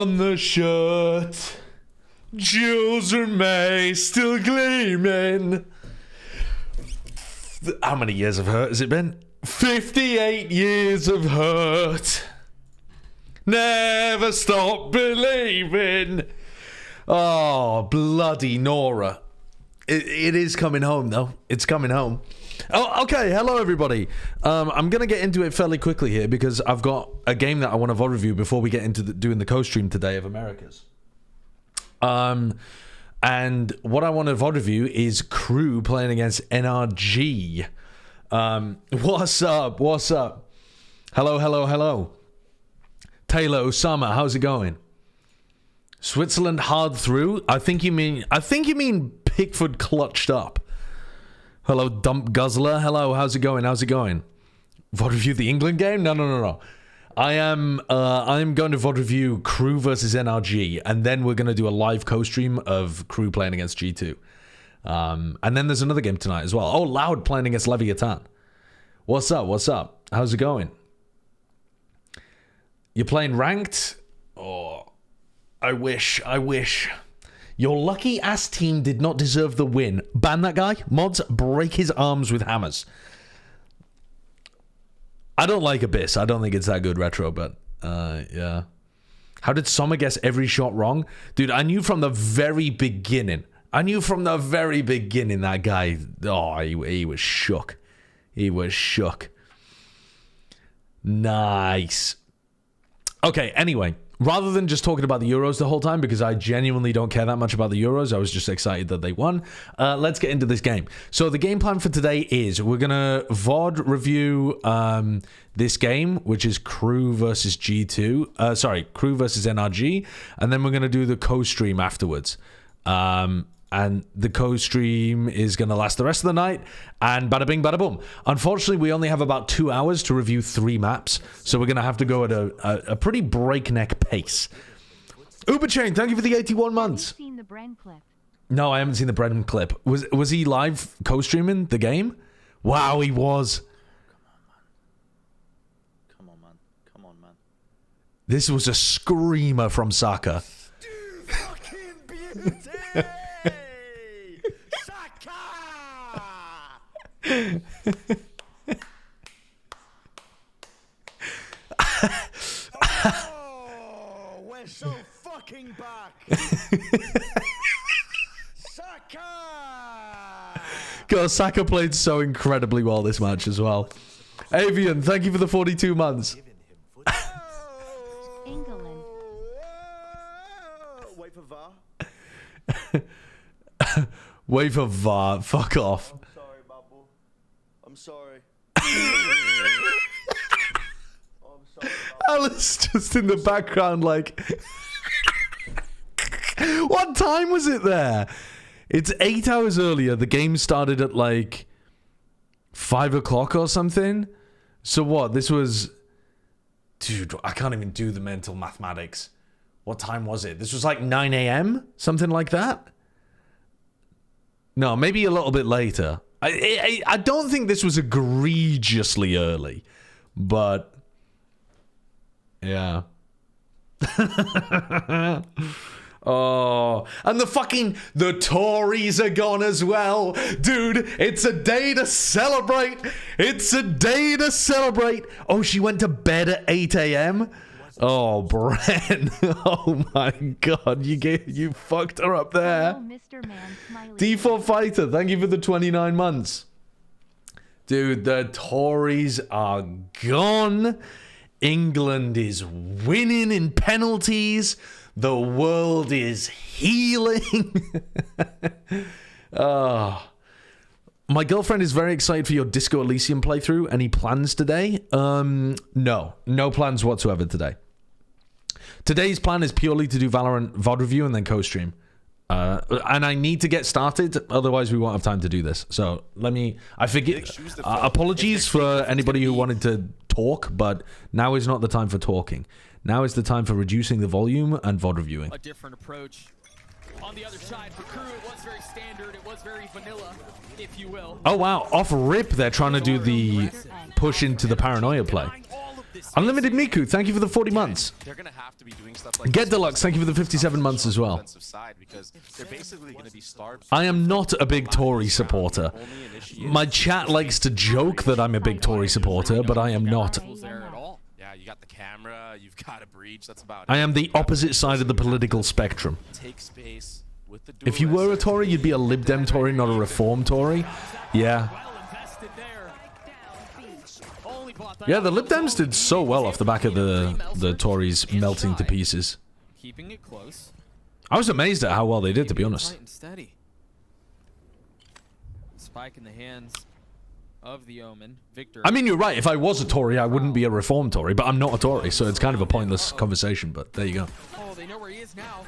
On the shirt, jewels remain still gleaming. How many years of hurt has it been? 58 years of hurt. Never stop believing. Oh, bloody Nora. It is coming home, though. It's coming home. Oh, okay. Hello, everybody. I'm going to get into it fairly quickly here because I've got a game that I want to VOD review before we get into doing the co-stream today of Americas. And what I want to VOD review is Crew playing against NRG. What's up? What's up? Hello, hello, hello. Taylor Osama, how's it going? Switzerland hard through? I think you mean Pickford clutched up. Hello, Dump Guzzler. Hello, how's it going? How's it going? VOD review the England game? No. I am going to VOD review Crew versus NRG, and then we're going to do a live co-stream of Crew playing against G2. And then there's another game tonight as well. Oh, Loud playing against Leviathan. What's up? What's up? How's it going? You're playing ranked? Oh, I wish. Your lucky ass team did not deserve the win. Ban that guy. Mods, break his arms with hammers. I don't like Abyss. I don't think it's that good, Retro, but yeah. How did Sommer guess every shot wrong? Dude, I knew from the very beginning. That guy, oh, he was shook. He was shook. Nice. Okay, anyway. Rather than just talking about the Euros the whole time, because I genuinely don't care that much about the Euros, I was just excited that they won. Let's get into this game. So the game plan for today is we're going to VOD review this game, which is Crew versus G2. Crew versus NRG. And then we're going to do the co-stream afterwards. And the co-stream is going to last the rest of the night. And bada bing, bada boom. Unfortunately, we only have about 2 hours to review 3 maps. So we're going to have to go at a pretty breakneck pace. Uberchain, thank you for the 81 months. Have you seen the Bren clip? No, I haven't seen the Bren clip. Was he live co-streaming the game? Wow, he was. Come on, man. This was a screamer from Saka. Dude, fucking beauty! Oh, we're so fucking back. Saka! God, Saka played so incredibly well this match as well. Avian, thank you for the 42 months. England. Wait for VAR. Wait for VAR. Fuck off. I'm sorry, Babu. I'm sorry. Alice just in the background like... What time was it there? It's 8 hours earlier. The game started at like 5 o'clock or something. So what? This was... Dude, I can't even do the mental mathematics. What time was it? This was like 9 a.m.? Something like that? No, maybe a little bit later. I don't think this was egregiously early. But... Yeah. Oh, and the Tories are gone as well. Dude, it's a day to celebrate. Oh, she went to bed at 8 a.m. Oh, Bren. Oh my God, you fucked her up there. Hello, Mr. Man, smiley. D4 Fighter, thank you for the 29 months. Dude, the Tories are gone. England is winning in penalties. The world is healing. My girlfriend is very excited for your Disco Elysium playthrough. Any plans today? No plans whatsoever today. Today's plan is purely to do Valorant VOD review and then co-stream. And I need to get started, otherwise we won't have time to do this. So I forget. Apologies for anybody who wanted to talk, but now is not the time for talking. Now is the time for reducing the volume and VOD reviewing. A different approach. On the other side, for Crew, it was very standard. It was very vanilla, if you will. Oh, wow. Off rip, they're trying to do the push into the paranoia play. Unlimited Miku, thank you for the 40 months. They're gonna have to be doing stuff like Get Deluxe, thank you for the 57 months as well. Because they're basically gonna be starved. I am not a big Tory supporter. My chat likes to joke that I'm a big Tory supporter, but I am not. There at all. Yeah, you got the camera, you've got a breach. That's about I am the opposite side of the political spectrum. take space with the If you were a Tory, you'd be a Lib Dem Tory, not a Reform Tory. Yeah. Well invested there. Only bought that Yeah, out the Lib with Dems did so well off the back of the Tories melting to pieces. Keeping it close. I was amazed at how well they did, to be honest. Tight and steady. Spike in the hands of the Omen. Victor. I mean, you're right. If I was a Tory, I wouldn't be a Reform Tory, but I'm not a Tory, so it's kind of a pointless conversation, but there you go. Oh, they know where he is now.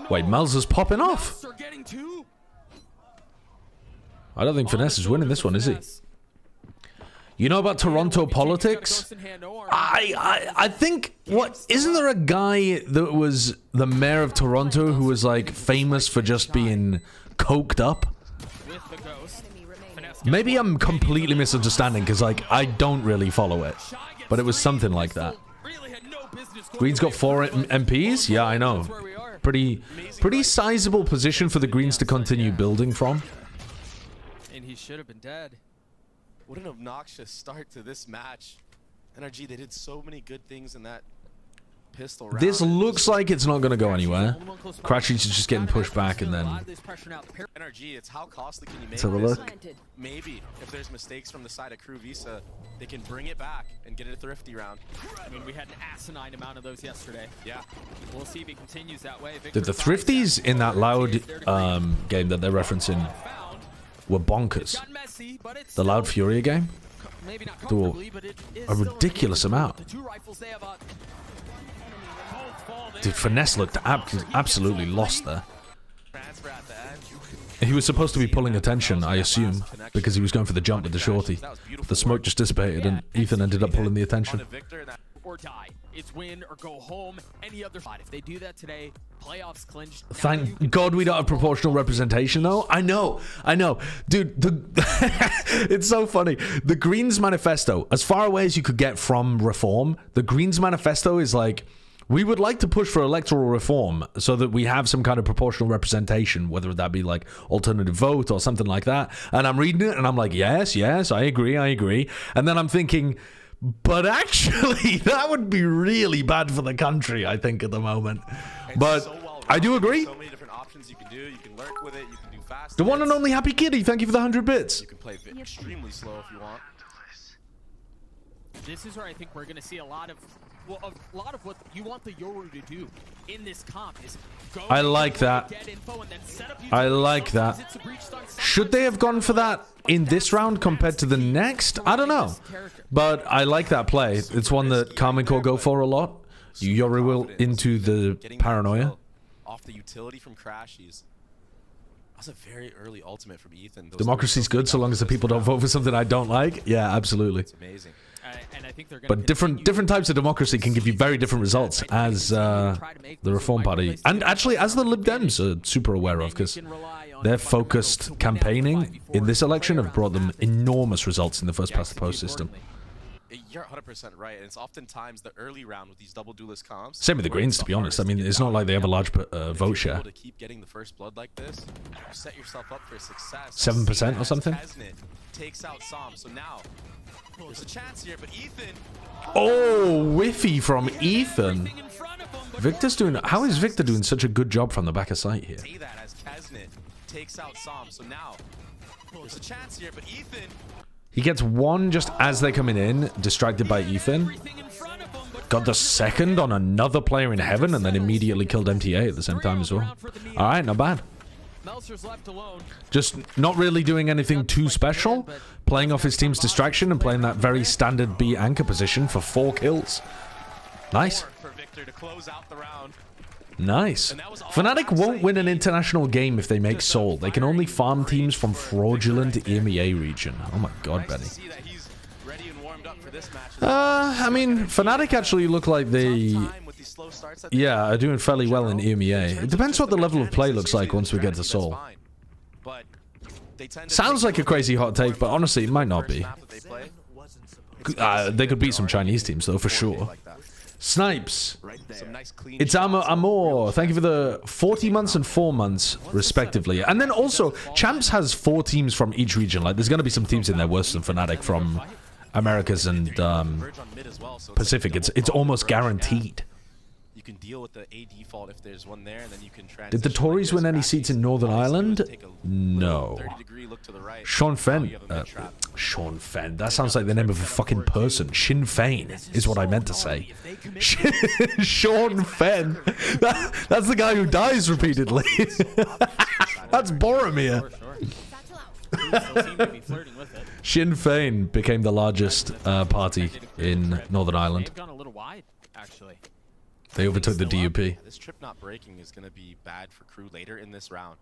Wait, Melzer's popping off. They're getting two. I don't think Finesse is winning this one, is he? You know about Toronto politics? I think, what, isn't there a guy that was the mayor of Toronto who was, like, famous for just being coked up? With the ghost. Finesse Maybe I'm completely misunderstanding, because, like, I don't really follow it. But it was something like that. really had no business going Green's got away 4 from the MPs? Yeah, I know. That's where we are. Pretty sizable position for the Greens to continue building from. And he should have been dead. What an obnoxious start to this match. NRG, they did so many good things in that pistol round. This looks like it's not going to go anywhere. Cratchy's just getting pushed back, and then NRG, it's how costly can you make let's have a this? look. Maybe if there's mistakes from the side of Crew Visa, they can bring it back and get it a thrifty round. I mean, we had an asinine amount of those yesterday. Yeah. We'll see if he continues that way. Did the thrifties in that loud game that they're referencing were bonkers? The Loud Furia game? Maybe not They were comfortably, but it is a still ridiculous game. amount. The two rifles, they have both fall there. Dude, Finesse looked absolutely lost there. Transfer at the edge. He was supposed to be pulling attention, I assume, because he was going for the jump with the shorty. The smoke just dissipated, and Ethan ended up pulling the attention. Or die. It's win or go home. Any other spot. If they do that today, playoffs clinched. Thank God we don't have proportional representation, though. I know. Dude, it's so funny. The Greens manifesto, as far away as you could get from reform, the Greens manifesto is like, we would like to push for electoral reform so that we have some kind of proportional representation, whether that be like alternative vote or something like that. And I'm reading it and I'm like, yes, I agree. And then I'm thinking, but actually, that would be really bad for the country, I think, at the moment. But I do agree. So many different options you can do. You can lurk with it. You can do fast. The one and only Happy Kitty, thank you for the 100 bits. You can play extremely slow if you want. This is where I think we're going to see a lot of what you want the Yoru to do in this comp is go. I like that. Get info and then set up I like that. It's a breach stun. Should they have gone for that in this round compared to the next? I don't know. But I like that play. It's one that Carmen Core go for a lot. You Yoru will into the Getting paranoia. off the utility from Crashies. That was a very early ultimate from Ethan. Those Democracy's three good so long as the people don't vote for something I don't like. Yeah, absolutely. It's amazing. And I think they're But different types of democracy can give you very different results, as the Reform Party, and actually as the Lib Dems are super aware of, because their focused campaigning in this election have brought them enormous results in the first past the post system. You're 100% right, and it's oftentimes the early round with these double duelist comps. Same with the Greens, to be honest. I mean, it's not like they have a large vote share. To keep getting the first blood like this, you set yourself up for success. 7% or something? Takes out Som, so now there's a chance here, but Ethan. Oh, whiffy from Ethan. Victor's doing. How is Victor doing such a good job from the back of sight here? See that as Kesnet takes out Som, so now there's a chance here, but Ethan. He gets one just as they're coming in, distracted by Ethan. Got the second on another player in heaven, and then immediately killed MTA at the same time as well. All right, not bad. Just not really doing anything too special. Playing off his team's distraction and playing that very standard B anchor position for 4 kills. Nice. Nice. Fnatic won't win an international game if they make Seoul. They can only farm teams from fraudulent EMEA region. Oh my god, Benny. ready and warmed up for this match. I mean, Fnatic actually look like they slow starts at Yeah, are doing fairly well in EMEA. It depends what the level of play looks like once we get to Seoul. But they tend to Sounds like a crazy hot take, but honestly, it might not be. They could beat some Chinese teams, though, for sure. Snipes. It's Amor. Thank you for the 40 months and 4 months, respectively. And then also, Champs has 4 teams from each region. Like, there's going to be some teams in there worse than Fnatic from Americas and Pacific. It's almost guaranteed. You can deal with the A default if there's one there, and then you can transition. Did the Tories win any seats in Northern Ireland? No. Sean Fenn. Sean Fenn. That sounds like the name of a fucking person. Sinn Fein is what I meant to say. Sean Fenn. That's the guy who dies repeatedly. That's Boromir. Sinn Fein became the largest party in Northern Ireland. They've gone a little wide, actually. They overtook the DUP. This trip not breaking is going to be bad for crew later in this round.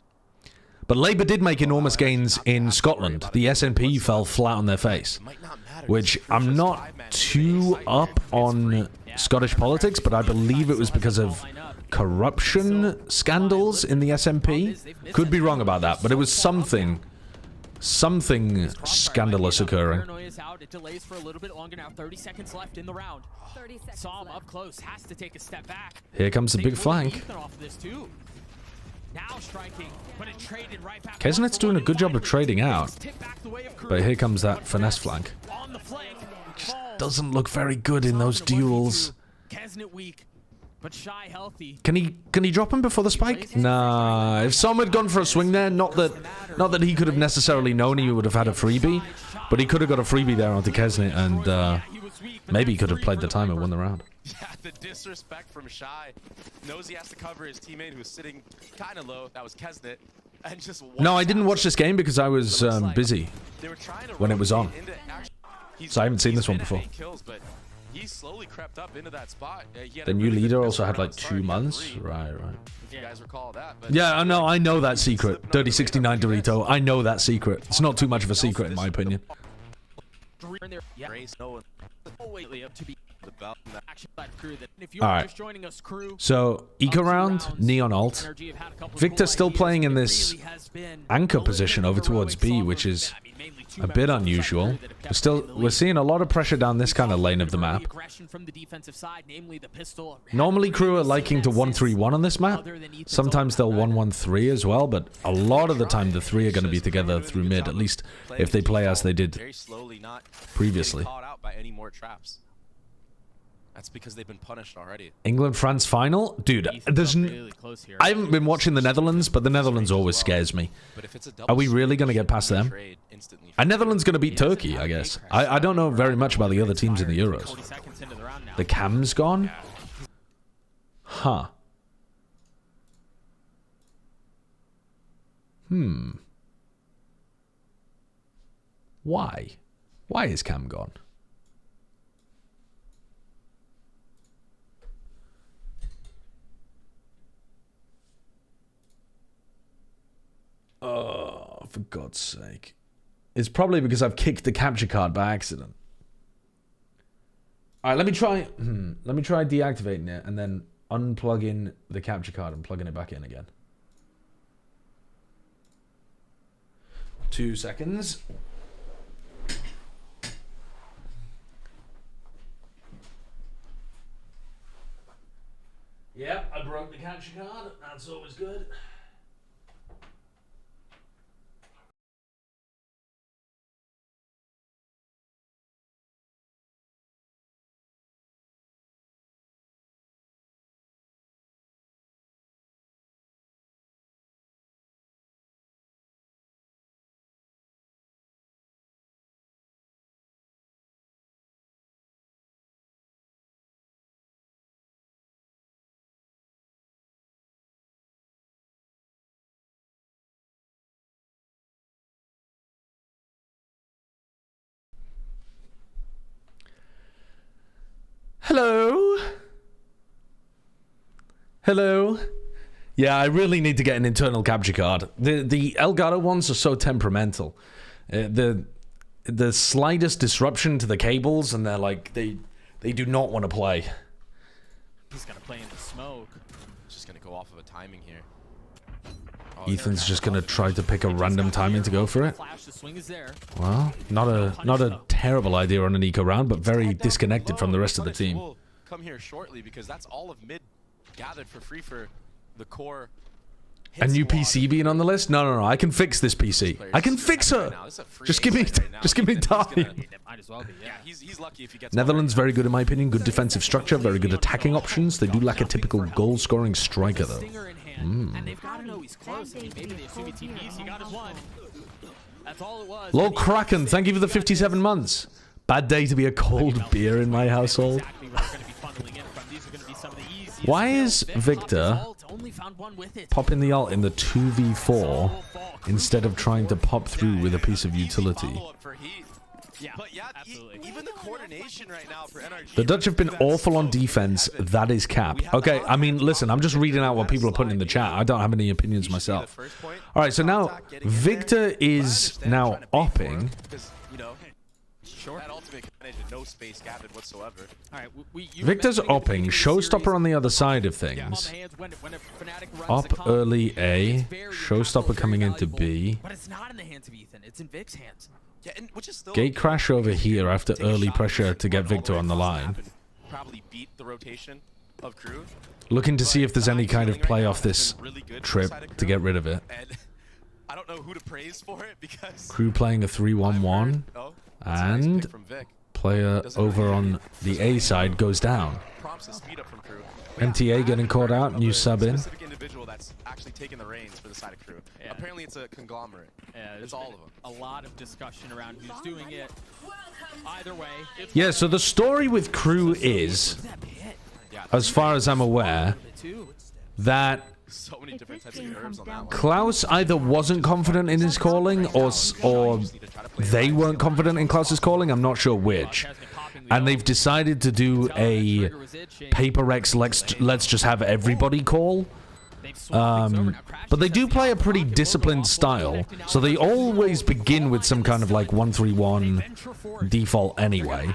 But Labour did make enormous gains in Scotland. The SNP fell flat on their face, which I'm not too up on Scottish politics, but I believe it was because of corruption scandals in the SNP. Could be wrong about that, but it was something scandalous occurring. It delays for a little bit longer now. 30 seconds left in the round. Saw him up close. Has to take a step back. Here comes the big flank. Now striking, but it traded right back. Kesnet's doing a good job of trading out, but here comes that finesse flank. Just doesn't look very good in those duels. Kesnet weak, but Shy healthy. Can he drop him before the spike? Nah. If Som had gone for a swing there, not that he could have necessarily known he would have had a freebie, but he could have got a freebie there onto Kesnet, and maybe he could have played the time and won the round. Yeah, the disrespect from Shy. Knows he has to cover his teammate who's sitting kind of low. That was Kesnet. And just no, I didn't watch this game because I was busy when it was on. So I haven't seen this one before. He slowly crept up into that spot. The new leader also had like 2 months. Right. If you guys recall that. But yeah, I know that secret. Dirty 69 Dorito. I know that secret. It's not too much of a secret in my opinion. Alright. So, eco round, Neon alt. Victor still playing in this anchor position over towards B, which is a bit unusual. We're seeing a lot of pressure down this kind of lane of the map. Normally crew are liking to 1-3-1 on this map. Sometimes they'll 1-1-3 as well, but a lot of the time the 3 are going to be together through mid, at least if they play as they did previously. That's because they've been punished already. England-France final? Dude, I haven't been watching the Netherlands, but the Netherlands always scares me. Are we really going to get past them? And Netherlands going to beat Turkey, I guess. I don't know very much about the other teams in the Euros. The cam's gone? Huh. Why? Why is cam gone? Oh, for God's sake. It's probably because I've kicked the capture card by accident. Alright, let me try deactivating it and then unplugging the capture card and plugging it back in again. 2 seconds. Yep, I broke the capture card. That's always good. Hello? Hello? Yeah, I really need to get an internal capture card. The Elgato ones are so temperamental. The slightest disruption to the cables and they're like, they do not want to play. He's gonna play in the smoke. Just gonna go off of a timing here. Ethan's just gonna try to pick a random timing to go for it. Flash, the swing is there. Well, not a terrible idea on an eco round, but very disconnected from the rest of the team. Will come here shortly because that's all of mid gathered for free for the core. A new PC being on the list? No. I can fix this PC. I can fix her. Just give me time. Might as well be, yeah. He's lucky if he gets Netherlands very good in my opinion. Good defensive structure, very good attacking options. They do lack a typical goal-scoring striker though. Stinger in hand, and they've got to know he's close. I mean, maybe they assume he TPs. He got his one. That's all it was. Lord Kraken, thank you for the 57 months. Bad day to be a cold beer in my household. Exactly where we're going to be funneling in from. These are going to be some of the easiest. Why is Victor only found one with it. popping the ult in the 2v4 instead of trying to pop through with a piece of utility? Yeah, But yeah, absolutely. even the coordination right now for NRG. The Dutch have been awful on defense. That is cap. Okay, I mean, listen, I'm just reading out what people are putting in the chat. I don't have any opinions myself. All right, so now Victor is now opping. Sure. That ultimate combination, no space gathered whatsoever. All right, Victor's opping. Showstopper on the other side of things. Op early A. Showstopper coming into B. But it's not in the hands of Ethan. It's in Vic's hands. Yeah, and which is still Gate crash over here after early pressure to get Victor on the line. Probably beat the rotation of crew. Looking to see if there's any kind of play off this trip to get rid of it. And I don't know who to praise for it because Crew playing a 3-1-1. And player over on the A side goes down. MTA getting caught out, new sub in. Specific individual that's actually taking the reins for the side of crew. Yeah. Apparently it's a conglomerate. Yeah, It's all of them. A lot of discussion around who's doing it. Either way, it's Yeah, so the story with crew is, that be it. as far as I'm aware, that So many different types of nerves on that one. Klaus either wasn't confident in his calling or they weren't confident in Klaus's calling. I'm not sure which. And they've decided to do a Paper Rex let's just have everybody call. But they do play a pretty disciplined style. So they always begin with some kind of like 1-3-1 default anyway.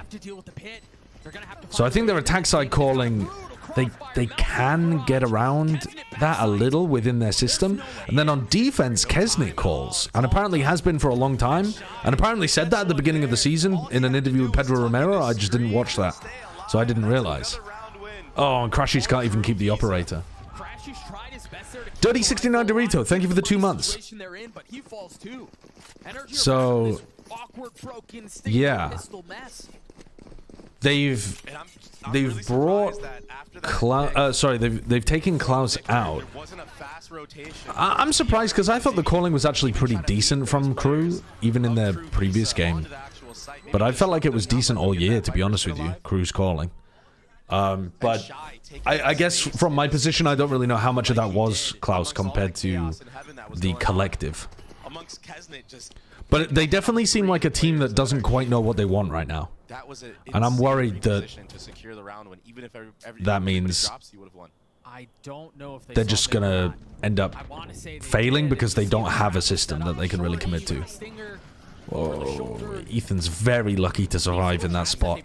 So I think their attack side calling, they can get around that a little within their system. And then on defense, Kesnick calls, and apparently has been for a long time, and apparently said that at the beginning of the season in an interview with Pedro Romero. I just didn't watch that, so I didn't realize. Oh, and Crashies can't even keep the operator. Dirty69 Dorito, thank you for the 2 months. So, yeah. They've brought they've taken Klaus out. I'm surprised because I thought the calling was actually pretty decent from crew, even in their previous game. But I felt like it was decent all year, to be honest with you, crew's calling. But I guess from my position, I don't really know how much of that was Klaus compared to the collective. But they definitely seem like a team that doesn't quite know what they want right now. And I'm worried that that means they're just going to end up failing because they don't have a system that they can really commit to. Whoa, Ethan's very lucky to survive in that spot.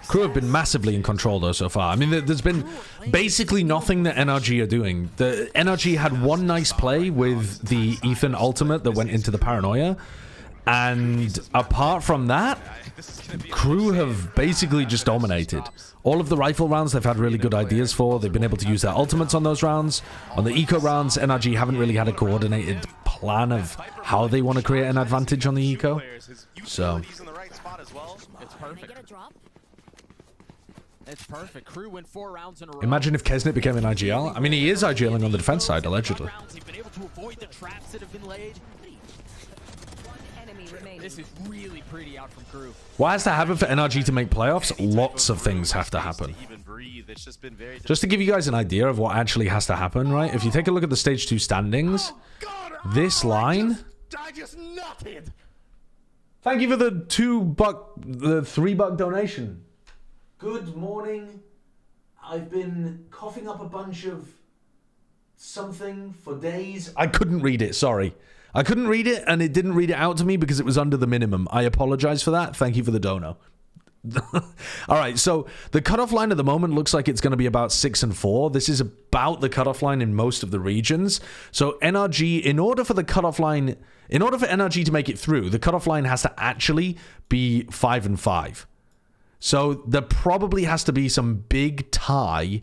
Crew have been massively in control though so far. I mean, there's been basically nothing that NRG are doing. The NRG had one nice play with the Ethan ultimate that went into the paranoia. And apart from that, crew have basically just dominated. All of the rifle rounds they've had really good ideas for. They've been able to use their ultimates on those rounds. On the eco rounds, NRG haven't really had a coordinated plan of how they want to create an advantage on the eco. So It's perfect. It's perfect. Crew win 4 rounds in a row. imagine if Kesnick became an IGL. I mean, he is IGLing on the defense side, allegedly. He's been able to avoid the traps that have been laid. This is really pretty out from crew. What has to happen for NRG to make playoffs? Lots of things have to happen. Just to give you guys an idea of what actually has to happen, right? If you take a look at the stage 2 standings, this line. I just nutted. Thank you for the $3 donation. Good morning. I've been coughing up a bunch of something for days. I couldn't read it, sorry. I couldn't read it, and it didn't read it out to me because it was under the minimum. I apologize for that. Thank you for the dono. All right, so the cutoff line at the moment looks like it's going to be about 6 and 4. This is about the cutoff line in most of the regions. So NRG, in order for NRG to make it through, the cutoff line has to actually be 5 and 5. So there probably has to be some big tie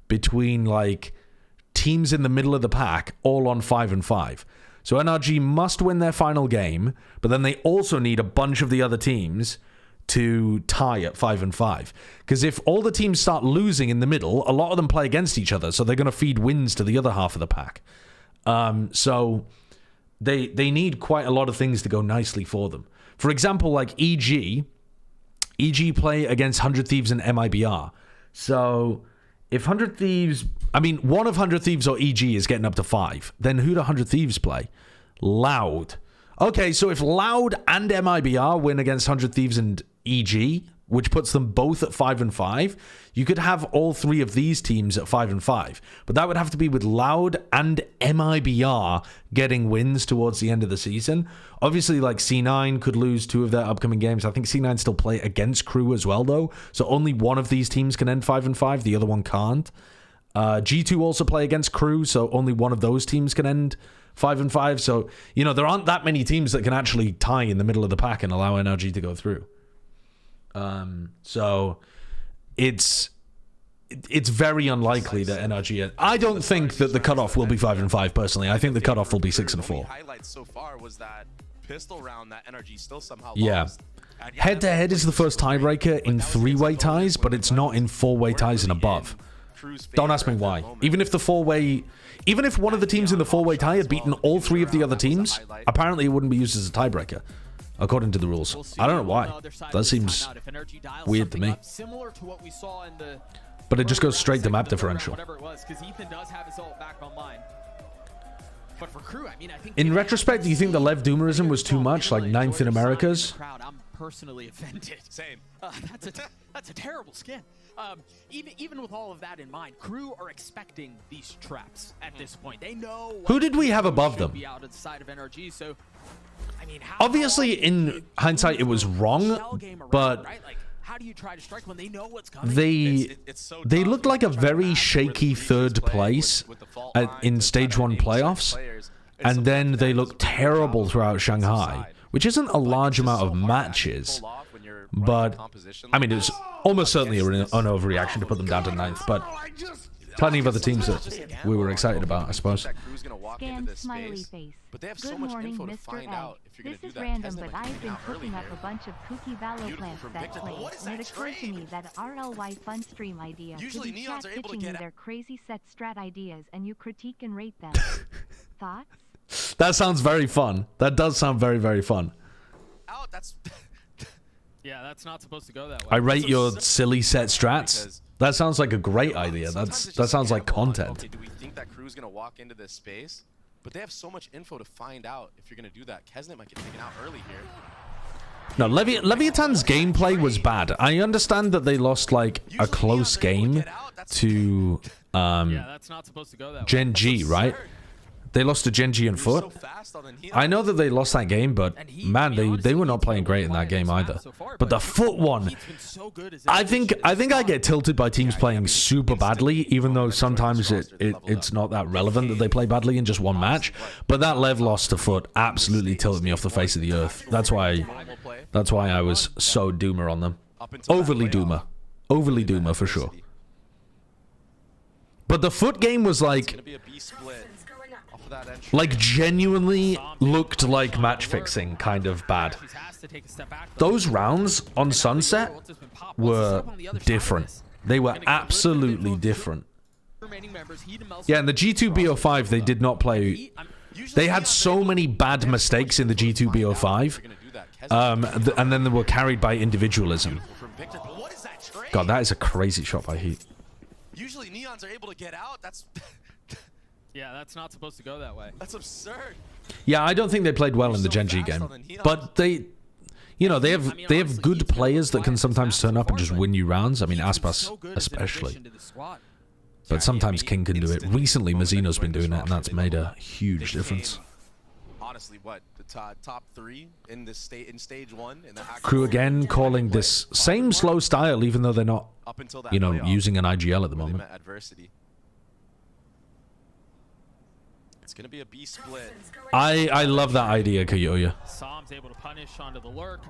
between like teams in the middle of the pack, all on 5 and 5. So NRG must win their final game, but then they also need a bunch of the other teams to tie at 5 and 5. Because if all the teams start losing in the middle, a lot of them play against each other, so they're going to feed wins to the other half of the pack. So they need quite a lot of things to go nicely for them. For example, like EG play against 100 Thieves and MIBR. So if 100 Thieves... I mean, one of 100 Thieves or EG is getting up to 5. Then who do 100 Thieves play? Loud. Okay, so if Loud and MIBR win against 100 Thieves and EG, which puts them both at 5 and 5, you could have all three of these teams at 5 and 5. But that would have to be with Loud and MIBR getting wins towards the end of the season. Obviously, like C9 could lose 2 of their upcoming games. I think C9 still play against Crew as well, though. So only one of these teams can end 5 and 5. The other one can't. G2 also play against Crew, so only one of those teams can end 5 and 5. So, you know, there aren't that many teams that can actually tie in the middle of the pack and allow NRG to go through. So it's very unlikely that NRG... I don't think that the cutoff will be 5 and 5, personally. I think the cutoff will be 6 and 4. Highlights so far was that pistol round that NRG still somehow Yeah. lost. Head-to-head is the first tiebreaker in 3-way ties, but it's not in 4-way ties and above. Don't ask me why. Even if one of the teams in the 4-way tie had beaten all 3 of the other teams, apparently it wouldn't be used as a tiebreaker, according to the rules. I don't know why. That seems weird to me. But it just goes straight to map differential. But for Crew, I mean, I think in retrospect, do you think the Lev Doomerism was too much, like 9th in Americas? I'm personally offended. Same. That's a terrible skin. Even with all of that in mind, Crew are expecting these traps at this point. They know who did we have above them? Be out of the side of NRG, so I mean, obviously, in hindsight, it was wrong, but right? Like, how do you try to strike when they know what's coming? They looked like a very shaky 3rd place in Stage 1 playoffs, and then they looked terrible throughout Shanghai, which isn't a large amount of matches, but I mean, it was almost certainly an overreaction to put them down to 9th, but plenty of other teams that we were excited about, I suppose. Scan smiley face. But they have Good so much morning, info to Mr. find Egg. out if you're This going is to do that. random, Kesnet but might be I've been out early cooking up here. a bunch of kooky vallow plants from that Victor. play, What is and it that occurred to me trade? that RLY fun stream idea Usually could be Neons chat are able to pitching get me out- their crazy set strat ideas, and you critique and rate them. Thoughts? That sounds very fun. That does sound very, very fun. Out, that's... Yeah, that's not supposed to go that way. I rate your silly set strats. That sounds like a great idea. That sounds like content. Okay, do we think that Crew's going to walk into this space? But they have so much info to find out if you're going to do that. Kesnet might get taken out early here. No, Leviathan's gameplay was bad. I understand that they lost like a close game to Yeah, that's not supposed to go that way. Gen G, right? They lost to Gen G and Foot. I know that they lost that game, but man, they were not playing great in that game either. But the Foot one, I think I get tilted by teams playing super badly, even though sometimes it's not that relevant that they play badly in just one match. But that Lev loss to Foot absolutely tilted me off the face of the earth. That's why I was so doomer on them. Overly doomer for sure. But the Foot game was like genuinely looked like match fixing kind of bad. Those rounds on Sunset were different. They were absolutely different. Yeah, in the G2 BO5 they did not play. They had so many bad mistakes in the G2 BO5, and then they were carried by individualism. God, that is a crazy shot by Heat. Usually Neons are able to get out. Yeah, that's not supposed to go that way. That's absurd. Yeah, I don't think they played well in the Gen G game, but they have good players that can sometimes turn up and just win you rounds. I mean, Aspas especially, but sometimes King can do it. Recently, Mazzino's been doing it, and that's made a huge difference. honestly, what the top 3 in this in stage 1 in the Crew again calling this same slow style, even though they're not, up until that you know, playoff, using an IGL at the where they moment. met adversity. It's gonna be a B split. I love that idea, Kayoya. Sam's able to punish onto the lurk.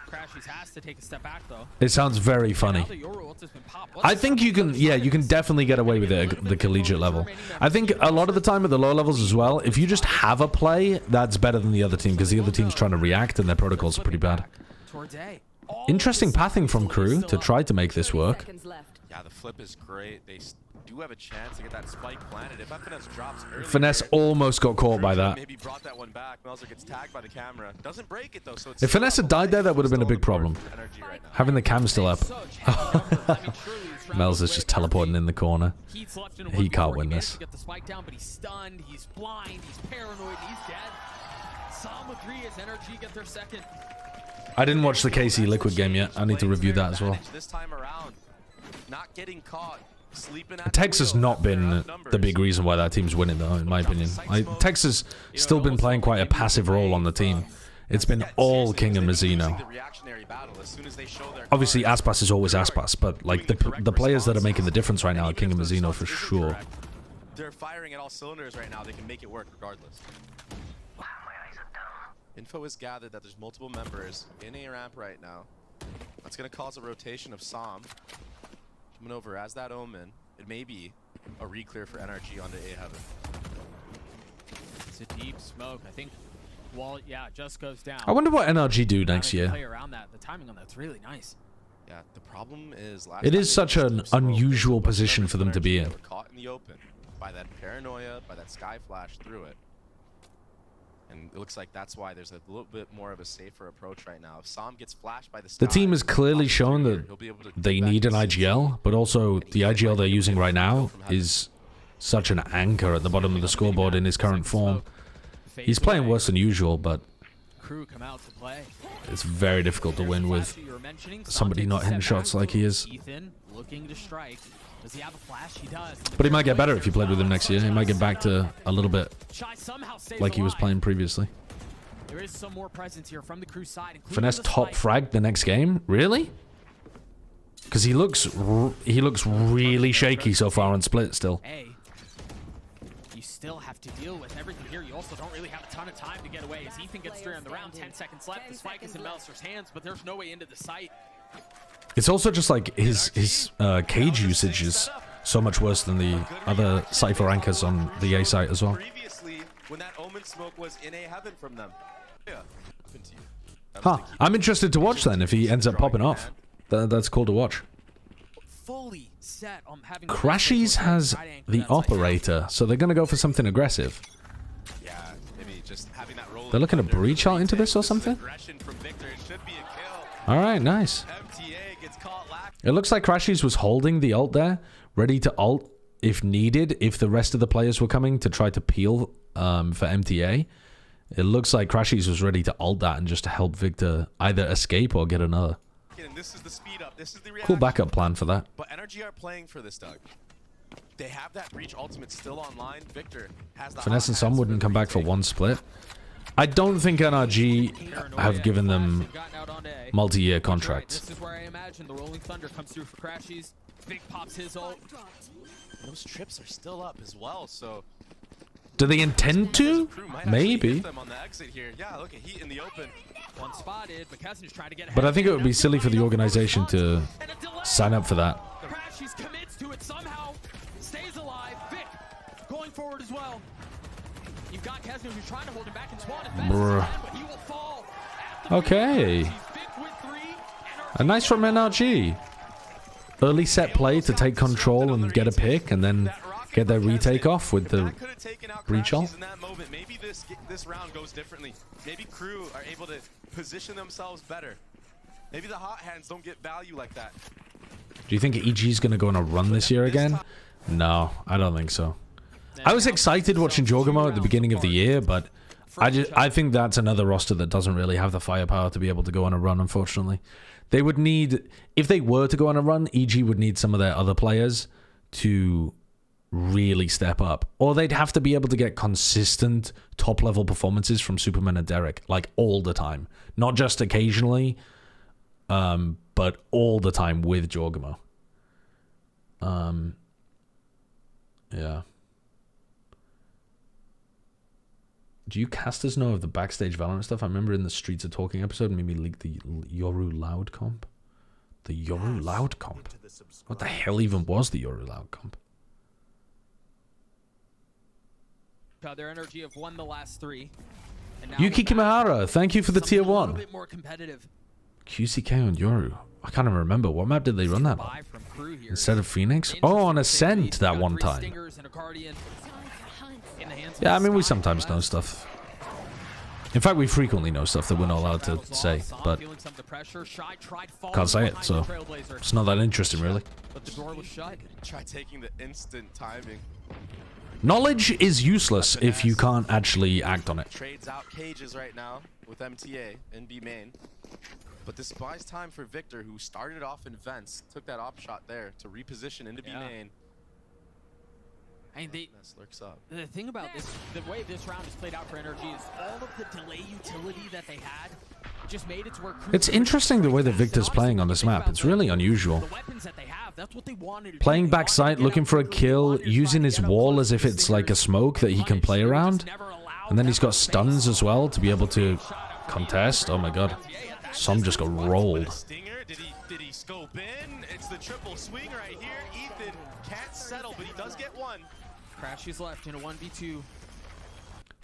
Crashies has to take a step back though. It sounds very funny. Now that your ult has been popped, what's I think you can, yeah, you can definitely get away with it at the collegiate level. I think a lot of the time at the lower levels as well, if you just have a play, that's better than the other team, because the other team's trying to react and their protocols are pretty bad. towards A. Interesting pathing from Crew to try to make this work. Yeah, the flip is great. They do have a chance to get that spike planted. If Finesse drops early, Finesse almost got caught by that. Maybe brought that one back. Melzer gets tagged by the camera. Doesn't break it though. So it's If Finesse had died there, that would have been a big problem. Having the cam still up. Melzer's just teleporting in the corner. He can't win this. Get the spike down, but he's stunned, he's blind, he's paranoid, he's dead. Sam with 3 as NRG get their second. I didn't watch the KC Liquid game yet. I need to review that as well. This time around, not getting caught. Tex has not been the big reason why that team's winning, though, in my opinion. Tex has still been playing quite a passive role on the team. It's been all King and Mazzino. Obviously, Aspas is always Aspas, but like the players that are making the difference right now are King and Mazzino for sure. They're firing at all cylinders right now. They can make it work regardless. Info is gathered that there's multiple members in A ramp right now. That's going to cause a rotation of Sam. Coming over as that Omen. It may be a re-clear for NRG onto A Heaven. It's a deep smoke. I think wall, yeah, just goes down. I wonder what NRG do next year. Play around that. The timing on that's really nice. Yeah, the problem is it is such an unusual position for them to be in. They were caught in the open by that paranoia, by that sky flash through it. And it looks like that's why there's a little bit more of a safer approach right now. If Sam gets flashed by the sky, the team has clearly shown that they need an IGL, but also the IGL they're using right now is such an anchor at the bottom of the scoreboard in his current form. He's playing worse than usual, but Crew come out to play. It's very difficult to win with somebody not hitting shots like he is. Ethan looking to strike. Does he have a flash? He does. But he might get better if you played with him next year. He might get back to a little bit like he was playing previously. There is some more presence here from the Crew side. Finesse top frag the next game? Really? Because he looks really shaky so far on split still. Hey, you still have to deal with everything here. You also don't really have a ton of time to get away. As Ethan gets 3 on the round, 10 seconds left. The spike is in Melzer's hands, but there's no way into the site. It's also just like his cage usage is so much worse than the other Cypher anchors on the A site as well. Previously, when that Omen smoke was in A Heaven from them. Yeah. Huh. I'm interested to watch then if he ends up popping off. That's cool to watch. Fully set on having Crashies has the operator, so they're going to go for something aggressive. Yeah, maybe just having that roll. They're looking to breach out into this or something? Alright, nice. It looks like Crashies was holding the ult there, ready to ult if needed, if the rest of the players were coming to try to peel for MTA. It looks like Crashies was ready to ult that and just to help Victor either escape or get another. This is the speed up. This is the cool backup plan for that. But NRG are playing for this, Doug. They have that breach ultimate still online. Victor has the Finesse and Some wouldn't come back for one split. I don't think NRG have given them multi-year contracts. This is where I imagine the Rolling Thunder comes through for Crashies. Vic pops his ult. Those trips are still up as well, so do they intend to? Maybe. Yeah, look at Heat in the open. One spotted, trying to get but I think it would be silly for the organization to sign up for that. Crashies commits to it somehow. Stays alive. Vic going forward as well. You've got Kesner who's trying to hold him back and spawn it fast, but he will fall. Okay. A nice from NRG. Early set play to take control and get a pick, and then get their retake off with the breach ult. Maybe this round goes differently. Maybe Crew are able to position themselves better. Maybe the hot hands don't get value like that. Do you think EG is going to go on a run this year again? No, I don't think so. I was excited watching Jorgamo at the beginning of the year, but I think that's another roster that doesn't really have the firepower to be able to go on a run, unfortunately. They would need, if they were to go on a run, EG would need some of their other players to really step up. Or they'd have to be able to get consistent top-level performances from Superman and Derek, like all the time. Not just occasionally, but all the time with Jorgamo. Yeah. Do you casters know of the backstage Valorant stuff? I remember in the Streets of Talking episode, made me leak the Yoru Loud comp. The Yoru Loud comp? What the hell even was the Yoru Loud comp? Their energy have won the last 3. And now Yuki Kimahara, thank you for the tier something a 1. little bit more competitive. QCK on Yoru. I can't even remember. What map did they run that on? Buy from Crew here. Instead of Phoenix? Oh, on Ascent that one time. Stingers and a Guardian in the hands of Yeah, I mean, we Sky. sometimes know stuff. In fact, we frequently know stuff that we're not allowed to say, but Feeling some of the pressure. Shy tried falling can't say it, behind so the Trailblazer, it's not that interesting, really. but the door was shut. Try taking the instant timing. Knowledge is useless if you can't actually act on it. Trades out cages right now with MTA in B main. But this buys time for Victor, who started off in vents, took that op shot there to reposition into B main. I mean, This lurks up. the thing about this, the way this round is played out for Energy is all of the delay utility that they had just made it to where Crew It's interesting the way that Victor's playing on this map. It's really unusual. the weapons that they have, that's what they wanted to do. Playing They wanted to backside, get looking out for a Crew, kill, wanted to try using to his get up wall close as if to it's like a Stingers, smoke that he can punish. play They were just around. never allowed And then he's them got to stuns face. as well to be able to contest. Oh my god. Some just got rolled. Stinger, did he scope in? It's the triple swing right here. Ethan can't settle, but he does get one. Crashy's left in a 1v2.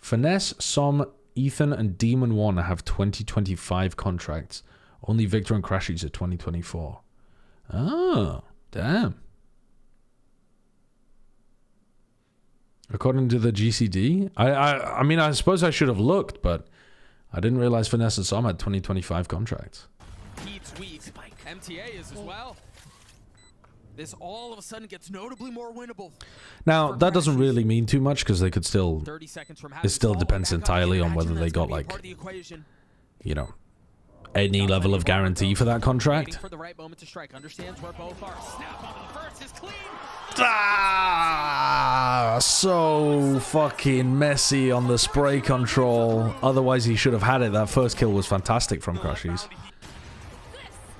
Finesse, Som, Ethan, and Demon One have 2025 contracts. Only Victor and Crashies are 2024. Oh, damn. According to the GCD, I mean, I suppose I should have looked, but I didn't realize Finesse and Som had 2025 contracts. Heat's weak. MTA is as well. This all of a sudden gets notably more winnable. Now, that doesn't really mean too much because they could still, 30 seconds from having it still fall depends back up. entirely on whether Imagine they that's got gonna be like, part of the equation. you know, any level of guarantee for that Waiting contract. for the right moment to strike. Understands where both are. Snap on the first is clean. Ah, so fucking messy on the spray control. Otherwise, he should have had it. That first kill was fantastic from Crashies.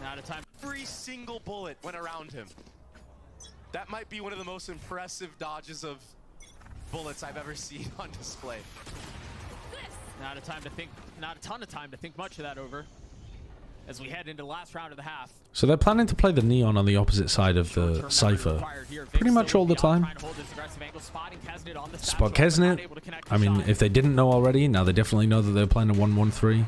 Out of time. Every single bullet went around him. That might be one of the most impressive dodges of bullets I've ever seen on display. Not a time to think. Not a ton of time to think much of that over. As we head into the last round of the half. So they're planning to play the Neon on the opposite side of the Cypher pretty much all the time. Spot Kesnet. I mean, if they didn't know already, now they definitely know that they're playing a 1-1-3.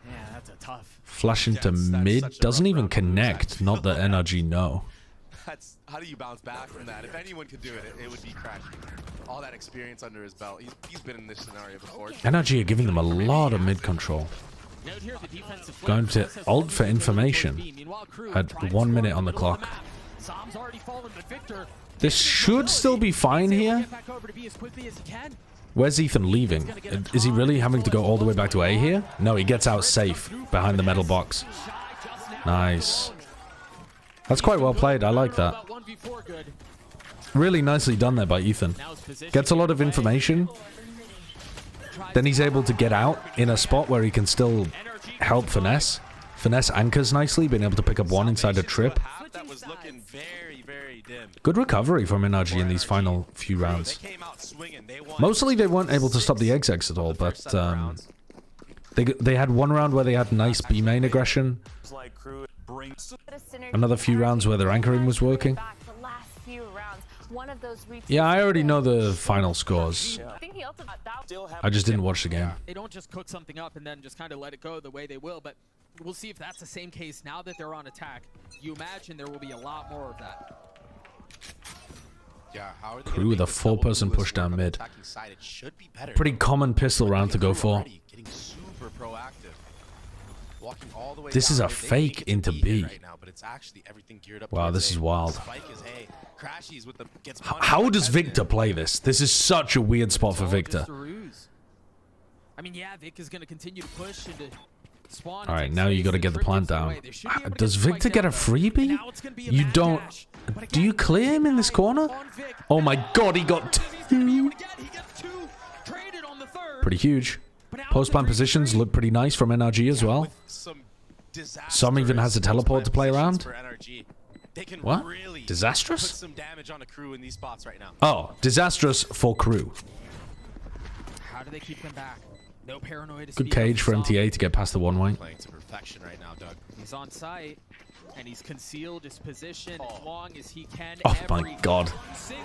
Yeah, that's a tough. Flash into That's mid. such a Doesn't rough even round to lose, connect. actually. Not that NRG know. That's how do you bounce back from that? If anyone could do it, it would be Crash. All that experience under his belt. He's been in this scenario before. NRG are giving them a lot of mid control. Note here the defensive Going to ult for information at 1 minute on the clock. Som's already fallen, but Victor This should still be fine here. get back over to be as quickly as he can. Where's Ethan leaving? Is he really having to go all the way back to A here? No, he gets out safe behind the metal box. Nice. That's quite well played. I like that. About 1v4 good. Really nicely done there by Ethan. Now his position Gets a lot of information. Then he's able to get out in a spot where he can still help Finesse. Finesse anchors nicely, being able to pick up one inside a trip. That was looking very, very dim. Good recovery from NRG in these final few rounds. They came out swinging. They won. Mostly they weren't able to stop the execs at all, but they had one round where they had nice B main aggression. Another few rounds where their anchoring was working. Yeah, I already know the final scores. I just didn't watch the game. They don't just cook something up and then just kind of let it go the way they will, but we'll see if that's the same case now that they're on attack. You imagine there will be a lot more of that. Yeah, how are they Crew gonna with make a the four-person double Lewis push down work on the mid. attacking side? It should be better. Pretty common pistol round to go for. Already getting super proactive. Walking all the way This is down a mid. They fake think into it's B. right now, but it's actually everything geared up Wow, towards this A. is wild. Spike is A. Crashies with the gets How punished does by Victor Kesnet. play this? This is such a weird spot for All Victor. just a ruse. I mean, yeah, Vic is going to continue to push into Spawn All right, takes now you space, got to the get the trip plant gets down. away. They should be able to Does get the Victor fight get a down, though. freebie? Now it's gonna be a You mad don't. dash. But Do you again, clear him in this corner? on Vic. Oh my God, he got He's gonna be two. able to get- he gets two. Traded on the third. Pretty huge. But now it's a Post-plant 3v3. positions look pretty nice from NRG as well. With Some even has a teleport to play around. for NRG. They can What? really Disastrous? put some damage on a crew in these spots right now. Oh, disastrous for crew. How do they keep them back? No paranoia to Good speak cage of for from MTA to get past the one way. Playing to perfection right now, Doug. He's on site, and he's concealed his position as long as he can. Oh my God.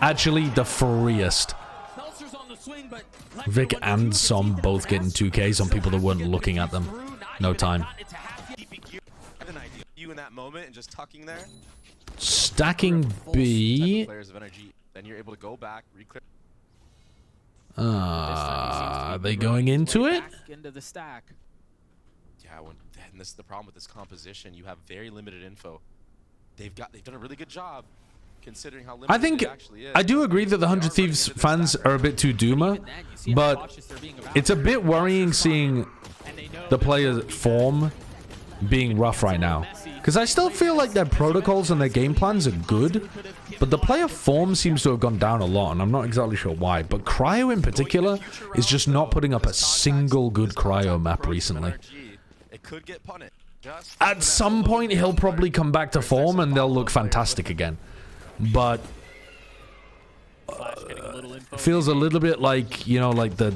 Actually, the freest. Meltzer's on the swing, but Vic and Som both getting 2Ks on people that weren't looking at them. No time. I have an idea. You in that moment and just tucking there. Stacking Full B. set of players of energy. Then you're able to go back, reclear. Are they going into it? Into the stack. Yeah, and this is the problem with this composition. You have very limited info. They've done a really good job considering how limited I think it actually is. I do agree that the 100 Thieves fans are a bit too doomer, but it's a bit worrying seeing the players' form being rough right now. Because I still feel like their protocols and their game plans are good, but the player form seems to have gone down a lot, and I'm not exactly sure why. But Cryo in particular is just not putting up a single good Cryo map recently. It could get punted. At some point, he'll probably come back to form, and they'll look fantastic again. But it feels a little bit like, you know, like the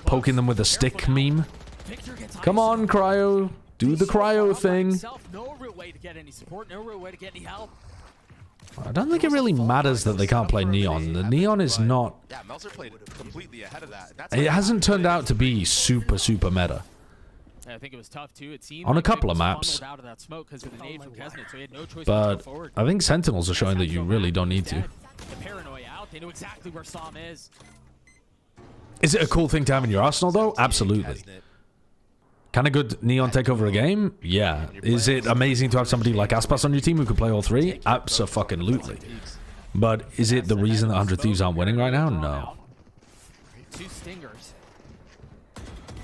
poking them with a stick meme. Come on, Cryo. Do the Cryo thing. No real way to get any support, no real way to get any help. I don't think it really matters that they can't play Neon. The Neon is not... Yeah, Meltzer played completely ahead of that. It hasn't turned out to be super meta. I think it was tough too. It seemed On a like couple Vic of was maps. funneled out of that smoke because of the nade from Kesnet, so he had no choice but to But go forward. I think Sentinels are showing that you really don't need to. The paranoia out. They know exactly where Som is. Is it a cool thing to have in your arsenal, though? Absolutely. Kind of good Neon take over a game? Yeah. Is it amazing to have somebody like Aspas on your team who can play all three? Abso-fucking-lutely. But is it the reason that 100 Thieves aren't winning right now? No. Two stingers.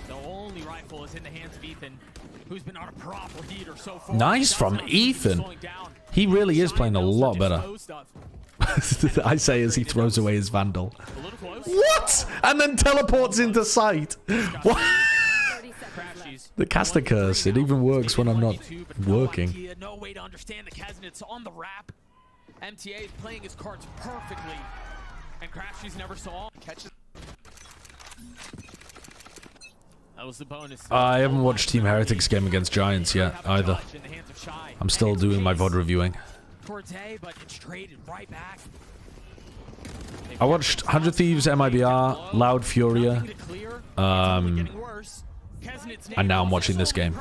The only rifle is in the hands of Ethan, who's been on a proper heater so far. Nice from Ethan. He really is playing a lot better. I say as he throws away his Vandal. What? And then teleports into sight. What? The caster curse. It even works when I'm not working. No way to understand the Kesnet's on the wrap. MTA is playing his cards perfectly. And Crashy's never saw. Catches. That was the bonus. I haven't watched Team Heretics game against Giants yet, either. I'm still doing my VOD reviewing. But it's traded right back. I watched 100 Thieves, MIBR, Loud Furia, and now I'm watching this game.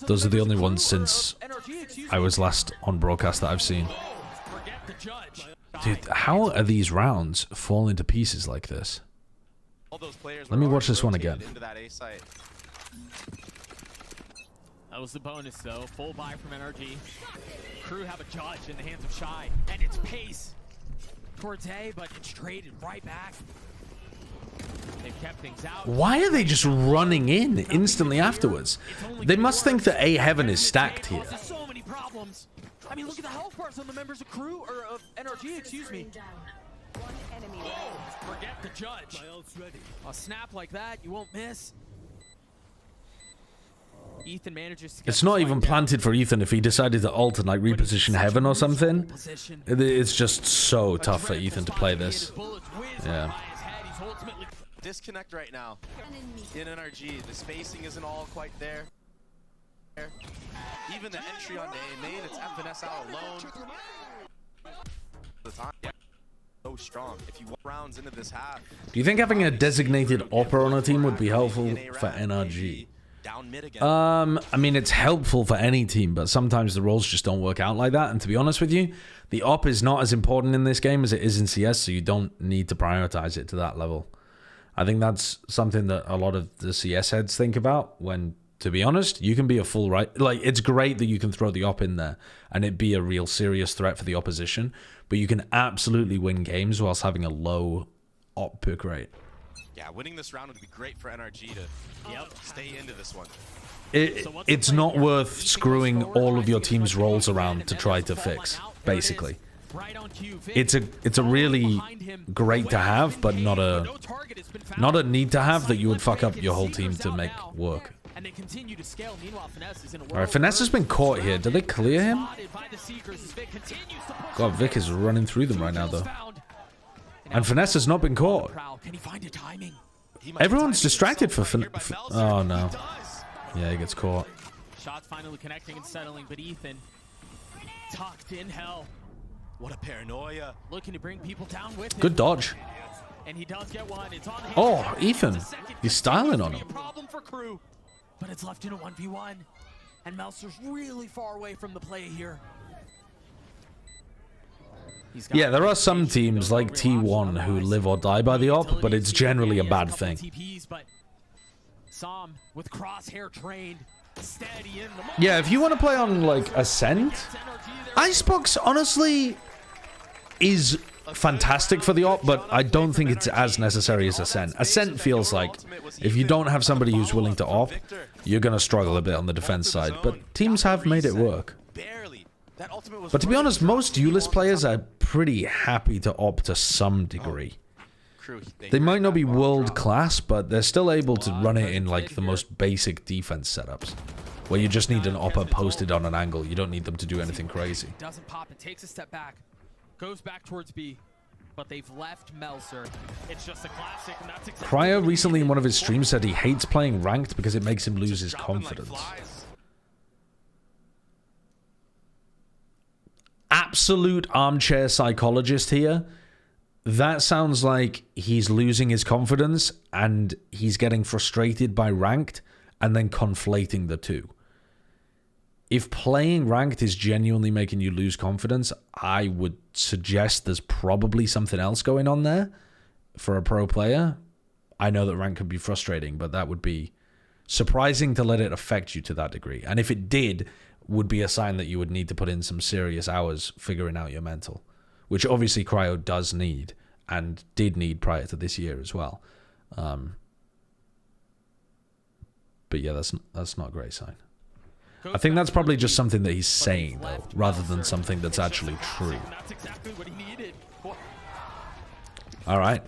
Those are the only ones since I was last on broadcast that I've seen. Dude, how are these rounds falling to pieces like this? Let me watch this one again. That was the bonus, though. Full buy from NRG. Crew have a judge in the hands of Shy, and it's pace. Forte, but it's traded right back. They've kept things out. Why are they just running in instantly afterwards? They must think that A Heaven is stacked here. So many problems. I mean, look at the health bars on the members of Crew, or of NRG, excuse me. Forget the judge. A snap like that, you won't miss. Ethan manages to get It's not even planted for Ethan if he decided to ult and like reposition Heaven or something. It's just so tough for Ethan to play this. Yeah. Disconnect right now in NRG. The spacing isn't all quite there. Even the entry on the A main, it's FNS out alone. The time so strong. If you want rounds into this half, Do you think having a designated opera on a team would be helpful for NRG? down mid again. I mean, it's helpful for any team, but sometimes the roles just don't work out like that. And to be honest with you, the op is not as important in this game as it is in CS, so you don't need to prioritize it to that level. I think that's something that a lot of the CS heads think about when, to be honest, you can be a full right. Like, it's great that you can throw the op in there and it be a real serious threat for the opposition, but you can absolutely win games whilst having a low op pick rate. Yeah, winning this round would be great for NRG to stay into this one. It's not worth screwing all of your team's roles around to try to fix, basically. It's a really great to have, but not a need to have that you would fuck up your whole team to make work. Alright, Finesse has been caught here. Did they clear him? God, Vic is running through them right now, though. And Finesse has not been caught. Everyone's distracted for oh, no. Yeah, he gets caught. Shots finally connecting and settling, but Ethan tucked in hell. What a paranoia. Looking to bring people down with him. Good dodge. And he does get one. It's on Oh, Ethan. He's styling on him. Problem for Crew, but it's left in a 1v1. And Meltzer's really far away from the play here. Yeah, there are some teams like T1 who live or die by the op, but it's generally a bad thing. With crosshair trained, steady in the Yeah, if you want to play on like Ascent, Icebox honestly is fantastic for the op, but I don't think it's as necessary as Ascent. Ascent feels like if you don't have somebody who's willing to op, you're going to struggle a bit on the defense side, but teams have made it work. But to be honest, most Ulyss players are pretty happy to op to some degree. They might not be world class, but they're still able to run it in like the most basic defense setups, where you just need an opper posted on an angle. You don't need them to do anything crazy. Doesn't pop. It takes a step back, goes back towards B, but they've left Meltzer. It's just a classic, and that's exactly Cryo recently in one of his streams said he hates playing ranked because it makes him lose his confidence. Absolute armchair psychologist here. That sounds like he's losing his confidence and he's getting frustrated by ranked and then conflating the two. If playing ranked is genuinely making you lose confidence, I would suggest there's probably something else going on there for a pro player. I know that ranked could be frustrating, but that would be surprising to let it affect you to that degree. And if it did, would be a sign that you would need to put in some serious hours figuring out your mental, which obviously Cryo does need and did need prior to this year as well. But yeah, that's not a great sign. I think that's probably just something that he's saying, though, rather than something that's actually true. All right.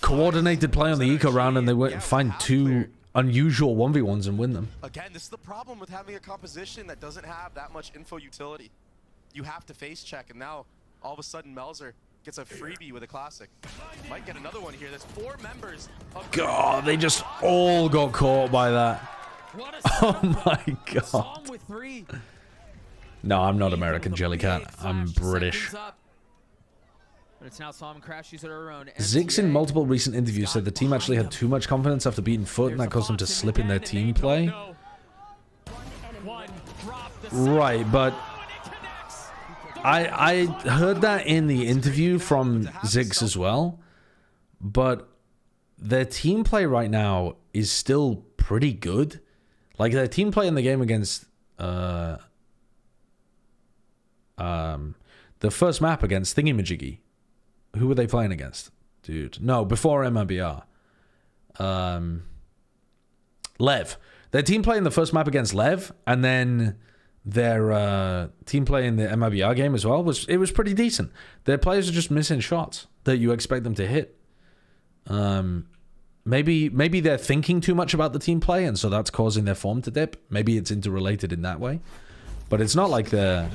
Coordinated play on the eco round, and they find two unusual 1v1s and win them. Again, this is the problem with having a composition that doesn't have that much info utility. You have to face check, and now all of a sudden Melzer gets a freebie with a classic. Might get another one here. There's 4 members of God, they just all got caught by that. Oh my God. No, I'm not American, Jellycat. I'm British. But it's now Psalm Crash user our own. Zix in multiple recent interviews said the team actually had too much confidence after beating Foot, and that caused them to slip in their team play. Right, but I heard that in the interview from Zix as well, but their team play right now is still pretty good. Like, their team play in the game against the first map against Thingy-Majiggy. Who were they playing against? Dude. No, before MIBR. Lev. Their team play in the first map against Lev, and then their team play in the MIBR game as well, was pretty decent. Their players are just missing shots that you expect them to hit. Maybe they're thinking too much about the team play, and so that's causing their form to dip. Maybe it's interrelated in that way. But it's not like they're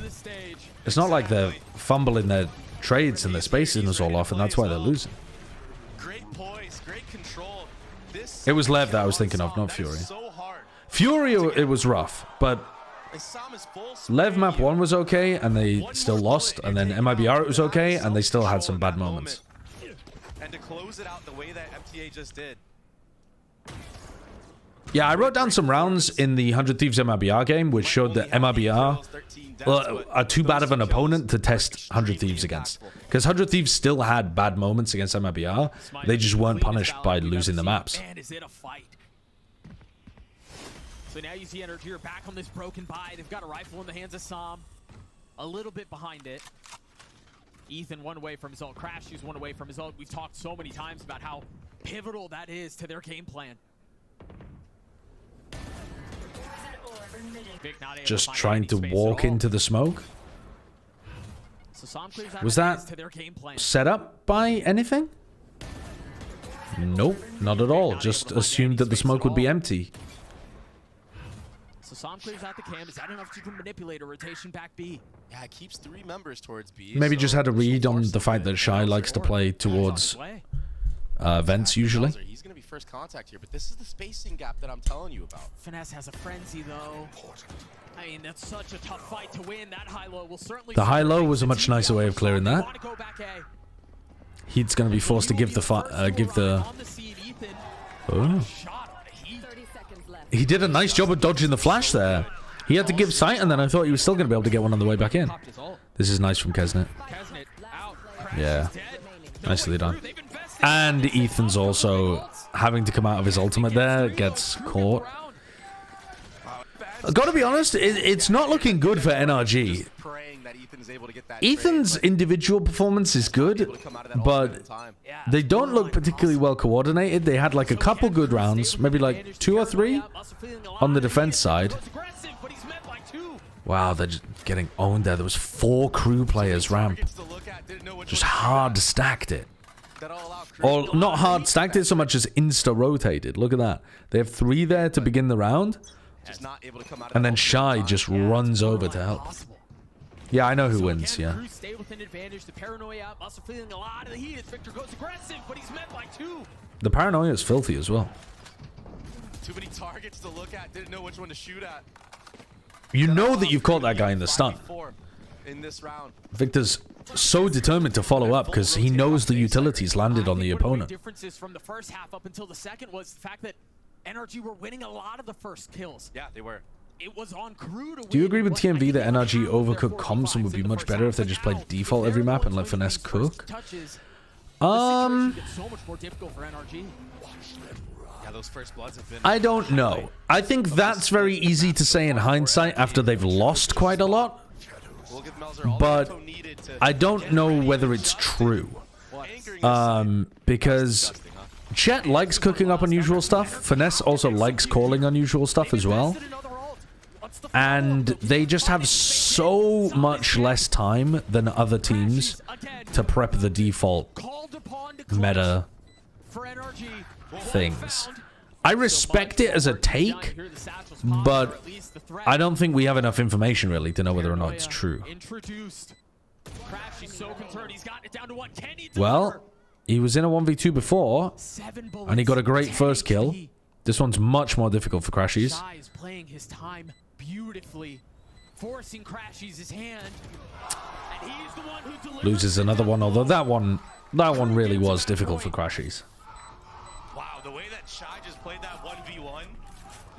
fumbling their trades and their spacing is all off, and that's why they're losing. great poise, great control. It was Lev that I was thinking of, not Fury. Fury, it was rough, but Lev map 1 was okay, and they still lost, and then MIBR it was okay, and they still had some bad moments. And to close it out the way that MTA just did. Yeah, I wrote down some rounds in the 100 Thieves MIBR game, which showed that MIBR are too bad of an opponent to test 100 Thieves against. Because 100 Thieves still had bad moments against MIBR. They just weren't punished by losing the maps. So now you see Energy are back on this broken buy. They've got a rifle in the hands of Sam. A little bit behind it. Ethan one away from his ult. Crash is one away from his ult. We've talked so many times about how pivotal that is to their game plan. Vic not able to Just find trying any to space at walk all. into the smoke. So Sam clears out Was the that keys to their game plan. set up by anything? Nope, not at all. Just assumed that the smoke would be empty. So Sam clears out the cam. Is that enough to manipulate a rotation back B? Yeah, it keeps 3 members towards B. Maybe so just had a read on far, the so fact good. that Shy likes to play towards vents usually. He's going to be first contact here, but this is the spacing gap that I'm telling you about. Finesse has a frenzy though. I mean, that's such a tough fight to win. That high-low will certainly... The high-low was a much nicer way of clearing that. Want to go back A. He's going to be forced to give the On the seed, Ethan. Oh. Shot on the heat. He did a nice job of dodging the flash there. He had to give sight, and then I thought he was still going to be able to get one on the way back in. Popped his ult. This is nice from Kesnet. Kesnet out. Crash Yeah. is dead. Nicely done. They've invested. And Ethan's also having to come out of his ultimate there, gets caught. I've got to be honest, it's not looking good for NRG. Just praying that Ethan is able to get that Ethan's trade, but individual performance is good, able to come out of that ultimate but in time. they don't look particularly well coordinated. They had like a couple good rounds, maybe like 2 or 3 on the defense side. Wow, they're just getting owned there. There was 4 crew players ramp. Targets to look at, didn't know which Just one to shoot hard at. stacked it. That all out crew. Or not hard stacked it so much as insta-rotated. Look at that. They have 3 there to begin the round, Just not able to come out of and that then ultimate Shy in time. just runs over to help. Yeah, I know who wins, yeah. Crew stay with an advantage. The paranoia must have feeling a lot of the heat as Victor goes aggressive, but he's met by 2. The paranoia is filthy as well. Too many targets to look at, didn't know which one to shoot at. You know that you've caught that guy in the stun. 5v4 in this round. Victor's so determined to follow up because he knows the utilities landed on the opponent. The differences from the first half up until the second was the fact that NRG were winning a lot of the first kills. Yeah, they were. It was on crew to Do you win. agree with It wasn't TMV that anything NRG on half of their overcooked comps and would be 45s in the much first better if they half. just But played now, default with every their map and let goals winning Finesse these first cook? touches, the situation gets so much more difficult for NRG. Yeah, those first bloods have been. I don't know. I think that's very easy to say in hindsight after they've lost quite a lot, We'll give Melzer all the but info needed to I don't know whether it's true. anchoring this Because disgusting, huh? Chet likes cooking up unusual stuff. Finesse also likes calling unusual stuff as well. Invested in other ult. What's the And follow-up? they just have so much less time than other teams to prep the default Called upon to clutch meta for NRG. things. I respect it as a take, but I don't think we have enough information really to know whether or not it's true. Introduced. Crash, he's so concerned. He's gotten it down to 1. Can he Well, deliver? he was in a 1v2 before, 7 bullets, and he got a great 10 first kill. HP. This one's much more difficult for Crashies. Shy is playing his time beautifully, forcing Crashies' hand. And he's the one who delivers. Loses another one, although that one really was difficult for Crashies. Wow, the way that Shy just played that 1v1,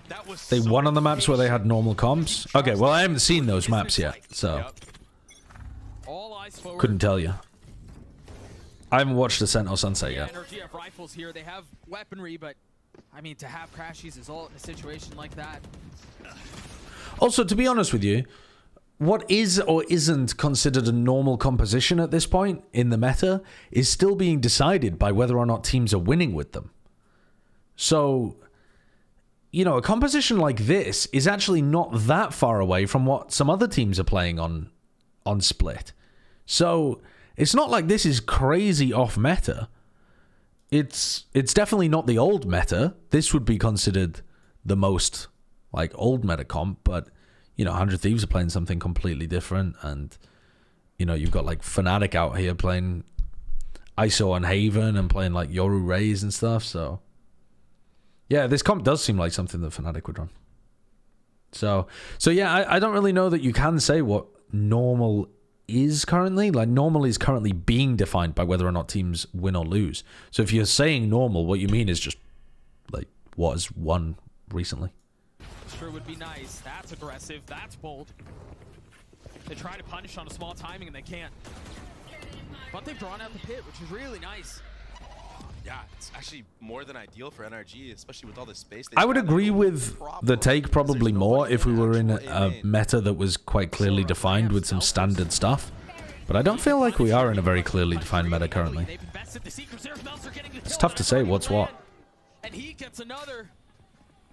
that was They so won on the maps where they had normal comps. Okay, well I haven't seen those maps yet, so Yep. All eyes forward. couldn't tell you. I haven't watched Ascent or Sunset yet. NRG have rifles here. They have weaponry, but I mean, to have Crashies as ult in a situation like that. Also, to be honest with you, what is or isn't considered a normal composition at this point in the meta is still being decided by whether or not teams are winning with them. So, you know, a composition like this is actually not that far away from what some other teams are playing on Split. So, it's not like this is crazy off meta. It's definitely not the old meta. This would be considered the most like old meta comp, but you know, 100 Thieves are playing something completely different, and you know, you've got like Fnatic out here playing ISO on Haven and playing like Yoru Rays and stuff, so yeah, this comp does seem like something that Fnatic would run. So yeah, I don't really know that you can say what normal is currently. Like, normal is currently being defined by whether or not teams win or lose. So if you're saying normal, what you mean is just like what has won recently. Sure would be nice. That's aggressive. That's bold. They try to punish on a small timing and they can't. But they've drawn out the pit, which is really nice. Yeah, it's actually more than ideal for NRG, especially with all this space. I would agree with the take probably more if we were in a meta that was quite clearly defined with some standard stuff. But I don't feel like we are in a very clearly defined meta currently. They've invested the Seekers. There's Melzer getting the It's tough to say what's what. And he gets another.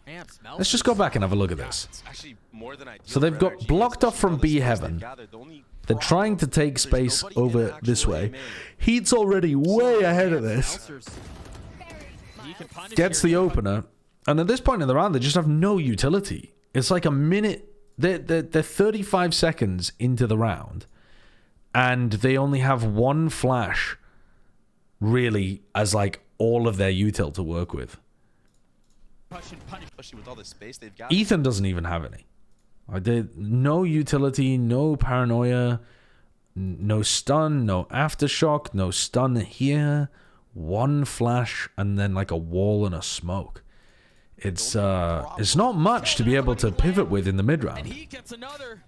Man, smells. Let's just go back and have a look at this. It's actually more than ideal So they've for got NRG, blocked off especially from all the B space they've heaven. gathered. The only They're trying to take there's space nobody in over actual this A way. main. Heat's already way ahead of this. Meltzer's. He can punish Gets here. the opener. And at this point in the round, they just have no utility. It's like a minute. They're 35 seconds into the round. And they only have one flash, really, as like all of their util to work with. Especially with all the space they've got. Ethan doesn't even have any. No utility, no paranoia, no stun, no aftershock, no stun here. One flash and then like a wall and a smoke. It's not much to be able to pivot with in the mid And round. he gets another.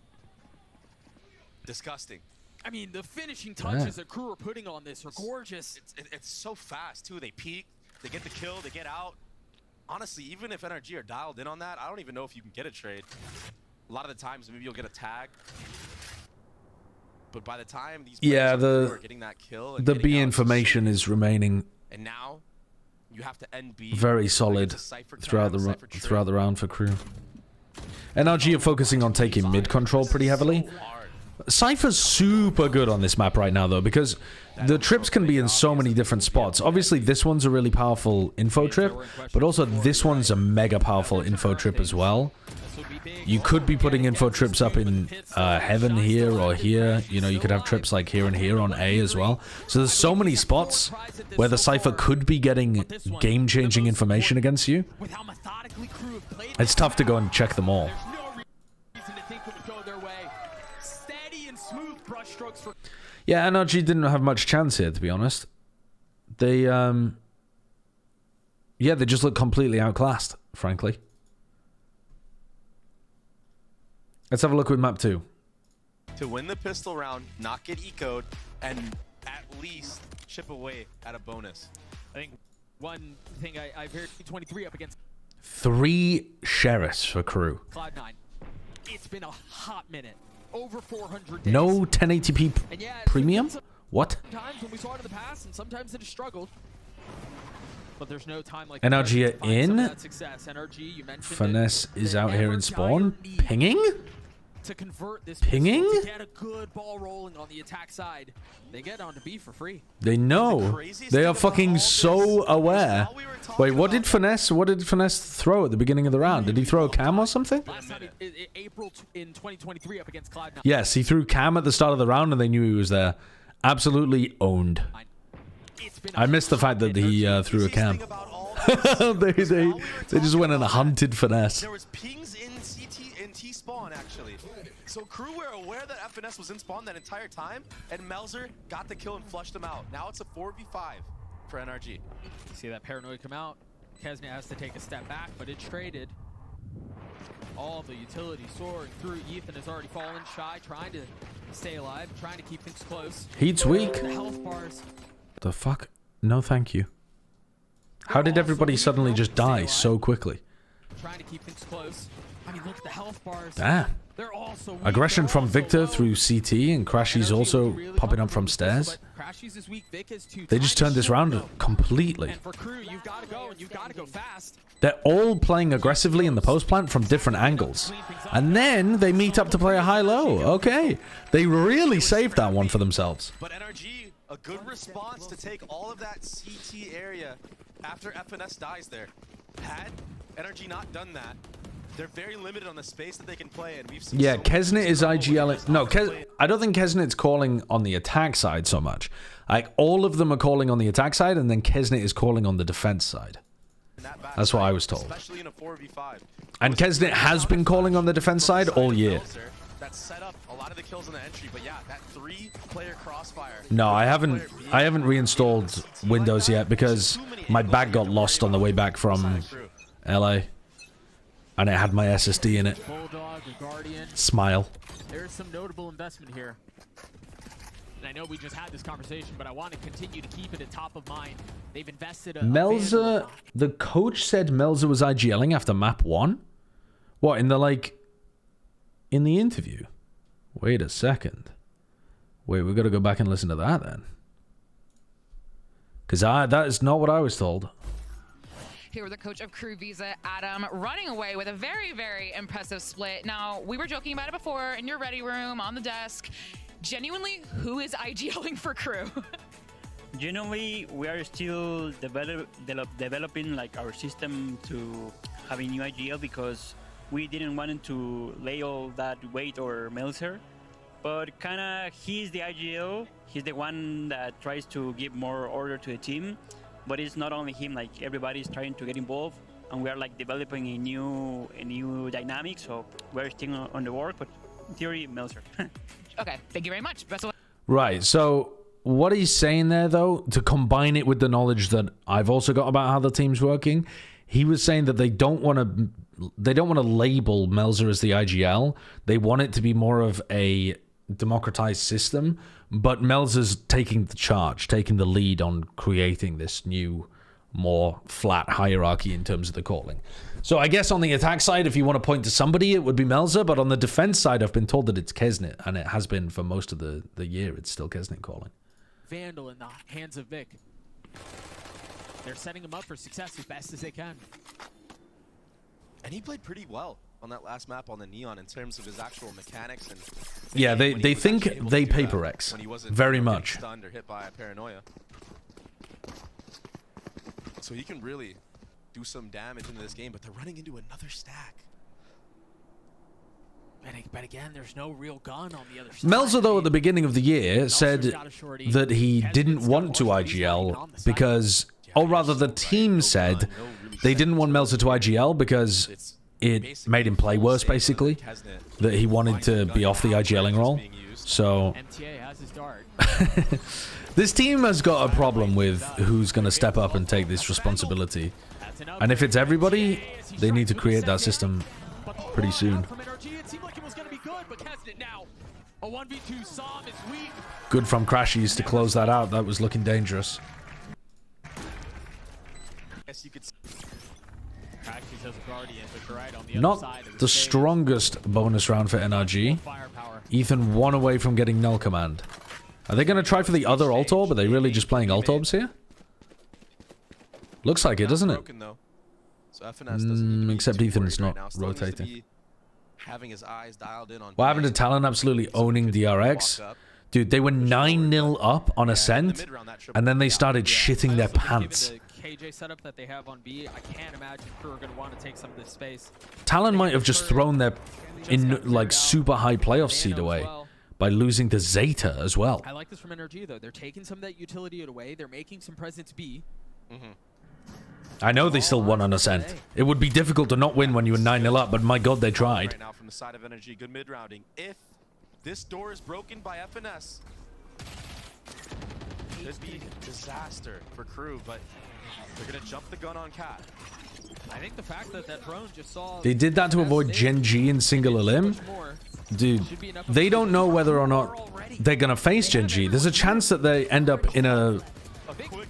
Disgusting. I mean, the finishing touches that crew are putting on this are gorgeous. It's so fast too. They peek, they get the kill, they get out. Honestly, even if NRG are dialed in on that, I don't even know if you can get a trade. A lot of the times, maybe you'll get a tag. But by the time these players are getting that kill, and The getting B out, information is remaining and now you have to end B. very solid throughout the round for crew. NRG are focusing on taking mid control pretty heavily. Cypher's super good on this map right now, though, because the trips can be in so many different spots. Obviously, this one's a really powerful info trip, but also this one's a mega powerful info trip as well. You could be putting info trips up in heaven here or here. You know, you could have trips like here and here on A as well. So there's so many spots where the Cypher could be getting game-changing information against you. It's tough to go and check them all. Yeah, NRG didn't have much chance here, to be honest. They, yeah, they just look completely outclassed, frankly. Let's have a look with map 2. To win the pistol round, not get ecoed, and at least chip away at a bonus. I think one thing I've heard 23 up against 3 sheriffs for crew. Cloud9. It's been a hot minute. Over 400 days. No 1080p And yeah, premium? What? Sometimes when we saw it in the past, and sometimes it has struggled. But there's no time like NRG to find some of in. that success. NRG, you mentioned Finesse it. is They out here never in spawn. die need Pinging? to convert this Pinging? pistol, to get a good ball rolling on the attack side. They get onto B for free. They know. They are fucking so aware. Wait, what did Finesse throw at the beginning of the round? Did he throw a cam or something? Last time, April in 2023 up against Cloud9. Yes, he threw cam at the start of the round and they knew he was there. Absolutely owned. I missed the fact that he threw a cam. they just went and hunted Finesse. There was pings in CT and T spawn actually. So crew were aware that FNS was in spawn that entire time, and Melzer got the kill and flushed them out. Now it's a 4v5 for NRG. See that paranoia come out. Kesnet has to take a step back, but it's traded. All the utility soaring through. Ethan has already fallen. Shy trying to stay alive, trying to keep things close. Heat's weak. The health bars. The fuck? No, thank you. How did everybody suddenly just die so quickly? Trying to keep things close. I mean, look at the health bars. Ah. They're also weak. Aggression They're from also Victor low. through CT and Crashy's NRG also really popping up from comfortable, stairs. but Crashy's is weak. Vic is too They just tiny. turned this round completely. And for crew, you've got to go and you've got to go fast. They're all playing aggressively in the post plant from different angles. And then they meet up to play a high-low. Okay. They really saved that one for themselves. But NRG, a good response to take all of that CT area after FNS dies there. Had NRG not done that, they're very limited on the space that they can play, and we've seen Yeah, so many Kesnet is trouble IGL. with No, this I don't think Kesnet's calling on the attack side so much. Like, all of them are calling on the attack side, and then Kesnet is calling on the defense side. That's what I was told. Especially in a 4v5. And Kesnet has been calling on the defense side all year. That set up a lot of the kills in the entry, but yeah, that 3-player crossfire. No, I haven't reinstalled Windows yet because my bag got lost on the way back from LA. And it had my SSD in it. Bulldog, the Guardian. Smile. There's some notable investment here. And I know we just had this conversation, but I want to continue to keep it at top of mind. They've invested a Melzer, the coach said Melzer was IGLing after map 1? What, in the interview? Wait a second. Wait, we got to go back and listen to that then. Because that is not what I was told. Here with the coach of Crew Visa, Adam, running away with a very, very impressive split. Now, we were joking about it before in your ready room, on the desk. Genuinely, who is IGLing for Crew? Generally, we are still developing like our system to have a new IGL because we didn't want to lay all that weight or Melzer. But kind of, he's the IGL. He's the one that tries to give more order to the team. But it's not only him, like everybody's trying to get involved, and we are like developing a new dynamic. So we're still on the work, but in theory, Melzer. Okay, thank you very much. Best of luck. Right. So what he's saying there, though, to combine it with the knowledge that I've also got about how the team's working, he was saying that they don't want to label Melzer as the IGL. They want it to be more of a democratized system, but Melzer's taking the charge, taking the lead on creating this new, more flat hierarchy in terms of the calling. So I guess on the attack side, if you want to point to somebody, it would be Melzer, but on the defense side, I've been told that it's Kesnit, and it has been for most of the year. It's still Kesnit calling. Vandal in the hands of Vic. They're setting him up for success as best as they can. And he played pretty well on that last map on the Neon in terms of his actual mechanics. And Yeah, they think they paper X very much. Stunned or hit by a paranoia. So he can really do some damage into this game, but they're running into another stack. But again, there's no real gun on the other side. Melzer, though, at the beginning of the year said that he didn't want to IGL because, or rather the team said they didn't want Melzer to IGL because it made him play worse, basically. That he wanted to be off the IGLing role. So MTA has his dart. this team has got a problem with who's going to step up and take this responsibility. And if it's everybody, they need to create that system pretty soon. Good from Crashies to close that out. That was looking dangerous. Not the strongest bonus round for NRG. Ethan 1 away from getting null command. Are they going to try for the other alt orb? Are they really just playing alt orbs here? Looks like it, doesn't it? Except Ethan's not rotating. What happened to Talon absolutely owning DRX? Dude, they were 9-0 up on Ascent, and then they started shitting their pants. KJ setup that they have on B, I can't imagine Crew are going to want to take some of this space. Talon might have just thrown their like super high playoff seed away by losing to Zeta as well. I like this from NRG though. They're taking some of that utility away. They're making some presence B. I know they still won on Ascent. It would be difficult to not win when you were 9-0 up, but my god, they tried. Right now from the side of NRG, good mid rounding. If this door is broken by FNS, it'd be a disaster for Crew, but they're gonna jump the gun on Cat. I think the fact that drone just saw They did that to avoid Gen G in single elim. Dude, they don't know whether or not they're gonna face Gen G. There's a chance that they end up in a...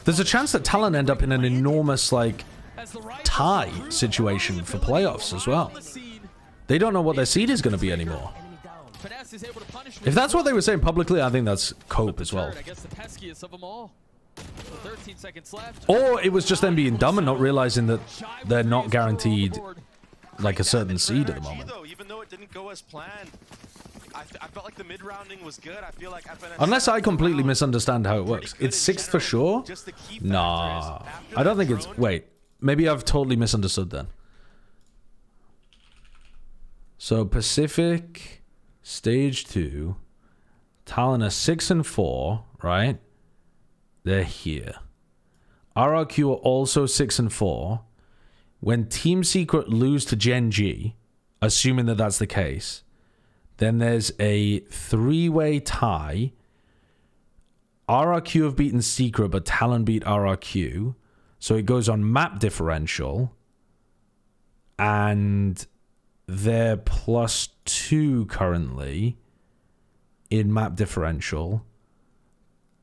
There's a chance that Talon end up in an enormous, like, tie situation for playoffs as well. They don't know what their seed is going to be anymore. If that's what they were saying publicly, I think that's cope as well. Or it was just them being dumb and not realizing that they're not guaranteed, like, a certain seed at the moment. Even though it didn't go as planned, I felt like the mid rounding was good. I feel like FNS, unless I completely misunderstand how it works. It's 6th for sure? Nah. I don't think it's... Wait. Maybe I've totally misunderstood then. So Pacific, Stage 2, Talon are 6 and 4, right? They're here. RRQ are also 6 and 4. When Team Secret lose to Gen G, assuming that that's the case, then there's a 3-way tie. RRQ have beaten Secret, but Talon beat RRQ. So it goes on map differential. And they're +2 currently in map differential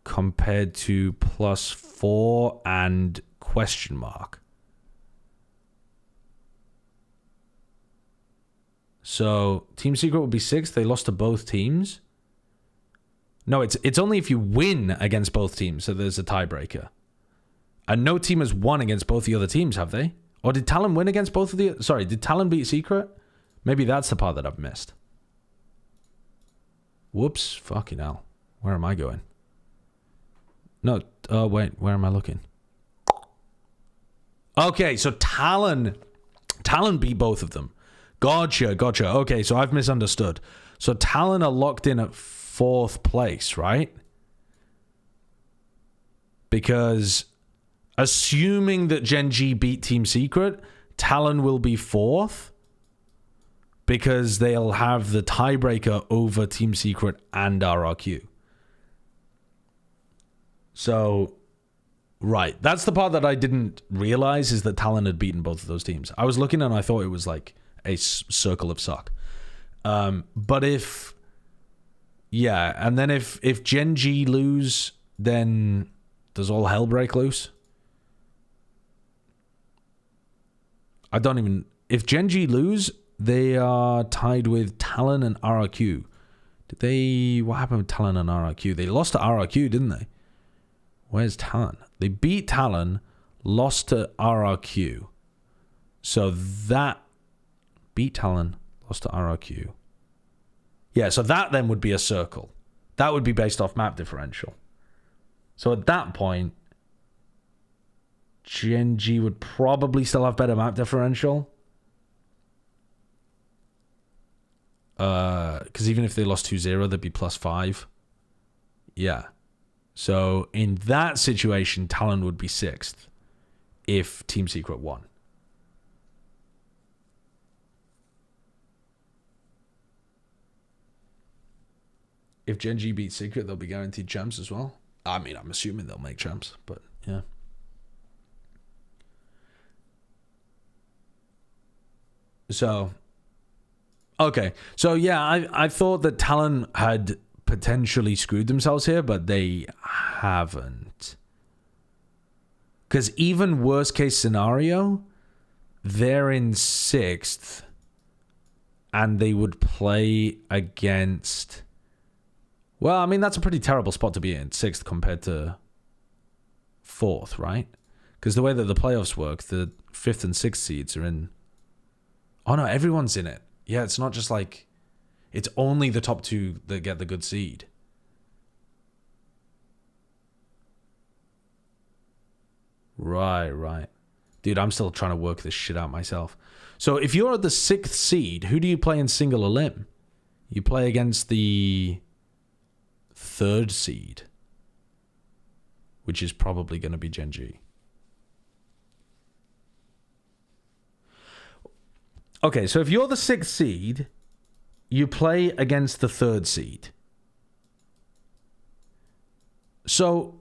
compared to +4 and question mark. So Team Secret would be 6th. They lost to both teams. No, it's only if you win against both teams, so there's a tiebreaker. And no team has won against both the other teams, have they? Or did Talon win against both of the... Sorry, did Talon beat Secret? Maybe that's the part that I've missed. Whoops. Fucking hell. Where am I going? No. Oh, wait. Where am I looking? Okay, so Talon beat both of them. Gotcha. Okay, so I've misunderstood. So Talon are locked in at 4th place, right? Because assuming that Gen G beat Team Secret, Talon will be 4th because they'll have the tiebreaker over Team Secret and RRQ. So, right. That's the part that I didn't realize, is that Talon had beaten both of those teams. I was looking and I thought it was like a circle of suck. But if... Yeah, and then if Gen G lose, then does all hell break loose? I don't even... If Gen G lose, they are tied with Talon and RRQ. Did they... What happened with Talon and RRQ? They lost to RRQ, didn't they? Where's Talon? They beat Talon, lost to RRQ. So that... Beat Talon, lost to RRQ. Yeah, so that then would be a circle. That would be based off map differential. So at that point, Gen G would probably still have better map differential. Because even if they lost 2-0, they'd be +5. Yeah. So in that situation, Talon would be 6th if Team Secret won. If Gen G beats Secret, they'll be guaranteed champs as well. I mean, I'm assuming they'll make champs, but yeah. So, okay. So, yeah, I thought that Talon had potentially screwed themselves here, but they haven't. Because even worst case scenario, they're in 6th and they would play against... Well, I mean, that's a pretty terrible spot to be in, 6th compared to 4th, right? Because the way that the playoffs work, the 5th and 6th seeds are in... Oh, no, everyone's in it. Yeah, it's not just like... It's only the top 2 that get the good seed. Right. Dude, I'm still trying to work this shit out myself. So if you're at the 6th seed, who do you play in single elim? You play against the 3rd seed, which is probably going to be Gen G. Okay, so if you're the 6th seed, you play against the 3rd seed. So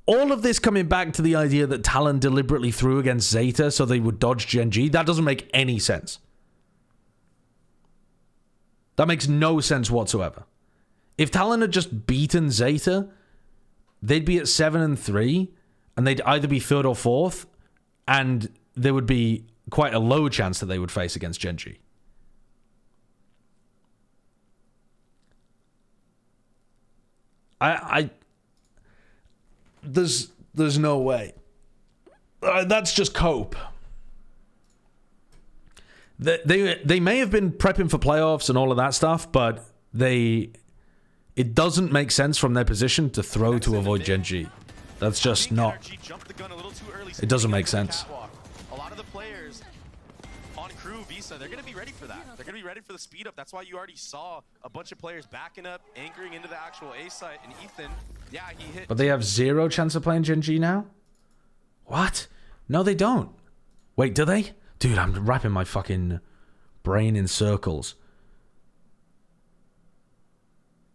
all of this coming back to the idea that Talon deliberately threw against Zeta so they would dodge Gen G, that doesn't make any sense. That makes no sense whatsoever. If Talon had just beaten Zeta, they'd be at 7-3, and they'd either be 3rd or 4th, and there would be quite a low chance that they would face against Gen G. There's no way. That's just cope. They may have been prepping for playoffs and all of that stuff, but it doesn't make sense from their position to throw to avoid Gen G. That's just not. It doesn't make sense. A lot of the players on Crew Visa, they're going to be ready for that. They're going to be ready for the speed up. That's why you already saw a bunch of players backing up, anchoring into the actual A site. And Ethan, yeah, he hit. But they have 0 chance of playing Gen G now? What? No, they don't. Wait, do they? Dude, I'm wrapping my fucking brain in circles.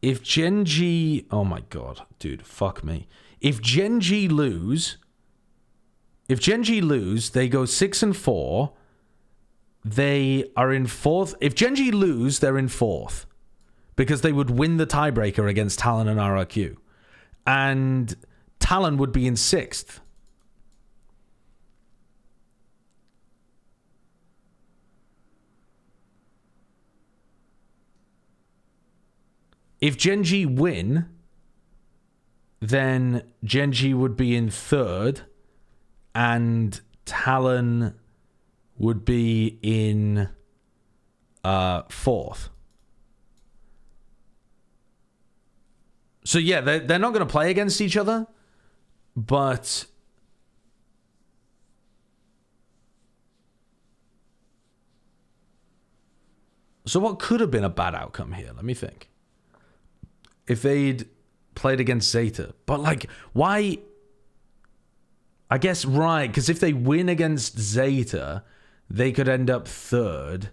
If Gen G... Oh my god, dude, fuck me. If Gen G lose... If Gen G lose, they go 6-4. They are in 4th. If Gen G lose, they're in 4th. Because they would win the tiebreaker against Talon and RRQ. And Talon would be in 6th. If Gen G win, then Genji would be in third, and Talon would be in fourth. So yeah, they're not going to play against each other, but so what could have been a bad outcome here? Let me think. If they'd played against Zeta, but like, why? I guess, right, because if they win against Zeta, they could end up third,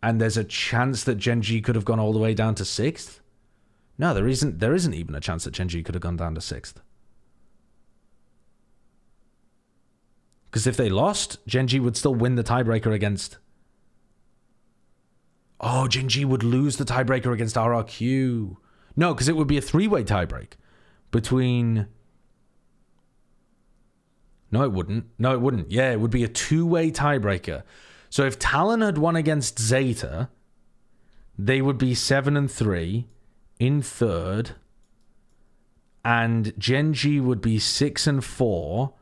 and there's a chance that Genji could have gone all the way down to sixth. No, there isn't even a chance that Genji could have gone down to sixth. Because if they lost, Genji would still win the tiebreaker against... Oh, Genji would lose the tiebreaker against RRQ. No, because it would be a three-way tiebreak between... No, it wouldn't. No, it wouldn't. Yeah, it would be a two-way tiebreaker. So if Talon had won against Zeta, they would be 7-3 in third, and Genji would be 6-4.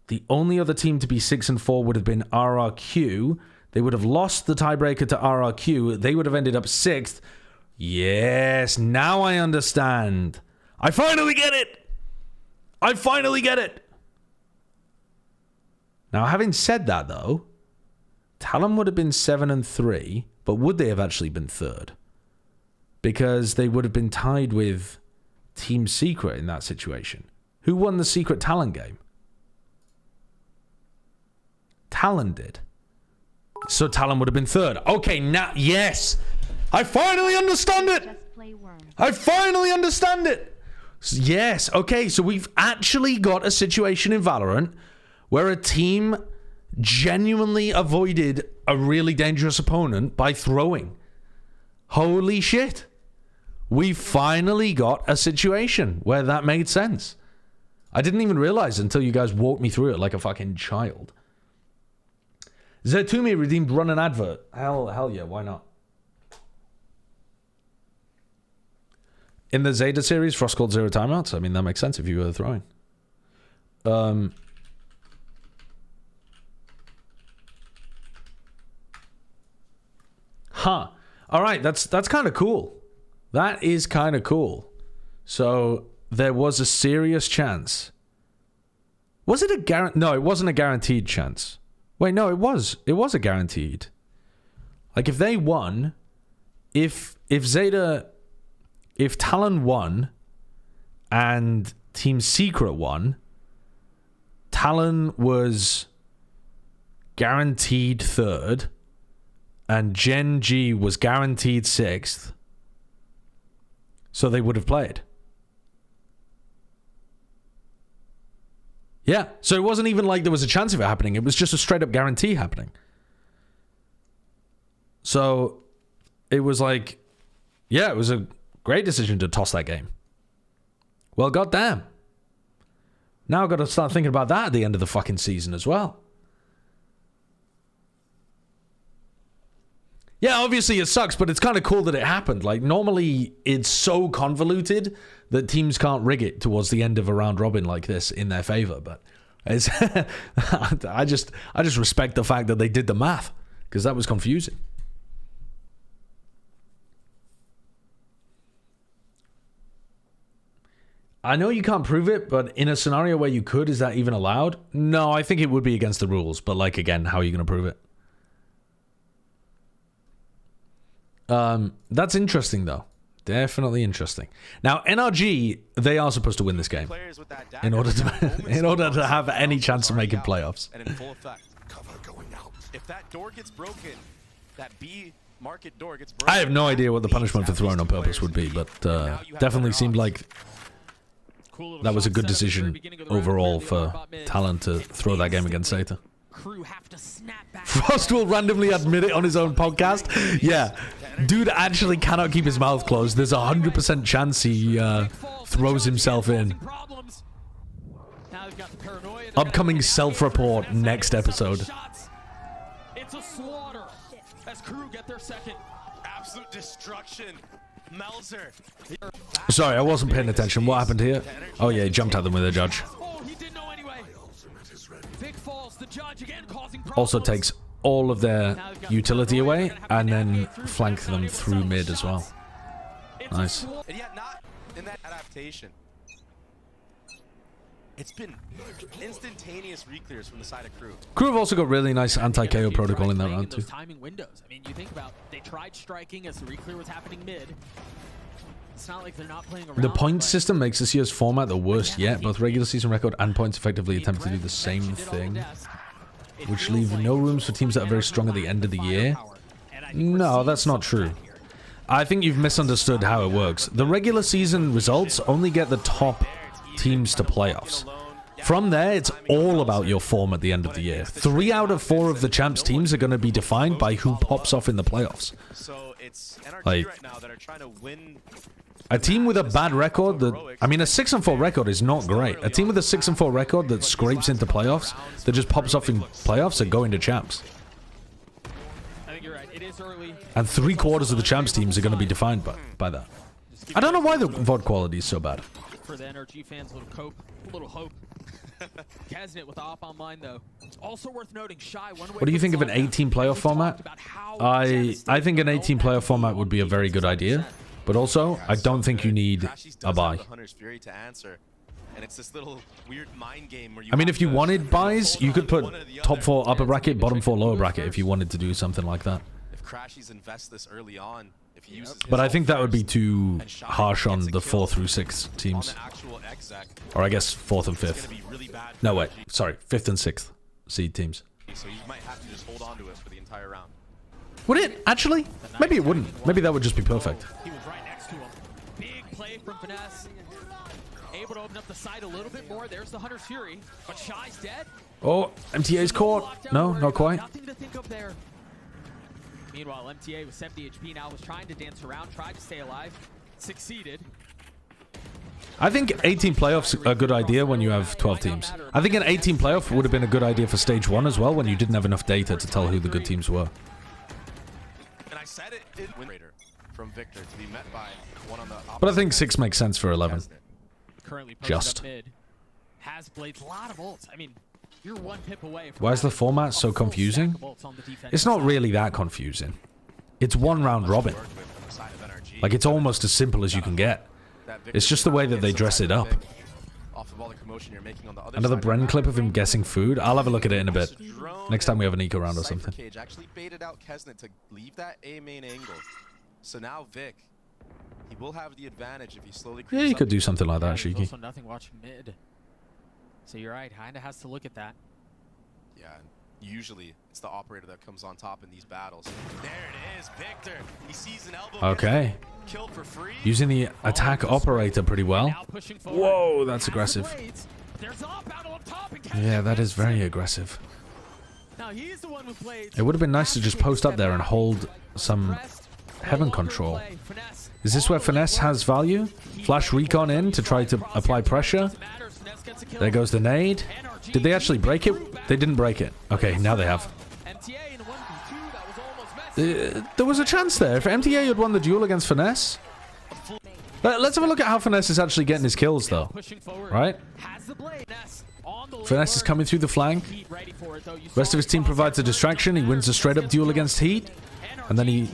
The only other team to be 6-4 would have been RRQ. They would have lost the tiebreaker to RRQ. They would have ended up sixth. Yes, now I understand. I finally get it. I finally get it. Now, having said that, though, Talon would have been 7-3, but would they have actually been third? Because they would have been tied with Team Secret in that situation. Who won the Secret Talon game? Talon did. So Talon would have been third. Okay, now, yes. I finally understand it. Just play worm. I finally understand it. Yes, okay, so we've actually got a situation in Valorant where a team genuinely avoided a really dangerous opponent by throwing. Holy shit. We finally got a situation where that made sense. I didn't even realize until you guys walked me through it like a fucking child. Zetumi redeemed run an advert. Hell yeah, why not? In the Zeta series, Frost called zero timeouts. I mean, that makes sense if you were throwing. Huh. All right, that's kind of cool. That is kind of cool. So there was a serious chance. Was it a guarantee? No, it wasn't a guaranteed chance. Wait, no, it was. It was a guaranteed. Like if they won, if Talon won and Team Secret won, Talon was guaranteed third and Gen G was guaranteed sixth. So they would have played. Yeah, so it wasn't even like there was a chance of it happening. It was just a straight up guarantee happening. So it was like, yeah, it was a great decision to toss that game. Well, goddamn. Now I've got to start thinking about that at the end of the fucking season as well. Yeah, obviously it sucks, but it's kind of cool that it happened. Like, normally it's so convoluted that teams can't rig it towards the end of a round robin like this in their favor. But it's I just respect the fact that they did the math, because that was confusing. I know you can't prove it, but in a scenario where you could, is that even allowed? No, I think it would be against the rules. But like, again, how are you going to prove it? That's interesting, though. Definitely interesting. Now, NRG, they are supposed to win this game in order to have any chance of making playoffs. And in full effect. Cover going out. If that door gets broken, that B market door gets broken. I have no idea what the punishment for throwing on purpose would be, but definitely seemed like that was a good decision overall for Talon to throw that game against Zeta. Frost will randomly admit it on his own podcast. Yeah, dude actually cannot keep his mouth closed. There's 100% chance he throws himself in. Upcoming self-report next episode. It's a slaughter as Crew get their second. Absolute destruction Melzer. Sorry, I wasn't paying attention. What happened here? Oh yeah, he jumped at them with a judge. Oh, he didn't know anyway. Vic falls, the judge again causing Also problems. takes all of their utility away and then flank them through mid as well. Nice. And yet not in that adaptation. It's been instantaneous re-clears from the side of Crew. Crew have also got really nice anti-KO protocol in that round too. Those timing windows. I mean, you think about they tried striking as the re-clear was happening mid. It's not like they're not playing around. The point system makes this year's format the worst yet. Both regular season record and points effectively attempt to do the same thing, which leave no rooms for teams that are very strong at the end of the year. No, that's not true. I think you've misunderstood how it works. The regular season results only get the top teams to playoffs. From there, it's all about your form at the end of the year. 3 out of 4 of the champs teams are going to be defined by who pops off in the playoffs. So it's NRG Like, right now that are trying to win. a team with a bad record that, I mean, a 6-4 record is not great. A team with a 6-4 record that scrapes into playoffs, that just pops off in playoffs, are going to champs. I think you're right. It is early. And 3/4 of the champs teams are going to be defined by that. I don't know why the VOD quality is so bad. For the NRG fans, a little hope. Kesnet with op online though. Also worth noting, Shy. What do you think of an 18 playoff format? I think an 18 playoff format would be a very good idea, but also I don't think you need a bye. Hunter's Fury to answer. And it's this little weird mind game where you I mean, have if you to wanted buys, you could put one or the top other. 4 upper bracket, bottom 4 lower bracket if you wanted to do something like that. If Crashies invests this early on, if he uses But his I think that would be first too and Shy harsh on gets a the kill 4 through 6 on teams. the actual exec, Or I guess 4th and it's gonna 5th. be really bad for No, wait. NRG. Sorry, 5th and 6th seed teams. So you might have to just hold on to it for the entire round. Would it, actually? Maybe it wouldn't. Maybe that would just be perfect. He was right next to him. Big play from Finesse. Able to open up the side a little bit more. There's the Hunter's Fury. But Shy's dead. Oh, MTA's caught. No, not quite. Nothing to think of there. Meanwhile, MTA with 70 HP now was trying to dance around, tried to stay alive, succeeded. I think 18 playoffs are a good idea when you have 12 teams. I think an 18 playoff would have been a good idea for stage 1 as well, when you didn't have enough data to tell who the good teams were. And I said it in win raider from Victor to be met by one on the opposite But I think end. 6 makes sense for 11. Kesnet. Currently posted Just. up mid. Has blades, a lot of ults. I mean, you're 1 pip away from Why is the having format a so full stack confusing? of ults on the defensive It's not side. really that confusing. It's one round robin. Work with from the side of NRG. Like, it's almost as simple as you can get. That Victor It's just the way that they gets dress it some up. type of pick off of all the commotion you're making on the other Another side. Bren clip of him guessing food. I'll have a look at it in a bit. Drone Next time we have an and eco round or Cypher something. Cage actually baited out Kesnet to leave that A main angle. So now Vic, he will have the advantage if he slowly Yeah, creeps you up could do the- something like that, There's Shiki. also nothing watching mid. So you're right, kinda has to look at that. Yeah, usually it's the operator that comes on top in these battles. There it is, Victor. He sees an elbow. Okay. Killed for free. Using the attack operator pretty well. Now pushing forward. Whoa, that's Has the aggressive. blades. There's up battle up top and Kesnet Yeah, that is gets very it. aggressive. Now he's the one with blades. It would have been nice to just post up there and hold some heaven control. Is this where Finesse has value? Flash Recon in to try to apply pressure. There goes the nade. Did they actually break it? They didn't break it. Okay, now they have. MTA in 1v2, that was almost messy. There was a chance there. If MTA had won the duel against Finesse. Let's have a look at how Finesse is actually getting his kills, though. Pushing forward. Right? Has the blade. Finesse on the lane Finesse is work. coming through the flank. Heat ready for it, though. You Rest saw of his team the provides a crosshair distraction. He wins a straight-up duel against Heat. And then he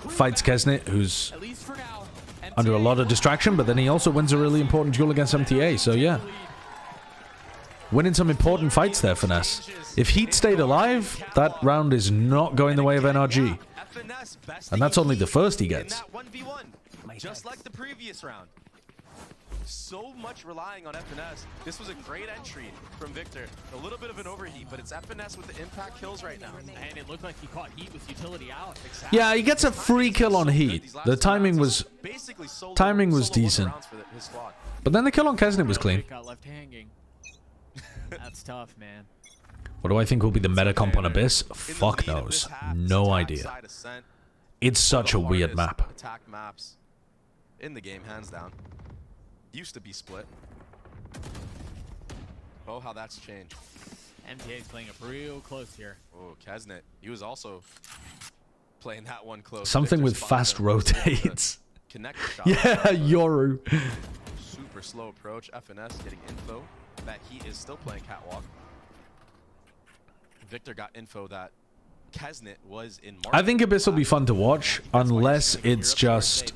fights Kesnet, who's At least for now. under a lot of distraction, but then he also wins a really important duel against MTA, so yeah. Winning some important fights there, Finesse. If Heat stayed alive, that round is not going the way of NRG. And that's only the first he gets. In that 1v1, just like the previous round. So much relying on FNS. This was a great entry from Victor. A little bit of an overheat, but it's FNS with the impact kills right now. And it looked like he caught Heat with utility out. Yeah, he gets a free kill on Heat. The timing was... Basically solo decent. rounds for his squad. But then the kill on Kesnet was clean. Got left hanging. That's tough, man. What do I think will be the meta comp on Abyss? In the Fuck lead of knows. this half, No attack idea. side ascent, It's one of such the a weird hardest map. Attack maps in the game, hands down. Used to be split. Oh, how that's changed. MTA's playing up real close here. Oh, Kesnet. He was also playing that one close. Something Victor's with finding fast a- rotates. connector shot. Yeah, Yoru. Super slow approach. FNS getting info that he is still playing catwalk. Victor got info that Kesnet was in market. I think Abyss will be fun to watch, unless it's just...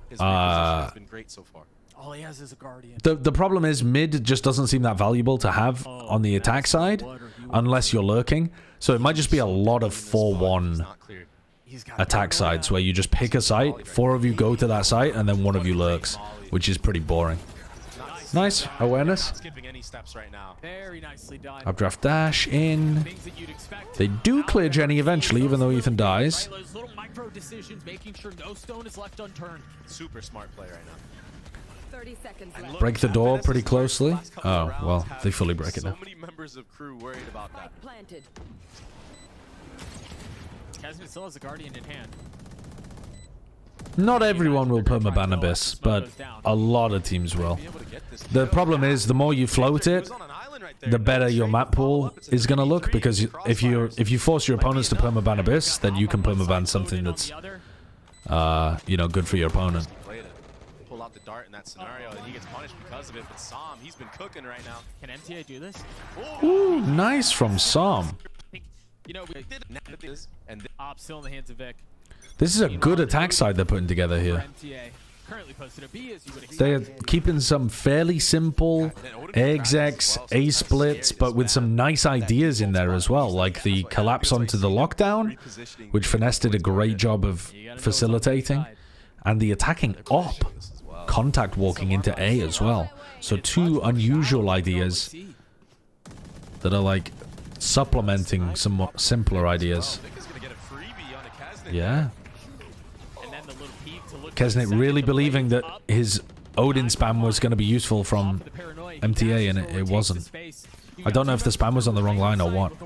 His has been great so far. All he has is a guardian. The problem is mid just doesn't seem that valuable to have on the attack side, unless you're lurking. So it might just be a lot of 4-1 attack sides, where you just pick a site, 4 of you go to that site, and then 1 of you lurks, which is pretty boring. Nice awareness. Skipping any steps right now. Very nicely done. Updraft dash in. Things that you'd expect. They do clear Jenny eventually, even though Ethan dies. Those little micro decisions, making sure no stone is left unturned. Super smart play right now. 30 seconds left. Break the door pretty closely. Oh, well, they fully break it now. So many members of crew worried about that. Planted. Kesmet still has a guardian in hand. Not everyone will permaban Abyss, but a lot of teams will. The problem is, the more you float it, the better your map pool is going to look, because if you force your opponents to permaban Abyss, then you can permaban something that's, you know, good for your opponent. Pull out the dart in that scenario, and he gets punished because of it. But Sam, he's been cooking right now. Can MTA do this? Ooh, nice from Sam. You know, we did this, and op still in the hands of Vic. This is a good attack side they're putting together here. MTA currently posted a B, as you would expect. They're keeping some fairly simple execs, A splits, but with some nice ideas in there as well, like the collapse onto the lockdown, which Finesse did a great job of facilitating, and the attacking op, contact walking into A as well. So 2 unusual ideas that are like supplementing some more simpler ideas. Yeah. Kesnet really believing that his Odin spam was going to be useful from MTA, and it wasn't. I don't know if the spam was on the wrong line or what.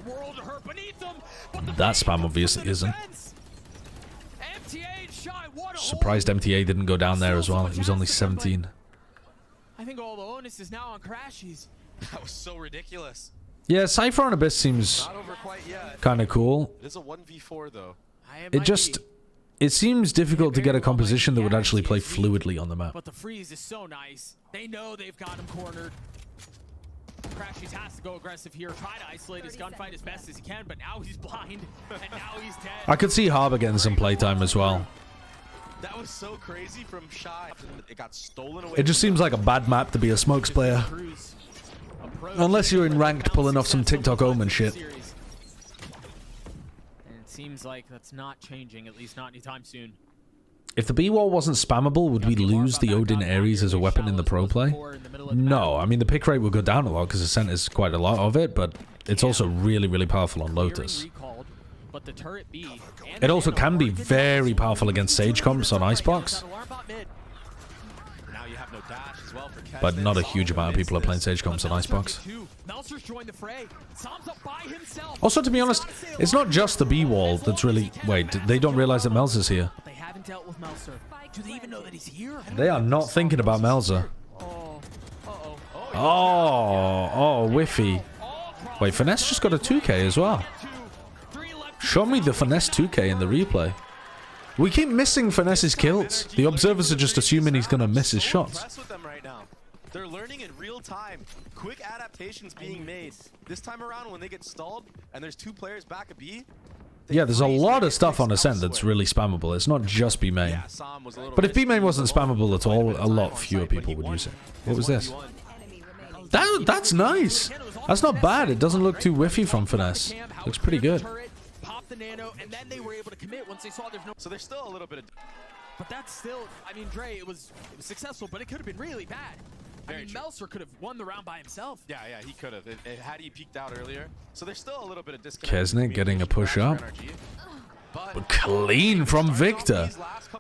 That spam obviously isn't. Surprised MTA didn't go down there as well. He was only 17. I think all the onus is now on Crashies. that was so ridiculous. Yeah, Cypher on Abyss seems Not over quite yet. kind of cool. It is a 1v4 though. It just... It seems difficult to get a composition that would actually play fluidly on the map. But the freeze is so nice. They know they've got him cornered. Crashies has to go aggressive here, try to isolate his gunfight as best as he can, but now he's blind, and now he's dead. I could see Harbor getting some playtime as well. That was so crazy from Shy. It got stolen away. It just seems like a bad map to be a smokes player. Unless you're in ranked pulling off some TikTok Omen shit. And it seems like that's not changing, at least not anytime soon. If the B-wall wasn't spammable, would we lose the Odin Ares as a weapon in the pro play? No, I mean the pick rate will go down a lot because the Ascent is quite a lot of it, but it's also really, really powerful on Lotus. It also can be very powerful against Sage comps on Icebox, but not a huge amount of people are playing Sage comps on Icebox. Also, to be honest, it's not just the B-wall that's really... Wait, they don't realize that Melzer's here. They haven't dealt with Melzer. Do they even know that he's here? They are not thinking about Melzer. Oh, whiffy. Wait, Finesse just got a 2k as well. Show me the Finesse 2k in the replay. We keep missing Finesse's kills. The observers are just assuming he's going to miss his shots. They're learning in real time. Quick adaptations being made. This time around when they get stalled and there's 2 players back at B. Yeah, there's a lot of stuff on Ascent that's really spammable. It's not just B main. But if B main wasn't spammable at all, a lot fewer people would use it. What was this? That's nice. That's not bad. It doesn't look too whiffy from Finesse. Looks pretty good. The nano, and then they were able to commit once they saw there's no. So there's still a little bit of. But that's still, I mean, Dre, it was successful, but it could have been really bad. I mean, Melzer could have won the round by himself. Yeah, he could have. Had he peeked out earlier. So there's still a little bit of disconnect. Kesnet getting a push up. But clean from Victor.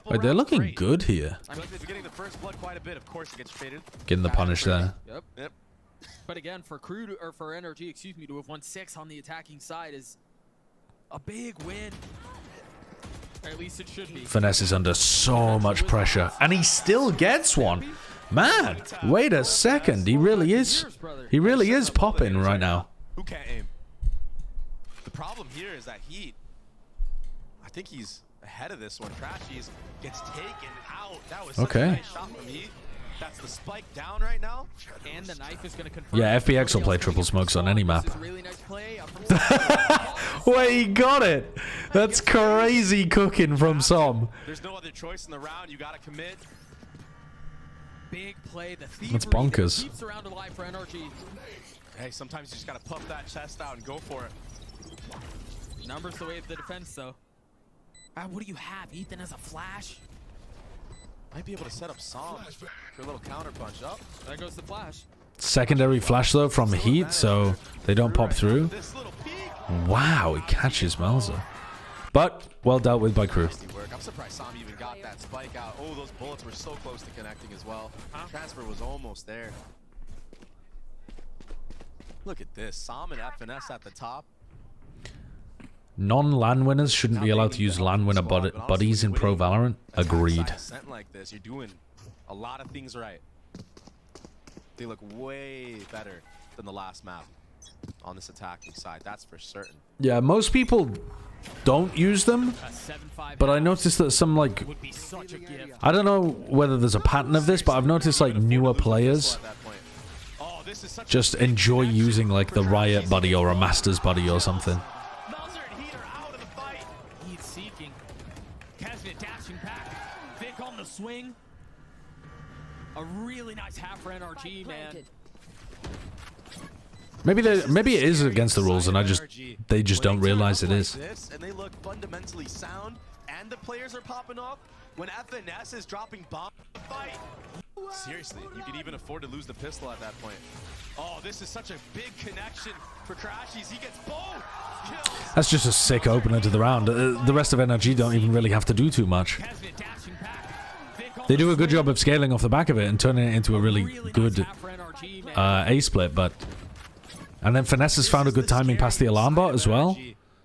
Wait, they're looking good here. I mean, they're getting the first blood quite a bit. Of course, it gets faded. Getting the punish there. Yep. But again, for Crew to, or for NRG, excuse me, to have won 6 on the attacking side is a big win. Or at least it should be. Finesse is under so much pressure, and he still gets one. Man, wait a second. He really is. He really is popping right now. Who can't aim? The problem here is that I think he's ahead of this one. Crashies gets taken out. That was such Okay. a nice shot from Heat. That's the spike down right now. And the knife is going to confirm. Yeah, FBX will play triple smokes on any map. This is a really nice play from Wait, he got it. That's crazy cooking from Som. There's no other choice in the round. You got to commit. big play. The That's thievery that bonkers. keeps around alive for NRG. Hey, sometimes you just got to puff that chest out and go for it. Numbers the way of the defense, though. What do you have? Ethan has a flash. Might be able to set up Som for a little counter punch. Oh, There goes the flash. Secondary flash though from Heat, so they don't pop through. this little peek. Wow, he catches Melza. But well dealt with by Crew. Nasty work. I'm surprised Som even got that spike out. Oh, those bullets were so close to connecting as well. Transfer was almost there. Look at this. Som and FNS at the top. Non-LAN winners shouldn't be allowed to use LAN winner buddies in Pro Valorant. Agreed. Ascent like this, you're doing a lot of things right. They look way better than the last map on this attacking side. That's for certain. Yeah, most people don't use them, A 7-5 but I noticed that some like would be such a gift. I don't know whether there's a pattern of this, but I've noticed like newer players At that point. Oh, this is such just enjoy using like the Riot buddy or a Masters buddy or something. Melzer and Heat are out of the fight. He's seeking. Kesnet dashing back. Vic on the swing. A really nice half for NRG, man. Maybe it is against the rules, and they just don't realize it is. And they look fundamentally sound, and the players are popping off. When FNS is dropping bombs in the fight, seriously, you could even afford to lose the pistol at that point. Oh, this is such a big connection for Crashies. He gets both kills. That's just a sick opener to the round. The rest of NRG don't even really have to do too much. Kesnet dashing back. Vic on They the do a good swing. job of scaling off the back of it and turning it into a really Really good nice half for NRG, man. A split, but and then Finesse has found a good timing past the alarm bot as well.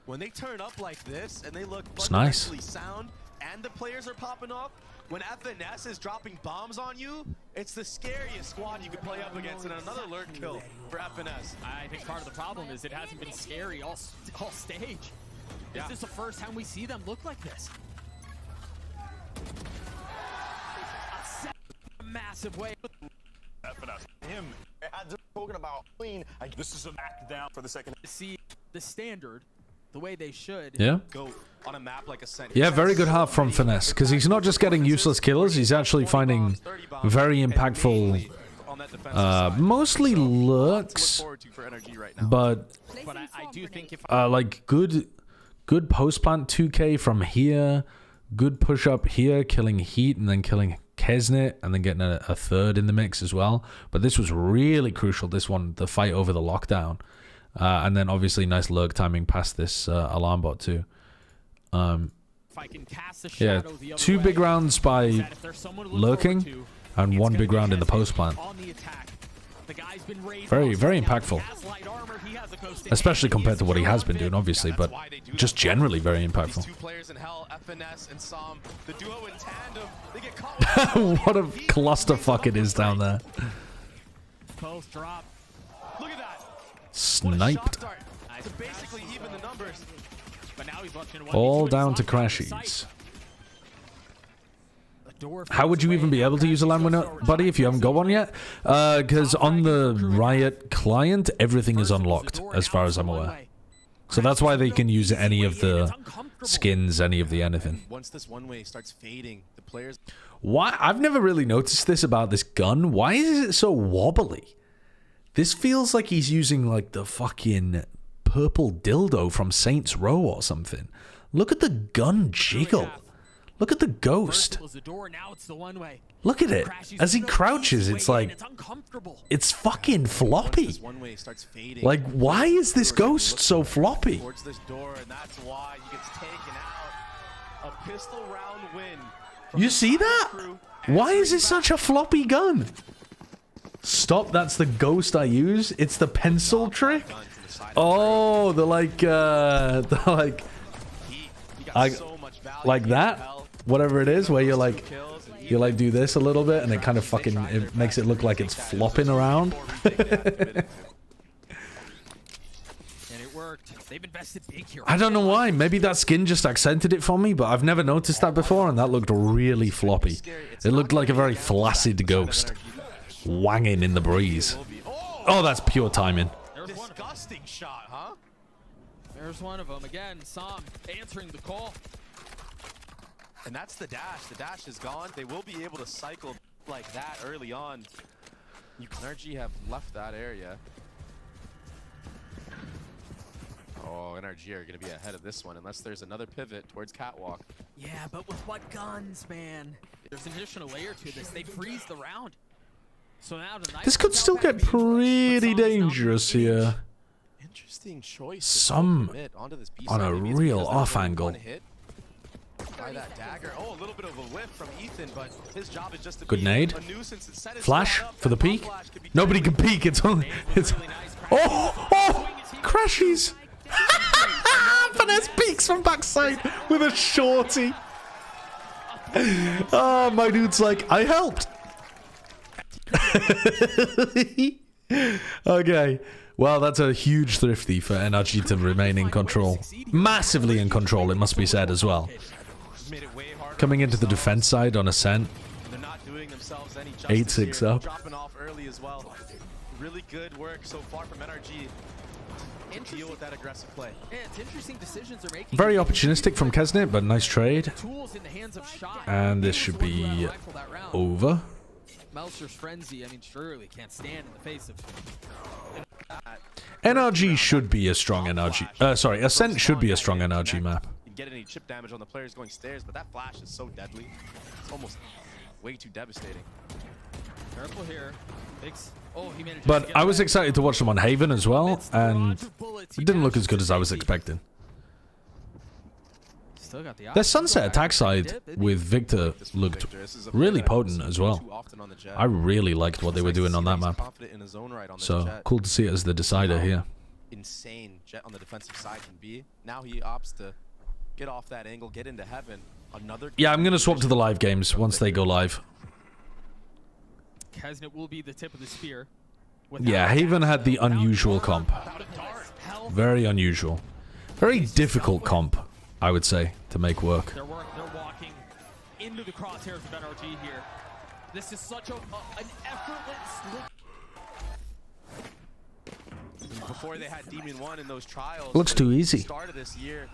When they turn up like this and they look It's nice. fundamentally sound and the players are popping off, when FNS is dropping bombs on you, it's the scariest squad you could play up against, and another lurk kill for FNS. I think part of the problem is it hasn't been scary all stage. Yeah. This is the first time we see them look like this. A massive way. Him. Talking about clean. This is a back down for the second. To see the standard the way they should. Yeah. Go on a map like Ascent. Yeah, very good half from Finesse, because he's not just getting useless killers, he's actually finding very impactful, mostly lurks, but But I do think if like good post plant 2K from here, good push up here, killing Heat and then killing Kesnet and then getting a third in the mix as well. But this was really crucial, this one, the fight over the lockdown. And then obviously nice lurk timing past this alarm bot too. if I can cast a Yeah, shadow the other 2 way, big rounds by that if there's someone to look lurking forward to, and it's 1 gonna big be round in the Kesnet post plant. on the attack. The guy's been raised Very, also very now. impactful. He has light armor, he has a ghost Especially hand, compared to what he has been zero doing, on obviously, That's but why they do just that. generally very These impactful. two players in hell, FNS and Som, the duo in tandem, they get caught. What a clusterfuck it is down there. Vic. Post drop. Look at that. What a shot Sniped. dart to basically even the numbers. But now he's watching All down to Crashies. How would you even be able to use a LAN winner, buddy, if you haven't got one yet? Because on the Riot client, everything is unlocked, as far as I'm aware. So that's why they can use any of the skins, any of the anything. Once this one way starts fading, the players. Why? I've never really noticed this about this gun. Why is it so wobbly? This feels like he's using like the fucking purple dildo from Saints Row or something. Look at the gun jiggle. Look at the ghost. Was the door, now it's the one way. Look at it. As he crouches, it's like, It's uncomfortable. it's fucking floppy. This one way starts fading. Like, why is this ghost so floppy? Towards this door, and that's why he gets taken out. A pistol round win. from You the see that? crew. Why is it such a floppy gun? Stop, that's the ghost I use. It's the pencil trick. Gun from the side of Oh, the He got I- so much value like in that, hell. whatever it is, where you're like, Kills and you like do this a little bit, and it kind of fucking, it makes it look like it's flopping around. And it worked. They've invested big here. I don't know why. Maybe that skin just accented it for me, but I've never noticed that before, and that looked really floppy. It looked like a very flaccid ghost wanging in the breeze. Oh, that's pure timing. Disgusting shot, huh? There's one of them. Again, Sam answering the call. And that's the dash. The dash is gone. They will be able to cycle like that early on. NRG have left that area. Oh, NRG are going to be ahead of this one unless there's another pivot towards Catwalk. Yeah, but with what guns, man? There's an additional layer to this. They freeze the round. So now the This could still get pretty dangerous here. Interesting choice. Some on a real off angle. By that dagger. Oh, a little bit of a whiff from Ethan, but his job is just to Good be nade. a nuisance and set his Flash squad up. for the That peek. flash could be Nobody can deadly. peek. It's only. It's. Oh! Crashes! Finesse peeks from backside with a shorty. Oh, my dude's like, I helped. Okay. Well, that's a huge thrifty for NRG to remain in control. Massively in control, it must be said as well. Made it way harder Coming for into the Sam. defense side on Ascent. They're not doing themselves any justice 8-6 here. up. Dropping off early as well. Really good work so far from NRG. To deal with that aggressive play. Yeah, it's interesting decisions they're making. Very opportunistic from Kesnet, but nice trade. Tools in the hands of Shot. And this should be over. Melser's frenzy, I mean, surely can't stand in the face of. NRG should be a strong NRG. Sorry, Ascent should be a strong NRG map. You get any chip damage on the players going stairs, but that flash is so deadly. It's almost way too devastating. Careful here. Oh, he managed But I was excited to watch them on Haven as well, and it didn't look as good as I was expecting. Still got the Their Sunset attack side with Victor looked really potent as well. I really liked what they were doing on that map. So cool to see it as the decider here. Insane Jet on the defensive side can be. Now he opts to get off that angle, get into heaven. Another. Yeah, I'm gonna swap to the live games once they go live. Kesnet will be the tip of the spear. Yeah, Haven had the unusual comp. Very unusual. Very difficult comp, I would say, to make work. They're walking into the crosshairs of NRG here. This is such an effortless. Before they had Demon 1 in those trials. Looks too easy. Start of this year,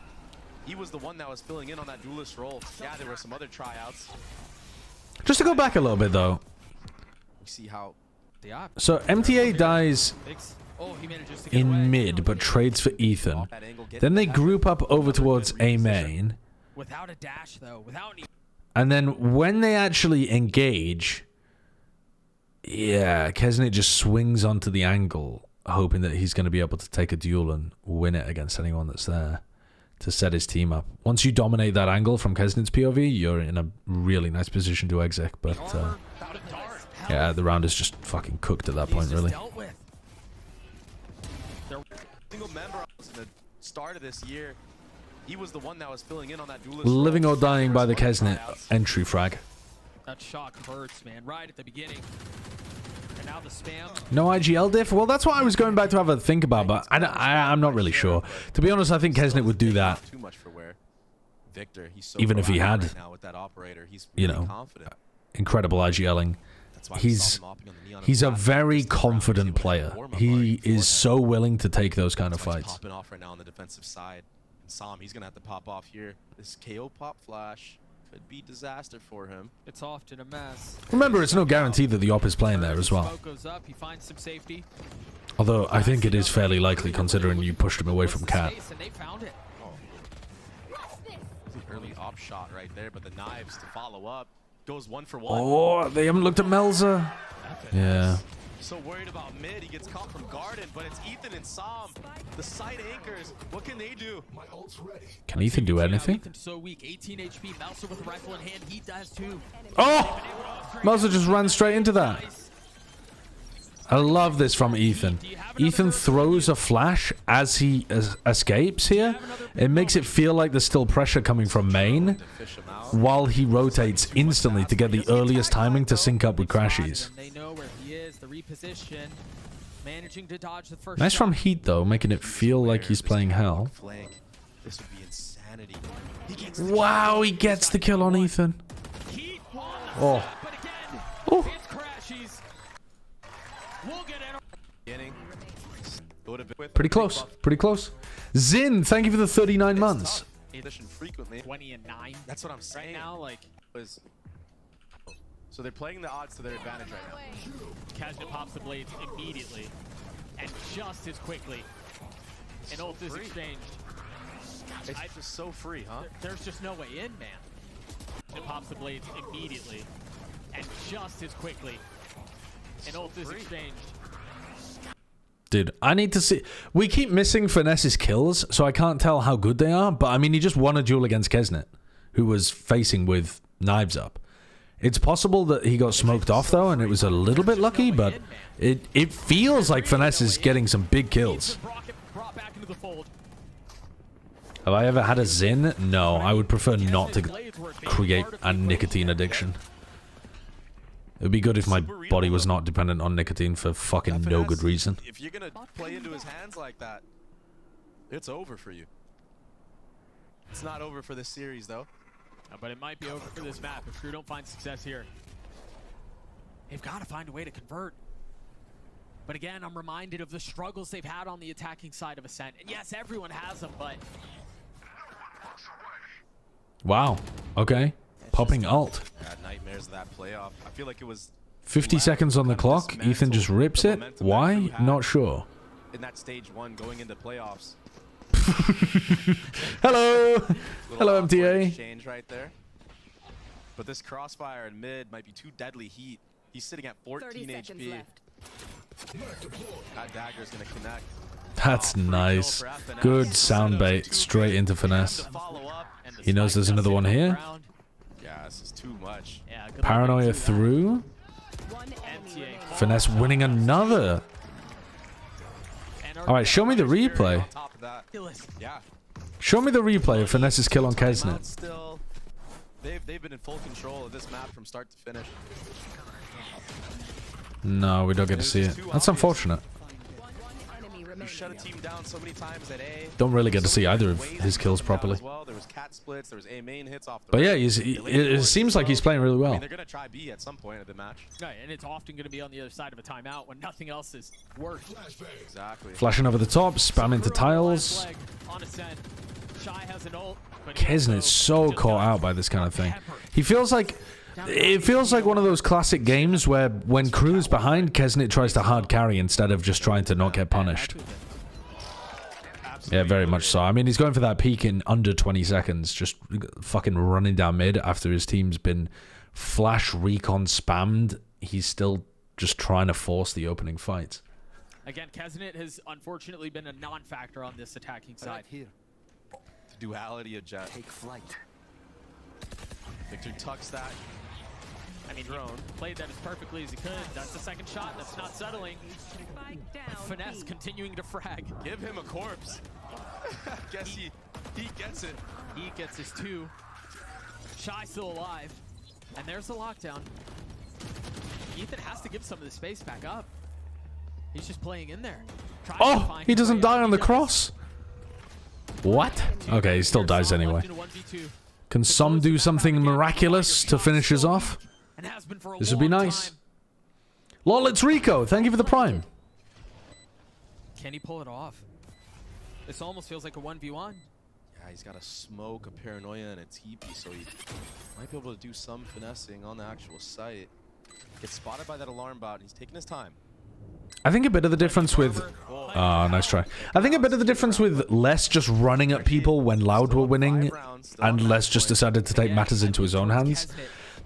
he was the one that was filling in on that duelist role. Yeah, there were some other tryouts. Just to go back a little bit though. You see how So MTA dies in mid, but trades for Ethan. Then they group up over towards A main. Without a dash, though, without any. And then when they actually engage, yeah, Kesnet just swings onto the angle, hoping that he's going to be able to take a duel and win it against anyone that's there to set his team up. Once you dominate that angle from Kesnet's POV, you're in a really nice position to exec, but yeah, the round is just fucking cooked at that point, really. Single member in the start of this year, he was the one that was filling in on that duelist Living role. or dying by the Kesnet entry frag. That shock hurts, man, right at the beginning. And now the spam. No IGL diff? Well, that's what I was going back to have a think about, but I'm not really sure. To be honest, I think Kesnet would do that. Too much for where Victor, he's so Even if he had, right now with that operator, he's you really know, confident. incredible IGLing. He's a very confident player. He is so willing to take those kind of fights. Popping off right now on the defensive side. And Sam, he's gonna have to pop off here. This KO pop flash could be disaster for him. It's often a mess. Remember, it's no guarantee that the op is playing there as well. Smoke goes up, he finds some safety. Although I think it is fairly likely considering you pushed him away from Cat. And they found it. Early op shot right there, but the knives to follow up. Goes 1 for 1. Oh, they haven't looked at Melzer. Yeah. So worried about mid, he gets caught from Garden, but it's Ethan and Sam. The side anchors, what can they do? Can Ethan do anything? Ethan's so weak, 18 HP, Mouser with a rifle in hand, he does too. Oh! Melzer just ran straight into that. I love this from Ethan. Ethan throws a flash as he escapes here. It makes it feel like there's still pressure coming from main while he rotates instantly to get the earliest timing to sync up with Crashies. They know where he is, the reposition. Managing to dodge the first Nice shot. from Heat, though, making it feel like he's playing hell. Flank. This would be insanity. Wow, he gets the kill on Ethan. Heat won the Oh. set, but again, Oh. it's crashes. We'll get it. Beginning. Would have been with Pretty close. Pretty close. Zin, thank you for the 39 months. Position frequently. 20 and 9. That's what I'm saying. Right now, like, So they're playing the odds to their advantage right now. Kazna pops the blades immediately and just as quickly. And ult is exchanged. It's just so free, huh? There's just no way in, man. It pops the blades immediately and just as quickly. And ult is exchanged. Dude, I need to see... We keep missing Finesse's kills, so I can't tell how good they are, but I mean, he just won a duel against Kesnet, who was facing with knives up. It's possible that he got smoked off, though, and it was a little bit lucky, but it feels like Finesse is getting some big kills. Have I ever had a Zin? No, I would prefer not to create a nicotine addiction. It would be good if my body was not dependent on nicotine for fucking no good reason. If you're gonna play into his hands like that, it's over for you. It's not over for this series, though. But it might be over for this map if Crew don't find success here. They've got to find a way to convert. But again, I'm reminded of the struggles they've had on the attacking side of Ascent. And yes, everyone has them, but... Wow. Okay. Popping ult. Had nightmares of that playoff. I feel like it was 50 seconds on the clock. Ethan just rips it. Why? Not sure. in that stage 1 going into playoffs. Hello. Hello, MTA. Exchange right there. But this crossfire in mid might be too deadly heat. He's sitting at 14 HP. That dagger is going to connect. That's nice. Good sound bait straight into Finesse. He knows there's another one here. Yeah, this is too much. Paranoia through. Finesse winning another. All right, show me the replay. Yeah. Show me the replay of Finesse's kill on Kesnet. Still, they've been in full control of this map from start to finish. No, we don't get to see it. That's unfortunate. You shut a team down so many times at A. Don't really get to see either of his kills properly. Well, there was cat splits, there was A main hits off the But yeah, right. it seems like he's playing really I well. mean, they're gonna try B at some point of the match. Right, and it's often going to be on the other side of a timeout when nothing else is worked. Exactly. Flashing over the top, spam into tiles. Kesnet's so caught out by this kind of thing. He feels like... It feels like one of those classic games where when Crew's behind, Kesnet tries to hard carry instead of just trying to not get punished. Yeah, very much so. I mean, he's going for that peak in under 20 seconds, just fucking running down mid after his team's been flash recon spammed. He's still just trying to force the opening fights. Again, Kesnet has unfortunately been a non-factor on this attacking side. The duality of Jet. Take flight. Victor tucks that. I mean, drone played that as perfectly as he could. That's the second shot. That's not settling. Finesse continuing to frag. Give him a corpse. Guess he gets it. He gets his 2. Shy still alive. And there's the lockdown. Ethan has to give some of the space back up. He's just playing in there. Oh, he doesn't die on the cross. What? Okay, he still dies anyway. Can some do something miraculous to finish us off? This would be nice. Lol, it's Rico. Thank you for the prime. Can he pull it off? This almost feels like a 1v1. Yeah, he's got a smoke, a paranoia, and a TP, so he might be able to do some finessing on the actual site. Gets spotted by that alarm bot, and he's taking his time. I think a bit of the difference with... nice try. I think a bit of the difference with Les just running at people when Loud were winning and Les just decided to take matters into his own hands.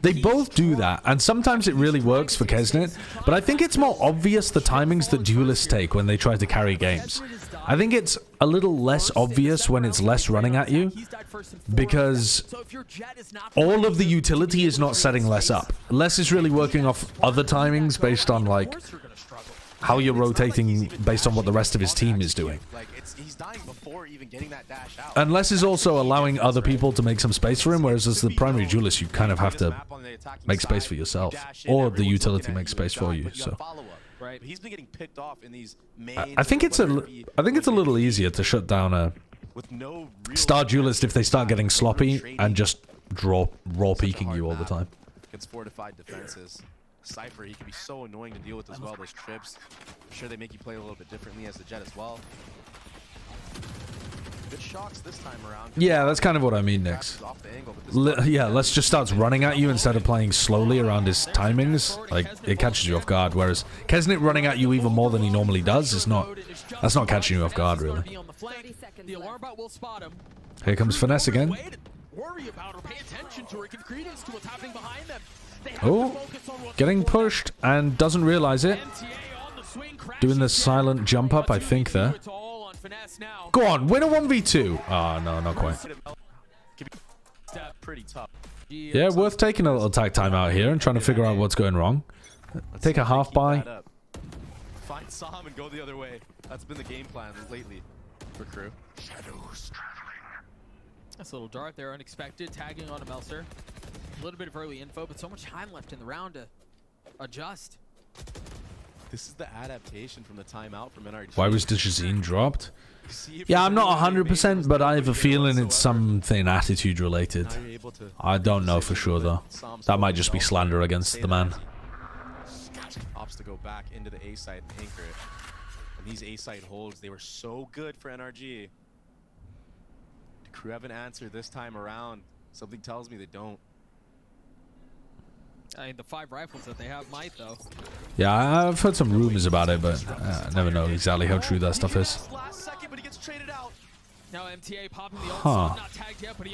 They both do that, and sometimes it really works for Kesnet, but I think it's more obvious the timings that duelists take when they try to carry games. I think it's a little less obvious when it's Les running at you, because all of the utility is not setting Les up. Les is really working off other timings based on, like, how you're rotating based on what the rest of his team is doing. He's dying before even getting that dash out. And Les is also allowing other people to make some space for him, whereas as the primary duelist, you kind of have to make space for yourself, or the utility makes space for you. So Right. But he's been getting picked off in these main. I think it's a little easier to shut down a with no real star duelist if they start getting sloppy and just raw peeking you all the time. Against fortified defenses. Cypher, he can be so annoying to deal with as well. Those trips, I'm sure they make you play a little bit differently as the Jet as well. Good shocks this time around. Yeah, that's kind of what I mean, Nix. Yeah, let's just start running at you instead of playing slowly around his timings. Like, it catches you off guard, whereas Kesnit running at you even more than he normally does is not... That's not catching you off guard, really. Here comes Finesse again. Oh, getting pushed and doesn't realize it. Doing the silent jump up, I think, there. Go on, win a 1v2. Oh, no, not quite. Yeah, worth taking a little tag time out here and trying to figure out what's going wrong. Take a half buy. Find Sam and go the other way. That's been the game plan lately for Crew. That's a little dart there, unexpected, tagging on a Melser. A little bit of early info, but so much time left in the round to adjust. This is the adaptation from the timeout from NRG. Why was Dejazine dropped? Yeah, I'm not 100%, but I have a feeling it's something attitude related. I don't know for sure, though. That might just be slander against the man. Opts to go back into the A site and anchor it. And these A site holds, they were so good for NRG. The Crew have an answer this time around. Something tells me they don't. I mean, the 5 rifles that they have might, though. Yeah, I've heard some rumors about it, but I never know exactly how true that stuff is. Now MTA popping the Huh.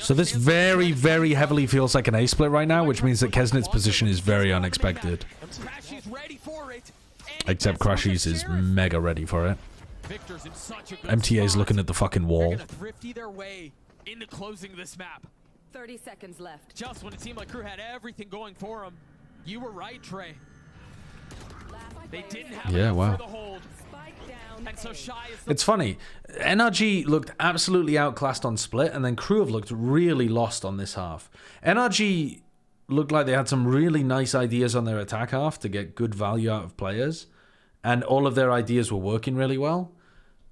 So this very, very heavily feels like an A split right now, which means that Kesnit's position is very unexpected. Except Crashies is mega ready for it. MTA's looking at the fucking wall. Thrifty their way into closing this map. 30 seconds left. Just when it seemed like Crew had everything going for them. You were right, Trey. They didn't have Yeah, wow. for the hold. And so Shy is It's funny. NRG looked absolutely outclassed on split, and then Crew have looked really lost on this half. NRG looked like they had some really nice ideas on their attack half to get good value out of players, and all of their ideas were working really well.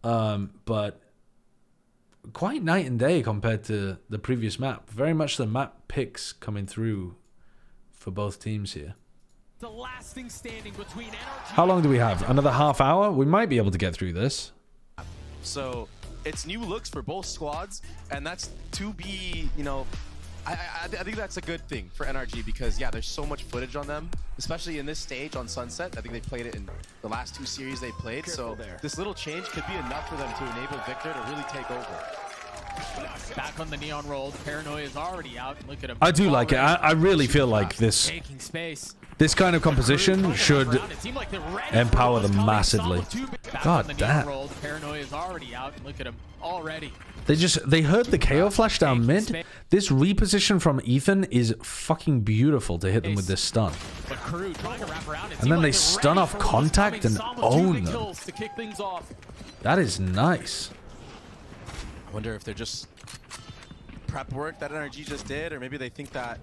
But quite night and day compared to the previous map. Very much the map picks coming through for both teams here. the lasting standing between NRG. How long do we have? Another half hour? We might be able to get through this. So it's new looks for both squads, and that's to be, you know, I think that's a good thing for NRG because, yeah, there's so much footage on them, especially in this stage on Sunset. I think they played it in the last 2 series they played. So this little change could be enough for them to enable Victor to really take over. Back on the neon roll, Paranoia is already out. Look at him. I do like it. I really feel like this Taking space. this kind of composition should empower them massively. God damn. Paranoia is already out. Look at him already. They heard the KO flash down mid. This reposition from Ethan is fucking beautiful to hit them with this stun. But Crew trying to wrap around. And then they stun off contact and own them. To kick things off. That is nice. I wonder if they're just prep work that NRG just did, or maybe they think that.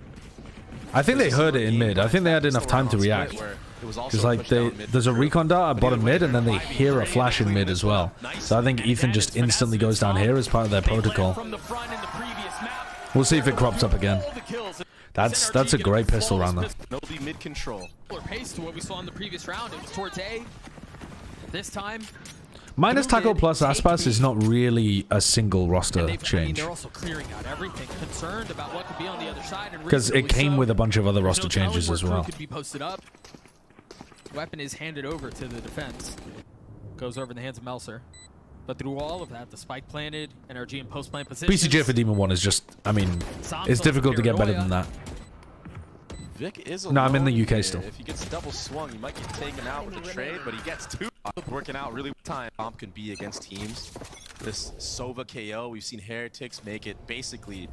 I think they heard it in mid. I think they had enough time to react. Because like there's a recon dart at bottom mid, and then they hear a flash in mid as well. So I think Ethan just instantly goes down here as part of their protocol. We'll see if it crops up again. That's a great pistol round though. Nobody mid control. Pace to what we saw in the previous round. It was towards A. This time. Minus tackle plus Aspas is not really a single roster change. They're also clearing out everything, concerned about what could be on the other side. Because it came with a bunch of other roster changes as well. Could be posted up. Weapon is handed over to the defense. Goes over in the hands of Melser. But through all of that, the spike planted, NRG in post-plant position. BCJ for Demon 1 is just, I mean, it's difficult to get better than that. Vic is no, I'm in the UK still. If he gets double swung, he might get taken out with the trade, but he gets 2. Working out really time Comp can be against teams. This Sova KO, we've seen Heretics make it basically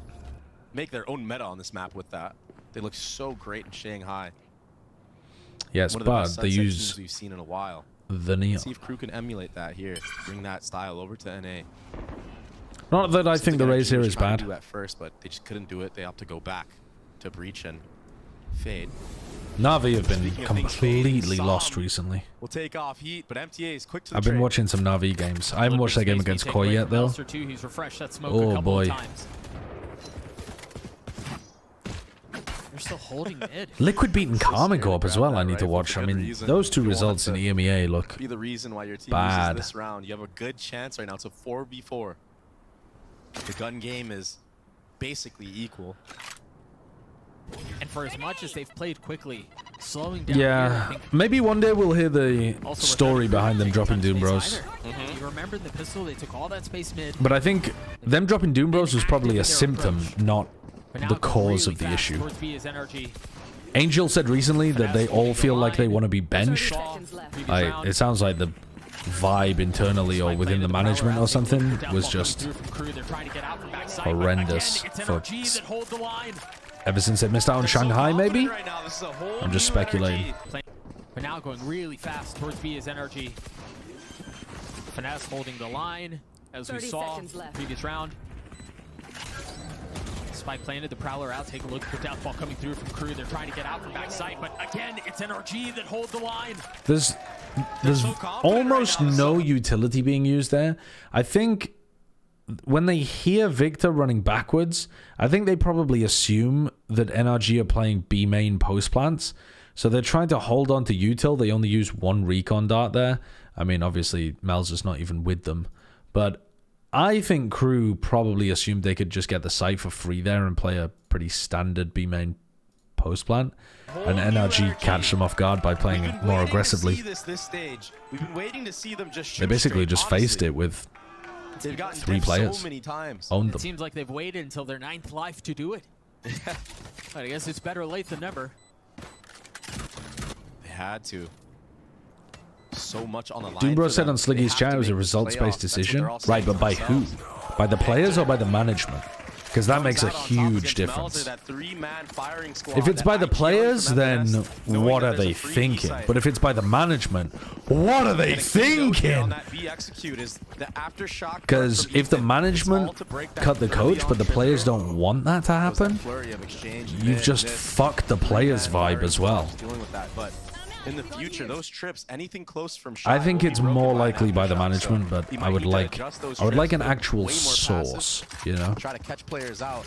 make their own meta on this map with that. They look so great in Shanghai. Yes, but they use we've seen in a while. The Neon. See if Crew can emulate that here, bring that style over to NA. Not that I think the raise here is bad. At first, but they just couldn't do it. They opt to go back to breach and fade. Na'Vi have been Speaking of things completely fading, lost Som recently. will take off heat, but MTA is quick to the I've been trade. watching some Na'Vi games. I haven't watched that game against Koi yet, though. He's refreshed that smoke a Oh, couple boy. of times. They're still holding mid. Liquid beating Karma Corp as well, I need to Rifle watch. for I good mean, reason. those two You want results in to EMEA look... Be the reason why your team bad. loses this round. You have a good chance right now. It's a 4v4. The gun game is basically equal. And for as much as they've played quickly, slowing down. Yeah, here, I think maybe one day we'll hear the also story Retake behind them takes dropping much Doom space Bros. either. You remember in the pistol, they took all that space mid. But I think them dropping Doom Bros was probably a symptom, not but now the going cause really of the fast issue. towards B is NRG. Angel said recently that they all feel like they want to be benched. Seconds left. It sounds like the vibe internally or within the management or something was just horrendous for ever since they missed out on Shanghai, maybe? I'm just speculating. But now going really fast towards B is NRG. Finesse holding the line, as we 30 saw seconds left. previous round. Spike planted, the Prowler out. Take a look at the death ball coming through from Crew. They're trying to get out from backside, but again, it's NRG that hold the line. There's so confident almost right now, no utility being used there. I think when they hear Victor running backwards, I think they probably assume that NRG are playing B main post plants. So they're trying to hold on to util. They only use one recon dart there. I mean, obviously, Mel's just not even with them. But I think Crew probably assumed they could just get the site for free there and play a pretty standard B main post plant. And NRG catch them off guard by playing it more aggressively. They basically just faced it with They've gotten 3 dipped players. so many times. Owned It them. seems like they've waited until their 9th life to do it. But I guess it's better late than never. They had to. So much on the line. Doombro for said them. on They Sliggy's have chat to it was a make the results-based playoffs. That's what decision. they're all saying Right, but by who? themselves. By the players or by the management? Because that makes a Comes out on top huge against difference. Melzer, that 3-man firing squad If it's that by the IGL players, from then MLS, knowing what that are there's they a free thinking? site. But if it's by the management, what are they And a key note here on thinking? that B execute is the aftershock Because from if the Ethan, management it's all to break that cut the early coach, on but the fifth players row. don't want that to There was that happen, flurry of exchange, you've mid, just this, fucked the players' three-man vibe as firing well. squads dealing with that, but in the future, those trips, anything close from shot I think will be it's broken more by an likely by the aftershock, so management, but he I might would need to like adjust those an trips, actual but way more source, passive. you know? Try to catch players out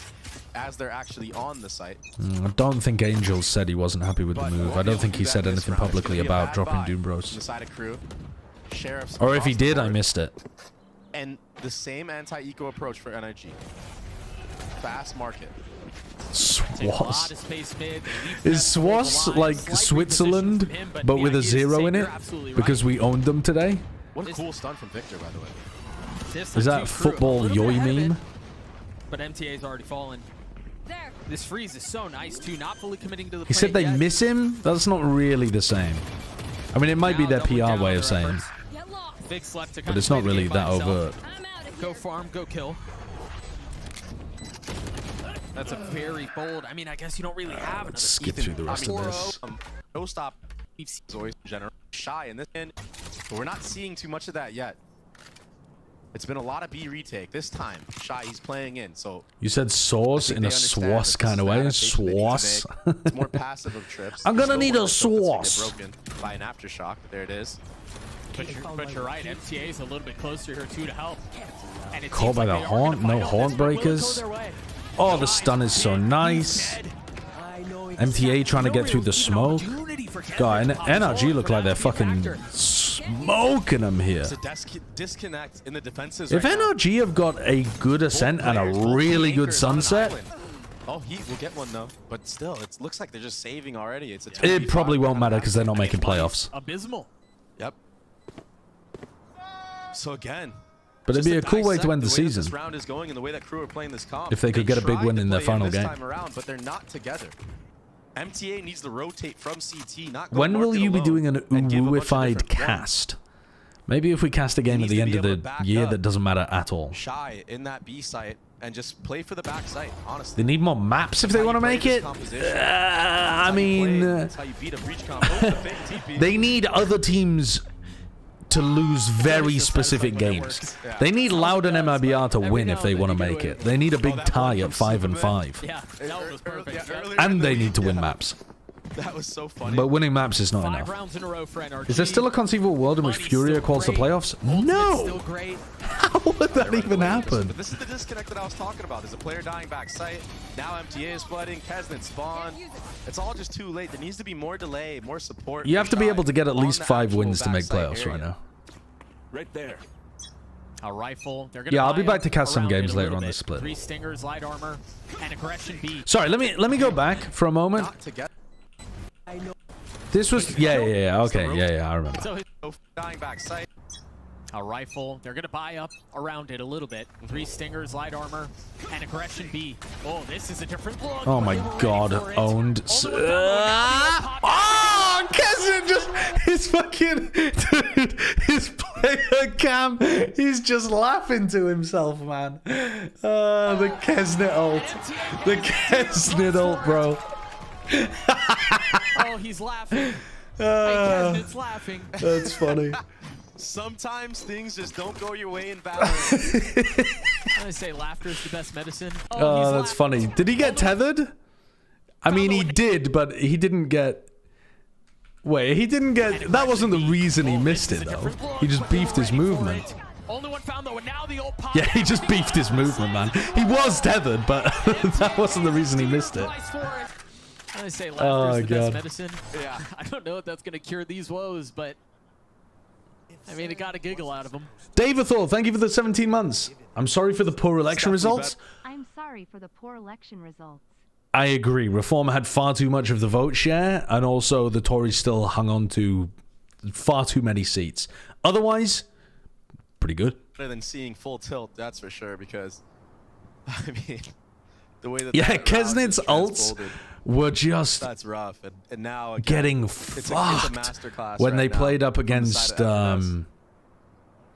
as they're actually on the site. I don't think Angel said he wasn't happy with the But move. won't I be don't able think to he do said that in this anything round. It's publicly gonna be a about bad dropping vibe Doom from Bros. the side of Crew. Sheriffs Or if he across the did, I board. missed it. And the same anti-eco approach for NRG. Fast market. Take a lot Swass. of space mid. They leave Is that hold the Swass line, like slight Switzerland, reposition from him, but the with a idea is the zero same. in You're it? absolutely Because right. we owned them today? What a cool stun from Victor, by the way. This Is time that too, Crew a football little bit yoy ahead of it, meme? But MTA's already fallen. There. This freeze is so nice too, not fully committing to the He said they play yet. miss him? That's not really the same. I mean, it might be Now their doubling PR down way on of their saying, efforts. Get lost. Vic's left to but kind it's of not play the really game by that himself. overt. I'm out of here. Go farm, go kill. That's a very bold. I mean, I guess you don't really have another. Skip through the rest of this. No stop. He's always general shy in this end, but we're not seeing too much of that yet. It's been a lot of B retake. This time, Shy, he's playing in, so You said sauce in a swass kind of way. Swass. It's more passive of trips. I'm gonna Still need a one of the trips sauce. that get broken by an aftershock. There it is. But you're right. MTA's a little bit closer here too to help. And it Called seems by like the they are haunt, gonna no find out haunt this, but will it go breakers. their way? Oh, the stun is so nice. MTA trying to get through the smoke. God, and NRG look like they're fucking smoking them here. It's a disconnect in the defenses. If right now. NRG have got a good ascent and a Players, both really good anchors on an sunset, island. Oh, Heat will get one though, but still, it looks like they're just saving already. It's a it 2v5 probably won't kind of matter because they're not aspect. making playoffs. Abysmal. Yep. So again, But it'd just be a cool way to dissect end the way that season. This round is going and the way that Crew are playing this comp. If they could get a big tried win to in their play final this game. time around, but they're not together. MTA needs to rotate from CT, not go When will market you be alone doing an and give a bunch of Uwuified different ones. cast? Maybe if we cast a game at needs the to end be of able to the back year up. that doesn't matter at all. Shy in that B site and just play for the back site, honestly. They need more maps if they want to make it. I mean, That's how you beat a breach comp. Oh, the fake TP. they need other teams to lose very specific games. They need Loud and MIBR to win if they want to make it. They need a big tie at 5 and 5. Yeah, that was perfect. Earlier in And the they week, need to win maps. That was so funny. But winning maps is not 5 enough. rounds in a row for NRG. Is there still a conceivable world in which Money's Furia still calls the great. playoffs? Ultimate's No! still great. How would that even happen? But this is the disconnect that I was talking about. There's a player dying back site. Now MTA is flooding. Kesnet spawn. It's all just too late. There needs to be more delay, more support. You have to be able to get at on least the 5 actual wins to make backside playoffs right area. now. Right there. A rifle. They're gonna Yeah, I'll be buy back to cast some around it games a later little on bit. this split. 3 stingers, light armor, and aggression B. Sorry, let me go back for a moment. Not to get This was yeah, okay, yeah, I remember. So dying back site. a rifle. They're gonna buy up around it a little bit. 3 stingers, light armor, and aggression B. Oh, this is a different look. Oh my They were ready god, for it. owned. Only one found Oh, Kesnet just his fucking dude, his player cam. He's just laughing to himself, man. The Kesnet ult, the Kesnet ult, bro. Oh, he's laughing. Hey, Kesnet's laughing. That's funny. Sometimes things just don't go your way in battle. I say laughter is the best medicine. Oh, he's that's laughing. funny. Did he get tethered? I mean, he did, but he didn't get. Wait, he didn't get. That wasn't the reason he missed it, though. He just beefed his movement. Only one found though, and now the old pop. Yeah, he just beefed his movement, man. He was tethered, but that wasn't the reason he missed it. I say Oh, laughter is the God. best medicine. Yeah, I don't know if that's gonna cure these woes, but I mean, it got a giggle out of them. David thank you for the 17 months. I'm sorry for the poor election results. I'm sorry for the poor election results. I agree. Reform had far too much of the vote share, and also the Tories still hung on to far too many seats. Otherwise, pretty good. Better than seeing full tilt, that's for sure. Because I mean, the way that Yeah, that round Kesnet's just ults transfolded, were just that's rough. And now again, getting it's a fucked masterclass when right they now played up from the against side of FNS.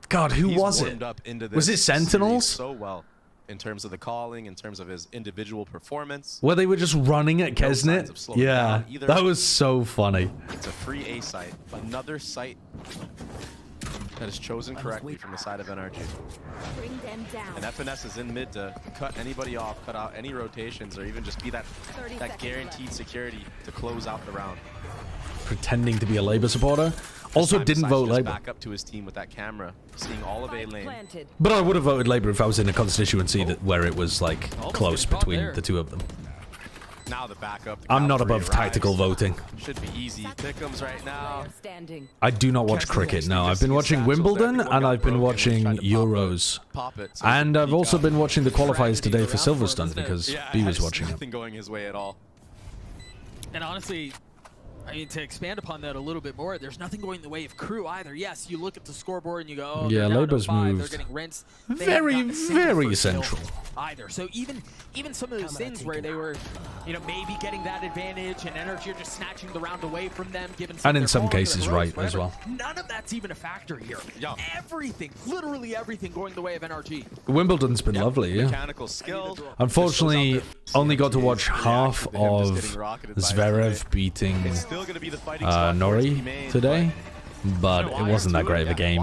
God, who He's was warmed it? up into Was it this Sentinels? series so well in terms of the calling, in terms of his individual performance. Where they were just running at No signs Kesnet? of slowing Yeah, down either. that was so funny. It's a free A site, another site that is chosen correctly from the side of NRG. Bring them down. And FNS is in mid to cut anybody off, cut out any rotations, or even just be that 30 seconds guaranteed left. security to close out the round. Pretending to be a Labour supporter. Also Time didn't decides vote to just Labour. Back up to his team with that camera, seeing all of A lane. Planted. But I would have voted Labour if I was in a constituency that where it was like close getting caught between there. the two of them. Now the backup. I'm not Cavalry above tactical arrives. voting. Should be easy. Pick'ems right now. Player standing. I do not watch Kesnet cricket. actually No, just I've been sees watching satchels there. Wimbledon People and got I've been broken watching and tried to Euros. Pop it. So And I've peek also out. been watching the qualifiers today for Tragedy Silverstone around, because yeah, B was just watching it. nothing going his way at all. And honestly, I mean, to expand upon that a little bit more, there's nothing going the way of Crew either. Yes, you look at the scoreboard and you go, oh, Yeah, they're down to Labour's 5, moved they're getting rinsed. They very, haven't gotten a single very first kill central. either. So even some of those things where they were, you know, maybe getting that advantage and energy are just snatching the round away from them, given And in they're some falling to the cases, throats, right, as whatever. well. None of that's even a factor here. Yeah. Everything, literally everything going the way of NRG. Wimbledon's been lovely, yeah. Mechanical skill. Unfortunately, only got to watch half of Zverev beating It's still gonna be the fighting spot for his Nori teammate, today, but it wasn't that great of a game.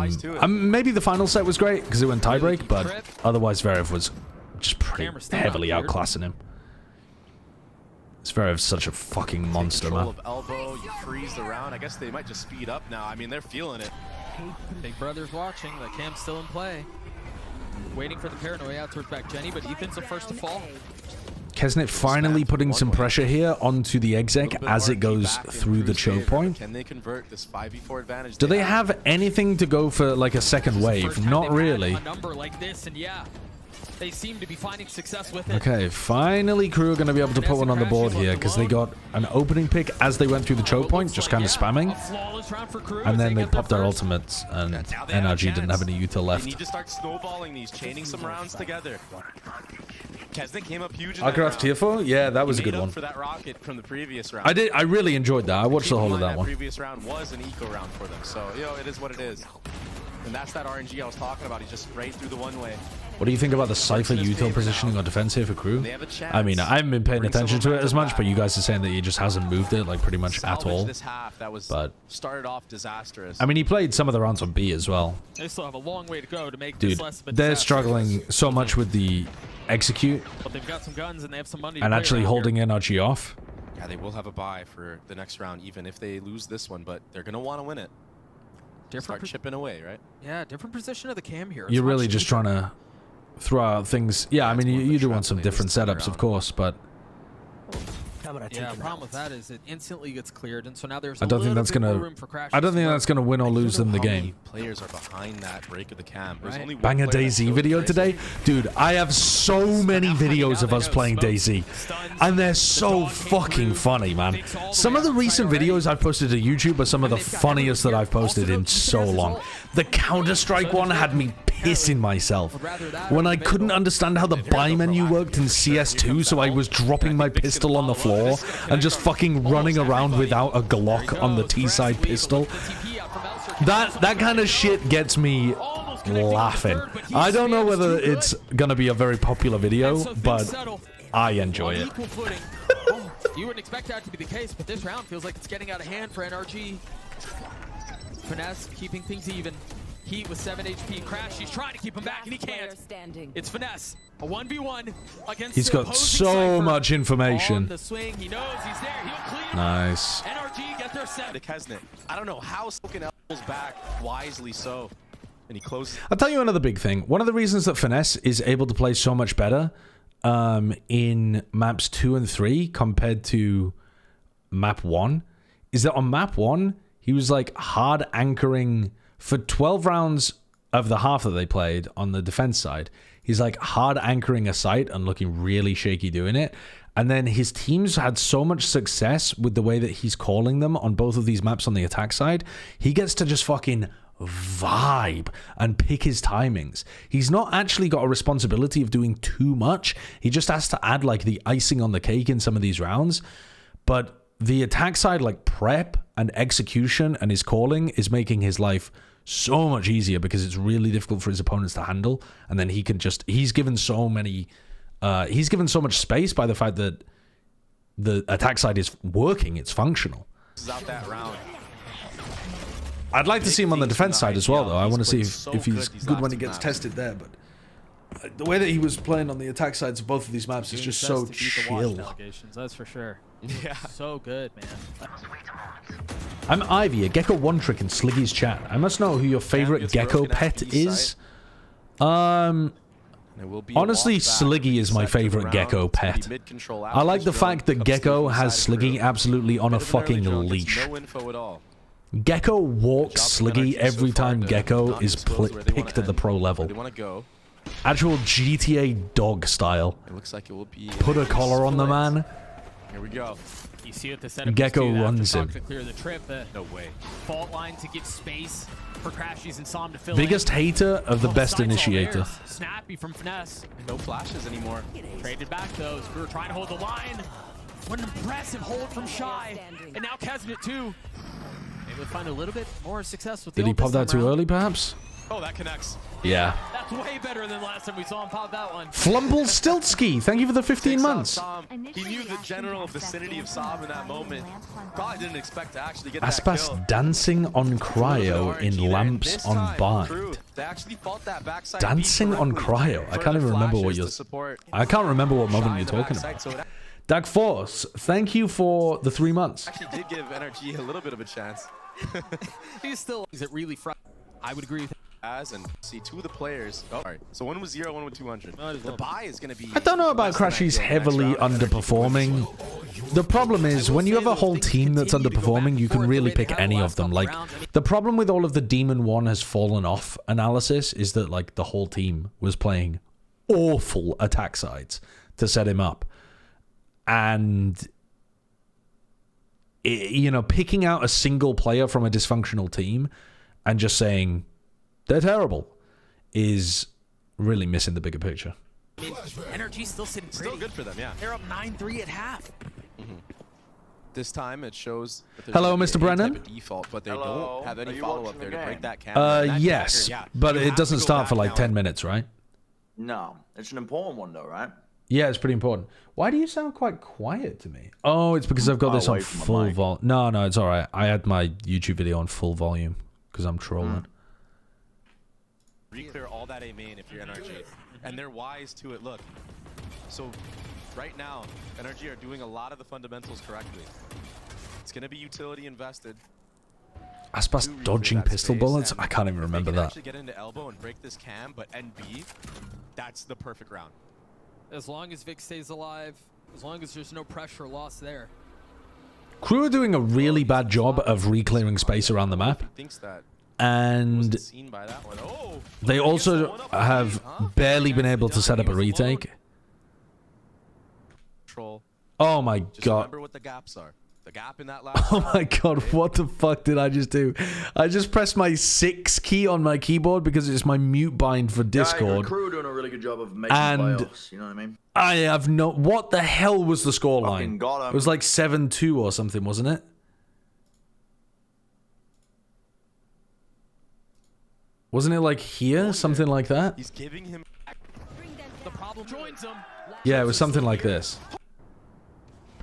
Maybe the final set was great because it went tiebreak, but otherwise Zverev was just pretty Camera's still heavily not cleared. outclassing him. Zverev's such a fucking monster, Control man. of elbow, you freeze the round. I guess they might just speed up now. I mean, they're feeling it. Big Brother's watching. The cam's still in play. Waiting for the paranoia out towards back Jenny, but Ethan's the first to fall. Kesnet finally putting some pressure here onto the exec Little bit as of it goes RP back in through the Crew's choke favor. point. Can they convert this 5v4 advantage? Do they have anything to go for like a second First wave? time Not they've had really. A number like this, and yeah, they seem to be finding success with it. Okay, finally Crew are going to be able to put one on the board here because they got an opening pick as they went through the choke point, just kind of spamming. A flawless round for Crew And as then they get their popped their first. ultimates, and Now they have a NRG didn't have any util They left. need to start snowballing these, chaining some rounds together. Kesnet came up huge in that Arcraft round. tier 4? Yeah, that was a He made good up one. for that rocket from the previous round. I really enjoyed that. I watched Keep the in whole of mind that one. previous round was an eco round for them, so you know it is what it is. And that's that RNG I was talking about. He's just right through the one way. What do you think about the Cypher util positioning on defense here for Crew? They have a chance. I mean, I haven't been paying Bring some attention to it as much, momentum but you back. guys are saying that he just hasn't moved it like pretty much at Salvage all. This half that was But- started off disastrous. I mean, he played some of the rounds on B as well. They still have a long way to go to make Dude, this less of a they're disaster. struggling so much with the execute But they've got some guns and they have some money. To and play actually around holding here. NRG off. Yeah, they will have a bye for the next round, even if they lose this one, but they're going to want to win it. Start chipping away, right? Yeah, different position of the cam here. You're really just trying to throw out things. Yeah, I mean, you do want some different setups, of course, but Yeah, the problem with that is it instantly gets cleared, and so now there's I don't think that's gonna. I don't think that's gonna win or lose them the game. Players are behind that break of the cam. There's only one Bang a player that DayZ shows video Tracer. today, dude. I have so many videos of us playing DayZ, and they're so fucking funny, man. Some of the recent videos I've posted to YouTube are some of the funniest that I've posted in so long. The Counter-Strike one had me pissing myself when I couldn't understand how the buy menu worked in CS2, so I was dropping my pistol on the floor and just fucking running around without a Glock on the T-side pistol. That kind of shit gets me laughing. I don't know whether it's gonna be a very popular video, but I enjoy it. You wouldn't expect that to be the case, but this round feels like it's getting out of hand for NRG. Finesse keeping things even. Heat with 7 HP. Crash, he's trying to keep him back, and he can't. It's Finesse. A 1v1 against He's got so much information. The swing, he knows he's there. He'll clean. Nice. NRG get their set. The Kesnet. I don't know how Soken elbows back wisely so. And he closes. I'll tell you another big thing. One of the reasons that Finesse is able to play so much better in maps 2 and 3 compared to map 1 is that on map 1, he was like hard anchoring for 12 rounds of the half that they played on the defense side. He's like hard anchoring a site and looking really shaky doing it. And then his teams had so much success with the way that he's calling them on both of these maps on the attack side. He gets to just fucking vibe and pick his timings. He's not actually got a responsibility of doing too much. He just has to add like the icing on the cake in some of these rounds. But the attack side, like prep and execution and his calling, is making his life so much easier because it's really difficult for his opponents to handle. And then he can just, he's given so much space by the fact that the attack side is working, it's functional. Out that round. I'd like to see him on the defense side as well, though. I want to see if he's good when he gets tested there, but the way that he was playing on the attack sides of both of these maps is just so chill. That's for sure. Yeah. So good, man. I'm Ivy, a Gecko One Trick in Sliggy's chat. I must know who your favorite Gecko pet is. Honestly, Sliggy is my favorite Gecko pet. I like the fact that Gecko has Sliggy absolutely on a fucking leash. Gecko walks Sliggy every time Gecko is picked at the pro level. Actual GTA dog style. It looks like it will be. Put a collar on the man. Here we go. You see what the setup Gecko is runs him. to clear the trip. No way. Fault line to give space for Crashies and Som to fill Biggest in. hater of the best Sights all initiator. theirs. Snappy from Finesse. No flashes anymore. Traded back though. We were trying to hold the line. What an impressive hold from Shy. And now Kesnet too. Maybe we'll find a little bit more success with the Did he ult pop this that time too around. early, perhaps? Oh, that connects. Yeah. That's way better than last time we saw him pop that one. Flumble Stiltsky, thank you for the 15 months. He knew the general vicinity of Som in that moment. Probably didn't expect to actually get that Aspas kill. dancing on cryo in lamps on bind. They actually fought that backside Dancing on cryo. I can't even remember what you're. I can't remember what moment you're talking about. Dark Force, thank you for the 3 months. Actually did give NRG a little bit of a chance. He's still it really I would agree with him. And see two of the players. Oh, sorry. So one was 0, one was 200. The buy is going to be. I don't know about Crashies heavily underperforming. The problem is when you have a whole team that's underperforming, you can really pick any of them. Like the problem with all of the Demon 1 has fallen off analysis is that like the whole team was playing awful attack sides to set him up. And you know, picking out a single player from a dysfunctional team and just saying they're terrible is really missing the bigger picture. I mean, NRG's still sitting pretty. Still good for them, yeah. They're up 9-3 at half. This time it shows. That Hello, there's Mr. Brennan. type of default, but they don't have any follow-up there to break that camera. Yes, but it doesn't start for like 10 minutes, right? No, it's an important one though, right? Yeah, it's pretty important. Why do you sound quite quiet to me? Oh, it's because I've got this on full volume. No, it's all right. I had my YouTube video on full volume because I'm trolling. Reclear all that A main if you're NRG. And they're wise to it. Look. So right now, Energy are doing a lot of the fundamentals correctly. It's going to be utility invested. Aspas dodging pistol bullets? I can't even remember that. Actually get into elbow and break this cam, but NB, that's the perfect round. As long as Vic stays alive, as long as there's no pressure lost there. Crew are doing a really bad job of re-clearing space around the map. And they also have barely been able to set up a retake. Oh my god. Remember what the gaps are. The gap in that last Oh my god, what the fuck did I just do? I just pressed my 6 key on my keyboard because it's my mute bind for Discord. Crew are doing a really good job of making playoffs, you know what I mean? I have no... What the hell was the scoreline? Got 'em. It was like 7-2 or something, wasn't it? Wasn't it like here? Something like that? He's giving him... The problem joins him. Yeah, it was something like this.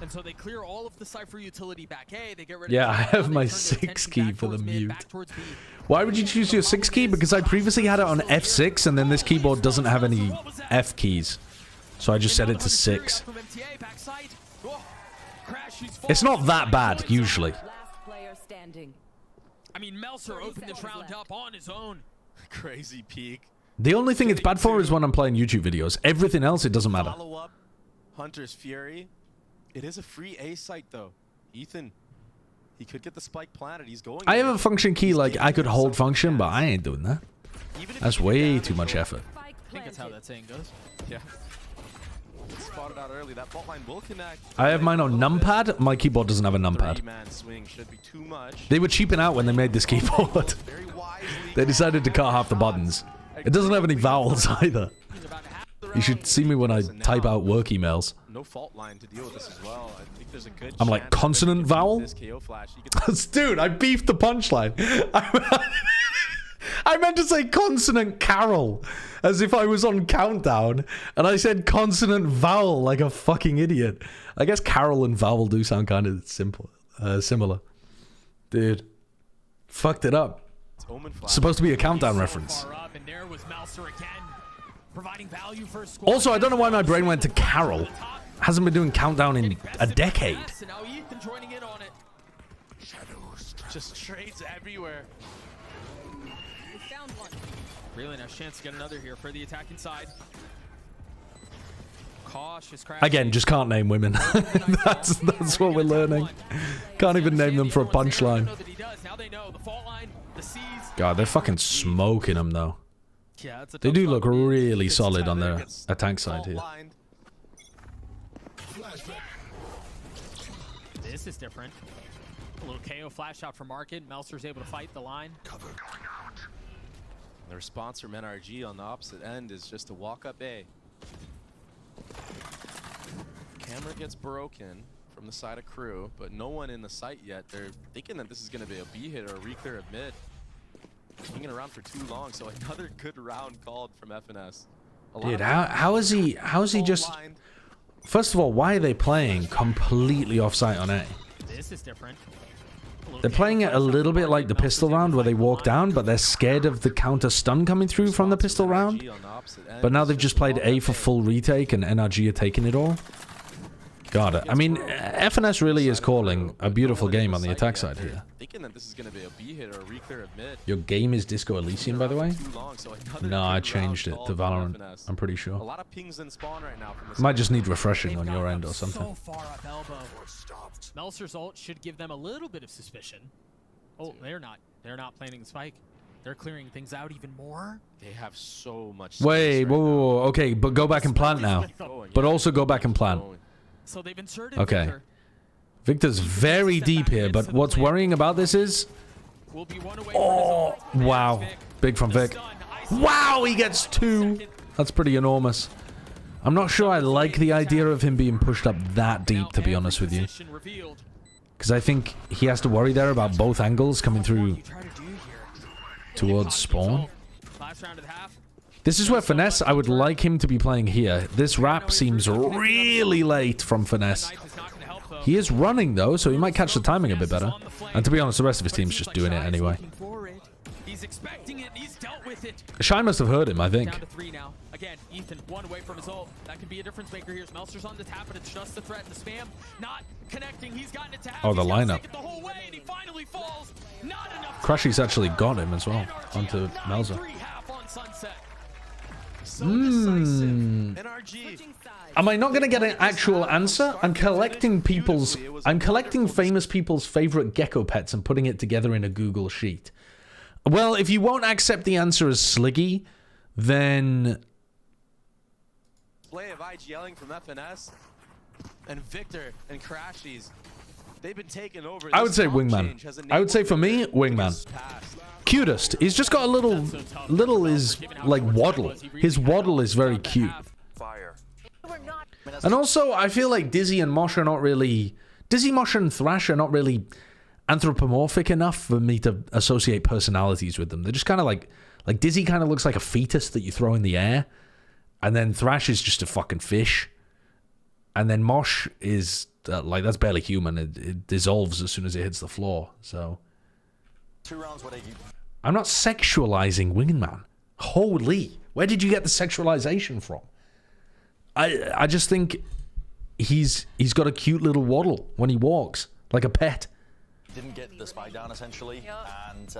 And so they clear all of the Cypher utility back A. They get rid of Yeah, I have my 6 key for the mute. Why would you choose your 6 key? Because I previously had it on F6 and then this keyboard doesn't have any F keys. So I just set it to 6. It's not that bad, usually. I mean, Melser opened this round up on his own. Crazy peak. The only thing it's bad for is when I'm playing YouTube videos. Everything else, it doesn't matter. Follow up, Hunter's Fury. It is a free A site, though. Ethan, he could get the spike planted. He's going. I have a function key, like, I could hold function, but I ain't doing that. That's way too much effort. I think that's how that saying goes. Yeah. Spotted out early. That fault line will connect. I have mine on numpad. My keyboard doesn't have a numpad. Man swing should be too much. They were cheaping out when they made this keyboard. They decided to cut half the buttons. It doesn't have any vowels either. You should see me when I type out work emails. No fault line to deal with this as well. I think there's a good I'm like, consonant vowel? Dude, I beefed the punchline. I meant to say consonant carol, as if I was on Countdown, and I said consonant vowel like a fucking idiot. I guess carol and vowel do sound kind of similar. Dude, fucked it up. It's supposed to be a Countdown reference. Also, I don't know why my brain went to Carol. Hasn't been doing Countdown in a decade. Just trades everywhere. Really nice chance to get another here for the attacking side. Cautious crash. Again, just can't name women. that's what we're learning. Can't even name them for a punchline. God, they're fucking smoking them though. Yeah, they do look really solid on their attack side here. This is different. A little KO flash out from Market. Melser's able to fight the line. Cover going out. The response from NRG on the opposite end is just to walk up A. Camera gets broken from the side of Crew, but no one in the site yet. They're thinking that this is going to be a B hit or a re-clear of mid. Hanging around for too long, so another good round called from FNS. Dude, how is he just... First of all, why are they playing completely off-site on A? This is different. They're playing it a little bit like the pistol round where they walk down, but they're scared of the counter stun coming through from the pistol round. But now they've just played A for full retake and NRG are taking it all. God, I mean, FNS really is calling a beautiful game on the attack side here. Thinking that this is going to be a B hit or a re-clear of mid. Your game is Disco Elysium, by the way? No, I changed it to Valorant. I'm pretty sure. A lot of pings in spawn right now from Might just need refreshing on your end or something. So far up elbow. Melser's ult should give them a little bit of suspicion. Oh, they're not planning the spike. They're clearing things out even more. They have so much. Wait, whoa, okay, but go back and plant now. But also go back and plant. So they've inserted okay. Victor's very deep here, but what's worrying about this is... Oh, wow. Big from Vic. Wow, he gets 2. That's pretty enormous. I'm not sure I like the idea of him being pushed up that deep, to be honest with you. Because I think he has to worry there about both angles coming through towards spawn. This is where Finesse, I would like him to be playing here. This wrap seems really late from Finesse. He is running though, so he might catch the timing a bit better. And to be honest, the rest of his team's just doing it anyway. Shy must have heard him, I think. Again, Ethan, one away from his ult. That could be a difference maker here. Melster's on the tap, but it's just the threat and the spam. Not connecting. He's gotten it tapped. Oh, the lineup. The whole way, and he finally falls. Not enough. Crashy's actually got him as well onto Melzer. Am I not going to get an actual answer? I'm collecting famous people's favorite gecko pets and putting it together in a Google sheet. Well, if you won't accept the answer as Sliggy, then Play of IGLing from FNS and Victor and Crashies. They've been taken over. I would say Wingman. I would say for me, Wingman. Cutest. He's just got a little is like waddle. His waddle is very cute. And also, I feel like Dizzy and Mosh are not really... Dizzy, Mosh, and Thrash are not really anthropomorphic enough for me to associate personalities with them. They're just kind of like Dizzy kind of looks like a fetus that you throw in the air. And then Thrash is just a fucking fish. And then Mosh is... like, that's barely human. It dissolves as soon as it hits the floor. So... 2 rounds where they... I'm not sexualizing Wingman. Holy. Where did you get the sexualization from? I just think he's got a cute little waddle when he walks. Like a pet. Didn't get the spike down, essentially. And...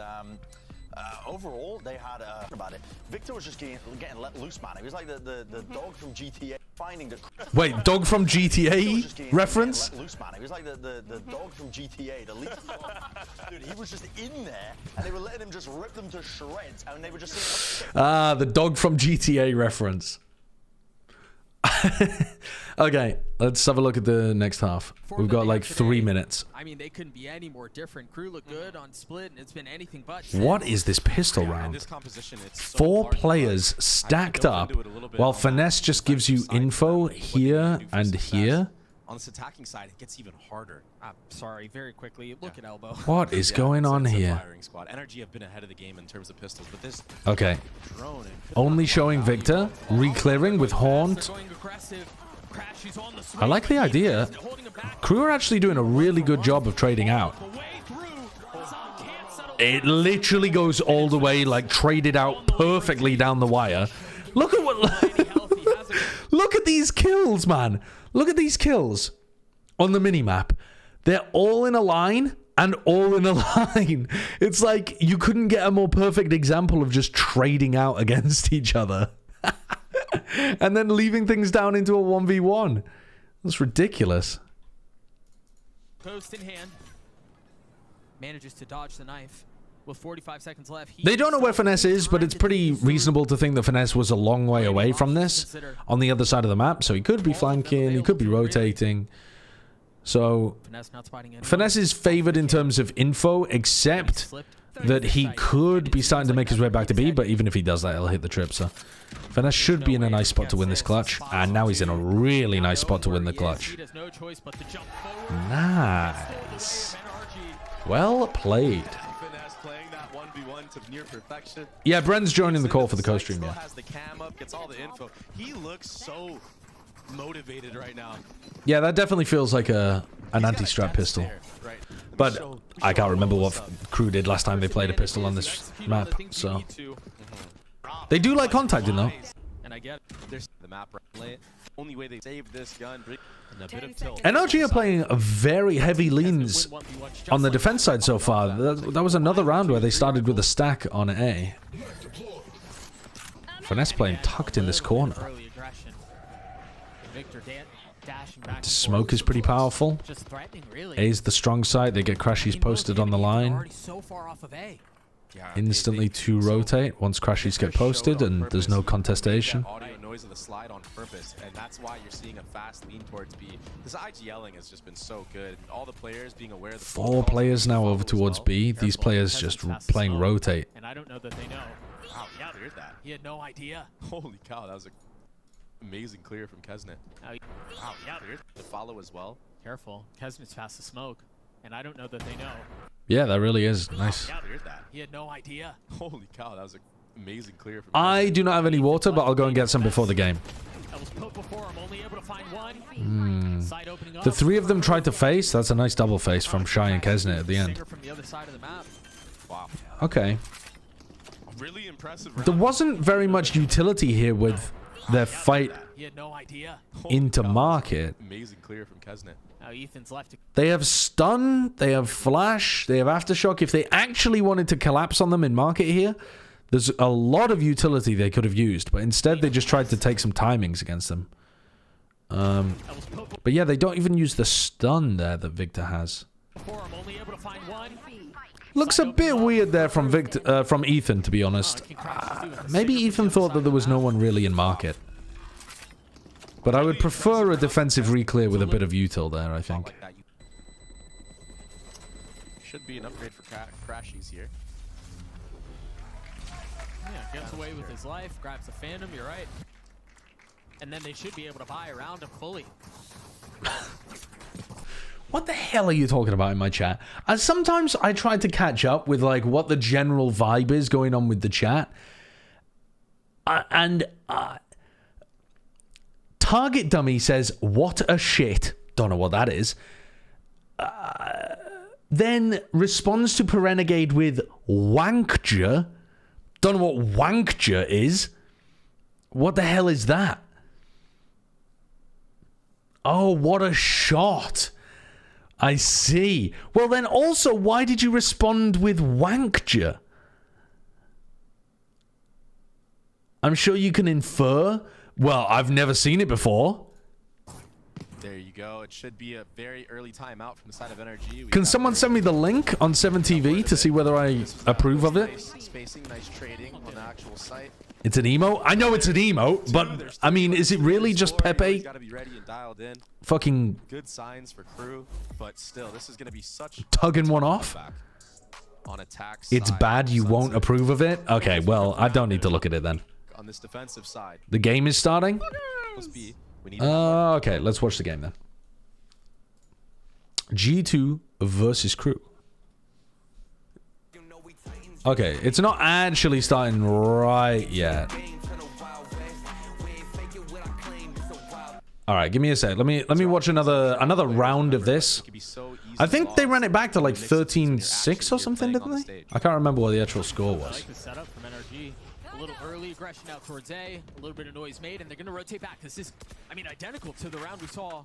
overall, they had about it. Victor was just getting let loose, man. He was like the dog from GTA finding the... Wait, dog from GTA reference? Let loose, man. He was like the dog from GTA, the least... Dude, he was just in there, and they were letting him just rip them to shreds, and they were just saying... Ah, the dog from GTA reference. Okay, let's have a look at the next half. We've got like 3 minutes. I mean, they couldn't be any more different. Crew looked good on split, and it's been anything but. What is this pistol round? 4 players stacked up, while Finesse just gives you info here and here. On this attacking side, it gets even harder. Sorry, very quickly. Look at elbow. What is going on here? Energy have been ahead of the game in terms of pistols, but this okay. Only showing Victor, re-clearing with Haunt. I like the idea. Crew are actually doing a really good job of trading out. It literally goes all the way, like traded out perfectly down the wire. Look at what... Look at these kills, man. Look at these kills on the minimap. They're all in a line and all in a line. It's like you couldn't get a more perfect example of just trading out against each other. And then leaving things down into a 1v1. That's ridiculous. Post in hand. Manages to dodge the knife. With 45 seconds left. They don't know where Finesse is, but it's pretty reasonable to think that Finesse was a long way away from this on the other side of the map. So he could be flanking, he could be rotating. So Finesse is favored in terms of info, except that he could be starting to make his way back to B, but even if he does that, he'll hit the trip. So Finesse should be in a nice spot to win this clutch, and now he's in a really nice spot to win the clutch. Nice. Well played. Yeah, Bren's joining the call for the co-stream, yeah. He looks so motivated right now. Yeah, that definitely feels like an anti-strap pistol. But I can't remember what Crew did last time they played a pistol on this map, so... They do like contacting, though. And I get there's the map right. Only way they save this gun and a bit of tilt. NRG are playing a very heavy leans on the defense side so far. That was another round where they started with a stack on A. Finesse playing tucked in this corner. Smoke is pretty powerful. A's the strong side. They get Crashies posted on the line. Instantly to rotate once Crashies get posted and there's no contestation. Audio noise of the slide on purpose, and that's why you're seeing a fast lean towards B. This IGLing has just been so good. All the players being aware of the 4 players now over towards B. These players just playing rotate. And I don't know that they know. Wow, yeah, there's that. He had no idea. Holy cow, that was an amazing clear from Kesnet. Wow, yeah, there's the follow as well. Careful, Kesnet's fast to smoke, and I don't know that they know. Yeah, that really is nice. Yeah, there's that. He had no idea. Holy cow, that was an amazing clear from I do not have any water, but I'll go and get some before the game. The 3 of them tried to face. That's a nice double face from Shy and Kesnet at the end. Okay. Really impressive. There wasn't very much utility here with their fight He had no idea. into market. Amazing clear from Kesnet. Now Ethan's left to They have stun, they have flash, they have aftershock. If they actually wanted to collapse on them in market here, there's a lot of utility they could have used, but instead they just tried to take some timings against them. But yeah, they don't even use the stun there that Victor has. I'm only able to find one. Looks a bit weird there from from Ethan, to be honest. Maybe Ethan thought that there was no one really in market. But I would prefer a defensive reclear with a bit of util there, I think. Should be an upgrade for Crashies here. Yeah, gets away with his life, grabs the Phantom, you're right. And then they should be able to buy around him fully. What the hell are you talking about in my chat? Sometimes I try to catch up with like what the general vibe is going on with the chat. Target Dummy says, "What a shit." Don't know what that is. Then responds to Perenegade with Wankja. Don't know what Wankja is. What the hell is that? Oh, what a shot. I see. Well, then also, why did you respond with Wankja? I'm sure you can infer. Well, I've never seen it before. There you go. It should be a very early timeout from the side of NRG. Can someone send me the link on 7TV to see whether I approve of it? Spacing, nice trading on the actual site. It's an emote? I know it's an emote, but I mean, is it really just Pepe? Gotta be ready and dialed in. Fucking Good signs for crew, but still, this is gonna be such tugging one off? on attack. It's bad, you won't approve of it? Okay, well, I don't need to look at it then. On this defensive side. The game is starting? We need Okay, let's watch the game then. G2 versus crew. Okay, it's not actually starting right yet. All right, give me a sec. Let me watch another round of this. I think they ran it back to like 13-6 or something, didn't they? I can't remember what the actual score was. A little early aggression out towards A, a little bit of noise made, and they're going to rotate back. This is, I mean, identical to the round we saw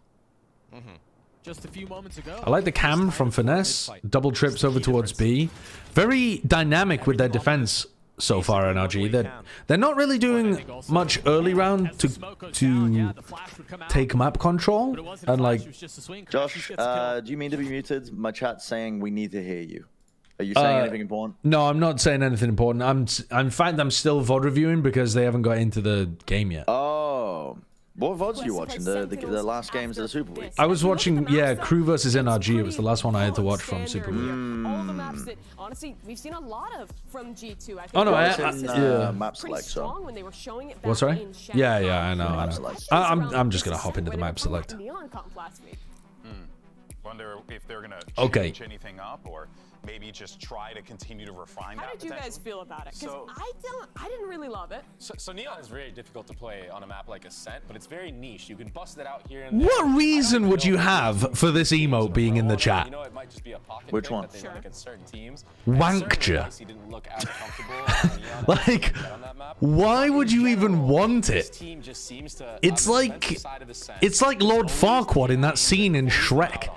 just a few moments ago. I like the cam from Finesse. Double trips over towards B. Very dynamic with their defense so far, NRG. They're not really doing much early round to take map control. And like, Josh, do you mean to be muted? My chat's saying we need to hear you. Are you saying anything important? No, I'm not saying anything important. In fact, I'm still VOD reviewing because they haven't got into the game yet. Oh, what VODs are you watching? The last games of the Super Week? I was watching, yeah, Crew versus NRG. It was the last one I had to watch from Super Week. All the maps that, honestly, we've seen a lot of from G2. I think Oh no, yeah. Map pretty select. strong when they were showing it back What's right? in Shanghai. Yeah, I know. I'm just gonna hop into the map select. Wonder if they're gonna change anything up, or maybe just try to continue to refine that. How did you guys feel about it? Because I didn't really love it. So Neon is very difficult to play on a map like Ascent, but it's very niche. You can bust it out here and there. What reason would you have for this emote being in the chat? You know, it might just be a pocket Which one? that they run against certain teams. Wankja. He didn't look as comfortable Like, why would you even want it? It's like Lord Farquaad in that scene in Shrek,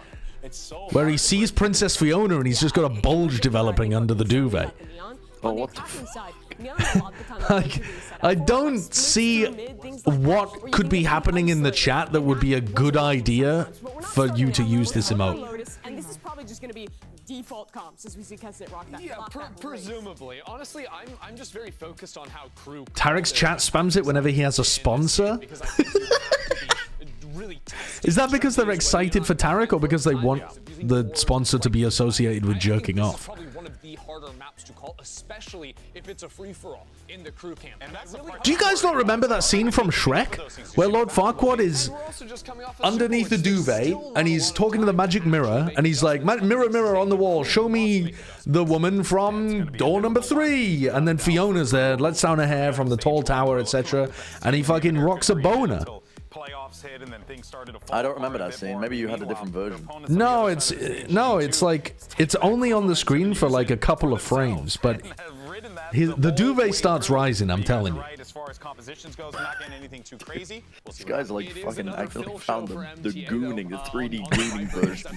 where he sees Princess Fiona and he's just got a bulge developing under the duvet. Oh, what the Like, I don't see what could be happening in the chat that would be a good idea for you to use this emote. And this is probably just going to be default comps as we see Kesnet rock that. Yeah, presumably. Honestly, I'm just very focused on how crew. Tarek's chat spams it whenever he has a sponsor. Is that because they're excited for Tarek, or because they want the sponsor to be associated with jerking off? Probably one of the harder maps to call, especially if it's a free-for-all in the crew camp. And that's Do you guys not remember that scene from Shrek where Lord Farquaad is underneath the duvet and he's talking to the magic mirror and he's like, mirror, mirror on the wall, show me the woman from door number 3, and then Fiona's there, lets down her hair from the tall tower, etc., and he fucking rocks a boner. I don't remember that scene. Maybe you had a different version. No, it's like it's only on the screen for like a couple of frames, but The duvet starts rising, I'm telling you. Right, as far as compositions goes, we're not getting anything too crazy. We'll see These guys like fucking accidentally found the gooning, the 3D gooning version.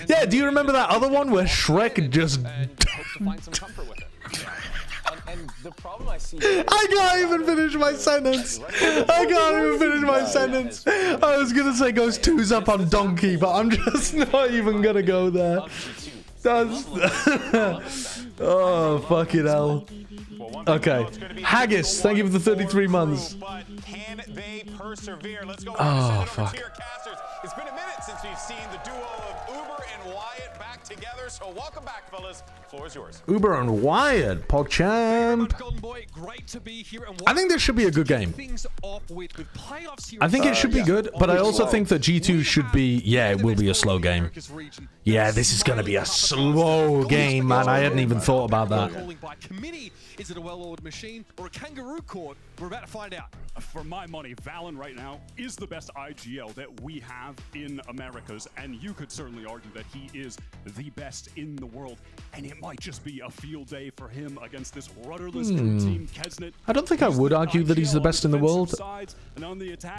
Yeah, do you remember that other one where Shrek just... And the problem I see. I can't even finish my sentence. I can't even finish my sentence. I was gonna say goes 2's up on Donkey, but I'm just not even gonna go there. That's... oh, fucking hell. Okay. Haggis, thank you for the 33 months. Can they persevere? Let's go. Oh, fuck. It's been a minute since we've seen the duo of Uber and Wyatt back together, so welcome back, fellas. Floor is yours. Uber and Wyatt, PogChamp. I think this should be a good game. I think it should be good, but I also think that G2 should be... Yeah, it will be a slow game. Yeah, this is going to be a slow game, man. I hadn't even thought about that. Is it a well-oiled machine or a kangaroo court? We're about to find out. For my money, Valen right now is the best IGL that we have in Americas, and you could certainly argue that he is the best in the world, and it might just be a field day for him against this rudderless crew team. Kesnet, I don't think I would argue that he's the best in the world,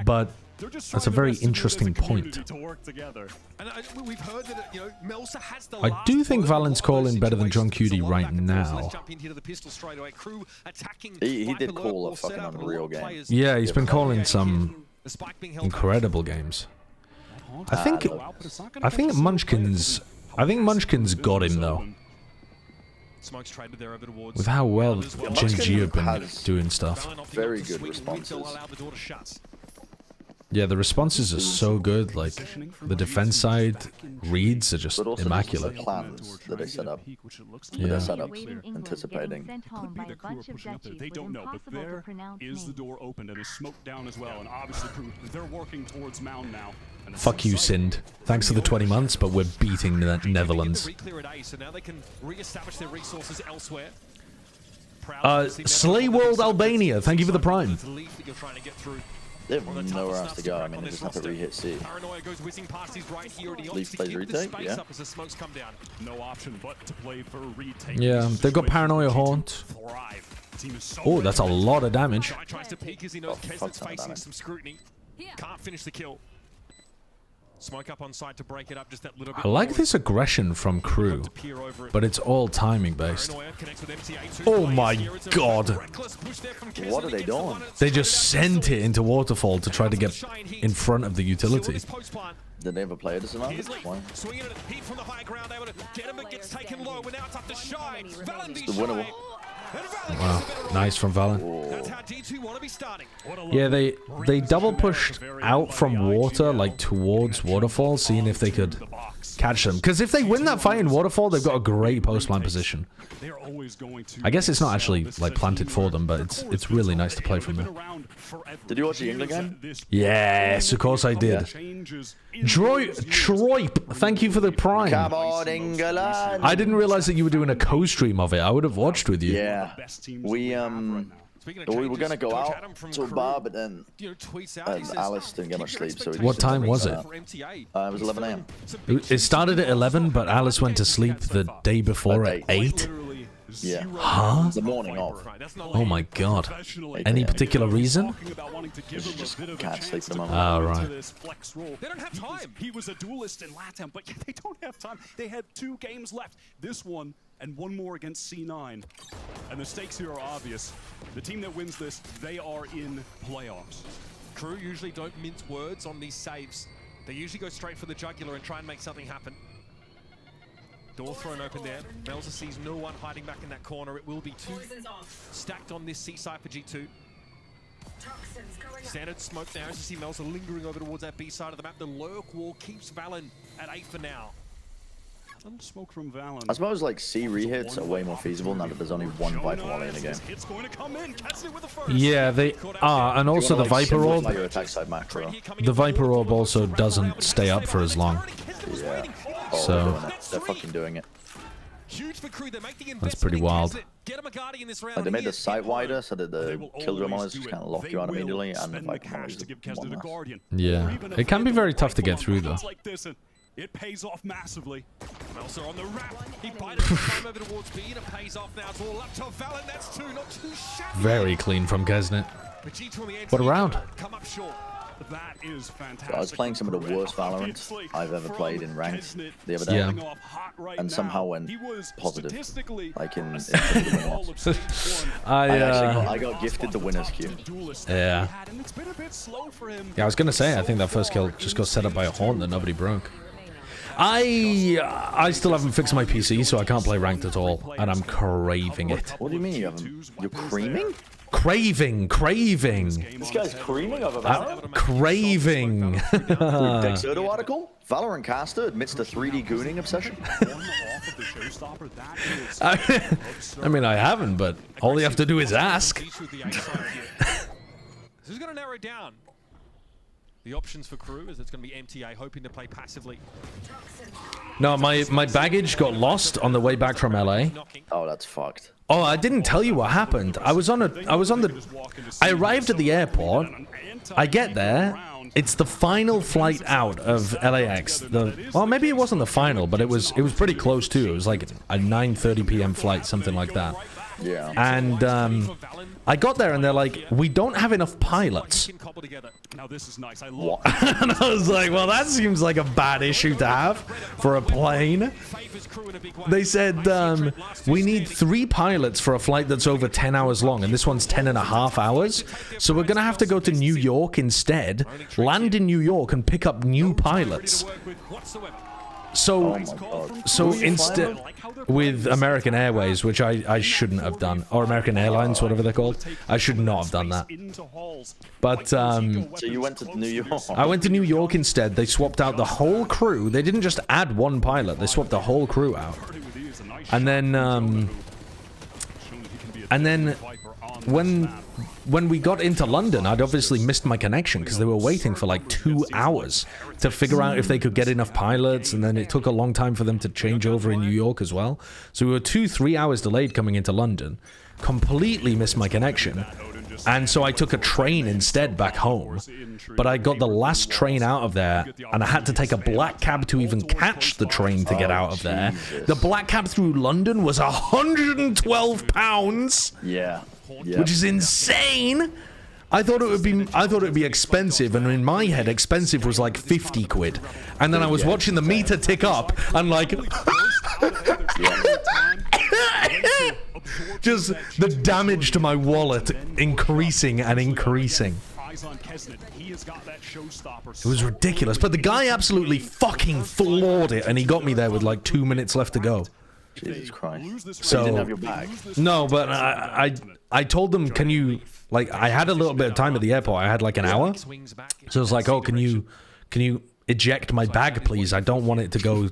but that's a very interesting point. I do think Valen's calling better than John Cutie right now. He did call a fucking unreal game. Yeah, he's been calling some incredible games. I think Munchkin's got him though. With how well Gen G have been doing stuff. Very good responses. Yeah, the responses are so good. Like the defense side reads are just immaculate. The plans that they set up. Yeah. They set up anticipating. They don't know, but there is the door opened and is smoked down as well. And obviously, they're working towards Mound now. Fuck you, Sind. Thanks for the 20 months, but we're beating the Netherlands. Slay World Albania, thank you for the Prime. They have nowhere else to go. I mean, they just have to re-hit C. Leaf plays retake, yeah. No option but to play for retake. Yeah, they've got Paranoia Haunt. Oh, that's a lot of damage. Can't finish the kill. Smoke up on side to break it up just that little bit. I like this aggression from Crew, but it's all timing based. Oh my god. What are they doing? They just sent it into Waterfall to try to get in front of the utility. Did they ever play this amount? Swinging it, heat from the high ground, able to get him, but gets taken low, and now it's up to Shy. The winner. Wow, nice from Valen. That's how G2 want to be starting. Yeah, they double pushed out from water, like towards Waterfall, seeing if they could catch them. Because if they win that fight in Waterfall, they've got a great post-line position. I guess it's not actually like planted for them, but it's really nice to play from there. Did you watch the England game? Yes, of course I did. Troip, thank you for the Prime. Come on, England. I didn't realize that you were doing a co-stream of it. I would have watched with you. Yeah, we were gonna go out to a bar, but then Alice didn't get much sleep. So what time was it? It was 11 a.m. It started at 11, but Alice went to sleep the day before at 8. Yeah. Huh? The morning of. Oh my god. Any particular reason? Just can't sleep at the moment. Oh, right. They don't have time. He was a duelist in LATAM, but they don't have time. They had 2 games left. This one and one more against C9. And the stakes here are obvious. The team that wins this, they are in playoffs. Crew usually don't mince words on these saves. They usually go straight for the jugular and try and make something happen. Door thrown open there. Melza sees no one hiding back in that corner. It will be 2 stacked on this C side for G2. Standard smoke now as you see Melza lingering over towards that B side of the map. The lurk wall keeps Valen at 8 for now. Little smoke from Valen. I suppose like C rehits are way more feasible now that there's only one Viper Volley in the game. It's going to come in. Yeah, they are, and also the Viper Orb. The Viper Orb also doesn't stay up for as long. Yeah. So they're fucking doing it. That's pretty wild. Like they made the sight wider so that the Killjoy mollies just kind of lock you out immediately, and the Viper mollies Yeah, it can be very tough to get through though. It pays off massively. Melser on the wrap. He bided the time over towards B, and it pays off now. It's all up to Valen. That's two, not too shabby. Very clean from Kesnet. What a round. Come up short. That is fantastic. I was playing some of the worst Valorant I've ever played in ranked the other day, and somehow went positive. Like in the I got gifted the winner's queue. Yeah. Yeah, I was gonna say I think that first kill just got set up by a horn that nobody broke. I still haven't fixed my PC, so I can't play ranked at all, and I'm craving it. What do you mean you haven't? You're creaming? Craving. This guy's creaming over Valorant? Craving. Dexerto article? Valorant caster admits to 3D gooning obsession? I mean, I haven't, but all you have to do is ask. This is going to narrow down the options for crew, as it's going to be MTA hoping to play passively. No, my baggage got lost on the way back from LA. Oh, that's fucked. Oh, I didn't tell you what happened. I arrived at the airport. I get there. It's the final flight out of LAX. Well, maybe it wasn't the final, but it was pretty close too. It was like a 9:30 p.m. flight, something like that. Yeah. And I got there and they're like, we don't have enough pilots. Now this is nice. I love and I was like, well, that seems like a bad issue to have for a plane. They said, we need 3 pilots for a flight that's over 10 hours long, and this one's 10.5 hours. So we're going to have to go to New York instead, land in New York, and pick up new pilots. So instead, with American Airways, which I shouldn't have done, or American Airlines, whatever they're called, I should not have done that. But so you went to New York. I went to New York instead. They swapped out the whole crew. They didn't just add 1 pilot. They swapped the whole crew out. And then when we got into London, I'd obviously missed my connection because they were waiting for like 2 hours to figure out if they could get enough pilots, and then it took a long time for them to change over in New York as well. So we were 2-3 hours delayed coming into London. Completely missed my connection. And so I took a train instead back home. But I got the last train out of there, and I had to take a black cab to even catch the train to get out of there. The black cab through London was £112. Yeah. Which is insane. I thought it would be expensive, and in my head expensive was like 50 quid. And then I was watching the meter tick up and like just the damage to my wallet increasing and increasing. It was ridiculous, but the guy absolutely fucking floored it, and he got me there with like 2 minutes left to go. Jesus Christ. So, you didn't have your bag? No, but I told them, can you, like, I had a little bit of time at the airport. I had like an hour. So I was like, oh, can you eject my bag, please? I don't want it to go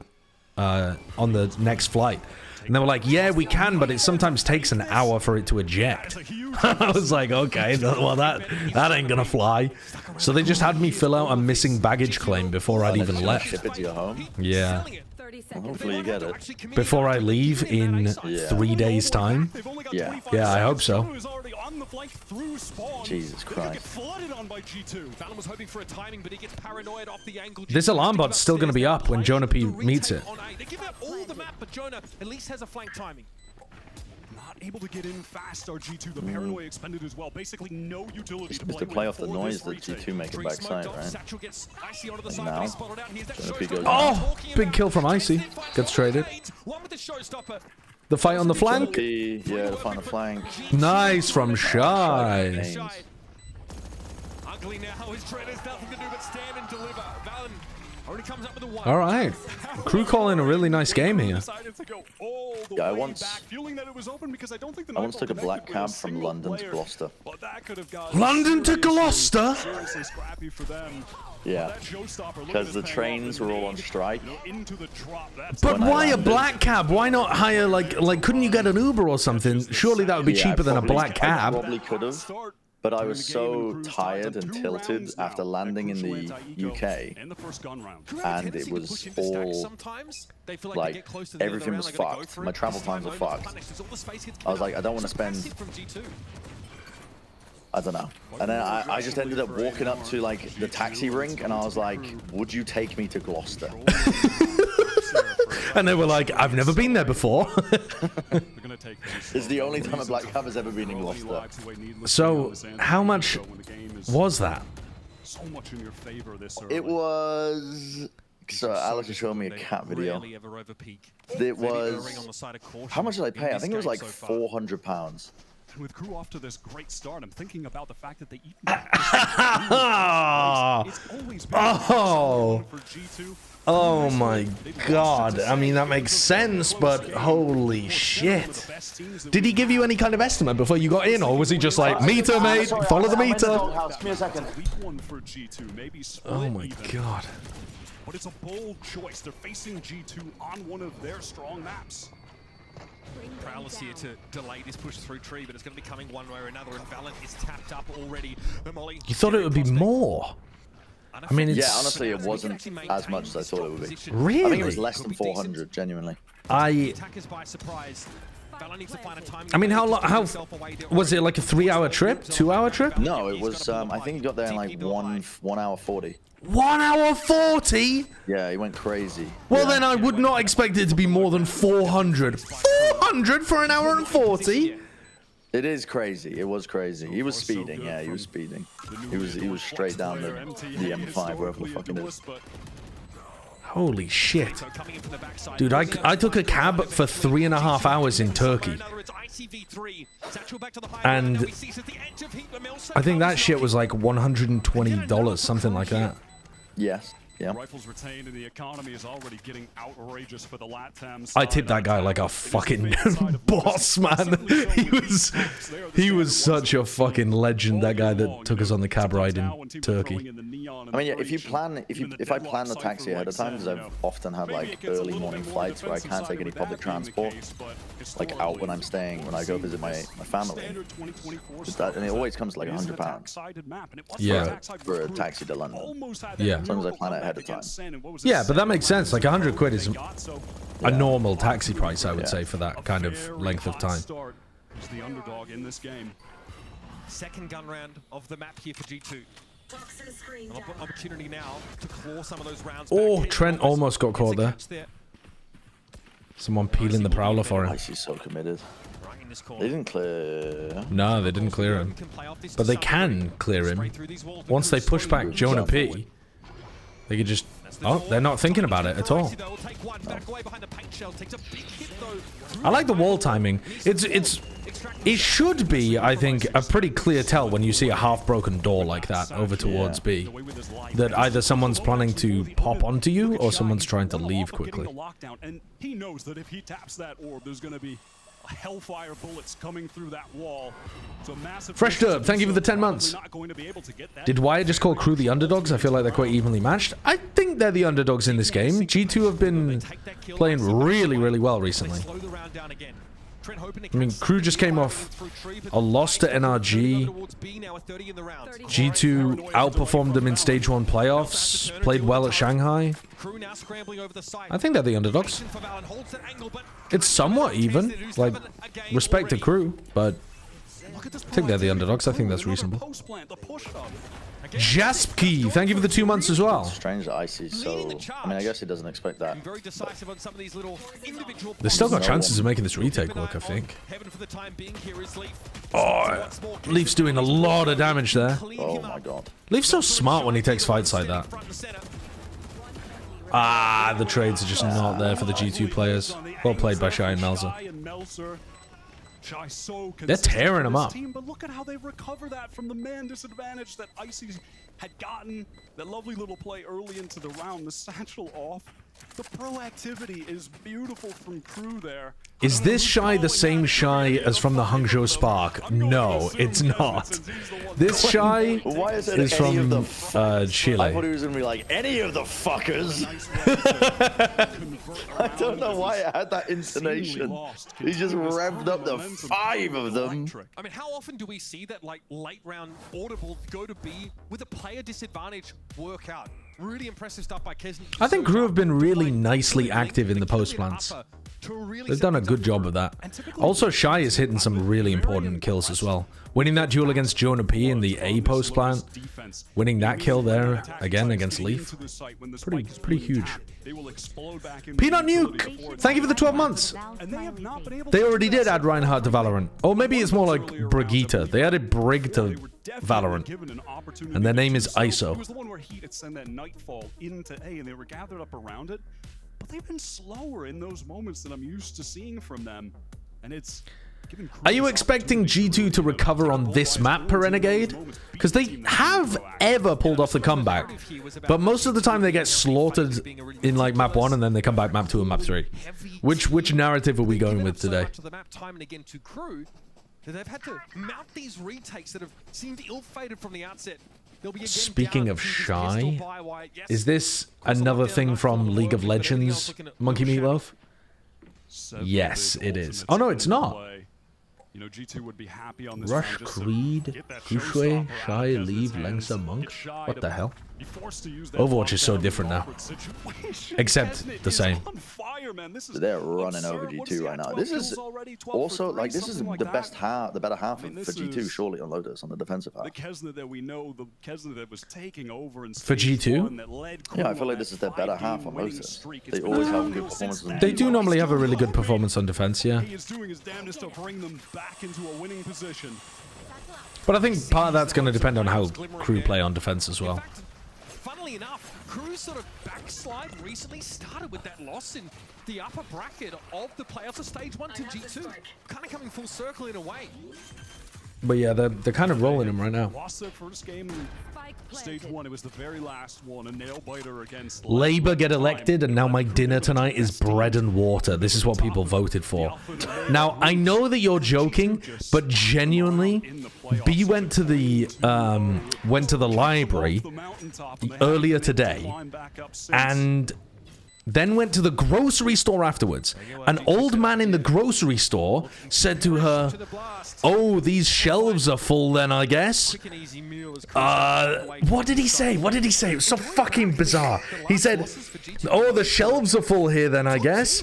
on the next flight. And they were like, yeah, we can, but it sometimes takes an hour for it to eject. I was like, okay, well, that ain't gonna fly. So they just had me fill out a missing baggage claim before I'd even left. Ship it to your home? Yeah. Well, hopefully you get it. Before I leave in 3 days' time? Yeah. Yeah, I hope so. Jesus Christ. This alarm bot's still going to be up when Jonah P meets it. They give up all the map, but Jonah at least has a flank timing. Not able to get in fast, our G2. The paranoia expended as well. Basically, no utility to play, play off the noise that G2 make it backside, right? And now, oh, big kill from Icy. Gets traded. The fight on the flank. Yeah, the fight on the flank. Nice from Shy. Ugly now. His trainer's nothing to do but stand and deliver. Valen only comes up with a 1. All right. Crew calling a really nice game here. Yeah, I once took a black cab from London to Gloucester. London to Gloucester? Yeah, because the trains were all on strike. But why a black cab? Why not hire, like couldn't you get an Uber or something? Surely that would be cheaper than a black cab. I probably could have. But I was so tired and tilted after landing in the UK, and it was all, like, everything was fucked. My travel times were fucked. I was like, I don't want to spend I don't know. And then I just ended up walking up to like the taxi rank, and I was like, would you take me to Gloucester? And they were like, I've never been there before. It's the only time a Black Cab has ever been in Gloucester. So, how much was that? So much in your favor this early. It was... So Alex is showing me a cat video. It was... How much did I pay? I think it was like £400. With Crew off to this great start, I'm thinking about the fact that they even oh my god. I mean, that makes sense, but holy shit. Did he give you any kind of estimate before you got in, or was he just like, meter, mate, follow the meter? Give me a second. Oh my god. But it's a bold choice. They're facing G2 on one of their strong maps. Prowler's here to delay this push through tree, but it's going to be coming one way or another, and Valent is tapped up already. You thought it would be more? I mean, it's... Yeah, honestly, it wasn't as much as I thought it would be. Really? I think it was less than 400, genuinely. I mean, how was it, like a 3-hour trip, 2-hour trip? No, it was. I think he got there in like 1 hour 40. 1 hour 40? Yeah, he went crazy. Well, then I would not expect it to be more than 400. 400 for an hour and 40? It is crazy. It was crazy. He was speeding. Yeah, he was speeding. He was straight down the M5, wherever the fuck it is. Holy shit. Dude, I took a cab for 3.5 hours in Turkey. And I think that shit was like $120, something like that. Yes. Yeah. Rifles retained, and the economy is already getting outrageous for the LATAM. I tipped that guy like a fucking boss, man. He was such a fucking legend, that guy that took us on the cab ride in Turkey. I mean, yeah, if I plan the taxi ahead of time, because I've often had like early morning flights where I can't take any public transport, like out when I'm staying, when I go visit my family, and it always comes to like £100. Yeah. For a taxi to London. Yeah. As long as I plan it ahead of time. Yeah, but that makes sense. Like 100 quid is a normal taxi price, I would say, for that kind of length of time. The underdog in this game. Second gun round of the map here for G2. An opportunity now to claw some of those rounds. Oh, Trent almost got caught there. Someone peeling the Prowler for him. He's so committed. They didn't clear. No, they didn't clear him. But they can clear him. Once they push back Jonah P, they could just... Oh, they're not thinking about it at all. I like the wall timing. It should be, I think, a pretty clear tell when you see a half-broken door like that over towards B. That either someone's planning to pop onto you or someone's trying to leave quickly. And he knows that if he taps that orb, there's going to be hellfire bullets coming through that wall. So massive. Fresh Derb, thank you for the 10 months. Did Wyatt just call Crew the underdogs? I feel like they're quite evenly matched. I think they're the underdogs in this game. G2 have been playing really, really well recently. I mean, Crew just came off a loss to NRG. G2 outperformed them in Stage 1 playoffs, played well at Shanghai. I think they're the underdogs. It's somewhat even, like, respect to Crew, but I think they're the underdogs. I think that's reasonable. Jaspkey, thank you for the 2 months as well. Strange that Icy's so... I mean, I guess he doesn't expect that. They've still got chances of making this retake work, I think. Oh, Leaf's doing a lot of damage there. Oh my god. Leaf's so smart when he takes fights like that. Ah, the trades are just not there for the G2 players. Well played by Shy and Melzer. They're tearing him up. But look at how they recover that from the man disadvantage that Icy had gotten. That lovely little play early into the round, the satchel off. The proactivity is beautiful from Crew there. Is this Shy the same Shy as from the Hangzhou Spark? No, it's not. This Shy is from Chile. I thought he was going to be like, any of the fuckers. I don't know why it had that intonation. He just revved up the 5 of them. I mean, how often do we see that, like, late round audible go to B with a player disadvantage work out? Really impressive stuff by Kesn. I think Crew have been really nicely active in the post plants. They've done a good job of that. Also, Shy is hitting some really important kills as well. Winning that duel against Jonah P in the A post plant, winning that kill there again against Leaf, pretty huge. Peanut Nuke, thank you for the 12 months. They already did add Reinhardt to Valorant. Or maybe it's more like Brigitte. They added Brig to Valorant, and their name is ISO. It was the one where he had sent that Nightfall into A, and they were gathered up around it. But they've been slower in those moments than I'm used to seeing from them, and it's. Are you expecting G2 to recover on this map per Renegade? Because they have ever pulled off the comeback, but most of the time they get slaughtered in like map 1 and then they come back map 2 and map 3. Which narrative are we going with today? They've had to mount these retakes that have seemed ill-fated from the outset. Speaking of Shy, is this another thing from League of Legends, Monkey Meatloaf? Yes, it is. Oh no, it's not. You know, G2 would be happy on this Rush, Creed, Kushui, Shy, Leave, Lengsa, Monk. What the hell? Overwatch is so different now. Except the same. They're running over G2 right now. This is also like this is the best half, the better half for G2 surely on Lotus on the defensive half. The Kesna that we know, the Kesna that was taking over in for G2. Yeah, I feel like this is their better half on Lotus. They always have good performances. They do normally have a really good performance on defense, yeah. He is doing his damnedest to bring them back into a winning position. But I think part of that's going to depend on how Crew play on defense as well. Funnily enough, Crew's sort of backslide recently started with that loss in the upper bracket of the playoffs of stage 1 to G2. Kind of coming full circle in a way. But yeah, they're kind of rolling him right now. Lost their first game in stage 1. It was the very last one, a nail biter against Labour get elected, and now my dinner tonight is bread and water. This is what people voted for. Now, I know that you're joking, but genuinely, B went to the library earlier today, and then went to the grocery store afterwards. An old man in the grocery store said to her, "Oh, these shelves are full then, I guess." What did he say? What did he say? It was so fucking bizarre. He said, "Oh, the shelves are full here then, I guess.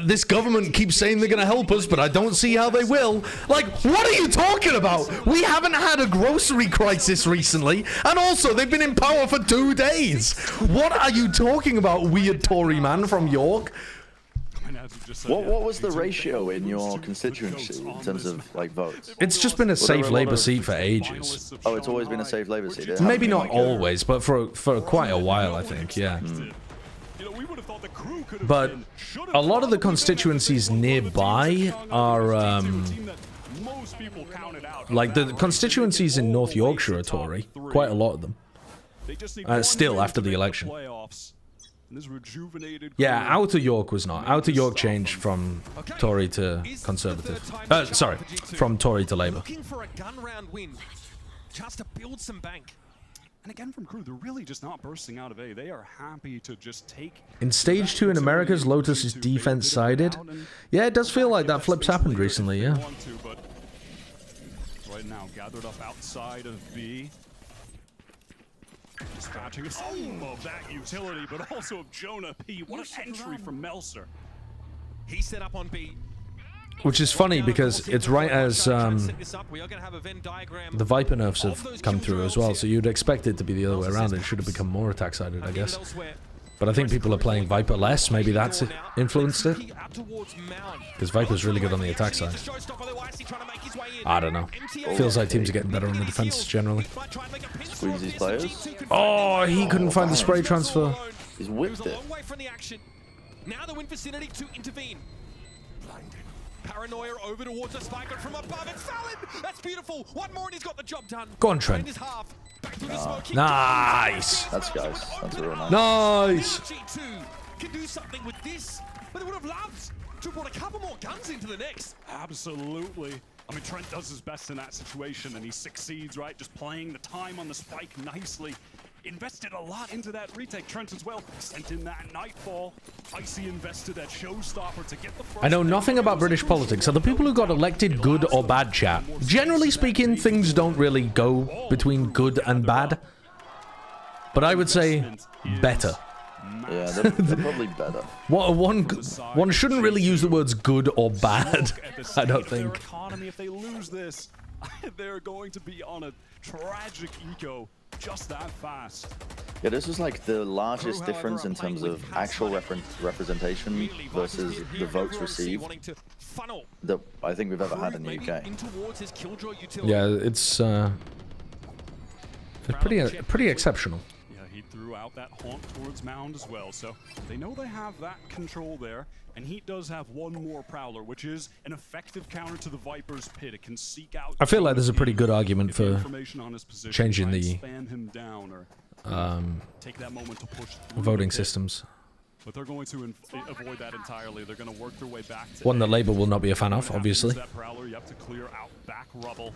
This government keeps saying they're gonna help us, but I don't see how they will." Like, what are you talking about? We haven't had a grocery crisis recently, and also they've been in power for 2 days. What are you talking about, weird Tory man from York? What was the ratio in your constituency in terms of like votes? It's just been a safe Labour seat for ages. Oh, it's always been a safe Labour seat. Maybe not always, but for quite a while, I think. Yeah. But a lot of the constituencies nearby are like the constituencies in North Yorkshire are Tory. Quite a lot of them. Still after the election. Yeah, Outer York was not. Outer York changed from Tory to Conservative. Sorry, from Tory to Labour. Looking for a gun round win. Chance to build some bank. And again from Crew, they're really just not bursting out of A. They are happy to just take... In Stage 2 in Americas, Lotus is defense-sided. Yeah, it does feel like that flip's happened recently, yeah. Right now, gathered up outside of B. Dispatching some of that utility, but also of Jonah P. What an entry from Melser. He set up on B. Which is funny because it's right as the Viper nerfs have come through as well, so you'd expect it to be the other way around. It should have become more attack-sided, I guess. But I think people are playing Viper less. Maybe that's influenced it. Because Viper's really good on the attack side. I don't know. Feels like teams are getting better on the defense generally. Squeeze these players. Oh, he couldn't find the spray transfer. He's whipped it. Now they're in vicinity to intervene. Paranoia over towards the spike, but from above it's Fallon! That's beautiful! One more and he's got the job done. Go on, Trent. Nice! That's guys. That's real nice. Nice! G2 can do something with this, but they would have loved to have brought a couple more guns into the next. Absolutely. I mean, Trent does his best in that situation, and he succeeds, right? Just playing the time on the spike nicely. Invested a lot into that retake. Trent as well sent in that Nightfall. Icy invested that showstopper to get the first. I know nothing about British politics. Are the people who got elected good or bad, chat? Generally speaking, things don't really go between good and bad. but I would say better. Yeah, they're probably better. One shouldn't really use the words good or bad. I don't think. Economy, if they lose this, they're going to be on a tragic eco just that fast. Yeah, this is like the largest difference in terms of actual representation versus the votes received that I think we've ever had in the UK. Yeah, it's pretty exceptional. Yeah, he threw out that haunt towards Mound as well, so they know they have that control there. And Heat does have one more Prowler, which is an effective counter to the Viper's pit. It can seek out. I feel like there's a pretty good argument for changing the take that moment to push voting systems. But they're going to avoid that entirely. They're going to work their way back to One that Labour will not be a fan of, obviously. That Prowler, you have to clear out back rubble.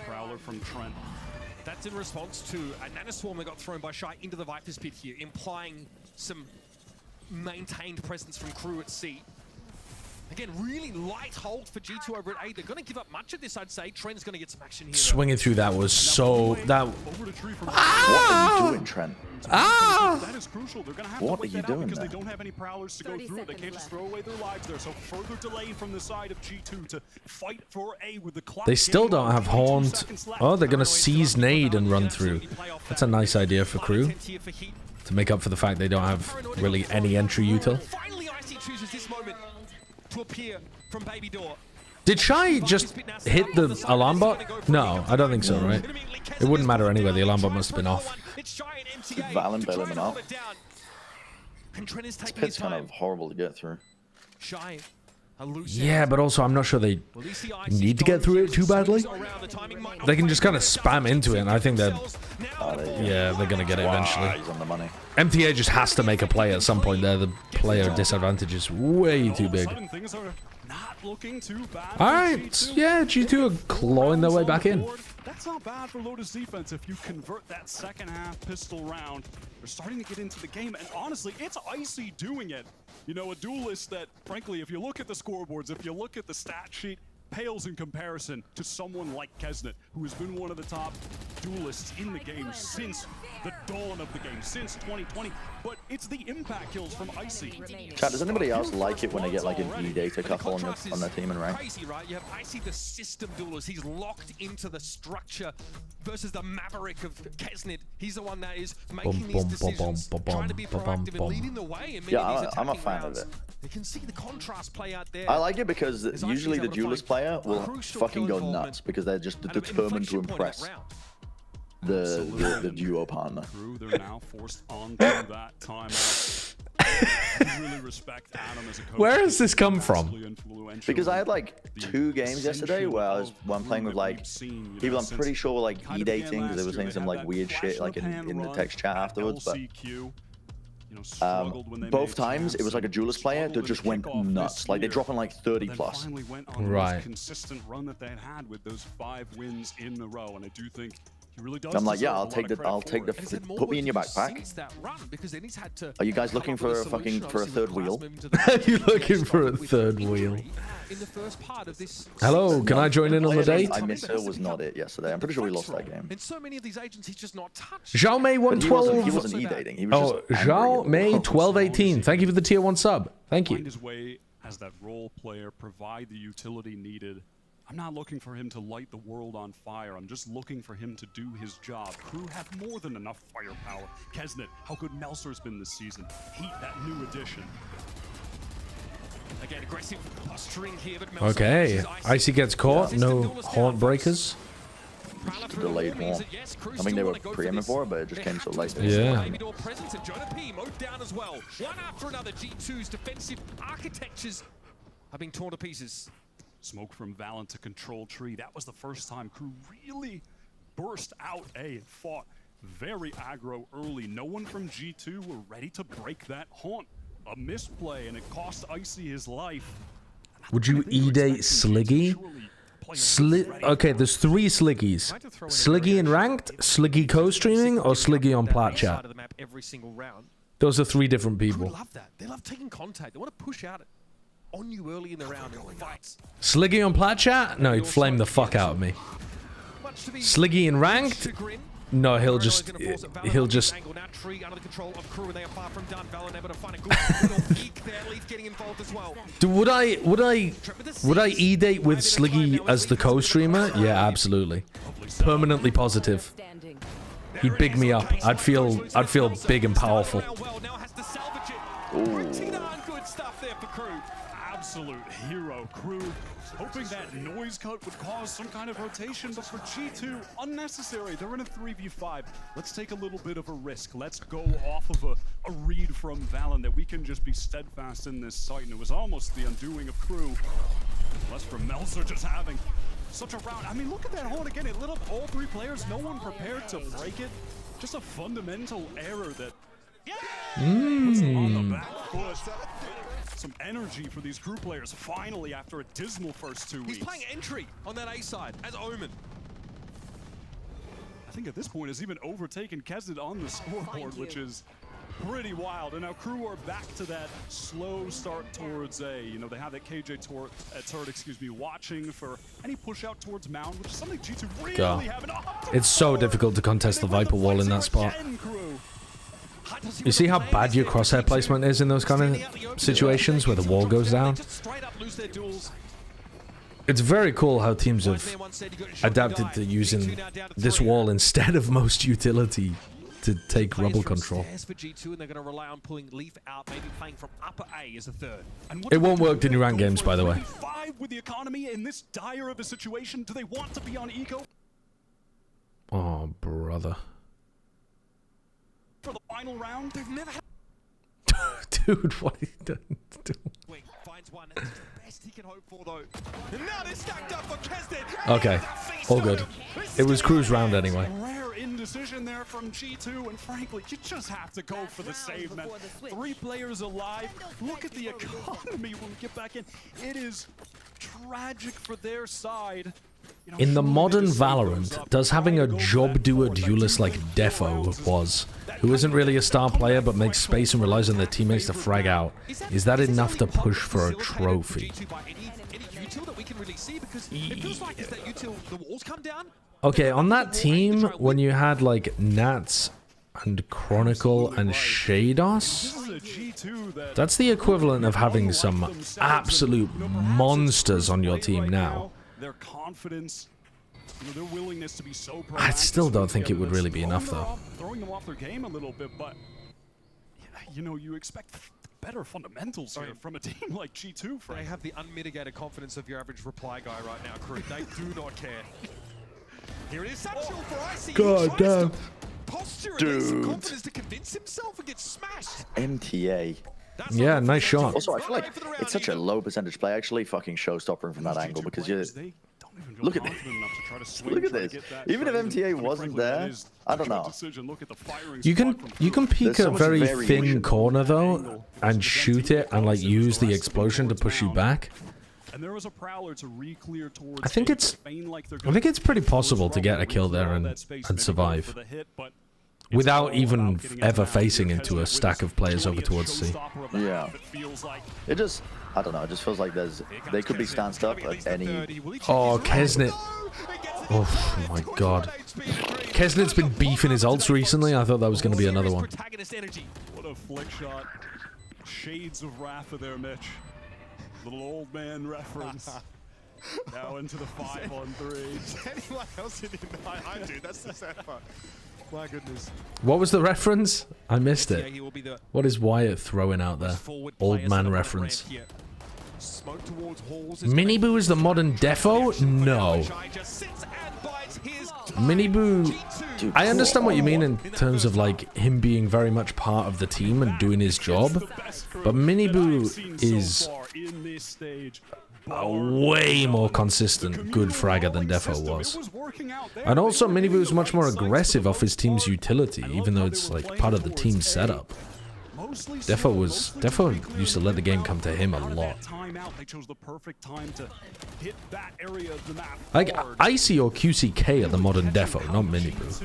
Prowler from Trent. That's in response to a Nanoswarm that got thrown by Shy into the Viper's pit here, implying some maintained presence from Crew at C. Again, really light hold for G2 over at A. They're going to give up much of this, I'd say. Trent's going to get some action here. Swinging through that was so... That... What are you doing, Trent? That is crucial. They're going to have what to wait are you that out doing because there? they don't have any Prowlers to go through it. They can't just throw away their lives there. So further delay from the side of G2 to fight for A with the clock. They still don't have Haunt. Oh, they're going to seize Nade and run through. That's a nice idea for Crew. To make up for the fact they don't have really any entry util. Finally, Icy chooses this moment to appear from Baby Door. Did Shy just hit the alarm bot? No, I don't think so, right? It wouldn't matter anyway. The alarm bot must have been off. Valen bail him out. This pit's kind of horrible to get through. Yeah, but also I'm not sure they need to get through it too badly. They can just kind of spam into it, and I think they're... Yeah, they're going to get it eventually. He's on the money. MTA just has to make a play at some point there. The player disadvantage is way too big. Alright, yeah, G2 are clawing their way back in. That's not bad for Lotus defense if you convert that second half pistol round. They're starting to get into the game, and honestly, it's Icy doing it. You know, a duelist that, frankly, if you look at the scoreboards, if you look at the stat sheet, pales in comparison to someone like Kesnet, who has been one of the top duelists in the game since the dawn of the game, since 2020. But it's the impact kills from Icy. Chat, does anybody else like it when they get like an E-data couple on their team in rank? Crazy, right? You have Icy, the system duelist. He's locked into the structure versus the maverick of Kesnet. He's the one that is making these decisions, trying to be proactive and leading the way in many of these I'm a attacking fan rounds. of it. You can see the contrast play out there. I like it because usually the duelist player will fucking go nuts because they're just determined to impress the duo partner. They're now forced onto that timeout. Really respect Adam as a coach. Where has this come from? Because I had like 2 games yesterday where I'm playing with like people I'm pretty sure were like e-dating because they were saying some like weird shit like in the text chat afterwards, but both times it was like a duelist player that just went nuts. Like they're dropping like 30 plus. Right. Consistent run that they had with those 5 wins in a row, and I do think he really does. I'm like, yeah, I'll take the put me in your backpack. Are you guys looking for a third wheel? Are you looking for a third wheel? Hello, can I join in on the date? I missed her was not it yesterday. I'm pretty sure we lost that game. In so many of these agents, he's just not touched. Zhao Mei 112. He wasn't e-dating. He was just Zhao Mei 1218. Thank you for the tier 1 sub. Thank you. Find his way as that role player, provide the utility needed. I'm not looking for him to light the world on fire. I'm just looking for him to do his job. Crew have more than enough firepower. Kesnet, how good Melser's been this season. Heat, that new addition. Again, aggressive posturing here, but Okay, Icy gets caught. No haunt breakers. Delayed haunt. I mean, they were pre-aiming for it, but it just came so late. Yeah. Presence and Jonah P mowed down as well. One after another, G2's defensive architectures are being torn to pieces. Smoke from Valen to control tree. That was the first time Crew really burst out A and fought very aggro early. No one from G2 were ready to break that haunt. A misplay, and it cost Icy his life. Would you e-date Sliggy? Okay, there's 3 Sliggies. Sliggy in ranked, Sliggy co-streaming, or Sliggy on plat chat. Those are 3 different people. They love that. They love taking contact. They want to push out on you early in the round and fights. Sliggy on plat chat? No, he'd flame the fuck out of me. Sliggy in ranked? No, he'll just would I E-date with Sliggy as the co-streamer? Yeah, absolutely. Permanently positive. He'd big me up. I'd feel big and powerful. Absolute hero. Crew hoping that noise cut would cause some kind of rotation, but for G2, unnecessary. They're in a 3v5. Let's take a little bit of a risk. Let's go off of a read from Valen that we can just be steadfast in this site, and it was almost the undoing of Crew. Less from Melzer just having such a round. I mean, look at that hold again. It lit up all three players. No one prepared to break it. Just a fundamental error that puts them on the back foot. Some energy for these Crew players finally after a dismal first 2 weeks. He's playing entry on that A side as Omen. I think at this point has even overtaken Kesnet on the scoreboard, which is pretty wild. And now Crew are back to that slow start towards A. You know, they have that KJ turret, watching for any push out towards Mound, which is something G2 really haven't. It's so difficult to contest the Viper wall in that spot. You see how bad your crosshair placement is in those kind of situations where the wall goes down? It's very cool how teams have adapted to using this wall instead of most utility to take rubble control. It won't work in your ranked games, by the way. With the economy in this dire of a situation, do they want to be on eco? Oh, brother. For the final round, they've never had. Dude, what are you doing? Wait, finds one. That's the best he can hope for, though. And now they're stacked up for Kesnet. Okay, all good. It was Crew's round anyway. Rare indecision there from G2, and frankly, you just have to go for the save, man. 3 players alive. Look at the economy when we get back in. It is tragic for their side. In the modern Valorant, does having a job doer duelist like Defo was, who isn't really a star player but makes space and relies on their teammates to frag out, is that enough to push for a trophy? Okay, on that team, when you had like Nats and Chronicle and Shados, that's the equivalent of having some absolute monsters on your team now. Their confidence, their willingness to be so proactive. I still don't think it would really be enough, though. Throwing them off their game a little bit, but you know, you expect better fundamentals here from a team like G2. They have the unmitigated confidence of your average reply guy right now, Crew. They do not care. Here it is, Satchel for Icy. God damn. Posture and some confidence to convince himself and get smashed. MTA. Yeah, nice shot. Also, I feel like it's such a low percentage play, actually, fucking showstopping from that angle, because you look at this. Look at this. Even if MTA wasn't there, I don't know. You can peek a very thin corner though and shoot it and like use the explosion to push you back. I think it's pretty possible to get a kill there and survive without even ever facing into a stack of players over towards C. Yeah. It just, I don't know, it just feels like they could be stanced up at any... Oh, Kesnet. Oh my god. Kesnet's been beefing his ults recently. I thought that was going to be another one. What a flick shot. Shades of Rafa there, Mitch. Little old man reference. Now into the 5-on-3. Is anyone else in it? I do, that's the sad part. My goodness. What was the reference? I missed it. What is Wyatt throwing out there? Old man reference. Miniboo is the modern Defo? No. Miniboo... I understand what you mean in terms of like him being very much part of the team and doing his job, but Miniboo is a way more consistent good fragger than Defo was. And also Miniboo is much more aggressive off his team's utility, even though it's like part of the team setup. Defo used to let the game come to him a lot. Like Icy or QCK are the modern Defo, not Miniboo.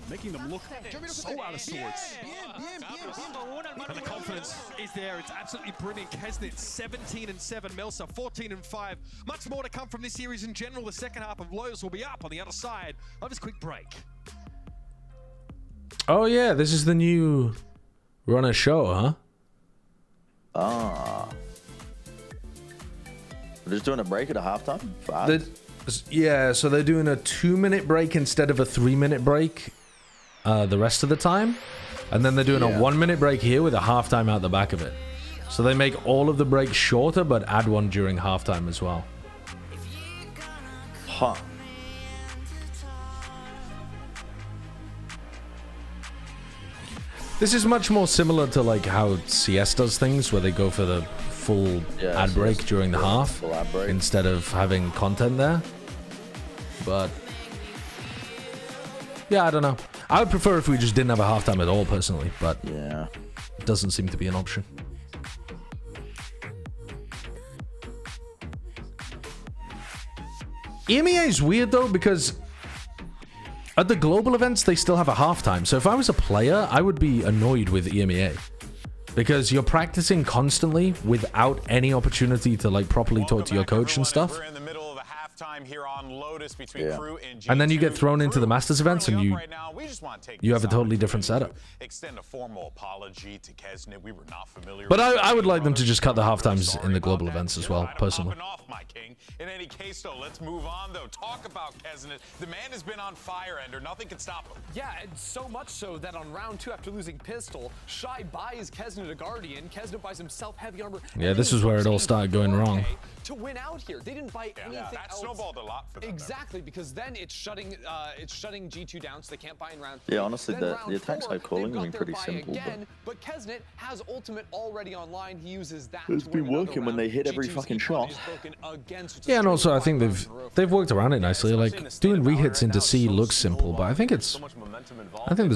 Making them look so out of sorts. And the confidence is there. It's absolutely brilliant. Kesnet 17-7, Melsa 14-5. Much more to come from this series in general. The second half of Loyals will be up on the other side of this quick break. Oh yeah, this is the new runner show, huh? Ah. They're just doing a break at a halftime for ads? Yeah, so they're doing a 2-minute break instead of a 3-minute break the rest of the time. And then they're doing a 1-minute break here with a halftime out the back of it. So they make all of the breaks shorter, but add one during halftime as well. Huh. This is much more similar to like how CS does things, where they go for the full ad break during the half instead of having content there. But yeah, I don't know. I would prefer if we just didn't have a halftime at all, personally, but yeah, it doesn't seem to be an option. EMEA is weird though, because at the global events they still have a halftime. So if I was a player, I would be annoyed with EMEA, because you're practicing constantly without any opportunity to like properly talk to your coach and stuff. We're in the middle of a halftime here on Lotus between Crew and G2. And then you get thrown into the Masters events and you have a totally different setup. Extend a formal apology to Kesnet. We were not familiar. But I would like them to just cut the halftimes in the global events as well, personally. In any case, though, let's move on, though. Talk about Kesnet. The man has been on fire, Ender. Nothing can stop him. Yeah, and so much so that on round 2, after losing Pistol, Shy buys Kesnet a Guardian. Kesnet buys himself heavy armor. Yeah, this is where it all started going wrong. To win out here, they didn't buy anything that else. snowballed a lot for them. Exactly, because then it's shutting G2 down, so they can't buy in round 3. Yeah, honestly, the attacks I'm calling have been pretty simple. But Kesnet has ultimate already online. He uses that. It's been working when they hit every fucking shot. Yeah, and also I think they've worked around it nicely. Like doing rehits into C looks simple, but I think there's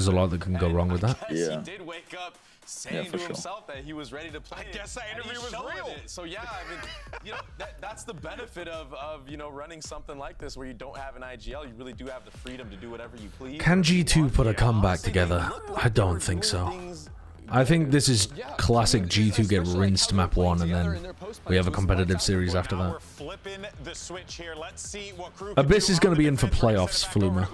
a lot that can go wrong with that. Yeah. He did wake up saying to himself that he was ready to play. I guess that interview was real. So yeah, I mean, you know, that's the benefit of you know, running something like this where you don't have an IGL. You really do have the freedom to do whatever you please. Can G2 put a comeback together? I don't think so. I think this is classic G2 get rinsed map 1 and then we have a competitive series after that. Abyss is going to be in for playoffs, Fluma.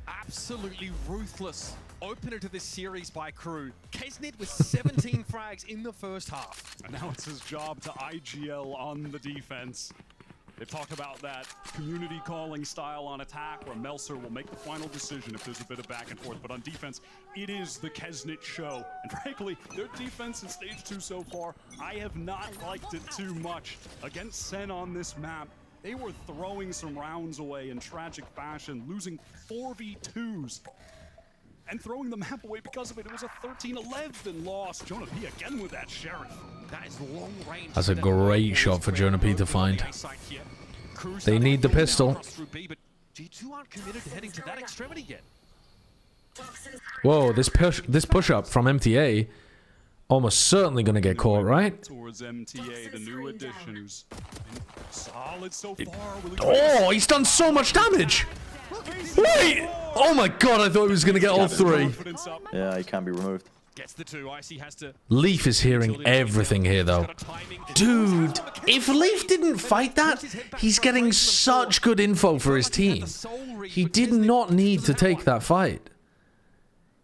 Absolutely ruthless opener to this series by Crew. Kesnet with 17 frags in the first half. And now it's his job to IGL on the defense. They've talked about that community calling style on attack where Melser will make the final decision if there's a bit of back and forth. But on defense, it is the Kesnet show. And frankly, their defense in stage 2 so far, I have not liked it too much. Against Sen on this map, they were throwing some rounds away in tragic fashion, losing 4v2s. And throwing the map away because of it. It was a 13-11 loss. Jonah P again with that Sheriff. That is long range. That's a great shot for Jonah P to find. They need the pistol. G2 aren't committed to heading to that extremity yet. Whoa, this push up from MTA almost certainly going to get caught, right? Towards MTA, the new addition, who's solid so far. Oh, he's done so much damage. Wait! Oh my god, I thought he was going to get all 3. Yeah, he can be removed. Gets the 2. Icy has to. Leaf is hearing everything here, though. Dude, if Leaf didn't fight that, he's getting such good info for his team. He did not need to take that fight.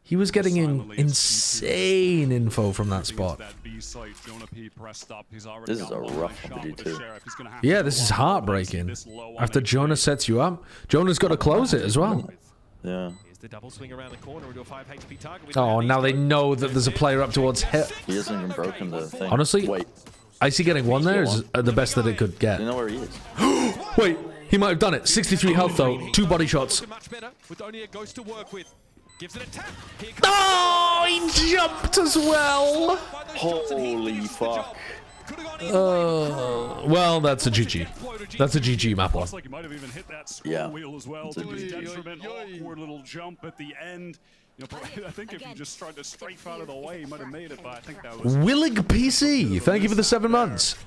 He was getting insane info from that spot. This is a rough one to do too. Yeah, this is heartbreaking. After Jonah sets you up, Jonah's got to close it as well. Yeah. The double swing around the corner into a 5 HP target. Oh, now they know that there's a player up towards hit. He hasn't even broken the thing. Honestly, wait. Icy getting 1 there is the best that it could get. You know where he is? Wait, he might have done it. 63 health though, 2 body shots. With only a ghost to work with. Gives it a tap. Oh, he jumped as well. Holy fuck. Well, that's a GG. That's a GG map 1. Like he might have even hit that scroll wheel as well. To his detriment, awkward little jump at the end. You know, I think if he just tried to strafe out of the way, he might have made it. But I think that was Willig PC. Thank you for the 7 months.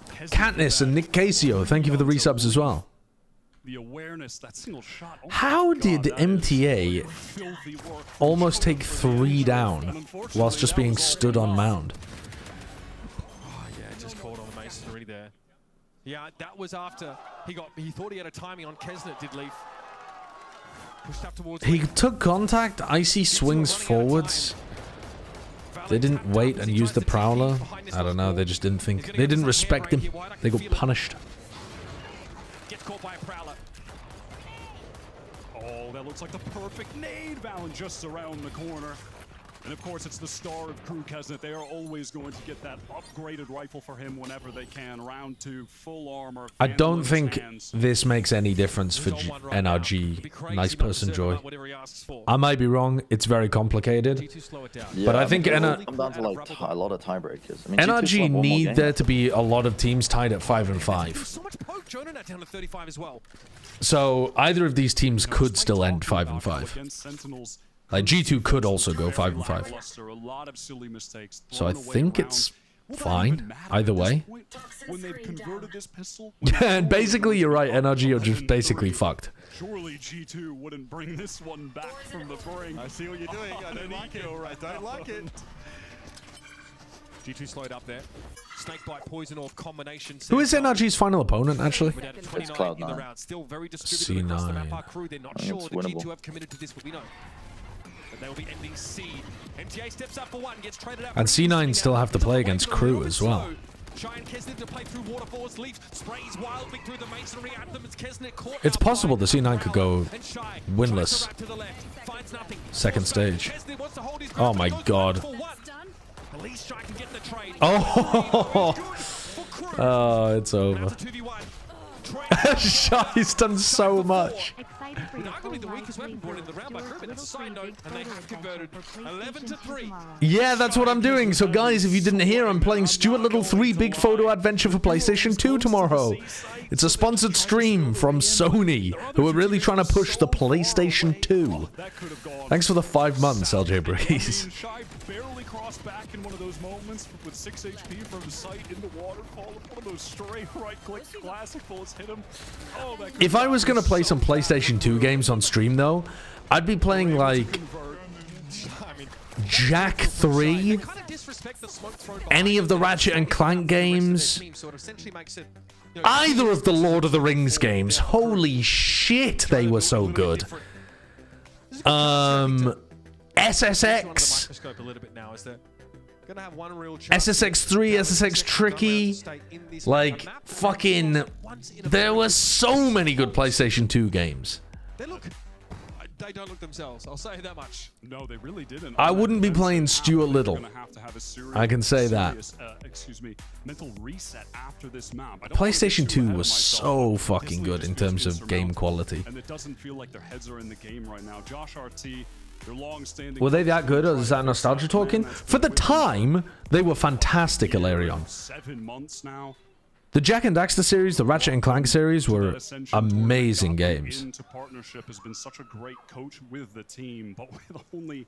Katniss and Nick Casio. Thank you for the resubs as well. the awareness, that single shot. Oh How did MTA almost take 3 down whilst just being stood on mound? Oh, yeah, just caught on the masonry there. Yeah, that was after he thought he had a timing on Kesnet, did Leaf. Pushed up towards He took contact. Icy swings forwards. They didn't wait and use the Prowler. I don't know. They just didn't think. They didn't respect him. They got punished. Gets caught by a Prowler. Oh, that looks like the perfect nade. Valen just around the corner. And of course, it's the star of Crew Kesnet. They are always going to get that upgraded rifle for him whenever they can. Round 2, full armor. I don't think this makes any difference for NRG. Nice person, Joy. I might be wrong. It's very complicated. Yeah, but I think come down to like a lot of tiebreakers. I mean, NRG need there to be a lot of teams tied at 5 and 5. So much poke. Jonah down to 35 as well. So either of these teams could still end 5 and 5. Like G2 could also go 5 and 5. So I think it's fine either way. And basically, you're right. NRG are just basically fucked. Surely G2 wouldn't bring this one back from the brink. I see what you're doing. I don't like it. I don't like it. G2 slowed up there. Snakebite poison orb combination. Who is NRG's final opponent, actually? It's Cloud9. Still very distributed across the map. Our crew, they're not sure that G2 have committed to this, but we know. They will be ending seed. MTA steps up for one, gets traded out. And C9 still have to play against Crew as well. It's possible the C9 could go winless. Second stage. Oh my god. Oh, oh, it's over. Shy's done so much. Arguably the weakest weapon brought in the round by Crew, but that's a side note, and they have converted 11-3. Yeah, that's what I'm doing. So guys, if you didn't hear, I'm playing Stuart Little 3 Big Photo Adventure for PlayStation 2 tomorrow. It's a sponsored stream from Sony, who are really trying to push the PlayStation 2. Thanks for the 5 months, LJ Breeze. Shy barely crossed back in one of those moments with 6 HP from sight in the waterfall. One of those straight right-click classic bullets hit him. Oh, if I was going to play some PlayStation 2 games on stream, though, I'd be playing, like, Jack 3, any of the Ratchet and Clank games, either of the Lord of the Rings games. Holy shit, they were so good. SSX, SSX 3, SSX Tricky, like, fucking, there were so many good PlayStation 2 games. They don't look themselves, I'll say that much. No, they really didn't. I wouldn't be playing Stuart Little. I can say that. Excuse me, mental reset after this map. PlayStation 2 was so fucking good in terms of game quality. And it doesn't feel like their heads are in the game right now. Josh RT, their long-standing. Were they that good, or is that nostalgia talking? For the time, they were fantastic, Ilarion. 7 months now. The Jack and Daxter series, the Ratchet and Clank series were amazing games. Into partnership has been such a great coach with the team, but with only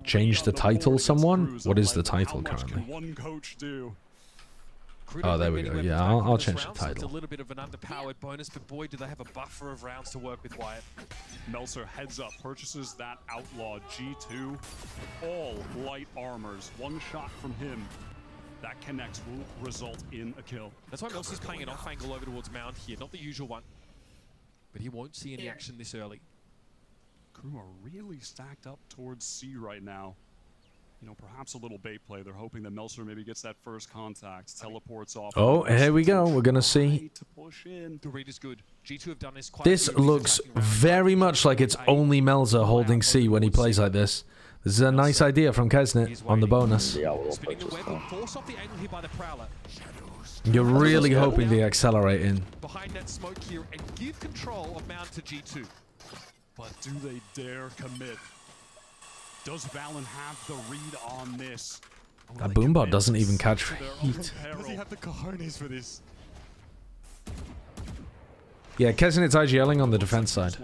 change the title, someone? What is the title currently? One coach do. Oh, there we go. Yeah, I'll change the title. It's a little bit of an underpowered bonus, but boy, do they have a buffer of rounds to work with, Wyatt. Melser heads up, purchases that Outlaw G2. All light armors. One shot from him. That connects will result in a kill. That's why Melser's playing an off angle over towards Mound here. Not the usual one. But he won't see any action this early. Crew are really stacked up towards C right now. You know, perhaps a little bait play. They're hoping that Melser maybe gets that first contact, teleports off. Oh, here we go. We're going to see. The read is good. G2 have done this quite This looks very much like it's only Melzer holding C when he plays like this. This is a nice idea from Kesnet on the bonus. You're really hoping they accelerate in. Behind that smoke here and give control of Mount to G2. But do they dare commit? Does Valen have the read on this? That boombot doesn't even catch heat. Does he have the cojones for this? Yeah, Kesnet's IGLing on the defense side.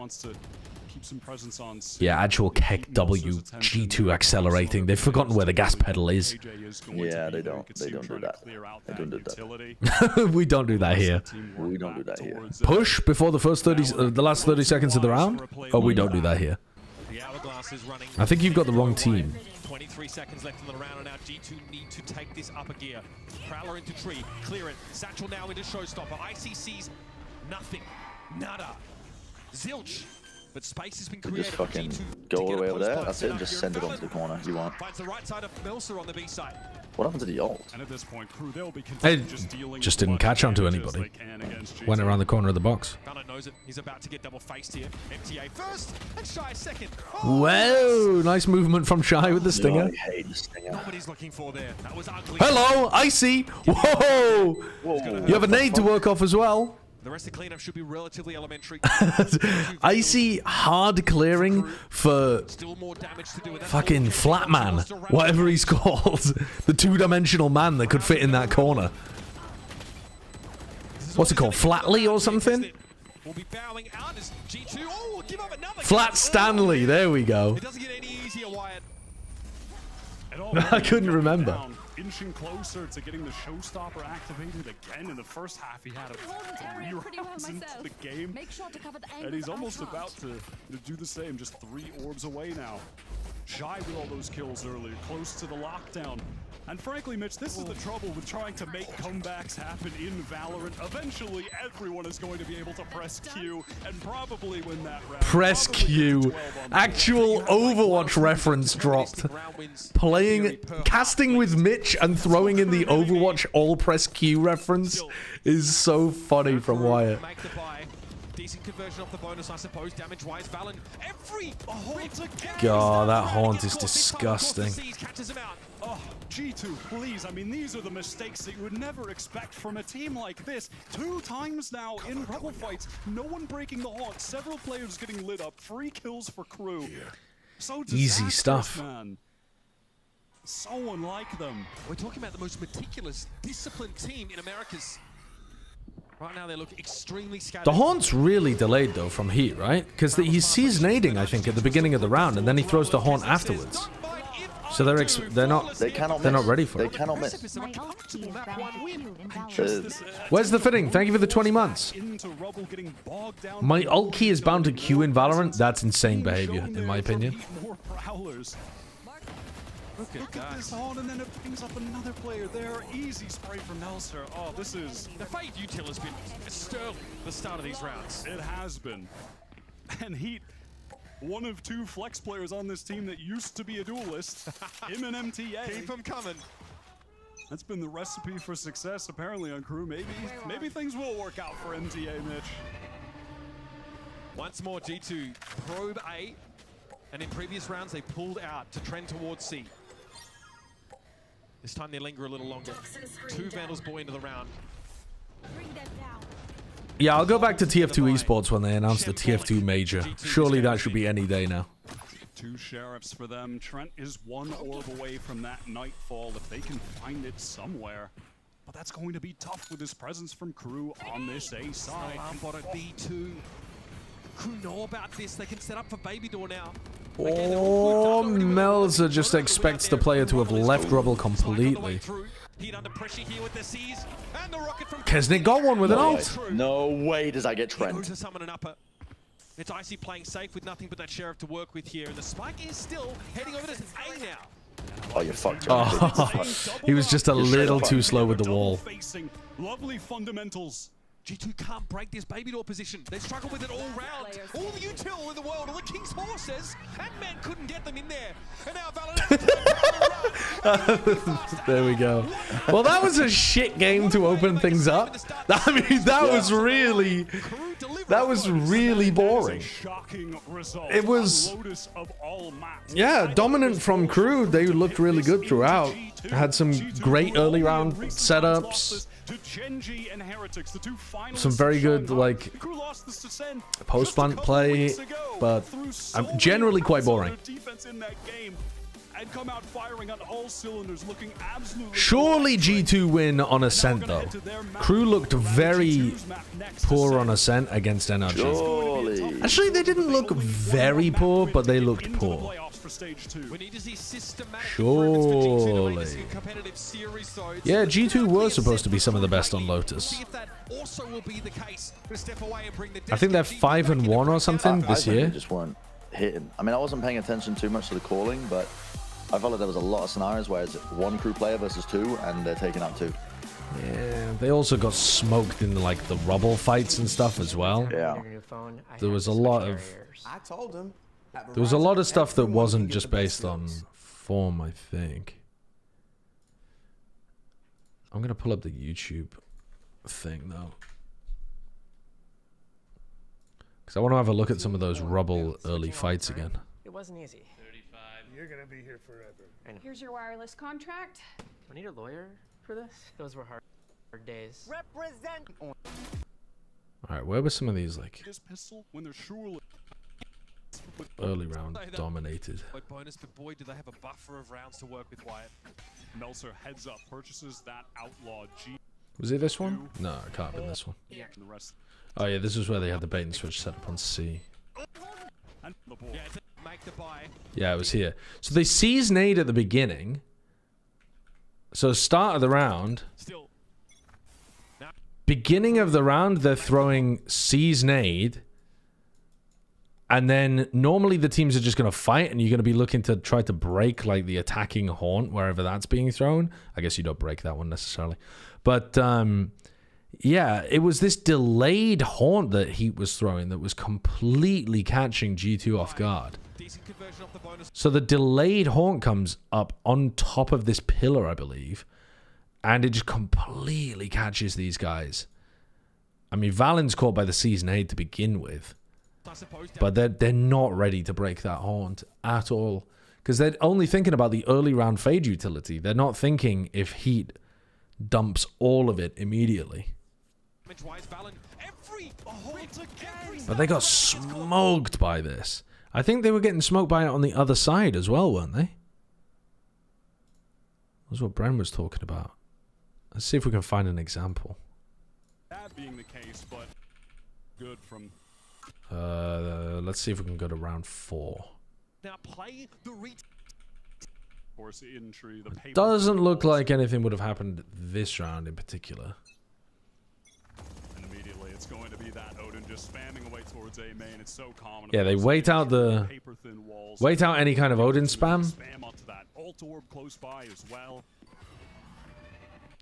Some presence on C. Yeah, actual Keck W G2 accelerating. They've forgotten where the gas pedal is. Yeah, they don't do that. They don't do that. We don't do that here. We don't do that here. Push before the first 30, the last 30 seconds of the round. Oh, we don't do that here. I think you've got the wrong team. 23 seconds left in the round, and now G2 need to take this up a gear. Prowler into tree, clear it. Satchel now into showstopper. ICC's nothing, nada, zilch. But space has been You created. just fucking go all the way over there. That's it. And just send it onto the corner. You want. Finds the right side of Melser on the B side. What happened to the ult? And at this point, Crew, they'll be It just didn't catch onto anybody. Went around the corner of the box. Valorant knows it. He's about to get double faced here. MTA first and Shy second. Whoa! Nice movement from Shy with the stinger. I hate the stinger. Not what he's looking for there. That was ugly. Hello, Icy. Whoa! You have a nade to work off as well. The rest of the cleanup should be relatively elementary. Icy hard clearing for fucking Flatman, whatever he's called. The two-dimensional man that could fit in that corner. What's it called? Flatley or something? Will be bowing out as G2. Oh, give up another. Flat Stanley. There we go. It doesn't get any easier, Wyatt. I couldn't remember. Inching closer to getting the showstopper activated again. In the first half, he had a 3 rounds into the game, and he's almost about to do the same. Just 3 orbs away now. Shy with all those kills earlier, close to the lockdown. And frankly, Mitch, this is the trouble with trying to make comebacks happen in Valorant. Eventually, everyone is going to be able to press Q and probably win that round. Press Q. Actual Overwatch reference dropped. Casting with Mitch and throwing in the Overwatch all press Q reference is so funny from Wyatt. Decent conversion off the bonus, I suppose. Damage-wise, Valen. God, that haunt is disgusting. Oh, G2, please. I mean, these are the mistakes that you would never expect from a team like this. 2 times now in Rebel fights. No one breaking the haunt. Several players getting lit up. 3 kills for Crew. So easy stuff. Man. So unlike them. We're talking about the most meticulous, disciplined team in Americas. Right now, they look extremely scattered. The haunt's really delayed though from Heat, right? Because he sees nading, I think, at the beginning of the round, and then he throws the haunt afterwards. So they're not ready for it. They cannot miss. Where's the fitting? Thank you for the 20 months. My ult key is bound to Q in Valorant. That's insane behavior, in my opinion. Look at this on, and then it brings up another player there. Easy spray from Melser. Oh, this is... The Fade util has been sterling at the start of these rounds. It has been. And Heat, one of 2 flex players on this team that used to be a duelist. Him and MTA. Keep them coming. That's been the recipe for success, apparently, on Crew. Maybe things will work out for MTA, Mitch. Once more, G2 probe A. And in previous rounds, they pulled out to trend towards C. This time they linger a little longer. 2 Vandals bought into the round. Yeah, I'll go back to TF2 Esports when they announce the TF2 Major. Surely that should be any day now. 2 sheriffs for them. Trent is 1 orb away from that nightfall if they can find it somewhere. But that's going to be tough with his presence from Crew on this A side. Alarm bot at B2. Crew know about this. They can set up for Baby Door now. Oh, Melzer just expects the player to have left Rubble completely. Kesnick got one with an ult. No way does I get Trent. It's Icy playing safe with nothing but that Sheriff to work with here. And the spike is still heading over to A now. Oh, you fucked. Oh, he was just a little too slow with the wall. Lovely fundamentals. G2 can't break this Baby Door position. They struggle with it all round. All the util in the world, all the King's horses, and men couldn't get them in there. And now Valorant. There we go. Well, that was a shit game to open things up. I mean, that was really boring. It was, yeah, dominant from Crew. They looked really good throughout. Had some great early round setups. Some very good, like, post-plant play, but I'm generally quite boring. Surely G2 win on Ascent, though. Crew looked very poor on Ascent against NRG. Surely. Actually, they didn't look very poor, but they looked poor. Surely. Yeah, G2 were supposed to be some of the best on Lotus. I think they're 5-1 or something this year. They just weren't hitting. I mean, I wasn't paying attention too much to the calling, but I felt like there was a lot of scenarios where it's 1 Crew player versus 2, and they're taking out 2. Yeah, they also got smoked in like the rubble fights and stuff as well. Yeah. There was a lot of I told him. there was a lot of stuff that wasn't just based on form, I think. I'm gonna pull up the YouTube thing though, because I want to have a look at some of those rubble early fights again. It wasn't easy. 35. You're gonna be here forever. Here's your wireless contract. Do I need a lawyer for this? Those were hard days. Represent. All right, where were some of these like This pistol when they're surely early round dominated? Like bonus, but boy, do they have a buffer of rounds to work with, Wyatt. Meltzer heads up, purchases that outlaw G. Was it this one? No, it can't have been this one. Yeah. And the rest. Oh yeah, this is where they had the bait and switch set up on C. And the ball. Yeah, make the buy. Yeah, it was here. So they seize nade at the beginning. So start of the round. Still. Beginning of the round, they're throwing seize nade. And then normally the teams are just going to fight and you're going to be looking to try to break like the attacking haunt wherever that's being thrown. I guess you don't break that one necessarily. But yeah, it was this delayed haunt that Heat was throwing that was completely catching G2 off guard. So the delayed haunt comes up on top of this pillar, I believe, and it just completely catches these guys. I mean, Valen's caught by the season 8 to begin with, but they're not ready to break that haunt at all because they're only thinking about the early round fade utility. They're not thinking if Heat dumps all of it immediately. But they got smoked by this. I think they were getting smoked by it on the other side as well, weren't they? That's what Bren was talking about. Let's see if we can find an example. That being the case, but good from. Let's see if we can go to round 4. Now play the course, injury, the paper Doesn't look like anything would have happened this round in particular. And immediately it's going to be that Odin just spamming away towards A main. It's so common. Yeah, they wait out any kind of Odin spam. Spam onto that ult orb close by as well.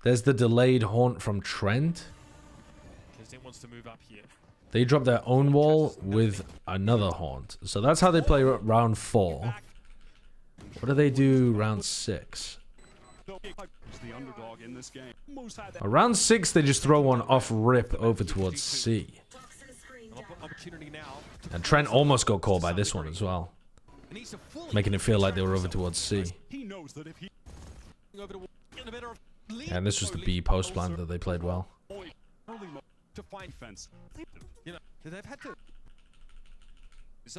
There's the delayed haunt from Trent. Wants to move up here. They drop their own wall with another haunt. So that's how they play round 4. What do they do round 6? Round 6, they just throw one off rip over towards C. And Trent almost got caught by this one as well, making it feel like they were over towards C. And this was the B post plan that they played well. To find fence, you know, they've had to.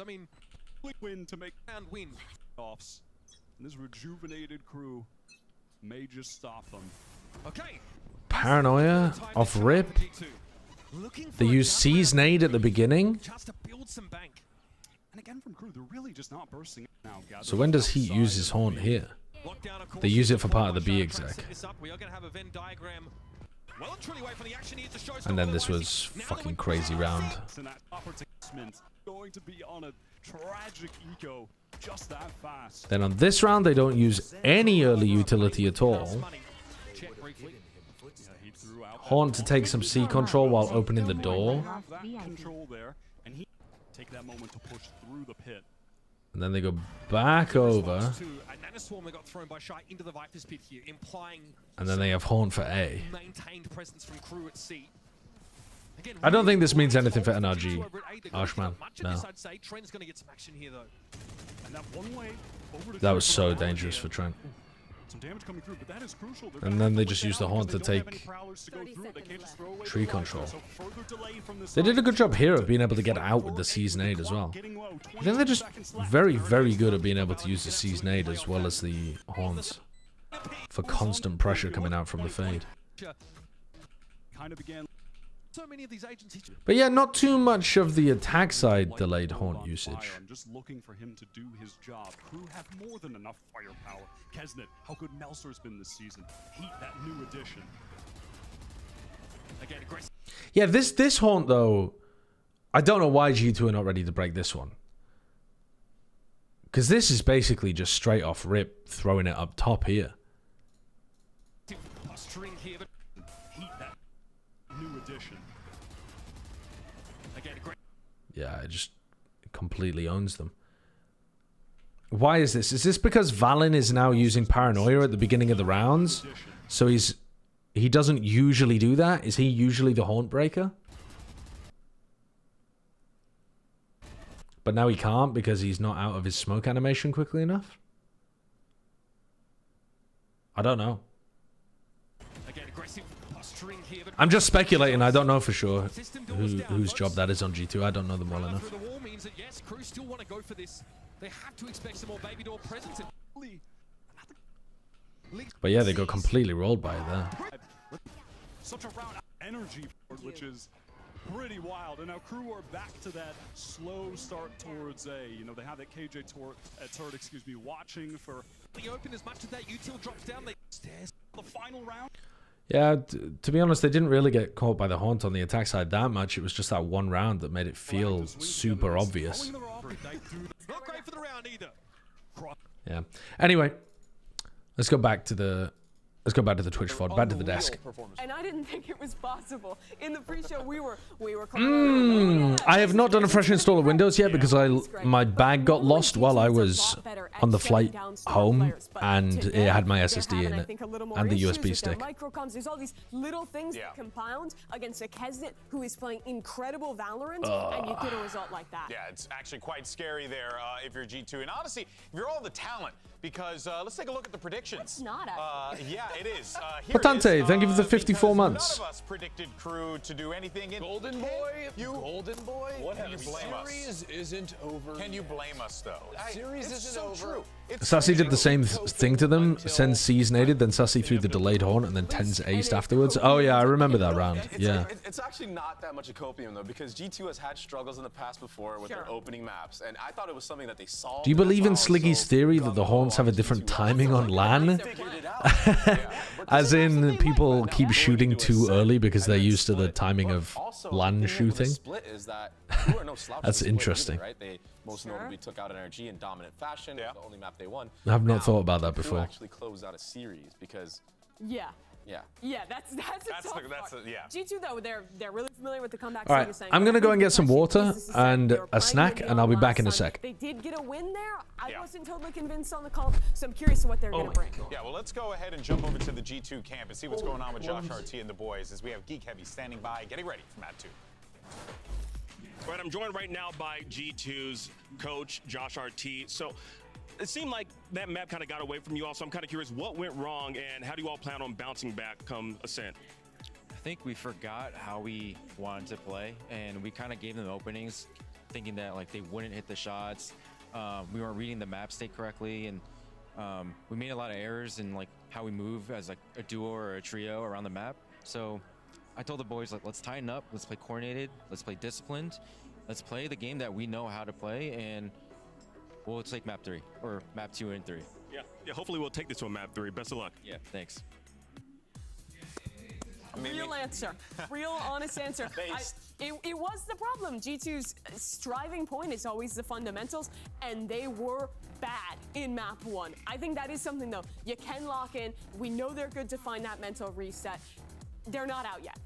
I mean, win to make and win offs. And this rejuvenated crew may just stop them. Okay. Paranoia off rip. They use C's nade at the beginning. Just to build some bank. And again from crew, they're really just not bursting now. So when does Heat use his haunt here? They use it for part of the B exec. We are going to have a Venn diagram. Well, truly wait for the action here to show And then this was fucking crazy round. Going to be on a tragic eco just that fast. Then on this round, they don't use any early utility at all. Haunt to take some C control while opening the door. Take that moment to push through the pit. And then they go back over. And then they have Haunt for A. I don't think this means anything for NRG. Arshman, no. That was so dangerous for Trent. Some damage coming through, but that is crucial. And then they just use the Haunt to take tree control. They did a good job here of being able to get out with the Season 8 as well. I think they're just very, very good at being able to use the Season 8 as well as the Haunts for constant pressure coming out from the fade. But yeah, not too much of the attack side delayed Haunt usage. I'm just looking for him to do his job. Crew have more than enough firepower. Kesnet, how good Melser's been this season. Heat, that new addition. Again, yeah, this Haunt though, I don't know why G2 are not ready to break this one. Because this is basically just straight off rip throwing it up top here. heat that new addition. Again, great. Yeah, it just completely owns them. Why is this? Is this because Valen is now using Paranoia at the beginning of the rounds? So he doesn't usually do that? Is he usually the Haunt Breaker? But now he can't because he's not out of his smoke animation quickly enough? I don't know. Again, aggressive posturing here, but I'm just speculating. I don't know for sure whose job that is on G2. I don't know them well enough. through the wall means that yes, crew still want to go for this. They have to expect some more baby door presence. But yeah, they got completely rolled by it there. Such a round energy, which is pretty wild. And now crew are back to that slow start towards A. You know, they have that KJ turret, excuse me, watching for the open as much as that util drops down. They stairs the final round. Yeah, to be honest, they didn't really get caught by the Haunt on the attack side that much. It was just that one round that made it feel super obvious. Not great for the round either. Yeah. Anyway, let's go back to the Twitch VOD, back to the desk. And I didn't think it was possible. In the pre-show, we were I have not done a fresh install of Windows yet because my bag got lost while I was on the flight home, and it had my SSD in it and the USB stick. Microcoms, there's all these little things that compound against a Kesnet who is playing incredible Valorant, and you get a result like that. Yeah, it's actually quite scary there if you're G2. And honestly, if you're all the talent, because let's take a look at the predictions. It's not actually. Yeah, it is. Patante, thank you for the 54 months. None of us predicted crew to do anything. Golden Boy, Golden Boy. What have you blame us? Series isn't over. Can you blame us though? Series it's isn't so over. True. Sassy did the same thing to them. Sends seasonated, then Sassy threw the delayed Haunt, and then Tens aced afterwards. Oh yeah, I remember that round. Yeah. It's actually not that much a copium though, because G2 has had struggles in the past before with their opening maps, and I thought it was something that they solved. Do you believe in Sliggy's theory that the Haunts have a different timing on LAN? As in, people keep shooting too early because they're used to the timing of LAN shooting? That's interesting. They most notably took out NRG in dominant fashion. It was the only map they won. I have not thought about that before. Actually closed out a series because. Yeah, that's G2 though, they're really familiar with the comeback. All right, I'm gonna go and get some water and a snack, and I'll be back in a sec. They did get a win there. I wasn't totally convinced on the call, so I'm curious what they're gonna bring. Yeah, well, let's go ahead and jump over to the G2 camp and see what's going on with Josh RT and the boys, as we have Geek Heavy standing by, getting ready for Map 2. All right, I'm joined right now by G2's coach, Josh RT. So it seemed like that map kind of got away from you all, so I'm kind of curious what went wrong and how do you all plan on bouncing back come Ascent? I think we forgot how we wanted to play, and we kind of gave them openings thinking that like they wouldn't hit the shots. We weren't reading the map state correctly, and we made a lot of errors in like how we move as like a duo or a trio around the map. So I told the boys, like, let's tighten up, let's play coordinated, let's play disciplined, let's play the game that we know how to play, and we'll take map 3 or map 2 and 3. Yeah, hopefully we'll take this to a map 3. Best of luck. Yeah, thanks. Real answer. Real honest answer. It was the problem. G2's striving point is always the fundamentals, and they were bad in map 1. I think that is something, though, you can lock in. We know they're good to find that mental reset. They're not out yet.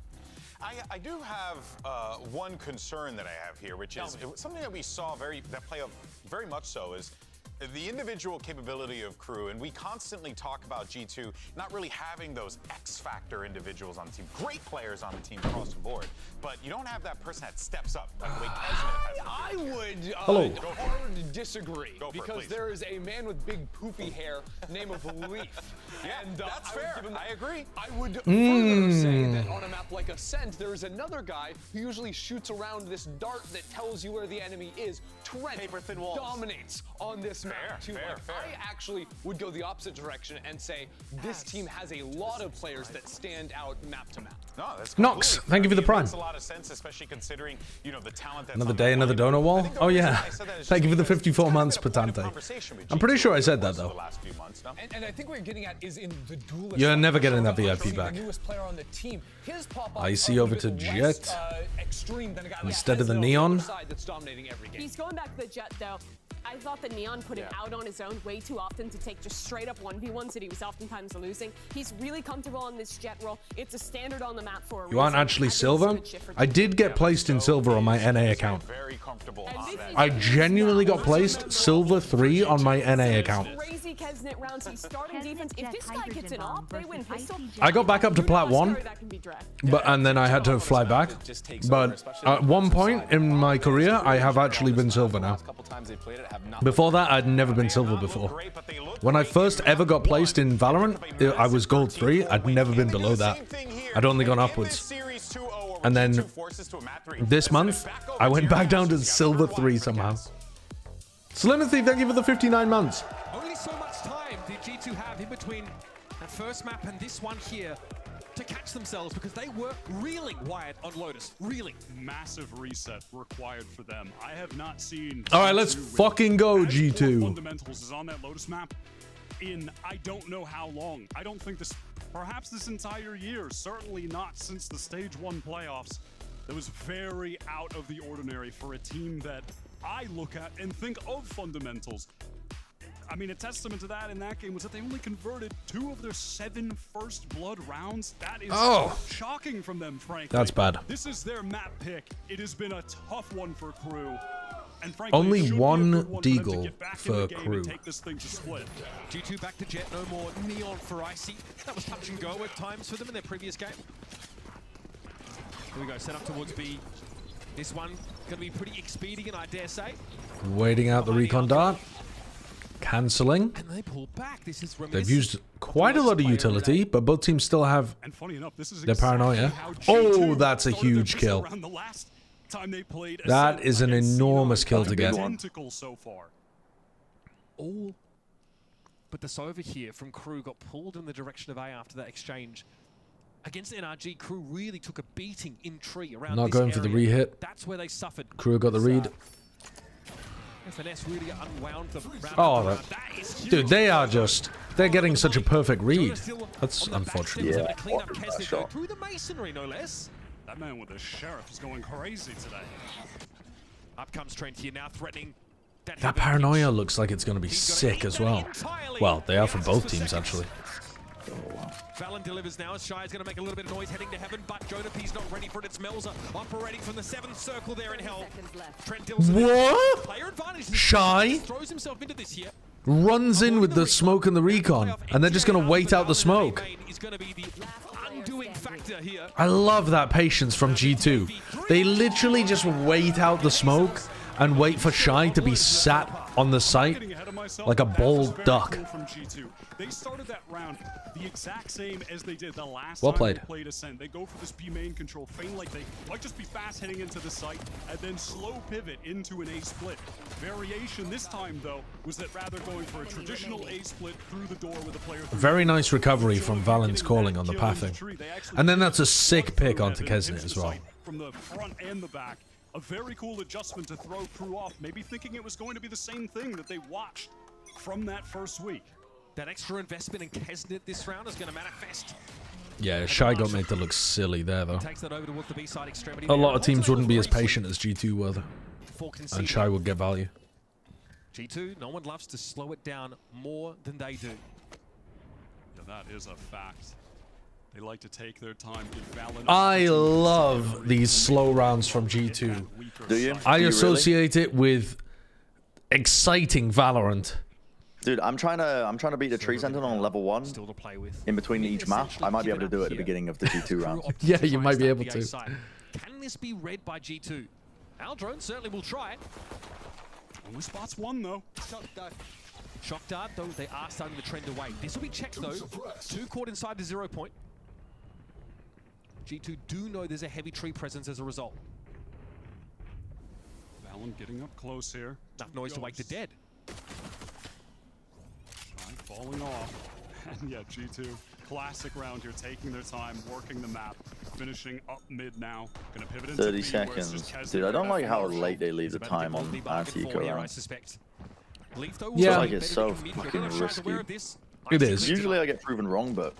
I do have one concern that I have here, which is something that we saw play out very much so is the individual capability of crew, and we constantly talk about G2 not really having those X-factor individuals on the team. Great players on the team across the board, but you don't have that person that steps up like the way I would hard disagree because there is a man with big poofy hair named Leaf. And that's fair. I agree. I would further say that on a map like Ascent, there is another guy who usually shoots around this dart that tells you where the enemy is. Trent dominates on this map. I actually would go the opposite direction and say this team has a lot of players that stand out map to map. No, that's Nox, thank you for the prime. Makes a lot of sense, especially considering the talent that's Another day, another donor wall. Oh yeah, thank you for the 54 months, Patante. I'm pretty sure I said that though. And I think what you're getting at is in the duelist. You're never getting that VIP back. The newest player on the team. His Icy over to Jet instead of the Neon. He's going back to the Jet though. I thought that Neon put him out on his own way too often to take just straight up 1v1s that he was oftentimes losing. He's really comfortable on this jet roll. It's a standard on the map for a You aren't actually silver? I did get placed in silver on my NA account. I genuinely got placed silver 3 on my NA account. Crazy Kesnet rounds. He's starting defense. If this guy gets it off, they win pistol. I got back up to plat 1, and then I had to fly back. But at one point in my career, I have actually been silver now. Before that, I'd never been silver before. When I first ever got placed in Valorant, I was gold 3. I'd never been below that. I'd only gone upwards. And then this month, I went back down to silver 3 somehow. Slimothy, thank you for the 59 months. Only so much time did G2 have in between that first map and this one here to catch themselves, because they were reeling wide on Lotus. Reeling. Massive reset required for them. I have not seen... All right, let's fucking go, G2. Fundamentals is on that Lotus map in I don't know how long. I don't think this... Perhaps this entire year. Certainly not since the Stage 1 playoffs. That was very out of the ordinary for a team that I look at and think of fundamentals. I mean, a testament to that in that game was that they only converted 2 of their 7 first blood rounds. That is shocking from them, frankly. That's bad. This is their map pick. It has been a tough one for Crew. And frankly, only one Deagle for Crew. Take this thing to split. G2 back to Jet, no more Neon for Icy. That was touch and go at times for them in their previous game. Here we go, set up towards B. This one going to be pretty expedient, I dare say. Waiting out the recon dart. Cancelling. And they pull back. This is They've used quite a lot of utility, but both teams still have their paranoia. Oh, that's a huge kill. That is an enormous kill to get. All but the Sova here from Crew got pulled in the direction of A after that exchange. Against NRG, Crew really took a beating in tree around Not this going for the re-hit. That's where they suffered. Crew got the read. FNS really unwound them. Oh, dude, they're getting such a perfect read. That's unfortunate. Yeah, through the masonry, no less. That man with the sheriff is going crazy today. Up comes Trent here now, threatening. That paranoia looks like it's going to be sick as well. Well, they are for both teams, actually. Valen delivers now as Shy is going to make a little bit of noise heading to heaven, but Jonapi's not ready for it. It's Melza operating from the 7th circle there in hell. Trent deals what? Player advantage. Shy throws himself into this here. Runs in with the smoke and the recon, and they're just going to wait out the smoke. Is going to be the undoing factor here. I love that patience from G2. They literally just wait out the smoke and wait for Shy to be sat on the site like a bold duck. They started that round the exact same as they did the last Well time played. they played Ascent. They go for this B main control, feign like they might just be fast heading into the site, and then slow pivot into an A split. Variation this time, though, was that rather going for a traditional A split through the door with a player. Very nice recovery from Valen's calling on the pathing. And then that's a sick pick onto Kesnet as well. From the front and the back. A very cool adjustment to throw Crew off, maybe thinking it was going to be the same thing that they watched from that first week. That extra investment in Kesnet this round is going to manifest. Yeah, Shy got made to look silly there, though. Takes that over towards the B-side extremity. A lot of teams wouldn't be as patient as G2 were, and Shy would get value. G2, no one loves to slow it down more than they do. Yeah, that is a fact. They like to take their time. I love these slow rounds from G2. Do you? I associate it with exciting Valorant. Dude, I'm trying to beat the tree sentinel on level 1 in between each map. I might be able to do it at the beginning of the G2 round. Yeah, you might be able to. Can this be read by G2? Aldrone certainly will try it. Only spots 1 though. Shock dart, though, they are starting to trend away. This will be checked, though. 2 caught inside the 0 point. G2 do know there's a heavy tree presence as a result. Valen getting up close here. Enough noise to wake the dead. Falling off. And yeah, G2, classic round here, taking their time, working the map, finishing up mid now. Gonna pivot into 30 seconds. Dude, I don't like how late they leave the time on RT round. Yeah, like it's so fucking risky. It is. Usually I get proven wrong, but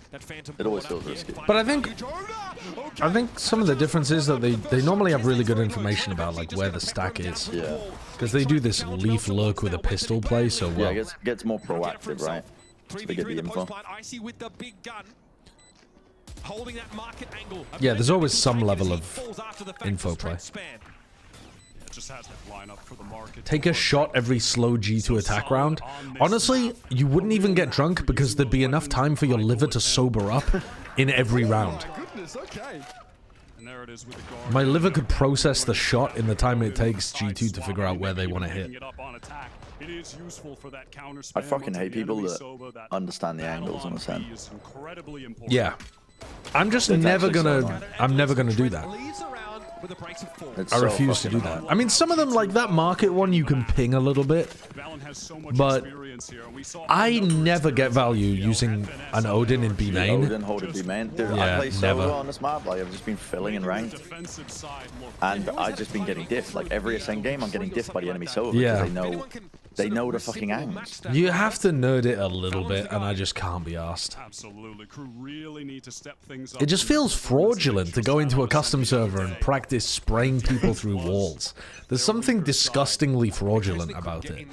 it always feels risky. But I think some of the difference is that they normally have really good information about like where the stack is. Yeah. Because they do this Leaf lurk with a pistol play so well. Yeah, it gets more proactive, right? So they get the info. Icy with the big gun. Holding that market angle. Yeah, there's always some level of info play. Take a shot every slow G2 attack round. Honestly, you wouldn't even get drunk because there'd be enough time for your liver to sober up in every round. My liver could process the shot in the time it takes G2 to figure out where they want to hit. I fucking hate people that understand the angles on the set. Yeah. I'm just never gonna do that. I refuse to do that. I mean, some of them, like that market one, you can ping a little bit, but I never get value using an Odin in B main. Odin holding B main. Dude, Yeah, I play solo never. on this map. Like, I've just been filling and ranked, and I've just been getting diffed. Like every Ascend game, I'm getting diffed by the enemy solo Yeah. because they know the fucking angles. You have to nerd it a little bit, and I just can't be asked. Absolutely, crew really need to step things up. It just feels fraudulent to go into a custom server and practice spraying people through walls. There's something disgustingly fraudulent about it.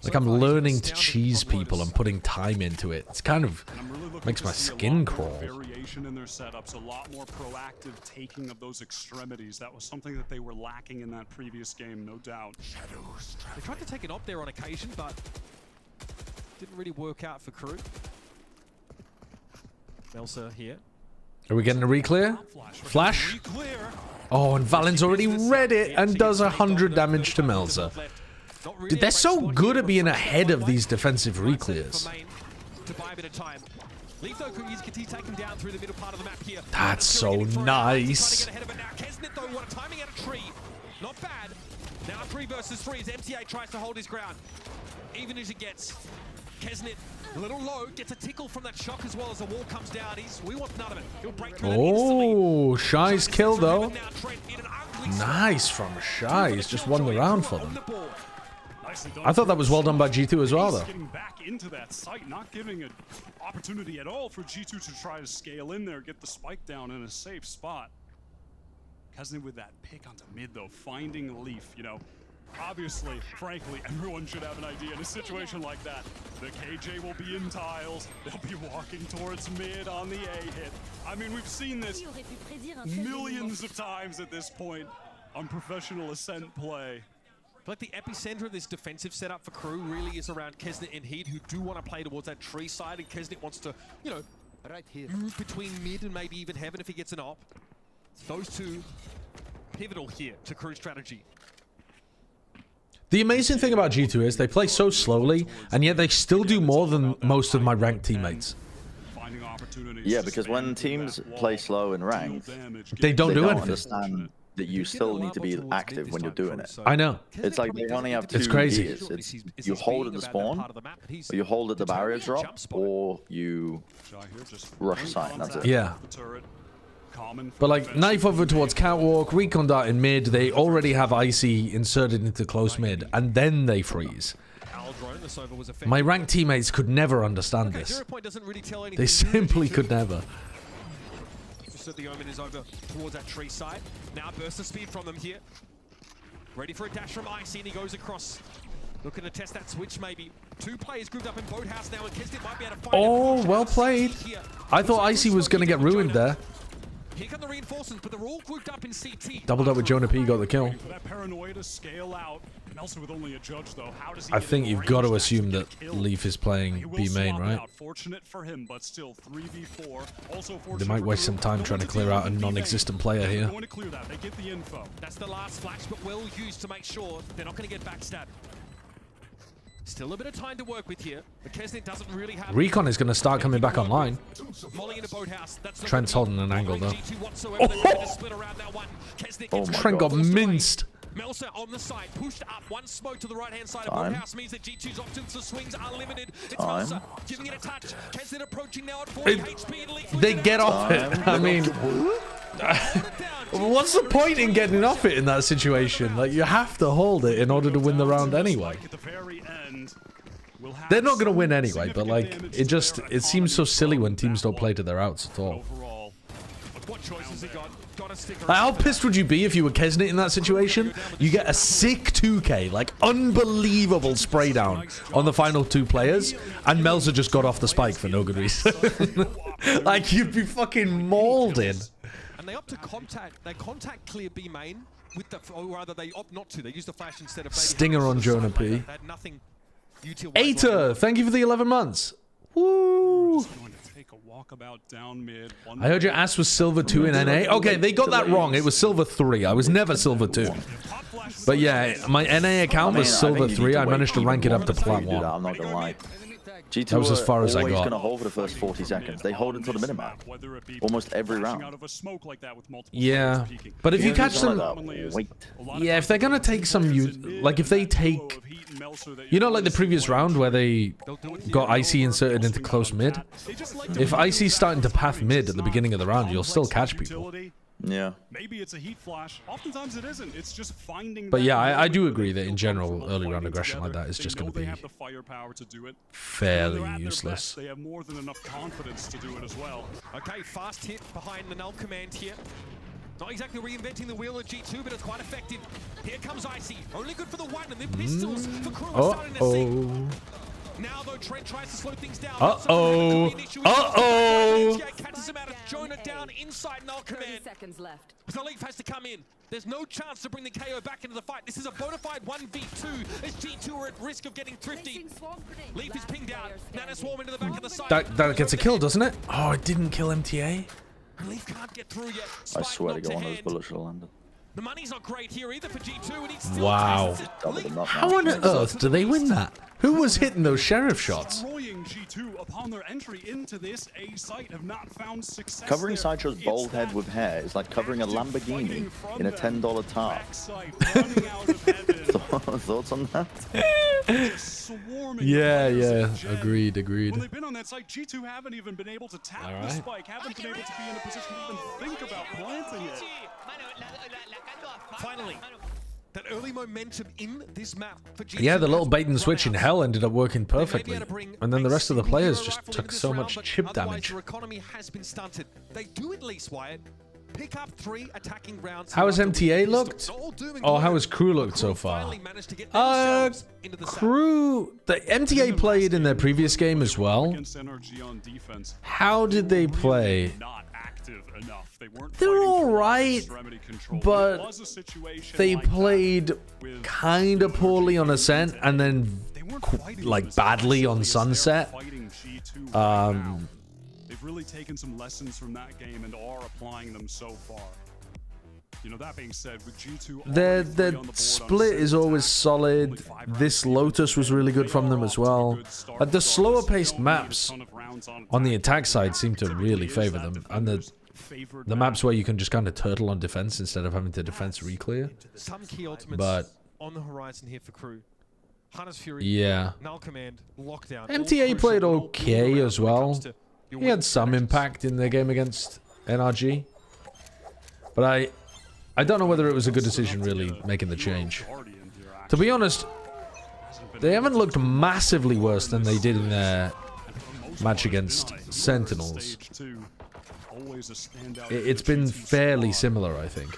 Like I'm learning to cheese people and putting time into it. It's kind of makes my skin crawl. Variation in their setups, a lot more proactive taking of those extremities. That was something that they were lacking in that previous game, no doubt. They tried to take an op there on occasion, but didn't really work out for Crew. Melsa here. Are we getting a reclear? Flash? Oh, and Valen's already read it and does 100 damage to Melsa. Dude, they're so good at being ahead of these defensive reclears. That's so nice. Not bad. Now 3 versus 3 as MTA tries to hold his ground. Even as it gets. Kesnit a little low, gets a tickle from that shock as well as the wall comes down. We want none of it. He'll break through Oh, Shy's kill though. Nice from Shy. He's just won the round for them. I thought that was well done by G2 as well, though. Getting back into that site, not giving an opportunity at all for G2 to try to scale in there, get the spike down in a safe spot. Kesnit with that pick onto mid, though, finding Leaf, you know. Obviously, frankly, everyone should have an idea in a situation like that. The KJ will be in tiles. They'll be walking towards mid on the A hit. I mean, we've seen this millions of times at this point on professional Ascent play. I feel like the epicenter of this defensive setup for Crew really is around Kesnit and Heat, who do want to play towards that tree side, and Kesnit wants to, you know, move between mid and maybe even heaven if he gets an op. Those two pivotal here to Crew's strategy. The amazing thing about G2 is they play so slowly, and yet they still do more than most of my ranked teammates. Yeah, because when teams play slow and ranked, they don't do anything. Understand that you still need to be active when you're doing it. I know. It's like they only have two It's crazy. gears. It's you hold at the spawn, or you hold at the barrier drop, or you rush side. That's it. Yeah. But like knife over towards catwalk, recon dart in mid, they already have Icy inserted into close mid, and then they freeze. My ranked teammates could never understand this. They simply could never. So the Omen is over towards that tree side. Now burst of speed from them here. Ready for a dash from Icy, and he goes across. Looking to test that switch maybe. 2 players grouped up in Boathouse now, and Kesnit might be able to find Oh, well played. I thought Icy was going to get ruined there. Here come the reinforcements, but they're all grouped up in CT. Doubled up with Jonah P, got the kill. That paranoia to scale out. Nelson with only a judge though. How does he I think you've got to assume that Leaf is playing B main, right? Fortunate for him, but still 3v4. Also They might waste some time trying to clear out a non-existent player here. Going to clear that. They get the info. That's the last flash, but well used to make sure they're not going to get backstabbed. Still a bit of time to work with here, but Kesnit doesn't really have... Recon is going to start coming back online. Trent's holding an angle though. Oh my Trent got minced. Melsa on the side, pushed up, one smoke to the right-hand side of Boathouse means that G2's options for swings are limited. It's Melsa giving it a touch. Kesnit approaching now at 40 HP. They get off it. I mean, what's the point in getting off it in that situation? Like, you have to hold it in order to win the round anyway. They're not going to win anyway, but like, it seems so silly when teams don't play to their outs at all. What choice has he got? Gotta stick Like, how around for pissed would you be if you were Kesnit in that situation? You get a sick 2K, like unbelievable spray down on the final 2 players, and Melzer just got off the spike for no good reason. Like, you'd be fucking mauled in. And they opt to contact. They contact clear B main with the, or rather they opt not to. They use the flash instead of. Stinger on Jonah P. They had nothing. Ater, thank you for the 11 months. Woo! I heard your ass was silver 2 in NA. Okay, they got that wrong. It was silver 3. I was never silver 2. But yeah, my NA account was silver 3. I managed to rank it up to plat 1. I'm not gonna lie. G2 that was as far as I got. Always gonna hold for the first 40 seconds. They hold until the minimap. Almost every round. Yeah, but if you catch them, yeah, if they're gonna take some, like if they take, you know, like the previous round where they got Icy inserted into close mid. If Icy's starting to path mid at the beginning of the round, you'll still catch people. Yeah. Maybe it's a heat flash. Oftentimes it isn't. It's just finding. But yeah, I do agree that in general, early round aggression like that is just going to be fairly useless. They have more than enough confidence to do it as well. Okay, fast hit behind the null command here. Not exactly reinventing the wheel at G2, but it's quite effective. Here comes Icy. Only good for the one, and the pistols for Crew are starting to see. Now though, Trent tries to slow things down. Catches him out of Jonah down inside null command. 30 seconds left. So Leaf has to come in. There's no chance to bring the KO back into the fight. This is a bona fide 1v2 as G2 are at risk of getting thrifty. Leaf is pinged out. Nana Swarm into the back of the side. That gets a kill, doesn't it? Oh, it didn't kill MTA. Leaf can't get through yet. I swear to God, one of those bullets should have landed. The money's not great here either for G2, and he's still wow. How on earth do they win that? Who was hitting those sheriff shots? Destroying G2 upon their entry into this A site have not found success. Covering Sideshow's bald head with hair is like covering a Lamborghini in a $10 tarp. Thoughts on that? Yeah. Agreed. When they've been on that site, G2 haven't even been able to tap the spike, haven't been able to be in a position to even think about planting it. Finally, that early momentum in this map for G2. Yeah, the little bait and switch in hell ended up working perfectly. And then the rest of the players just took so much chip damage. Their economy has been stunted. They do at least, Wyatt, pick up 3 attacking rounds. How has MTA looked? Oh, how has Crew looked so far? Crew, the MTA played in their previous game as well. How did they play? They're all right, but they played kind of poorly on Ascent and then like badly on Sunset. They've really taken some lessons from that game and are applying them so far. You know, that being said, with G2, their split is always solid. This Lotus was really good from them as well. But the slower paced maps on the attack side seem to really favor them, and the maps where you can just kind of turtle on defense instead of having to defense re-clear. Some key ultimates but on the horizon here for Crew. Hunter's Fury, yeah. Null Command, Lockdown. MTA played okay as well. He had some impact in their game against NRG. But I don't know whether it was a good decision really making the change. To be honest, they haven't looked massively worse than they did in their match against Sentinels. It's been fairly similar, I think.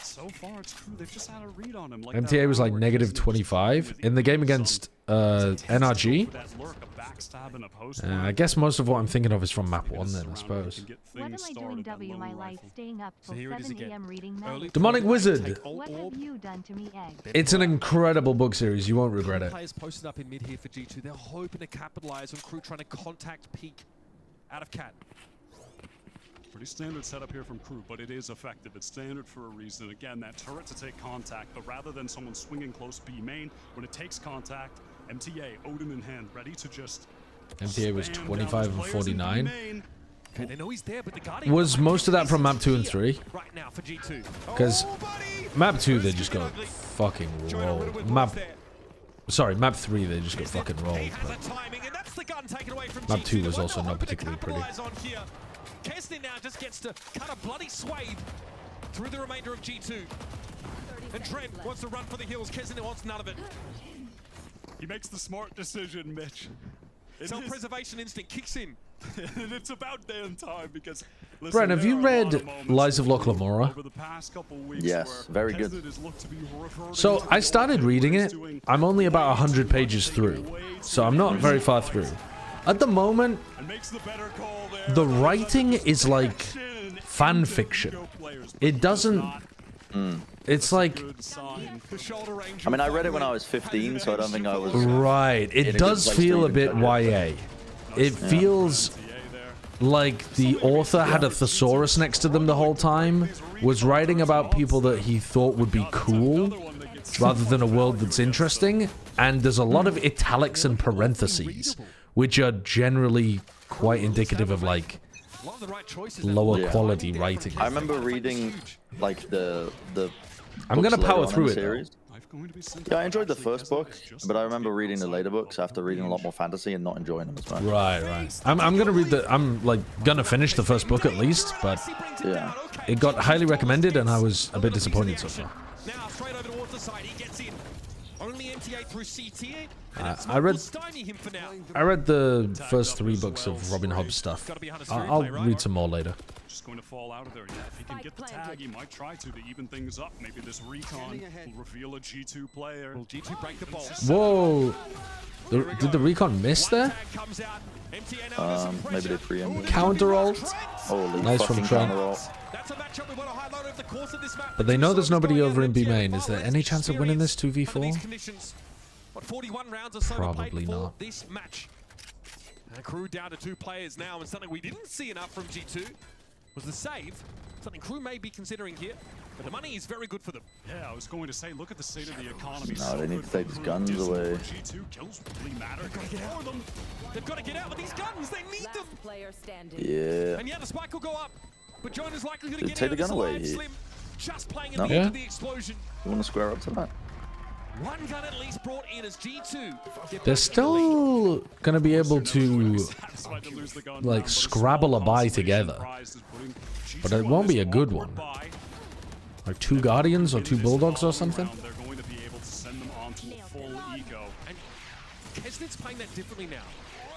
So far, it's true. They've just had a read on him. MTA was like -25 in the game against NRG. I guess most of what I'm thinking of is from map 1 then, I suppose. What am I doing W my life staying up till 7 AM reading magazines? Demonic Wizard. What have you done to me, Egg? It's an incredible book series. You won't regret it. Players posted up in mid here for G2. They're hoping to capitalize on Crew trying to contact peak out of Cat. Pretty standard setup here from Crew, but it is effective. It's standard for a reason. Again, that turret to take contact, but rather than someone swinging close B main, when it takes contact, MTA, Odin in hand, ready to just... MTA was 25 and 49. Okay, they know he's there, but the Guardian Was most of that from map 2 and 3? right now for G2. Because map 2 they just got fucking rolled. Map 3 they just got fucking rolled. Map 2 was also not particularly pretty. Kesnit now just gets to cut a bloody swathe through the remainder of G2. And Trent wants to run for the hills. Kesnit wants none of it. He makes the smart decision, Mitch. Self-preservation instinct kicks in. And it's about damn time because. Listen, Brent, have you read Lies of Locke Lamora? Yes, very good. So I started reading it. I'm only about 100 pages through, so I'm not very far through. At the moment, the writing is like fan fiction. It doesn't. It's like. I mean, I read it when I was 15, so I don't think I was. Right. It does feel a bit YA. It feels like the author had a thesaurus next to them the whole time, was writing about people that he thought would be cool, rather than a world that's interesting, and there's a lot of italics and parentheses, which are generally quite indicative of, like, lower quality writing. I remember reading, like, the I'm gonna power through it, series. Yeah, I enjoyed the first book, but I remember reading the later books after reading a lot more fantasy and not enjoying them as much. Right. I'm gonna read I'm like gonna finish the first book at least, but yeah, it got highly recommended and I was a bit disappointed so far. Now straight over towards the side, he gets in. Only MTA through CTA. I read the first 3 books of Robin Hobb's stuff. I'll read some more later. Just going to fall out of there. Yeah, if he can get the tag, he might try to even things up. Maybe this recon will reveal a G2 player. Will G2 break the ball? Whoa! Did the recon miss there? Maybe they preempted. Counter ult. Holy nice from Trent. But they know there's nobody over in B main. Is there any chance of winning this 2v4? 41 rounds or so Probably not. This match. And Crew down to 2 players now, and something we didn't see enough from G2 was the save. Something Crew may be considering here, but the money is very good for them. Yeah, I was going to say, look at the state of the economy. No, they need to take these guns away. G2 kills really matter. They've got to get out of them. They've got to get out with these guns. They need them. Yeah. And yeah, the spike will go up, but Joan is likely to get take the gun away alive. here. Slim just playing No? at the edge of the explosion. You want to square up to that? One gun at least brought in as G2. They're still gonna be able to like scrabble a buy together, but it won't be a good one. Like 2 Guardians or 2 Bulldogs or something. They're going to be able to send them onto a full eco. And Kesnit's playing that differently now.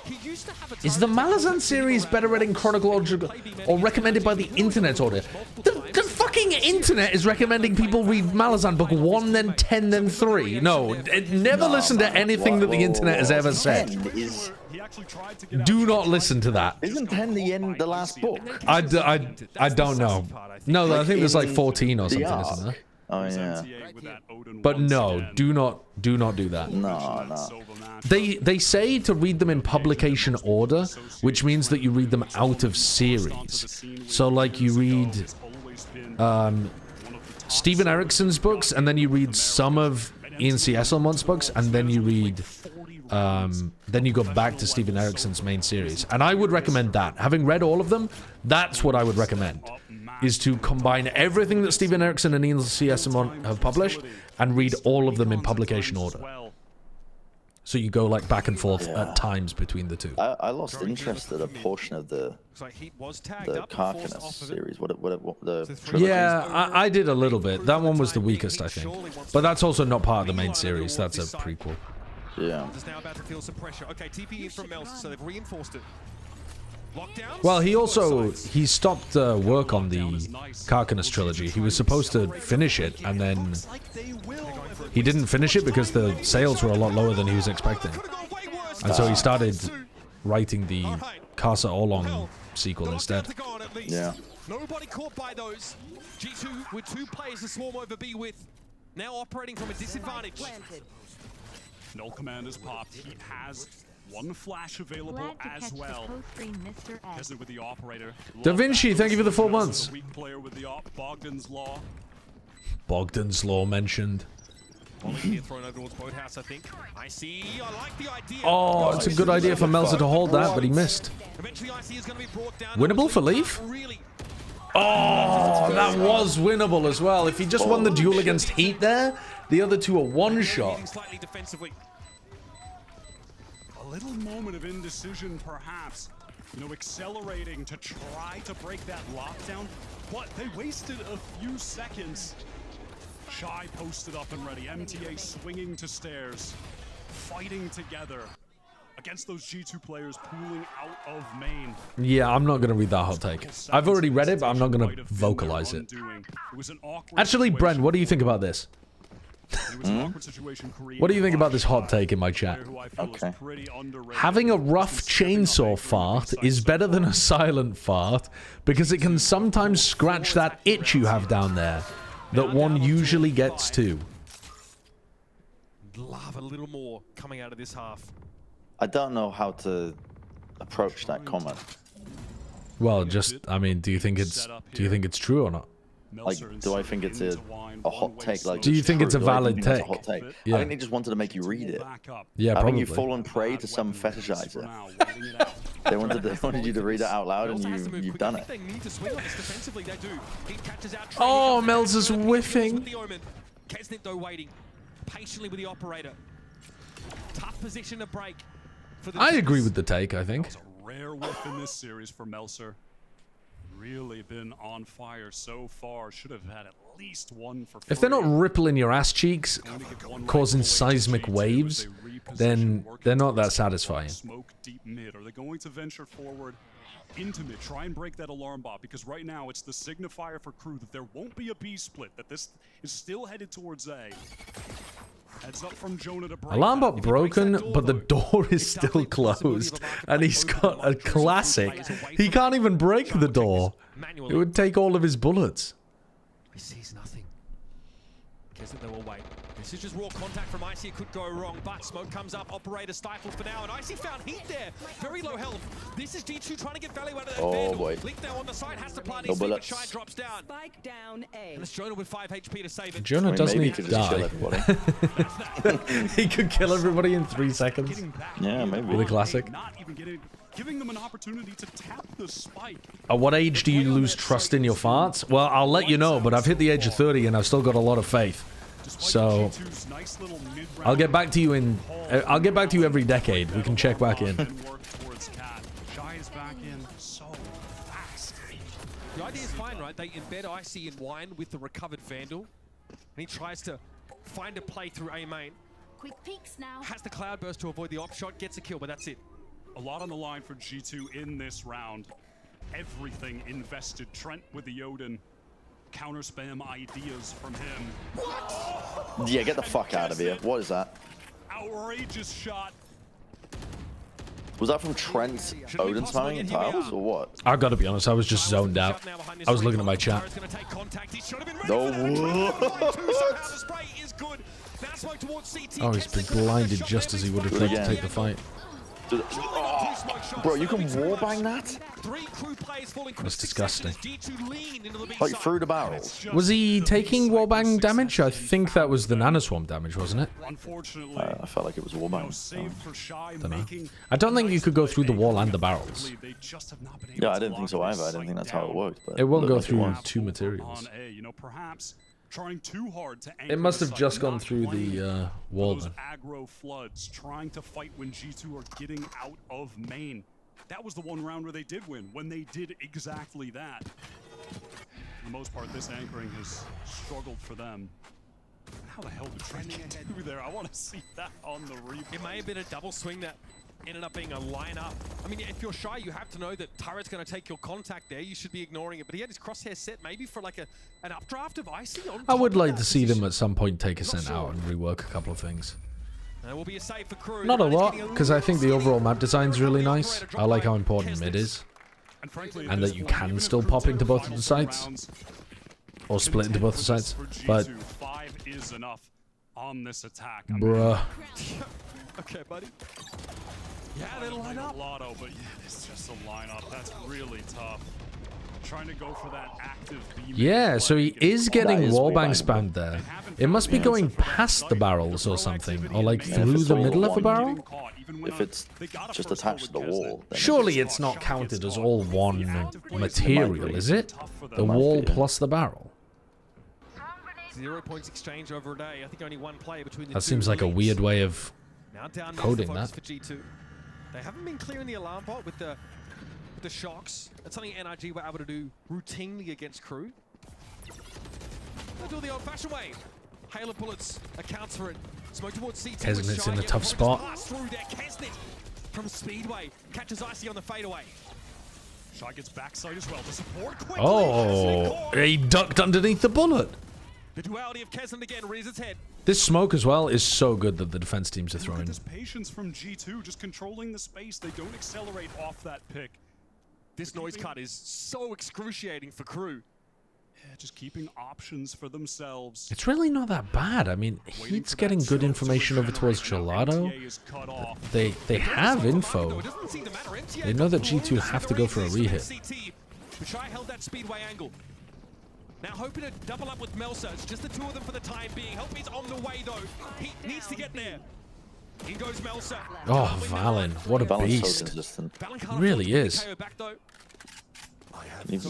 He used to have a Is the Malazan series better read in chronological or recommended by the internet order? The fucking internet is recommending people read Malazan book 1, then 10, then 3. No, never listen to anything that the internet has ever said. Do not listen to that. Isn't 10 the last book? I don't know. No, I think there's like 14 or something, isn't there? Oh yeah. But no, do not do that. No. They say to read them in publication order, which means that you read them out of series. So like you read Steven Eriksson's books, and then you read some of Ian C. Esselmont's books, and then you read then you go back to Steven Eriksson's main series. And I would recommend that. Having read all of them, that's what I would recommend. Is to combine everything that Steven Eriksson and Ian C. Esselmont have published and read all of them in publication order. So you go like back and forth at times between the 2. I lost interest in a portion of the Carcanos series. The trilogy. Yeah, I did a little bit. That one was the weakest, I think. But that's also not part of the main series. That's a prequel. Yeah. Is now about to feel some pressure. Okay, TP in from Mels, so they've reinforced it. Well, he stopped work on the Carcanos trilogy. He was supposed to finish it, and then he didn't finish it because the sales were a lot lower than he was expecting. And so he started writing the Casa Olong sequel instead. Yeah. Nobody caught by those. G2 with 2 players to swarm over B with, now operating from a disadvantage. Null command is popped. He has 1 flash available as well. Kesnit with the operator. Da Vinci, thank you for the 4 months. Weak player with the op. Bogdan's Law. Bogdan's Law mentioned. Thrown over towards Boathouse, I think. I see. I like the idea. Oh, it's a good idea for Melzer to hold that, but he missed. Eventually, IC is going to be brought down. Winnable for Leaf? Oh, that was winnable as well. If he just won the duel against Heat there, the other 2 are 1-shot. Slightly defensively. A little moment of indecision, perhaps. You know, accelerating to try to break that lockdown, but they wasted a few seconds. Shy posted up and ready. MTA swinging to stairs, fighting together. against those G2 players pooling out of main. Yeah, I'm not going to read that hot take. I've already read it, but I'm not going to vocalize it. Actually, Brent, what do you think about this? What do you think about this hot take in my chat? Okay. Having a rough chainsaw fart is better than a silent fart because it can sometimes scratch that itch you have down there that one usually gets to. Love a little more coming out of this half. I don't know how to approach that comment. Well, just, I mean, do you think it's true or not? Like, do I think it's a hot take? Like, do you think it's a valid take? A hot take? Yeah. I think they just wanted to make you read it. Yeah, I probably. think you've fallen prey to some fetishizer. They wanted you to read it out loud, and you've done it. Oh, Mel's is whiffing. Kesnet though waiting patiently with the operator. Tough position to break. I agree with the take. I think. Rare whiff in this series for Melser. Really been on fire so far. Should have had at least one for free. If they're not rippling your ass cheeks, causing seismic waves, then they're not that satisfying. Smoke deep mid. Are they going to venture forward into mid? Try and break that alarm bot, because right now it's the signifier for crew that there won't be a B split, that this is still headed towards A. Heads up from Jonah to break. Alarm bot broken, but the door is still closed. And he's got a classic. He can't even break the door. It would take all of his bullets. He sees nothing. Kesnet they will wait. This is just raw contact from Icy. It could go wrong, but smoke comes up. Operator stifled for now, and Icy found heat there. Very low health. This is G2 trying to get value out of that Vandal. Boy. Link now on the side, has to plant No his feet, but bullets. Shy drops down. Spike down A. And it's Jonah with 5 HP to save it. Jonah doesn't maybe need to he could just kill die. everybody. He could kill everybody in 3 seconds. Yeah, maybe. With a classic. Not even giving them an opportunity to tap the spike. At what age do you lose trust in your farts? Well, I'll let you know, but I've hit the age of 30 and I've still got a lot of faith. So I'll get back to you every decade. We can check back in. The idea is fine, right? They embed Icy in Wine with the recovered Vandal, and he tries to find a play through A main. Quick peeks now. Has the cloud burst to avoid the op shot, gets a kill, but that's it. A lot on the line for G2 in this round. Everything invested. Trent with the Odin. Counter spam ideas from him. What? Yeah, get the fuck out of here. What is that? Outrageous shot. Was that from Trent Odin spamming in tiles or what? I've got to be honest, I was just zoned out. I was looking at my chat. No, what? Oh, he's been blinded just as he would have tried to take the fight. Oh, bro, you can warbang that? That's disgusting. Like through the barrels. Was he taking warbang damage? I think that was the nanoswarm damage, wasn't it? I felt like it was warbang. Don't know. I don't think you could go through the wall and the barrels. Yeah, I didn't think so either. I didn't think that's how it worked. But it won't go like through two materials. Trying too hard to it must have just gone through the wall then. Aggro floods, trying to fight when G2 are getting out of main. That was the one round where they did win, when they did exactly that. For the most part, this anchoring has struggled for them. How the hell did Trent get through there? I want to see that on the replay. It may have been a double swing that ended up being a line-up. I mean, if you're Shy, you have to know that Turret's going to take your contact there. You should be ignoring it. But he had his crosshair set maybe for like an updraft of Icy on I would like to see them at some point take a scent out and rework a couple of things. There will be a save for crew. Not a lot, because I think the overall map design's really nice. I like how important mid is. And that you can still pop into both of the sites. Or split into both the sites. But... 5 is enough on this attack. Bruh. Okay, buddy. Yeah, they line up. Lotto, but yeah, it's just a lineup. That's really tough. Trying to go for that active beam. Yeah, so he is getting wallbang spammed there. It must be going past the barrels or something, or like through the middle of a barrel. If it's just attached to the wall. Surely it's not counted as all one material, is it? The wall plus the barrel. 0 points exchange over a day. I think only one player between the That two seems like a leagues. weird way of Now down coding the focus that. for G2. They haven't been clearing the alarm bot with the shocks. That's something NRG were able to do routinely against crew. They'll do it the old-fashioned way. Hail of bullets accounts for it. Smoke towards CT. Kesnet's in a tough spot. from Speedway. Catches Icy on the fadeaway. Shy gets backside as well to support quickly. Oh, he ducked underneath the bullet. The duality of Kesland again rears its head. This smoke as well is so good that the defense teams are throwing. This patience from G2, just controlling the space. They don't accelerate off that pick. This noise cut is so excruciating for Crew. Yeah, just keeping options for themselves. It's really not that bad. I mean, he's getting good information over towards Gelato. They have info. They know that G2 have to go for a rehit. But Shy held that Speedway angle. Now hoping to double up with Melsa. It's just the two of them for the time being. Help is on the way though. He needs to get there. In goes Melsa. Oh, Valen, what a beast. He really is.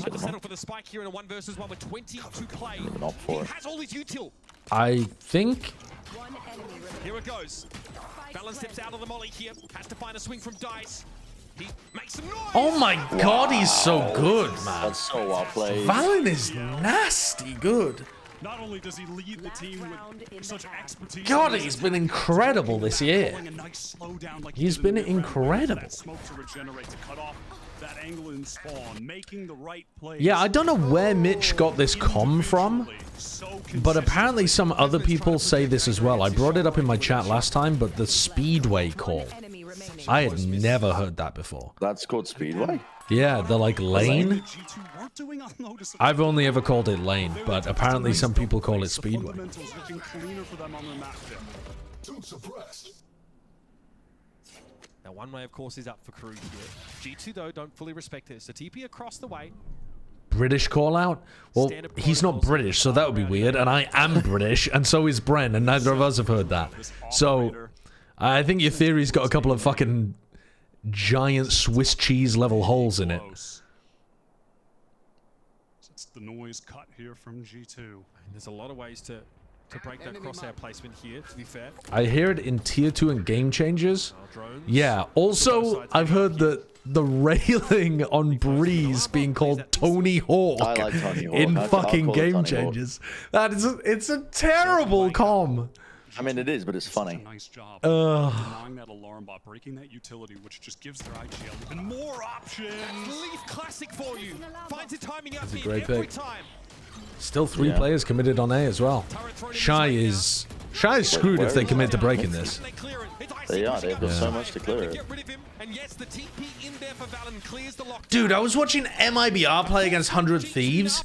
Settle for the spike here in a 1 versus 1 with 20 to play. He has all his util. I think... Here it goes. Valen steps out of the molly here. Has to find a swing from Dice. He makes some noise. Oh my god, he's so good, man. That's so well played. Valen is nasty good. Not only does he lead the team with such expertise. God, he's been incredible this year. He's been incredible. That angle in spawn, making the right play. Yeah, I don't know where Mitch got this comm from, but apparently some other people say this as well. I brought it up in my chat last time, but the Speedway call. I had never heard that before. That's called Speedway? Yeah, the like lane. I've only ever called it lane, but apparently some people call it Speedway. Now one way, of course, is up for Crew here. G2, though, don't fully respect it. So TP across the way. British call out? Well, he's not British, so that would be weird. And I am British, and so is Bren, and neither of us have heard that. So I think your theory's got a couple of fucking giant Swiss cheese level holes in it. It's the noise cut here from G2. There's a lot of ways to break that crosshair placement here, to be fair. I hear it in tier 2 and game changers. Yeah, also I've heard that the railing on Breeze being called Tony Hawk, like Tony Hawk. in fucking I'll game call it Tony changers. That is it's a terrible comm. I mean, it is, but it's funny. Nice job. Denying that alarm bot, breaking that utility, which just gives their IGL even more options. Leaf classic for you. Finds it timing out That's a great every pick. time. Still 3 players committed on A as well. Shy is screwed if they commit to breaking this. They are. They've got so much to clear it. Dude, I was watching MIBR play against 100 Thieves,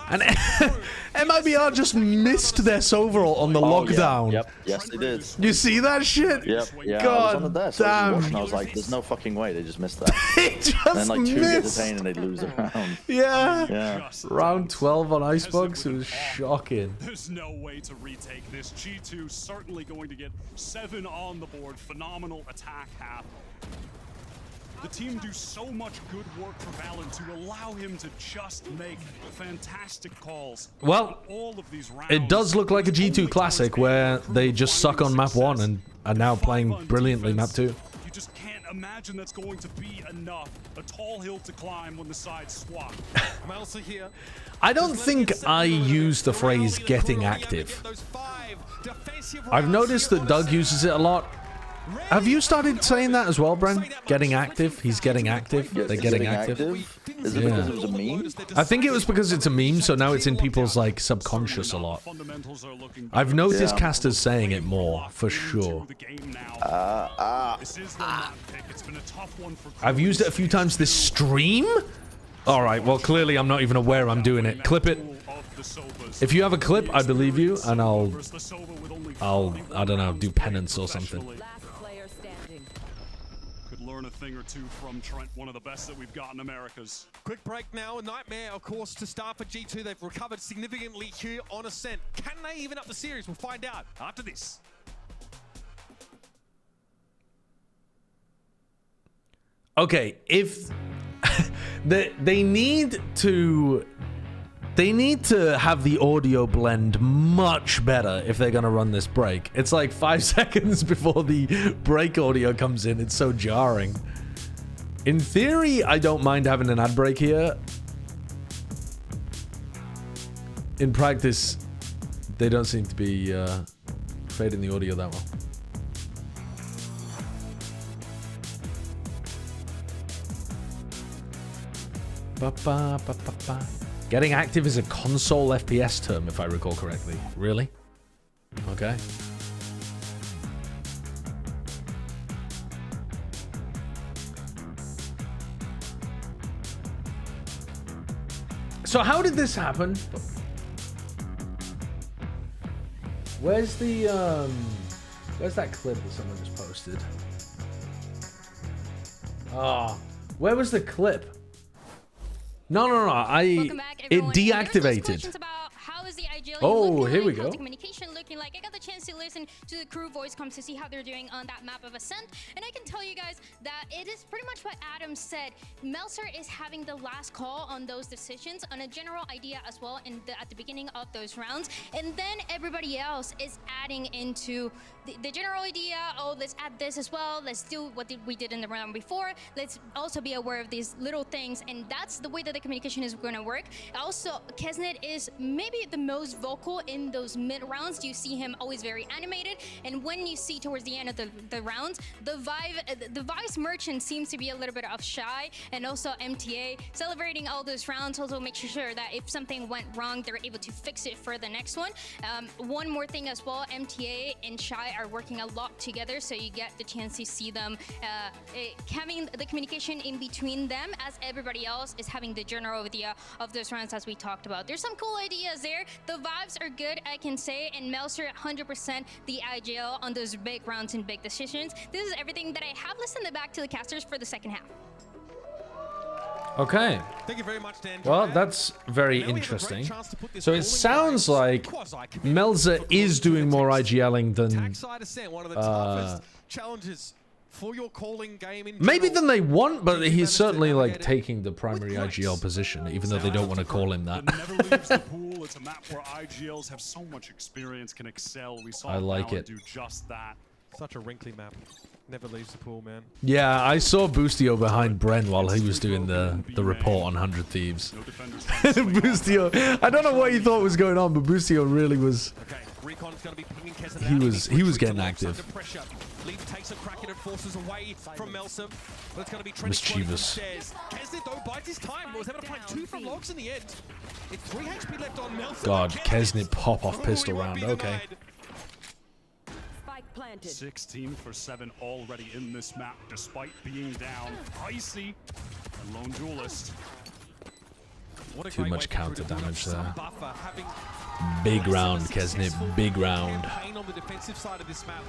and MIBR just missed their Soverall on the lockdown. Yep. Yes, they did. You see that shit? Yep. Yeah. God I was on the desk. I was damn. watching. I was like, "There's no fucking way they just missed that." They just then like 2 get missed. detained and they lose the round. Yeah. Round 12 on Icebox. It was shocking. There's no way to retake this. G2 certainly going to get 7 on the board. Phenomenal attack half. The team do so much good work for Valen to allow him to just make fantastic calls. Well, all of these rounds, it does look like a G2 classic where they just suck on map 1 and are now playing brilliantly map 2. You just can't imagine that's going to be enough. A tall hill to climb when the sides swap. Melsa here. I don't think I use the phrase getting active. I've noticed that Doug uses it a lot. Have you started saying that as well, Bren? Getting active? He's getting active? They're getting active? Is it because it was a meme? I think it was because it's a meme, so now it's in people's like subconscious a lot. I've noticed casters saying it more, for sure. I've used it a few times this stream? Alright, well clearly I'm not even aware I'm doing it. Clip it. If you have a clip, I believe you, and I'll I don't know, do penance or something. Could learn a thing or two from Trent, one of the best that we've got in Americas. Quick break now. A nightmare, of course, to start for G2. They've recovered significantly here on Ascent. Can they even up the series? We'll find out after this. Okay, if they need to have the audio blend much better if they're gonna run this break. It's like 5 seconds before the break audio comes in. It's so jarring. In theory, I don't mind having an ad break here. In practice, they don't seem to be fading the audio that well. Getting active is a console FPS term, if I recall correctly. Really? Okay. So how did this happen? Where's that clip that someone just posted? Where was the clip? No. It deactivated. Oh, here we go. Communication looking like I got the chance to listen to the crew voice comms to see how they're doing on that map of Ascent, and I can tell you guys that it is pretty much what Adam said. Meltzer is having the last call on those decisions, on a general idea as well at the beginning of those rounds, and then everybody else is adding into the general idea. Oh, let's add this as well. Let's do what we did in the round before. Let's also be aware of these little things, and that's the way that the communication is going to work. Also, Kesnet is maybe the most vocal in those mid rounds. You see him always very animated, and when you see towards the end of the rounds, the Vice Merchant seems to be a little bit of shy, and also MTA celebrating all those rounds, also make sure that if something went wrong, they're able to fix it for the next one. One more thing as well, MTA and Shy are working a lot together, so you get the chance to see them having the communication in between them as everybody else is having the general idea of those rounds as we talked about. There's some cool ideas there. The vibes are good, I can say, and Meltzer 100% the IGL on those big rounds and big decisions. This is everything that I have listened back to the casters for the second half. Okay. Thank you very much, Dan. Well, that's very interesting. So it sounds like Meltzer is doing more IGLing than one of the toughest challenges for your calling game in maybe than they want, but he's certainly like taking the primary IGL position, even though they don't want to call him that. Never leaves the pool. It's a map where IGLs have so much experience, can excel. We saw I like Valor it. do just that. Such a wrinkly map. Never leaves the pool, man. Yeah, I saw Boostio behind Bren while he was doing the report on 100 Thieves. Boostio, I don't know what he thought was going on, but Boostio really was. He was getting active. Takes a crack at it, forces away from Melsom, but it's going to be Mischievous. Kesnet though bites his time. Was able to find 2 from Logs in the end. It's 3 HP left on Melsom. God, Kesnet pop off pistol round. Okay. 16 for 7 already in this map, despite being down. Icy, and Lone Duelist. Too much counter damage there. Big round, Kesnet. Big round. On the defensive side of this map.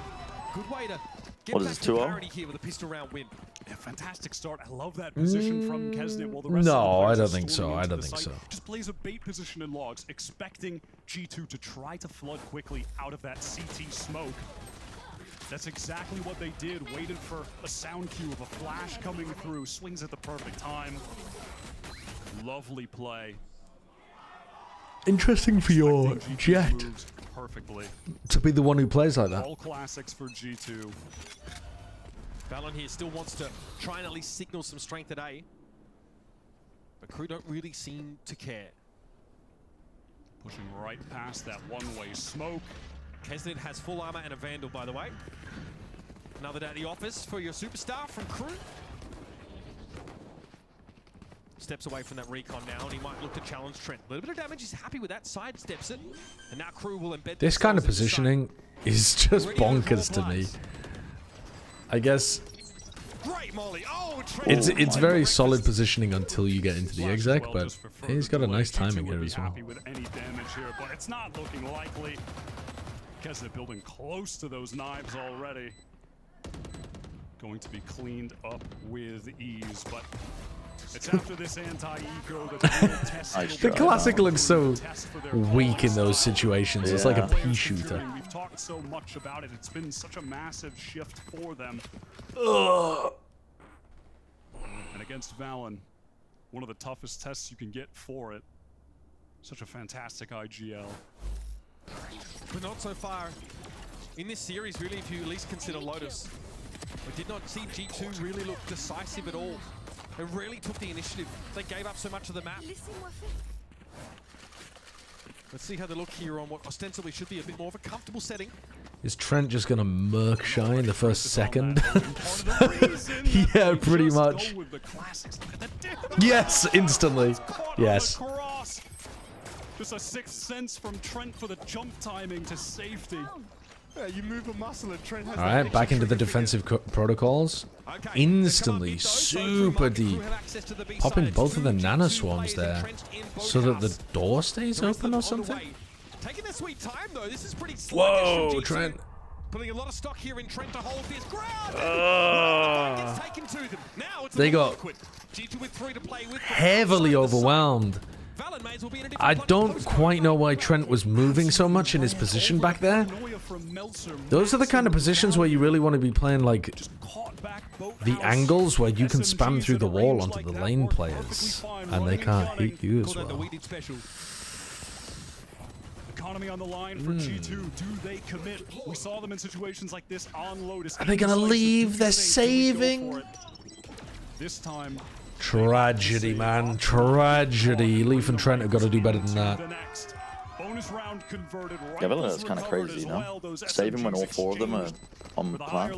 Good way to get what is back this, to 2-0? parity here with a pistol round win. Yeah, fantastic start. I love that position from Kesnet. While the rest No, of I the don't players think are so. storming I into don't the think site. so. Just plays a bait position in Logs, expecting G2 to try to flood quickly out of that CT smoke. That's exactly what they did. Waited for a sound cue of a flash coming through. Swings at the perfect time. Lovely play. Interesting for your Jet Perfectly. to be the one who plays like that. All classics for G2. Valon here still wants to try and at least signal some strength at A. But crew don't really seem to care. Pushing right past that one-way smoke. Kesnet has full armor and a Vandal, by the way. Another day at the office for your superstar from crew. Steps away from that recon now, and he might look to challenge Trent. A little bit of damage, he's happy with that, sidesteps it. And now crew will embed This kind of positioning is just bonkers to me. I guess Great molly. Oh, it's very solid positioning until you get into the exec, but he's got a nice timing here as well. Happy with any damage here, but it's not looking likely. Because they're building close to those knives already. Going to be cleaned up with ease, but it's after this anti-eco that The classic looks so weak in those situations. It's like a pea shooter. We've talked so much about it. It's been such a massive shift for them. Ugh. And against Valon, one of the toughest tests you can get for it. Such a fantastic IGL. But not so far in this series, really, if you at least consider Lotus. We did not see G2 really look decisive at all. They really took the initiative. They gave up so much of the map. Let's see how they look here on what ostensibly should be a bit more of a comfortable setting. Is Trent just gonna murk Shy in the first second? Yeah, pretty much. Yes, instantly. Yes. Just a sixth sense from Trent for the jump timing to safety. Yeah, you move a muscle and Trent has All right, back into the defensive protocols. Instantly, super deep. Popping both of the nano swarms there, so that the door stays open or something. Taking their sweet time though. This is pretty sluggish. Whoa, Trent. Putting a lot of stock here in Trent to hold this ground. Gets taken to them. Now it's They got G2 with 3 to play with. heavily overwhelmed. I don't quite know why Trent was moving so much in his position back there. Those are the kind of positions where you really want to be playing like the angles where you can spam through the wall onto the lane players and they can't hit you as well. Economy on the line for G2. Do they commit? We saw them in situations like this on Lotus. Are they gonna leave? They're saving. This time. Tragedy, man. Tragedy. Leaf and Trent have got to do better than that. Bonus round converted right. Yeah, but that's kind of crazy, you know? Saving when all 4 of them are on the plan.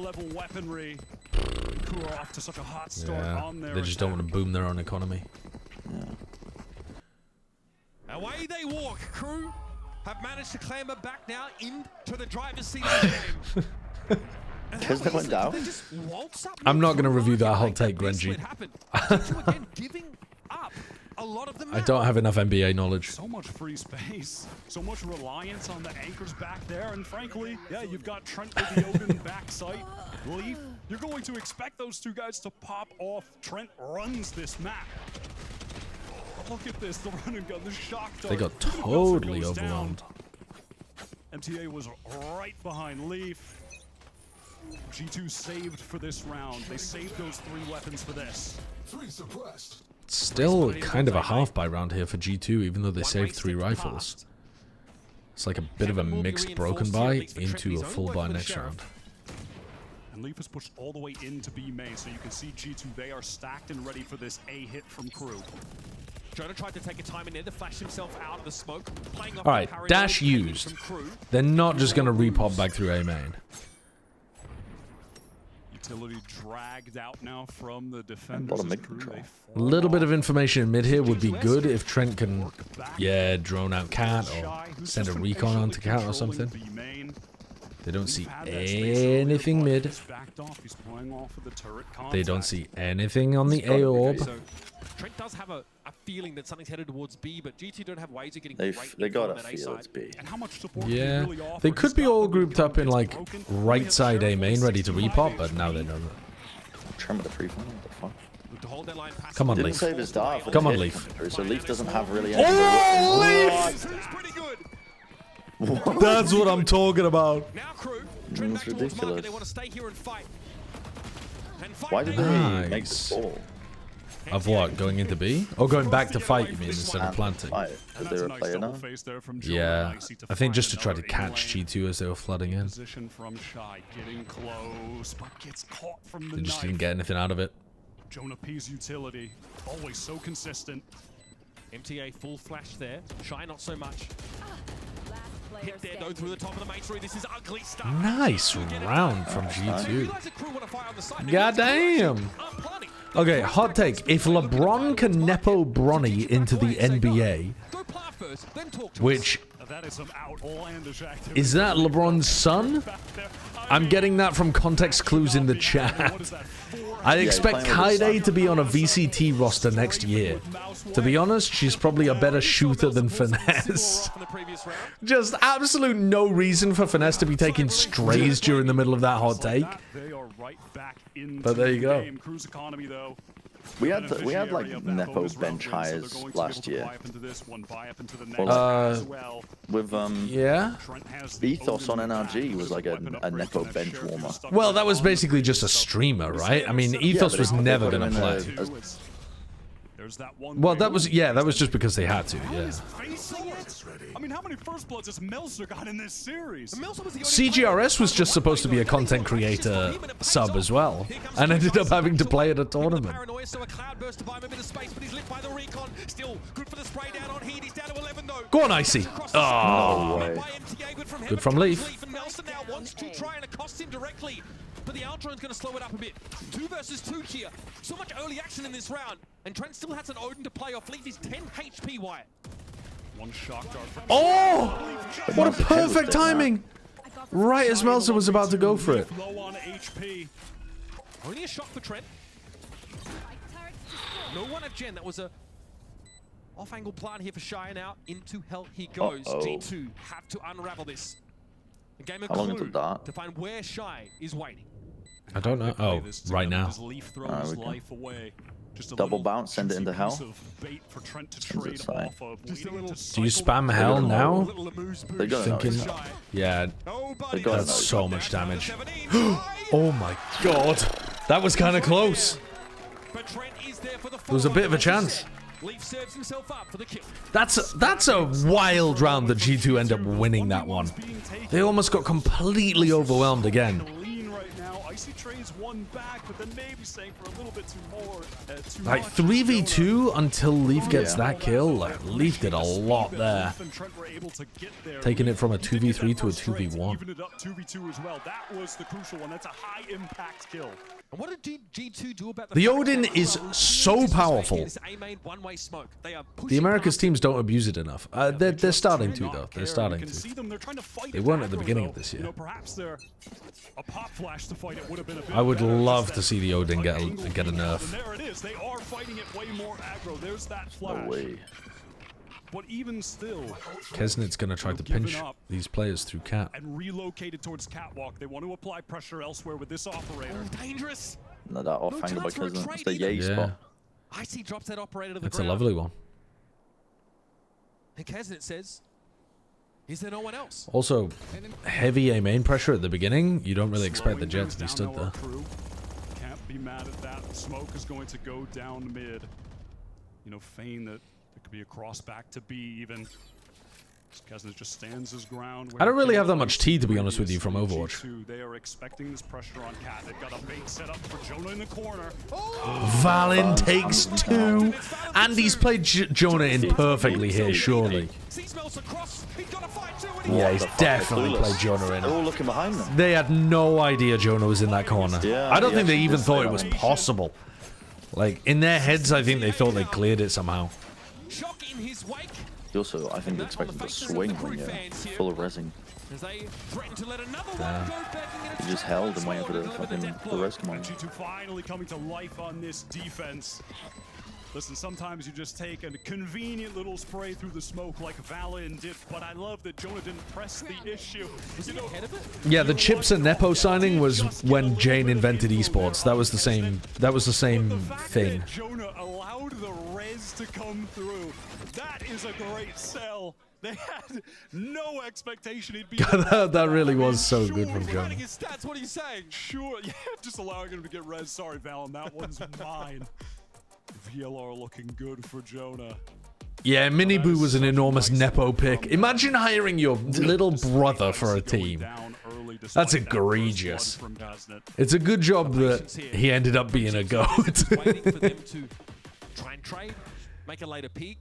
Yeah, they just don't want to boom their own economy. Yeah. Away they walk. Crew have managed to clamber back now into the driver's seat of the game. Because they went down. I'm not going to review that hot take, Renji. I don't have enough NBA knowledge. So much free space, so much reliance on the anchors back there, and frankly, yeah, you've got Trent with the open backside. Leaf, you're going to expect those 2 guys to pop off. Trent runs this map. Look at this, the run and gun, the shock dart. They got totally overwhelmed. MTA was right behind Leaf. G2 saved for this round. They saved those 3 weapons for this. 3 suppressed. Still kind of a half buy round here for G2, even though they saved 3 rifles. It's like a bit of a mixed broken buy into a full buy next round. And Leaf is pushed all the way into B main, so you can see G2, they are stacked and ready for this A hit from Crew. Jonah tried to take a time in there to flash himself out of the smoke. Alright, dash used. They're not just going to repop back through A main. Utility dragged out now from the defenders. A little bit of information in mid here would be good if Trent can, yeah, drone out Cat or send a recon onto Cat or something. They don't see anything mid. They don't see anything on the A orb. Trent does have a feeling that something's headed towards B, but G2 don't have ways of getting they got a feel it's B. Yeah, they could be all grouped up in like right side A main ready to repop, but now they don't. Trent with the free point, what the fuck? Come on, Didn't Leaf. save his dart for Come the on, hit Leaf. from Crew, so Leaf doesn't have really anything. That's what I'm talking about. It's ridiculous. Why did they make the call? Of what? Going into B? Or going back to fight, you mean, instead of planting? Because they were a player now? Yeah, I think just to try to catch G2 as they were flooding in. Position from Shy, getting close, but gets caught from the They just knife. didn't get anything out of it. Jonah P's utility, always so consistent. MTA full flash there. Shy not so much. Hit there though through the top of the main street. This is ugly stuff. Nice round from G2. God damn. Okay, hot take. If LeBron can Nepo Bronny into the NBA, which is that LeBron's son? I'm getting that from context clues in the chat. I expect Kaide to be on a VCT roster next year. To be honest, she's probably a better shooter than Finesse. Just absolute no reason for Finesse to be taking strays during the middle of that hot take. But there you go. We had like Nepo bench hires last year. With yeah, Ethos on NRG was like a Nepo bench warmer. Well, that was basically just a streamer, right? I mean, Ethos was never gonna play. There's that one. Well, that was just because they had to. Yeah. I mean, how many first bloods has Melzer got in this series? CGRS was just supposed to be a content creator sub as well, and ended up having to play at a tournament. Go on, Icy. Oh, no way. Good from Leaf. But the Outrone's going to slow it up a bit. 2 versus 2 here. So much early action in this round. And Trent still has an Odin to play off. Leaf is 10 HP, Wyatt. One shock dart from Oh! What a perfect timing! Right as Melzer was about to go for it. Low on HP. Only a shock for Trent. No one at Gen. That was a off-angle plan here for Shy. Now into hell he goes. G2 have to unravel this. And game a clue to find where Shy is waiting. I don't know. Oh, right now. Double bounce, send it into hell. Do you spam hell now? They got thinking, yeah, that's so much damage. Oh my god, that was kind of close. There was a bit of a chance. That's a wild round that G2 end up winning that one. They almost got completely overwhelmed again. Icy trades one back, but then maybe saying for a little bit more. Like 3v2 until Leaf gets that kill. Like Leaf did a lot there, taking it from a 2v3 to a 2v1. Even it up 2v2 as well. That was the crucial one. That's a high impact kill. And what did G2 do about the Odin is so powerful. The Americas teams don't abuse it enough. They're starting to though. They're starting to. They weren't at the beginning of this year. Perhaps they're a pop flash to fight it would have been a bit I would better. love to see the Odin get a nerf. And there it is. They are fighting it way more aggro. There's that flash. No way. But even still, Kesnit's gonna try to pinch these players through cat. And relocated towards catwalk. They want to apply pressure elsewhere with this operator. Dangerous. No, that off angle by Kesnit. It's the yay spot. Icy drops that operator to the It's ground. a lovely one. And Kesnit says, is there no one else? Also, heavy A main pressure at the beginning. You don't really expect the Jet to be stood there. Can't be mad at that. Smoke is going to go down mid. You know, feign that it could be a cross back to B even. Kesnit just stands his ground. I don't really have that much tea, to be honest with you, from Overwatch. They are expecting this pressure on Cat. They've got a bait set up for Jonah in the corner. Valin takes 2, and he's played Jonah in perfectly here, surely. Yeah, he's definitely played Jonah in. They're all looking behind them. They had no idea Jonah was in that corner. Yeah, I don't think they even thought it was possible. Like, in their heads, I think they thought they cleared it somehow. You also, I think, expected to swing when you're full of resin. He just held and waited for the fucking res command. G2 finally coming to life on this defense. Listen, sometimes you just take a convenient little spray through the smoke like Valin did, but I love that Jonah didn't press the issue. Was he ahead of it? Yeah, the Chips and Nepo signing was when Jane invented esports. That was the same. That was the same thing. Jonah allowed the res to come through. That is a great sell. They had no expectation he'd be. That really was so good from Jonah. His stats, what are you saying? Sure, yeah, just allowing him to get res. Sorry, Valin, that one's mine. VLR looking good for Jonah. Yeah, Mini Boo was an enormous Nepo pick. Imagine hiring your little brother for a team. That's egregious. It's a good job that he ended up being a goat. Waiting for them to try and trade, make a later peak.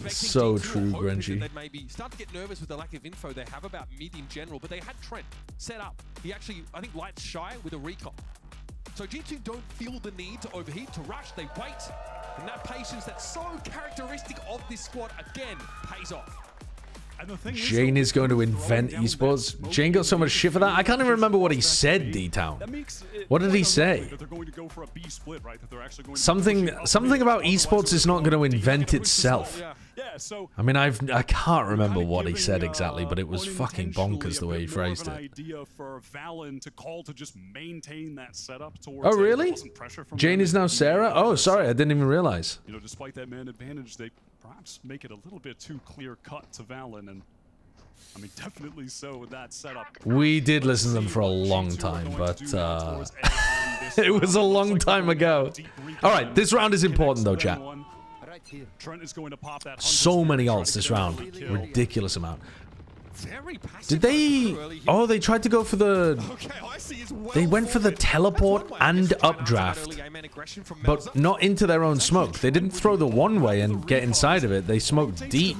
So true, Grenji. They'd maybe start to get nervous with the lack of info they have about mid in general, but they had Trent set up. He actually, I think, lights Shy with a recon. So G2 don't feel the need to overheat, to rush, they wait. And that patience that's so characteristic of this squad, again, pays off. Jane is going to invent esports. Jane got so much shit for that. I can't even remember what he said, D-Town. What did he say? Something about esports is not going to invent itself. I mean, I can't remember what he said exactly, but it was fucking bonkers the way he phrased it. Oh, really? Jane is now Sarah? Oh, sorry, I didn't even realize. You know, despite that man advantage, they perhaps make it a little bit too clear cut to Valin, and I mean, definitely so with that setup. We did listen to them for a long time, but it was a long time ago. All right, this round is important though, chat. Trent is going to pop that. So many ults this round. Ridiculous amount. Did they... Oh, they tried to go for the... They went for the teleport and updraft, but not into their own smoke. They didn't throw the one-way and get inside of it. They smoked deep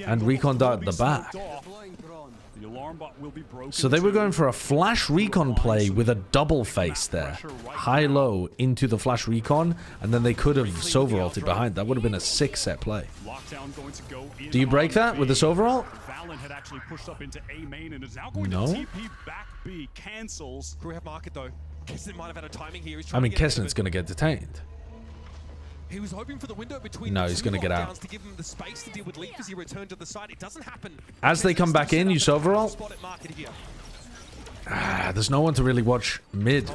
and recon dart at the back. So they were going for a flash recon play with a double face there. High-low into the flash recon, and then they could have Sova ulted behind. That would have been a 6-set play. Do you break that with the Sova ult? Had actually pushed up into A main and is now going No. to TP back B. Cancels. Crew have market though. Kesnet might have had a timing here. I mean, Kesnet's going to get detained. He was hoping for the window between No, he's going to get out. to give him the space to deal with Leaf as he returned to the side. It doesn't happen. As they come back in, you Sova ult. There's no one to really watch mid.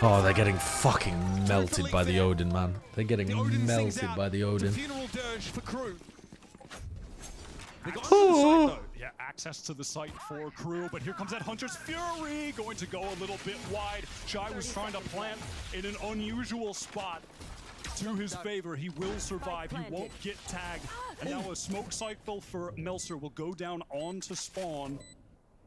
Oh, they're getting fucking melted by the Odin, man. They're getting melted by the Odin. Funeral dirge for Crew. Yeah, access to the site for Crew, but here comes that Hunter's Fury, going to go a little bit wide. Shy was trying to plant in an unusual spot. To his favor, he will survive. He won't get tagged. And now a smoke cycle for Melser will go down onto spawn.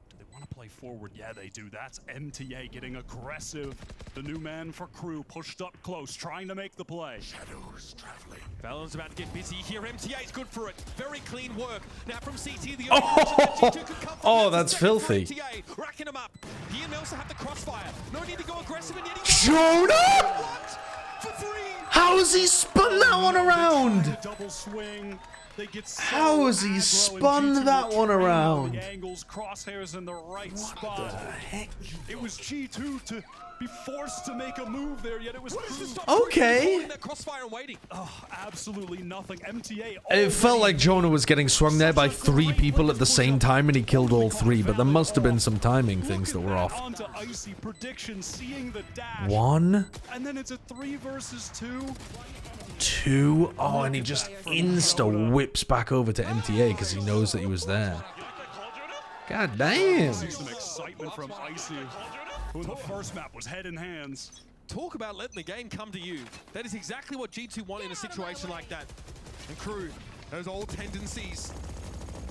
Do they want to play forward? Yeah, they do. That's MTA getting aggressive. The new man for Crew pushed up close, trying to make the play. Shadows traveling. Valon's about to get busy here. MTA's good for it. Very clean work. Now from CT, the Oh, that's filthy. MTA, racking him up. He and Melser have the crossfire. No need to go aggressive and yet Jonah! How has he spun that one around? Double swing. They get so How has he spun that one around? The angles, crosshairs in the right spot. What the heck? It was G2 to be forced to make a move there, yet it was Okay. Crossfire and waiting. Oh, absolutely nothing. MTA. It felt like Jonah was getting swung there by 3 people at the same time, and he killed all 3. But there must have been some timing things that were off. Onto Icy prediction, seeing the dash. 1, And then it's a 3 versus 2. 2. Oh, and he just insta whips back over to MTA because he knows that he was there. God damn. See some excitement from Icy, who in the first map was head in hands. Talk about letting the game come to you. That is exactly what G2 want in a situation like that. And Crew, those old tendencies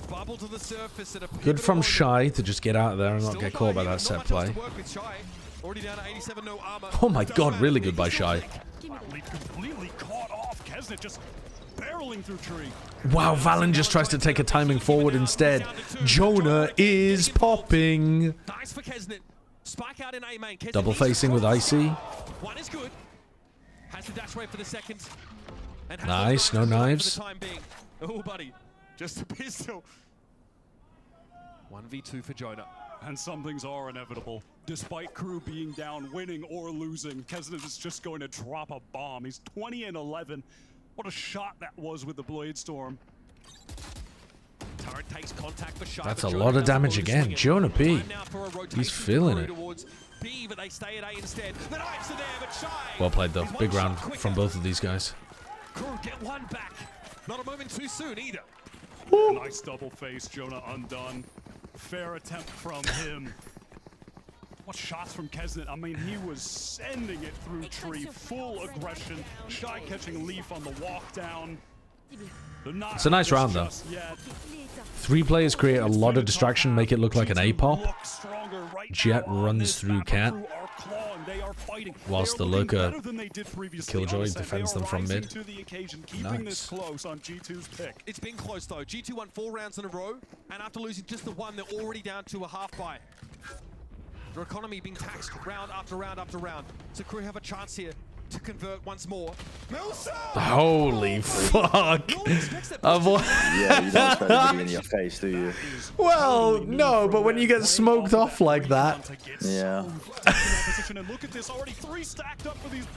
bubble to the surface at a Good from Shy to just get out of there and not get caught by that set play. Already down to 87, no armor. Oh my god, really good by Shy. Completely caught off. Kesnet just barreling through tree. Wow, Valen just tries to take a timing forward instead. Jonah is popping. Nice for Kesnet. Spike out in A main. Double facing with Icy. One is good. Has the dash wave for the second. And Nice, no knives. For the time being. Oh, buddy. Just a pistol. 1v2 for Jonah. And some things are inevitable. Despite Crew being down, winning or losing, Kesnet is just going to drop a bomb. He's 20 and 11. What a shot that was with the Blade Storm. Turret takes contact for Shy. That's a lot of damage again. Jonah P. He's feeling it. B, but they stay at A instead. The knives are there, but Shy. Well played though. Big round from both of these guys. Crew get one back. Not a moment too soon either. Nice double face, Jonah undone. Fair attempt from him. What shots from Kesnet? I mean, he was sending it through tree, full aggression. Shy catching Leaf on the walk down. It's a nice round though. 3 players create a lot of distraction, make it look like an A-pop. Jet runs through Cat, whilst the Lurker Killjoy defends them from mid. Nice. It's been close though. G2 won 4 rounds in a row, and after losing just the one, they're already down to a half buy. Their economy being taxed round after round after round. So Crew have a chance here to convert once more. Holy fuck! Yeah, you don't expect it to be in your face, do you? Well, no, but when you get smoked off like that. Yeah.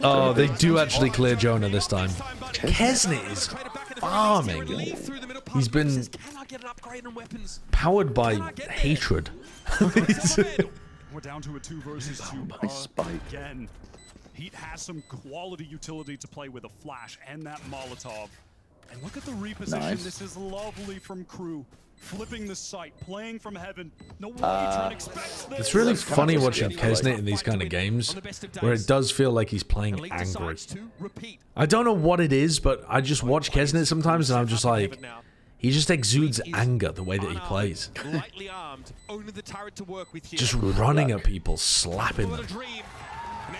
Oh, they do actually clear Jonah this time. Kesnet is farming. He's been powered by hatred. We're down to a 2 versus 2 again. Heat has some quality utility to play with a flash and that Molotov. And look at the reposition. Nice. This is lovely from Crew. Flipping the site, playing from heaven. No way Tren expects this. It's really funny watching Kesnet in these kind of games, where it does feel like he's playing angry. I don't know what it is, but I just watch Kesnet sometimes, and I'm just like, he just exudes anger the way that he plays. Lightly armed, only the turret to work with here. Just running at people, slapping them.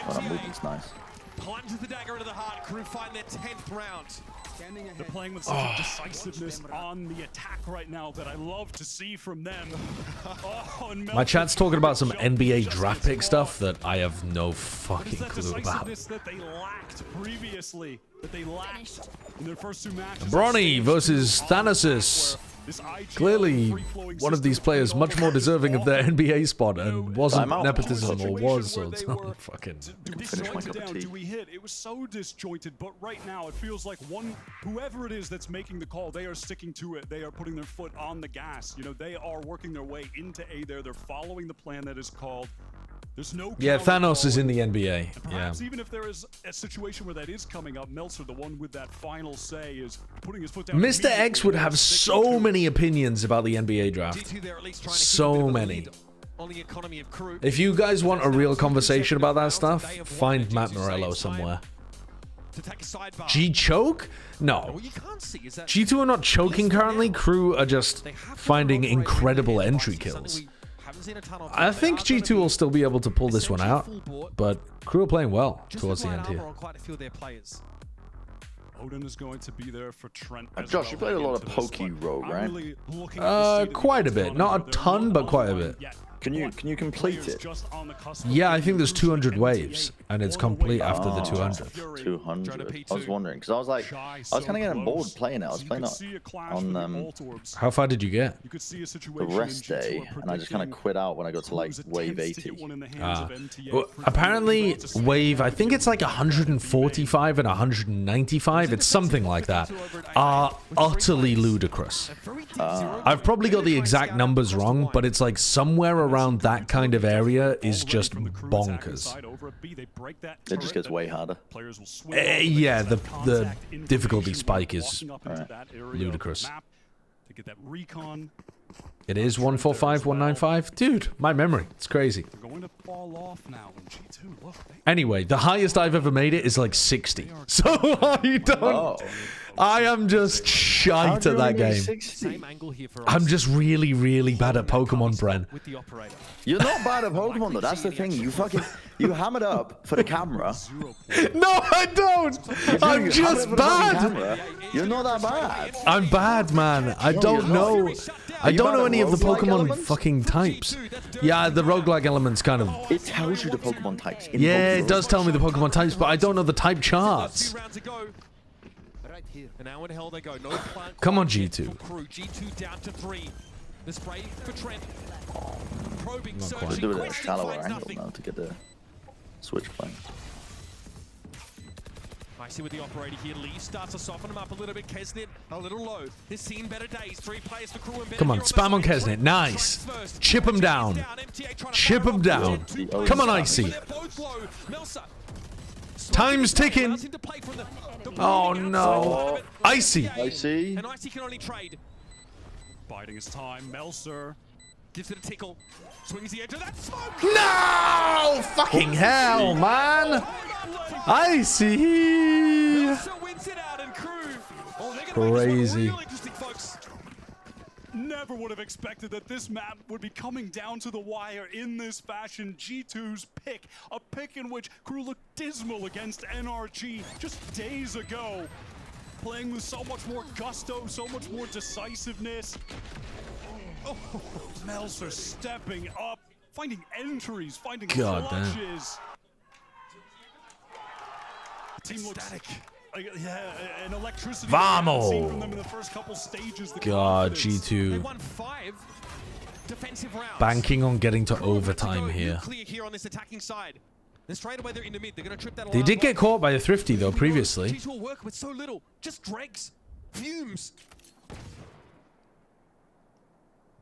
Oh, that movement's nice. Plunges the dagger into the heart. Crew find their 10th round. They're playing with such a decisiveness on the attack right now that I love to see from them. And My chat's talking about some NBA draft pick stuff that I have no fucking clue about. That they lacked previously, that they lacked in their first 2 matches. Bronny versus Thanasis. Clearly, one of these players much more deserving of their NBA spot and wasn't nepotism or was or something. Fucking finish my cup of tea. Do we hit? It was so disjointed, but right now it feels like whoever it is that's making the call, they are sticking to it. They are putting their foot on the gas. You know, they are working their way into A there. They're following the plan that is called. There's no Thanos is in the NBA. Perhaps even if there is a situation where that is coming up, Meltzer, the one with that final say, is putting his foot down. Mr. X would have so many opinions about the NBA draft. So many. If you guys want a real conversation about that stuff, find Matt Morello somewhere. G-choke? No. G2 are not choking currently. Crew are just finding incredible entry kills. I think G2 will still be able to pull this one out, but Crew are playing well towards the end here. Odin is going to be there for Trent. Josh, you played a lot of Pokey Rogue, right? Quite a bit. Not a ton, but quite a bit. Can you complete it? Yeah, I think there's 200 waves, and it's complete after the 200. 200. I was wondering because I was kind of getting bored playing it. I was playing it on How far did you get? the rest day, and I just kind of quit out when I got to like wave 80. Well, apparently, wave, I think it's like 145 and 195. It's something like that. Are utterly ludicrous. I've probably got the exact numbers wrong, but it's like somewhere around that kind of area is just bonkers. It just gets way harder. Yeah, the difficulty spike is ludicrous. It is 145, 195? Dude, my memory. It's crazy. Anyway, the highest I've ever made it is like 60. So I am just shite at that game. I'm just really, really bad at Pokemon, Bren. You're not bad at Pokemon though. That's the thing. You hammered up for the camera. No, I don't. I'm just bad. You're not that bad. I'm bad, man. I don't know. I don't know any of the Pokemon fucking types. Yeah, the roguelike elements kind of. It tells you the Pokemon types. Yeah, it does tell me the Pokemon types, but I don't know the type charts. Come on, G2. G2 down to 3. The spray for Trent. Probing, We'll do it at a shallower angle now to get the switch playing. I see with the operator here. Lee starts to soften him up a little bit. Kesnet a little low. He's seen better days. 3 players for Crew and Come on, spam on Kesnet. Nice. Chip him down. Chip him down. Come on, Icy. Time's ticking. Oh no. Icy. Icy. And Icy can only trade. Biding his time. Meltzer gives it a tickle. Swings the edge of that smoke. No! Fucking hell, man. Icy. Meltzer wins it out and Crew. Crazy. Never would have expected that this map would be coming down to the wire in this fashion. G2's pick, a pick in which Crew looked dismal against NRG just days ago. Playing with so much more gusto, so much more decisiveness. Oh, Meltzer stepping up, finding entries, finding clutches. The team looks static. An electricity Vamos! from them in the first couple stages. God, G2 banking on getting to overtime here. They did get caught by a Thrifty though previously. G2 will work with so little, just dregs, fumes.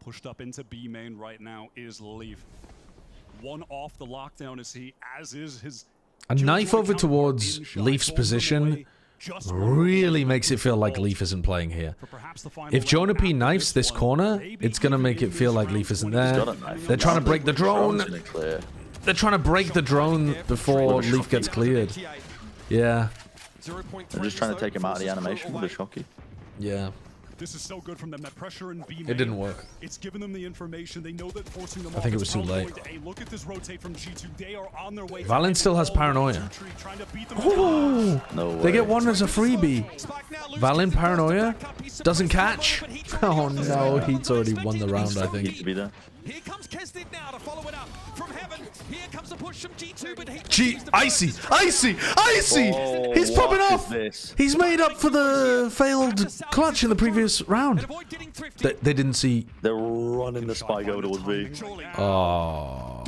Pushed up into B main right now is Leaf. One off the lockdown is he, as is his. A knife over towards Leaf's position really makes it feel like Leaf isn't playing here. If Jonah P knifes this corner, it's going to make it feel like Leaf isn't there. They're trying to break the drone. They're trying to break the drone before Leaf gets cleared. Yeah. They're just trying to take him out of the animation with the shocky. Yeah. This is so good from them. That pressure in B main. It didn't work. It's given them the information. They know that forcing them I think it was too late. Hey, look at this rotate from G2. They are on their way. Valen still has paranoia. Oh, no they get one as a freebie. Valen paranoia doesn't catch. Oh no, he's already won the round. I think. Here comes Kesnit now to follow it up from heaven. Here comes the push from G2, but Icy! Oh, He's popping off! This? He's made up for the failed clutch in the previous round. They didn't see. They're running the spike over towards B. Oh.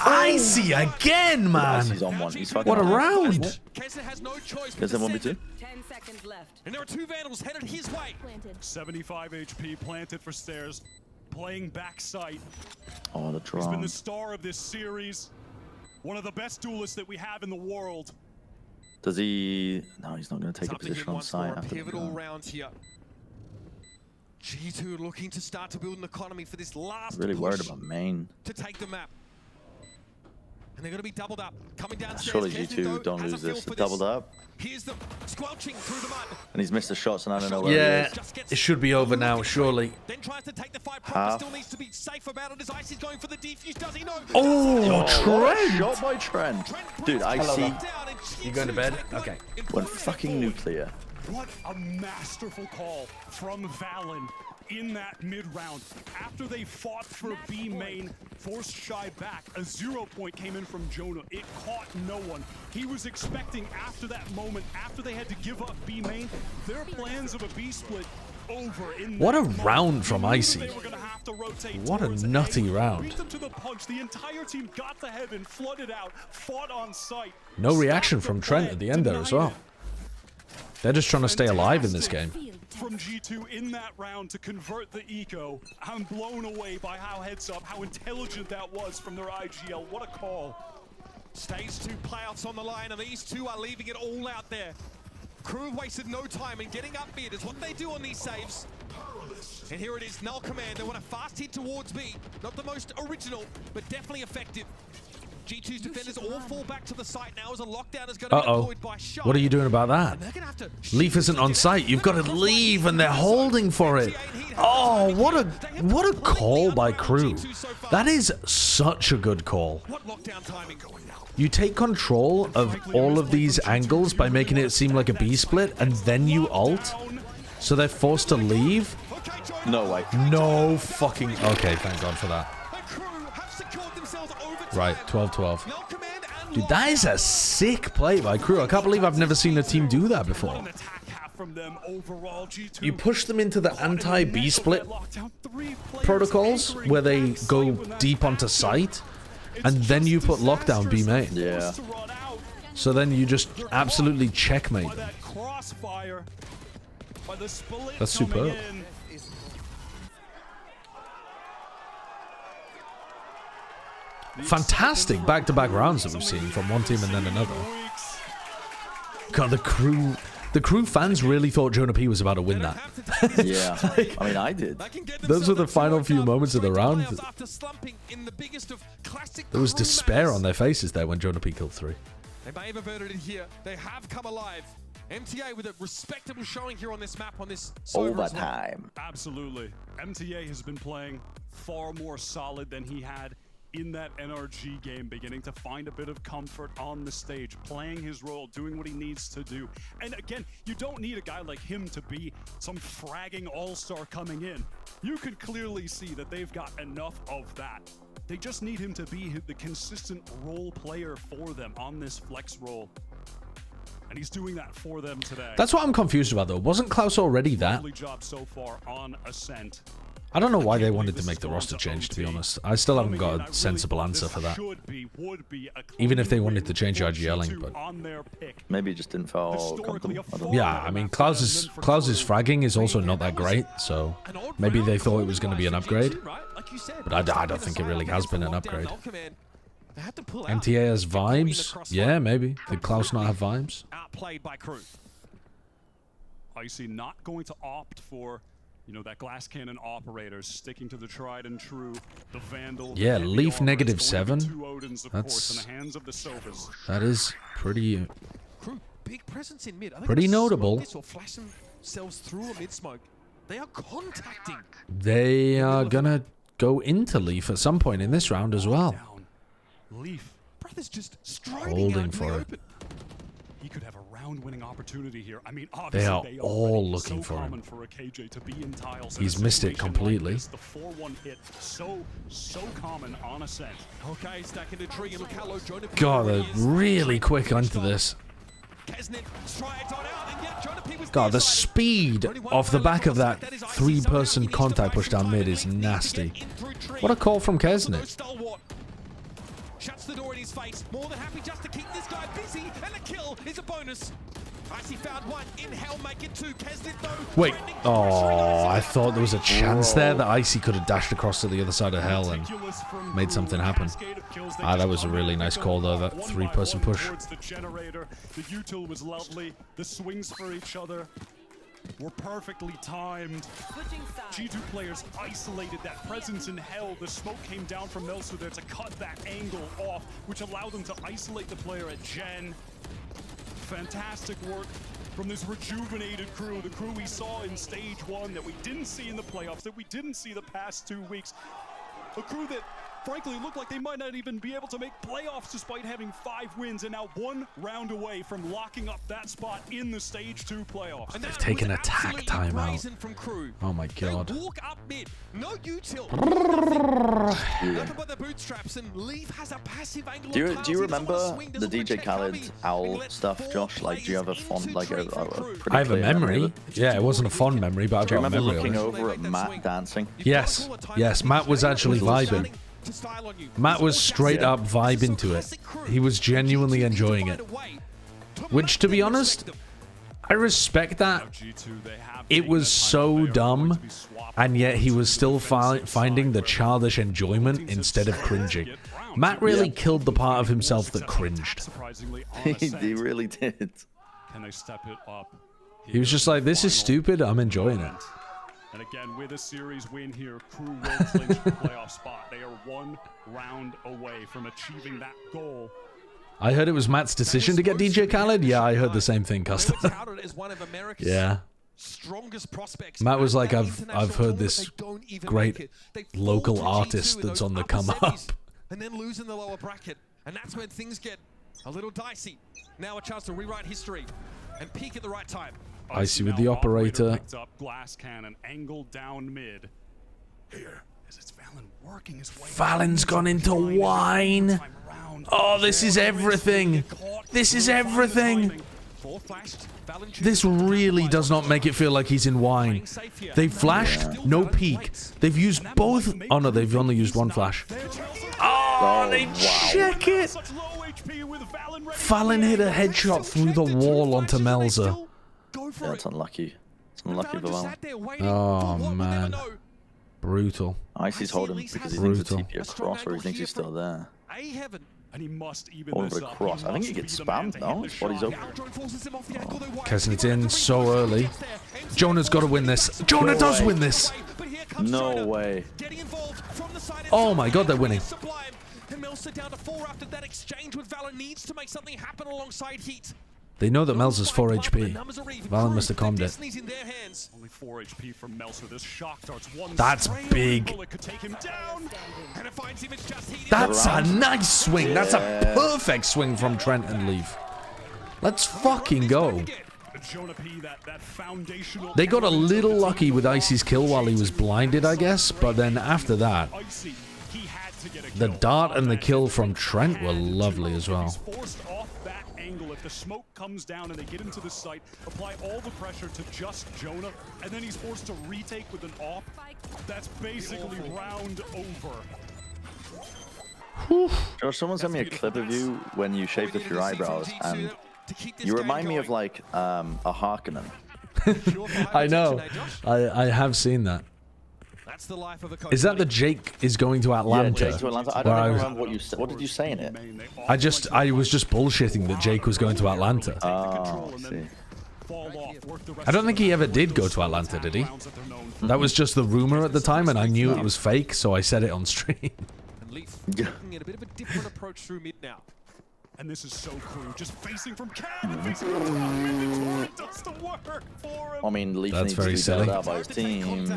Icy again, man! Icy's on one. He's fucking what a on. round! Kesnit has no choice. Guess they 1v2. 10 seconds left. And there are two Vandals headed his way. 75 HP planted for stairs. Playing backside. Oh, the He's been drone. the star of this series. One of the best duelists that we have in the world. Does he? No, he's not going to take a Something position on once site more, a after the pivotal drone. round here. G2 looking to start to build an economy for this last Really worried push about main. to take the map. And they're going to be doubled up. Coming downstairs. Surely Kesnit, though, G2 don't has a lose feel this. for Doubled up. Here's them squelching through the mud. And he's missed the shots, and I don't know where Yeah, he is. it should be over now, surely. Then tries to take the fight proper, Half. still needs to be safe about it as Icy's going for the defuse. Does he know? Oh, Trent! Shot by Trent. Dude, I see. You going to bed? Okay. Went fucking nuclear. What a masterful call from Valen in that mid-round. After they fought for B main, forced Shy back. A 0 point came in from Jonah. It caught no one. He was expecting after that moment, after they had to give up B main, their plans of a B split over in What a that round moment. from They knew Icy. they were gonna have to rotate What a towards A, nutty round. beat them to the punch. The entire team got to heaven, flooded out, fought on site. No reaction from Trent at the end there as well. They're just trying to stay alive in this game. From G2 in that round to convert the eco. I'm blown away by how heads up, how intelligent that was from their IGL. What a call. Stage 2 playouts on the line, and these two are leaving it all out there. Crew have wasted no time in getting up mid, is what they do on these saves. And here it is, Null Command. They want a fast hit towards B. Not the most original, but definitely effective. G2's defenders all fall back to the site now as a lockdown is going to be deployed by Shy. What are you doing about that? Leaf isn't on site. You've got to leave, and they're holding for it. Oh, what a call by Crew. That is such a good call. You take control of all of these angles by making it seem like a B split, and then you ult, so they're forced to leave. No way. No fucking. Okay, thank God for that. Right, 12-12. Dude, that is a sick play by Crew. I can't believe I've never seen a team do that before. You push them into the anti-B split protocols where they go deep onto site, and then you put lockdown B main. Yeah. So then you just absolutely checkmate them. That's superb. Fantastic back-to-back rounds that we've seen from one team and then another. God, the crew fans really thought Jonah P was about to win that. Yeah, I mean, I did. Those were the final few moments of the round. There was despair on their faces there when Jonah P killed 3. They may have averted it here. They have come alive. MTA with a respectable showing here on this map, on this server as well. Overtime. Absolutely. MTA has been playing far more solid than he had in that NRG game, beginning to find a bit of comfort on the stage, playing his role, doing what he needs to do. And again, you don't need a guy like him to be some fragging all-star coming in. You could clearly see that they've got enough of that. They just need him to be the consistent role player for them on this flex role. And he's doing that for them today. That's what I'm confused about, though. Wasn't Klaus already that? Lovely job so far on Ascent. I don't know why they wanted to make the roster change, to be honest. I still haven't got a sensible answer for that. Even if they wanted to change RGLing, but Maybe it just didn't feel comfortable. I don't know. yeah, I mean, Klaus's fragging is also not that great, so maybe they thought it was going to be an upgrade. But I don't think it really has been an upgrade. MTA has vibes? Yeah, maybe. Did Klaus not have vibes? outplayed by Crew. Icy not going to opt for, you know, that glass cannon operator, sticking to the tried and true, the Vandal. Yeah, the Leaf armor. -7. Two Odins, of course, in the hands of the Sovas. That is pretty Crew, big presence in mid. Are they pretty gonna smoke notable. this or flash themselves through a mid smoke? They are contacting. They are gonna go into Leaf at some point in this round as well. Leaf. Breath is just striding Holding out in the for it. open. He could have a round-winning opportunity here. I mean, They obviously are all looking so for common him. for a KJ to be in tiles. He's in a missed it situation completely. Like this. The 4-1 hit, so common on Ascent. Okay, stacking the tree and look how low Jonah God, they're really quick onto this. God, the speed off the back of that 3-person contact push down mid is nasty. What a call from Kesnet. Shuts the door in his face. More than happy just to keep this guy busy, and the kill is a bonus. Icy found one. In hell, make it two. Kesnet though. Wait. Oh, I thought there was a chance there that Icy could have dashed across to the other side of hell and made something happen. Ah, that was a really nice call though, that 3-person push. The generator, the util was lovely. The swings for each other were perfectly timed. G2 players isolated that presence in hell. The smoke came down from Melser there to cut that angle off, which allowed them to isolate the player at Gen. Fantastic work from this rejuvenated crew, the crew we saw in stage 1 that we didn't see in the playoffs, that we didn't see the past 2 weeks. A crew that frankly looked like they might not even be able to make playoffs despite having 5 wins, and now 1 round away from locking up that spot in the stage 2 playoffs. They've taken attack timeout. Oh my god. Walk up mid. No util. Nothing but the bootstraps, and Leaf has a passive angle. Do you remember the DJ Khaled owl stuff, Josh? Like, do you have a fond, like a pretty I have a clear memory. Yeah, it wasn't a fond memory, but I've Do you got a remember memory of looking it. over at Matt dancing? Yes, yes, Matt was actually vibing. Matt was straight up vibing to it. He was genuinely enjoying it. Which, to be honest, I respect that. It was so dumb, and yet he was still finding the childish enjoyment instead of cringing. Matt really killed the part of himself that cringed. He really did. Can they step it up? He was just like, this is stupid, I'm enjoying it. And again, with a series win here, Crew will clinch the playoff spot. They are 1 round away from achieving that goal. I heard it was Matt's decision to get DJ Khaled. Yeah, I heard the same thing, Custer. Yeah. Matt was like, I've heard this great local artist that's on the come up. And then losing the lower bracket. And that's when things get a little dicey. Now a chance to rewrite history and peak at the right time. Icy with the operator. Picked up glass cannon, angled down mid. Here, as it's Valen working his way. Valen's gone into wine. Oh, this is everything. This is everything. This really does not make it feel like he's in wine. They've flashed, no peek. They've used both. Oh no, they've only used 1 flash. Oh, they check it. Valen hit a headshot through the wall onto Melzer. Yeah, it's unlucky. It's unlucky for Val. Oh man, brutal. Icy's holding because he thinks it's TP across, or he thinks he's still there. And he must even Over across. I think he gets spammed now. His body's open. Kesnet's in so early. Jonah's got to win this. Jonah does win this. No way. Oh my god, they're winning. And Melser down to 4 after that exchange with Valen needs to make something happen alongside Heat. They know that Melzer's 4 HP. Valen must have calmed it. Only 4 HP from Melser. This shock darts one. That's big. Could take him down. And it finds him, it's just Heat. That's a nice swing. That's a perfect swing from Trent and Leaf. Let's fucking go. They got a little lucky with Icy's kill while he was blinded, I guess, but then after that, the dart and the kill from Trent were lovely as well. If the smoke comes down and they get into the site, apply all the pressure to just Jonah, and then he's forced to retake with an op. That's basically round over. Josh, someone sent me a clip of you when you shaved up your eyebrows, and you remind me of like a Harkonnen. I know. I have seen that. That's the life of a coach. Is that the Jake is going to Atlanta? Yeah, Jake to Atlanta. I don't even remember what you said. What did you say in it? I was just bullshitting that Jake was going to Atlanta. Oh, I see. I don't think he ever did go to Atlanta, did he? That was just the rumor at the time, and I knew it was fake, so I said it on stream. And Leaf looking at a bit of a different approach through mid now. And this is so cool, just facing from Cam, facing from Cam, it does the work for him. I mean, Leaf needs to be bailed out by his team.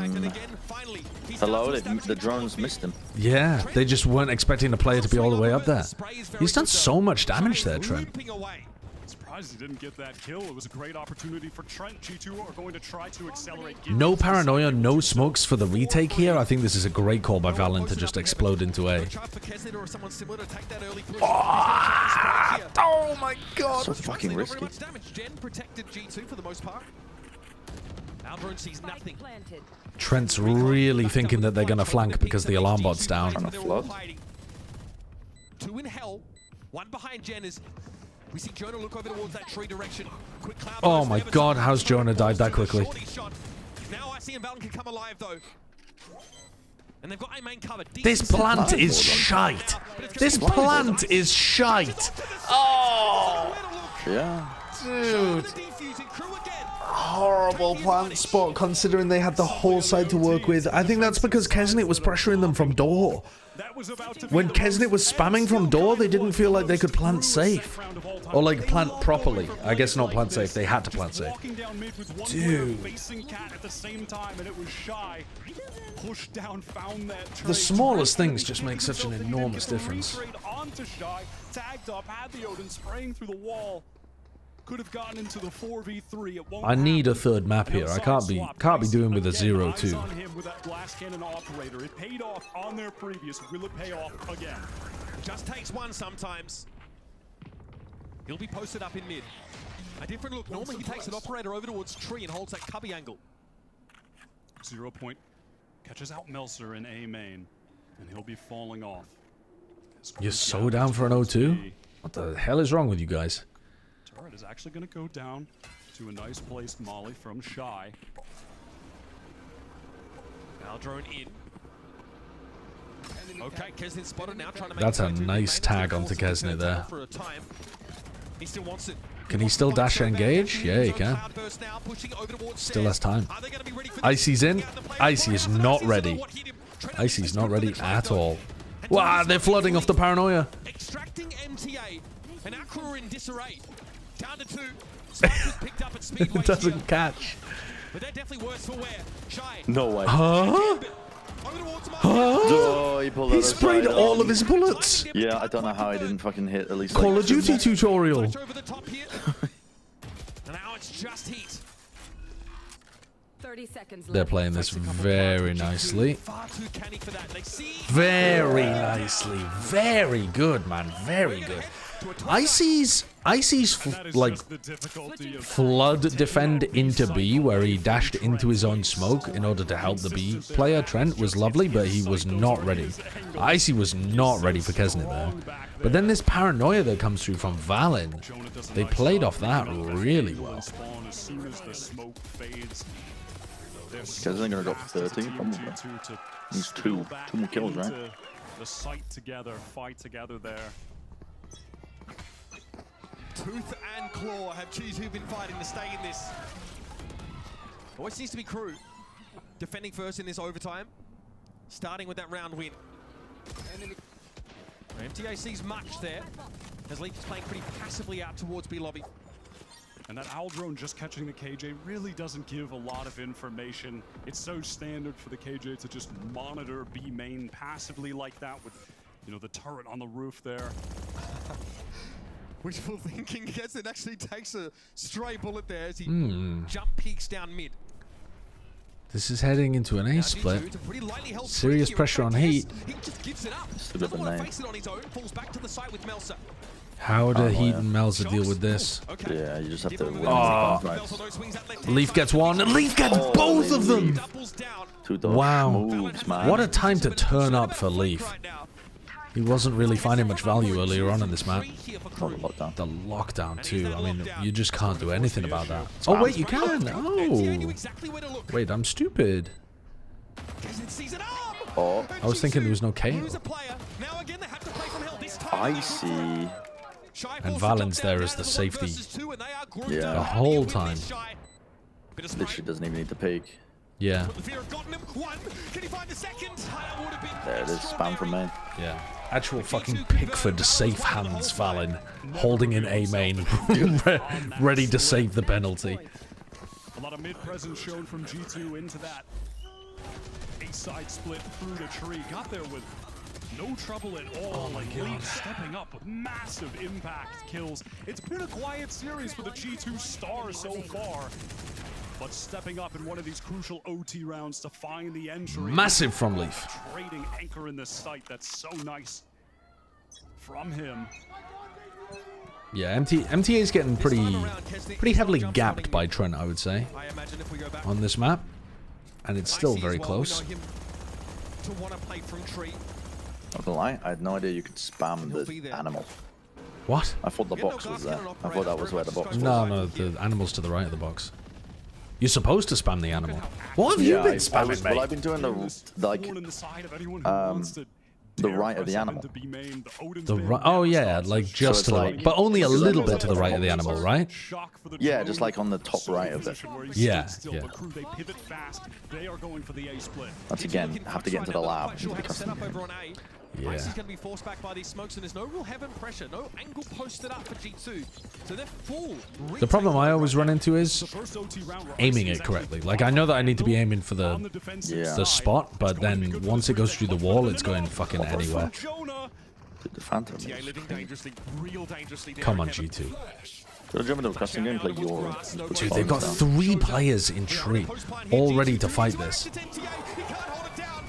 Hello, the drones missed him. Yeah, they just weren't expecting the player to be all the way up there. He's done so much damage there, Trent. Surprised he didn't get that kill. It was a great opportunity for Trent. G2 are going to try to accelerate game. No paranoia, no smokes for the retake here. I think this is a great call by Valen to just explode into A. Oh my god! So fucking risky. Jen protected G2 for the most part. Aldrone sees nothing. Trent's really thinking that they're going to flank because the alarm bot's down. Two in hell, one behind Jen is. We see Jonah look over towards that tree direction. Quick cloud. Oh my god, how's Jonah died that quickly? Now Icy and Valen can come alive though. And they've got A main covered. This plant is shite. This plant is shite. Oh! Yeah. Dude. Horrible plant spot considering they had the whole side to work with. I think that's because Kesnit was pressuring them from door. When Kesnit was spamming from door, they didn't feel like they could plant safe. Or like plant properly. I guess not plant safe, they had to plant safe. Dude. The smallest things just make such an enormous difference. Could have gotten into the 4v3. It won't I need a third map here. I can't be doing with a 0-2. on him with that glass cannon operator. It paid off on their previous. Will it pay off again? Just takes one sometimes. He'll be posted up in mid. A different look. Normally he takes an operator over towards tree and holds that cubby angle. 0 point. Catches out Melser in A main. And he'll be falling off. You're so down for an 0-2? What the hell is wrong with you guys? Turret is actually going to go down to a nice placed molly from Shy. Aldrone in. Okay, Kesnit spotted now, trying to make That's a nice tag onto Kesnit there. For a time. He still wants it. Can he still dash engage? Yeah, he can. Still has time. Icy's in. Icy is not ready. Icy's not ready at all. Wow, they're flooding off the paranoia. Extracting MTA. And our crew are in disarray. Down to 2. Sparkles picked up at Speedway. It doesn't catch. But they're definitely worse for wear. Shy. No way. Huh? Oh, he sprayed all of his bullets. Yeah, I don't know how I didn't fucking hit at least. Call of Duty tutorial. And now it's just heat. 30 seconds left. They're playing this very nicely. Far too canny for that. They see Very nicely. Very good, man. Very good. Icy's like flood defend into B, where he dashed into his own smoke in order to help the B player. Trent was lovely, but he was not ready. Icy was not ready for Kesnit there. But then this paranoia that comes through from Valen, they played off that really well. Kesnit gonna go for 13, probably. He's two more kills, right? The sight together, fight together there. Tooth and claw have G2 been fighting to stay in this. Always seems to be crew defending first in this overtime, starting with that round win. MTA sees much there, as Leaf is playing pretty passively out towards B lobby. And that Aldrone just catching the KJ really doesn't give a lot of information. It's so standard for the KJ to just monitor B main passively like that with, you know, the turret on the roof there. Wishful thinking, Kesnit actually takes a stray bullet there as he jump peeks down mid. This is heading into an A split. Serious pressure on Heat. He just gives it up. Doesn't want to face it on his own. Falls back to the side with Melser. How do Heat and Melzer deal with this? Yeah, you just have to win. Leaf gets one, and Leaf gets both of them! Wow. Moves, man. What a time to turn up for Leaf. He wasn't really finding much value earlier on in this map. Oh, the lockdown. The lockdown too. I mean, you just can't do anything about that. Oh wait, you can! Oh! Wait, I'm stupid. Oh. I was thinking there was no KO. I see. And Valen's there as the safety. Yeah. The whole time. Literally doesn't even need to peek. Yeah. There it is, spam from main. Yeah. Actual fucking Pickford safe hands Valen, holding in A main, ready to save the penalty. A lot of mid-presence shown from G2 into that. A side split through the tree. Got there with no trouble at all. Oh my God. Stepping up with massive impact kills. It's been a quiet series for the G2 stars so far. But stepping up in one of these crucial OT rounds to find the entry. Massive from Leaf. Trading anchor in this site. That's so nice from him. Yeah, MTA is getting pretty heavily gapped by Trent, I would say, on this map, and it's still very close. Not gonna lie, I had no idea you could spam the animal. What? I thought the box was there. I thought that was where the box was. No, the animal's to the right of the box. You're supposed to spam the animal. What have you been spamming, mate? Well, I've been doing the right of the animal. The right? Oh yeah, like just to the right, but only a little bit to the right of the animal, right? Yeah, just like on the top right of it. Yeah, yeah. Once again, have to get into the lab. Yeah. He's going to be forced back by these smokes, and there's no real heaven pressure, no angle posted up for G2. So they're full. The problem I always run into is aiming it correctly. Like, I know that I need to be aiming for the spot, but then once it goes through the wall, it's going fucking anywhere. The Phantom. Come on, G2. Go jump into a custom game, play your. Dude, they've got 3 players in tree, all ready to fight this.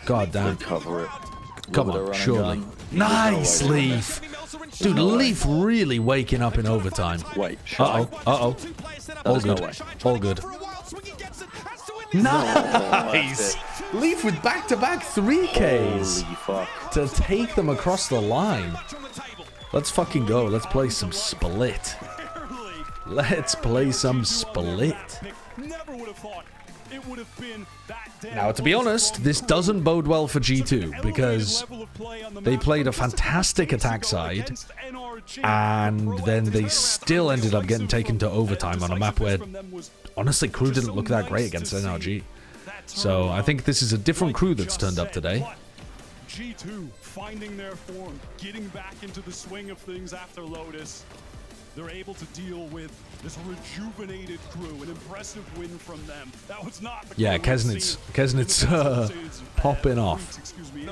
God damn. Cover it. Come on, surely. Nice, Leaf. Dude, Leaf really waking up in overtime. Wait. Uh-oh, uh-oh. All good. All good. Nice! Leaf with back-to-back 3Ks to take them across the line. Let's fucking go. Let's play some Split. Let's play some Split. Never would have thought it would have been that damn. Now, to be honest, this doesn't bode well for G2 because they played a fantastic attack side and then they still ended up getting taken to overtime on a map where, honestly, crew didn't look that great against NRG. So I think this is a different crew that's turned up today. G2 finding their form, getting back into the swing of things after Lotus. They're able to deal with this rejuvenated crew. An impressive win from them. That was not the Kesnit's popping off. Excuse me,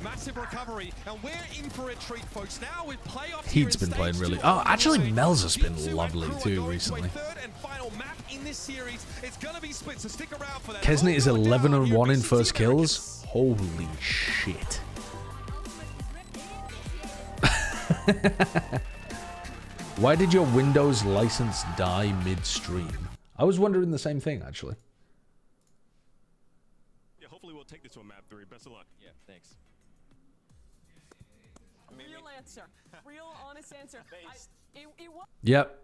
Massive recovery, and we're in for a treat, folks. Now with playoffs. Heat's been playing really. Oh, actually, Mel's has been lovely too recently. Kesnit is 11-1 in first kills. Holy shit. Why did your Windows license die midstream? I was wondering the same thing, actually. Yeah, hopefully we'll take this to a map 3. Best of luck. Yeah, thanks. Real answer. Real honest answer. Yep.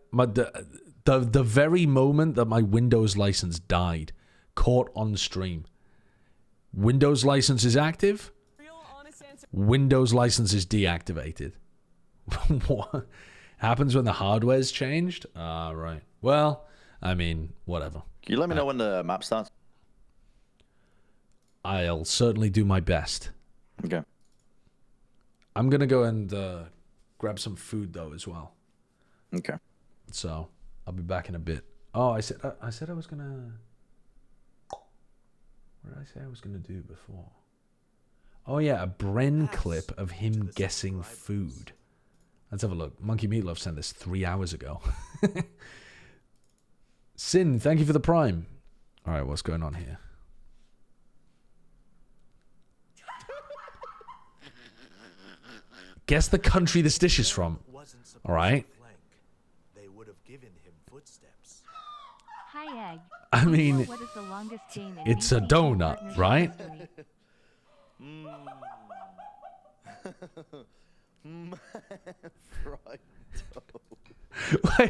The very moment that my Windows license died, caught on stream. Windows license is active. Windows license is deactivated. What happens when the hardware's changed? Right. Well, I mean, whatever. Can you let me know when the map starts? I'll certainly do my best. Okay. I'm gonna go and grab some food though as well. Okay. So I'll be back in a bit. Oh, I said I was gonna. What did I say I was gonna do before? Oh yeah, a Bren clip of him guessing food. Let's have a look. Monkey Meatloaf sent this 3 hours ago. Sin, thank you for the Prime. All right, what's going on here? Guess the country this dish is from. All right. They would have given him footsteps. Hi, Egg. I mean, What is the longest game in it's a ATT donut, partnership right?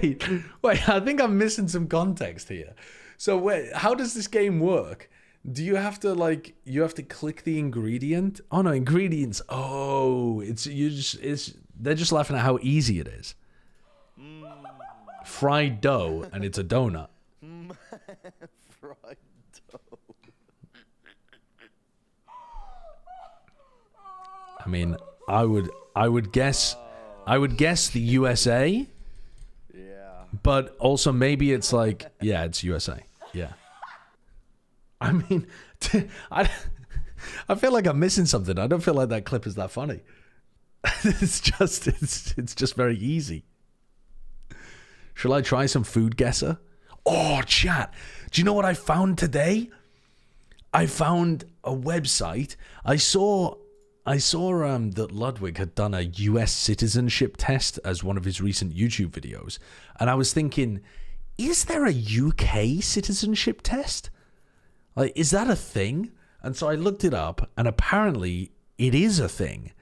history? Wait, I think I'm missing some context here. So wait, how does this game work? Do you have to like you have to click the ingredient? Oh no, ingredients. Oh, they're just laughing at how easy it is. Fried dough and it's a donut. Fried dough. I mean, I would guess the USA. Yeah. But also maybe it's like, yeah, it's USA. Yeah. I mean, I feel like I'm missing something. I don't feel like that clip is that funny. It's just very easy. Shall I try some food guesser? Oh, chat. Do you know what I found today? I found a website. I saw that Ludwig had done a US citizenship test as one of his recent YouTube videos. And I was thinking, is there a UK citizenship test? Like, is that a thing? And so I looked it up, and apparently it is a thing.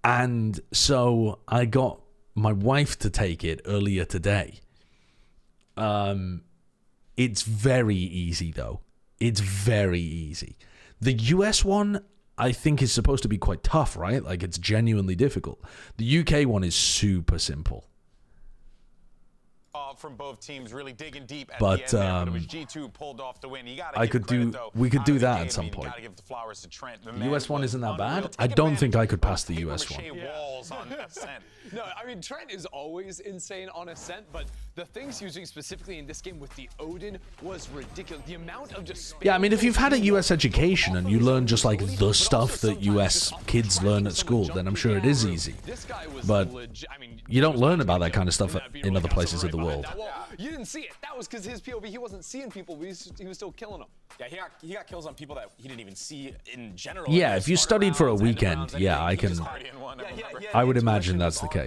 And so I got my wife to take it earlier today. It's very easy, though. It's very easy. The US one, I think, is supposed to be quite tough, right? Like, it's genuinely difficult. The UK one is super simple. From both teams, really digging deep at But the end there, but it was G2 pulled off the win. You gotta I give could credit, do. though, We could out do of the that game. at some I mean, you point. gotta give the flowers to Trent. The The man US one was isn't that unreal. bad. Take I don't advantage think I of could those pass the US paper-mache one. walls on Ascent. No, I mean, Trent is always insane on Ascent, but the things he was doing specifically in this game with the Odin was ridiculous. The amount of just... Yeah, I mean, if you've had a US education and you learn just like the stuff that US kids learn at school, then I'm sure it is easy. But you don't learn about that kind of stuff in other places of the world. You didn't see it. That was because his POV, he wasn't seeing people, but he was still killing them. Yeah, he got kills on people that he didn't even see in general. Yeah, if you studied for a weekend, yeah, I can. I would imagine that's the case.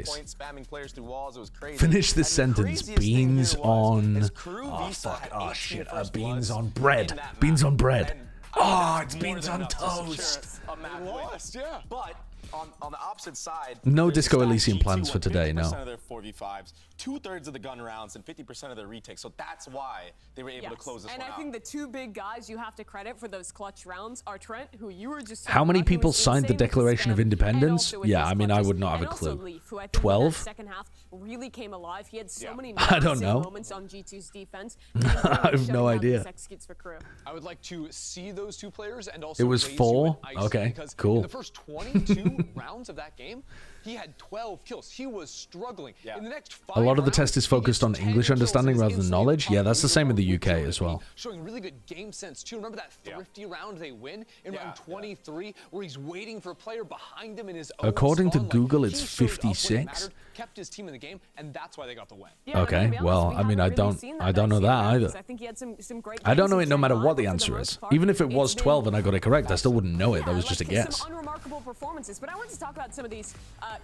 Finish this sentence. Beans on. Oh fuck! Oh shit! Beans on bread. Beans on bread. Oh, it's beans on toast. Lost, yeah. But on the opposite side, no Disco Elysium plans for today. No. 50% of their 4v5s, 2/3 of the gun rounds, and 50% of their retakes. So that's why they were able to close this one out. And I think the two big guys you have to credit for those clutch rounds are Trent, who you were just. How many people signed the Declaration of Independence? Yeah, I mean, I would not have a clue. Leaf, who I think 12? Second half really came alive. He had so many I don't know. moments on G2's defense. I have no idea. Executes for Crew. I would like to see those two players and also. It was 4. Okay, cool. In the first 22 rounds of that game, he had 12 kills. He was struggling. In the next 5 A lot of the test is focused on English understanding rather than knowledge. Yeah, that's the same in the UK as well. Showing really good game sense too. Remember that thrifty round they win in round 23, where he's waiting for a player behind him in his own According to spawn. Google, Like, it's he showed up when it 56. mattered, kept his team in the game, and that's why they got the win. Okay, well, I mean, I don't know that either. I think he had some great. I don't know it no matter what the answer is. Even if it was 12 and I got it correct, I still wouldn't know it. That was just a guess. Some unremarkable performances, but I want to talk about some of these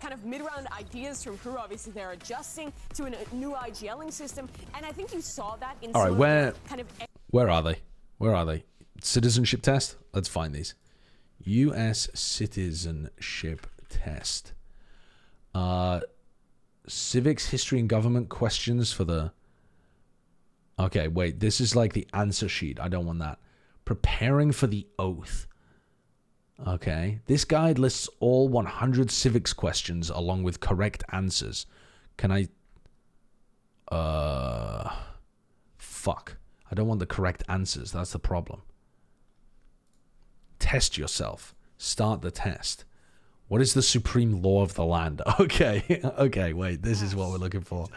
kind of mid-round ideas from Crew. Obviously, they're adjusting to a new IGLing system, and I think you saw that in. All right, where are they? Where are they? Citizenship test. Let's find these. U.S. citizenship test. Civics, history, and government questions for the. Okay, wait. This is like the answer sheet. I don't want that. Preparing for the oath. Okay. This guide lists all 100 civics questions along with correct answers. Can I... Fuck. I don't want the correct answers. That's the problem. Test yourself. Start the test. What is the supreme law of the land? Okay. Okay, wait. This is what we're looking for.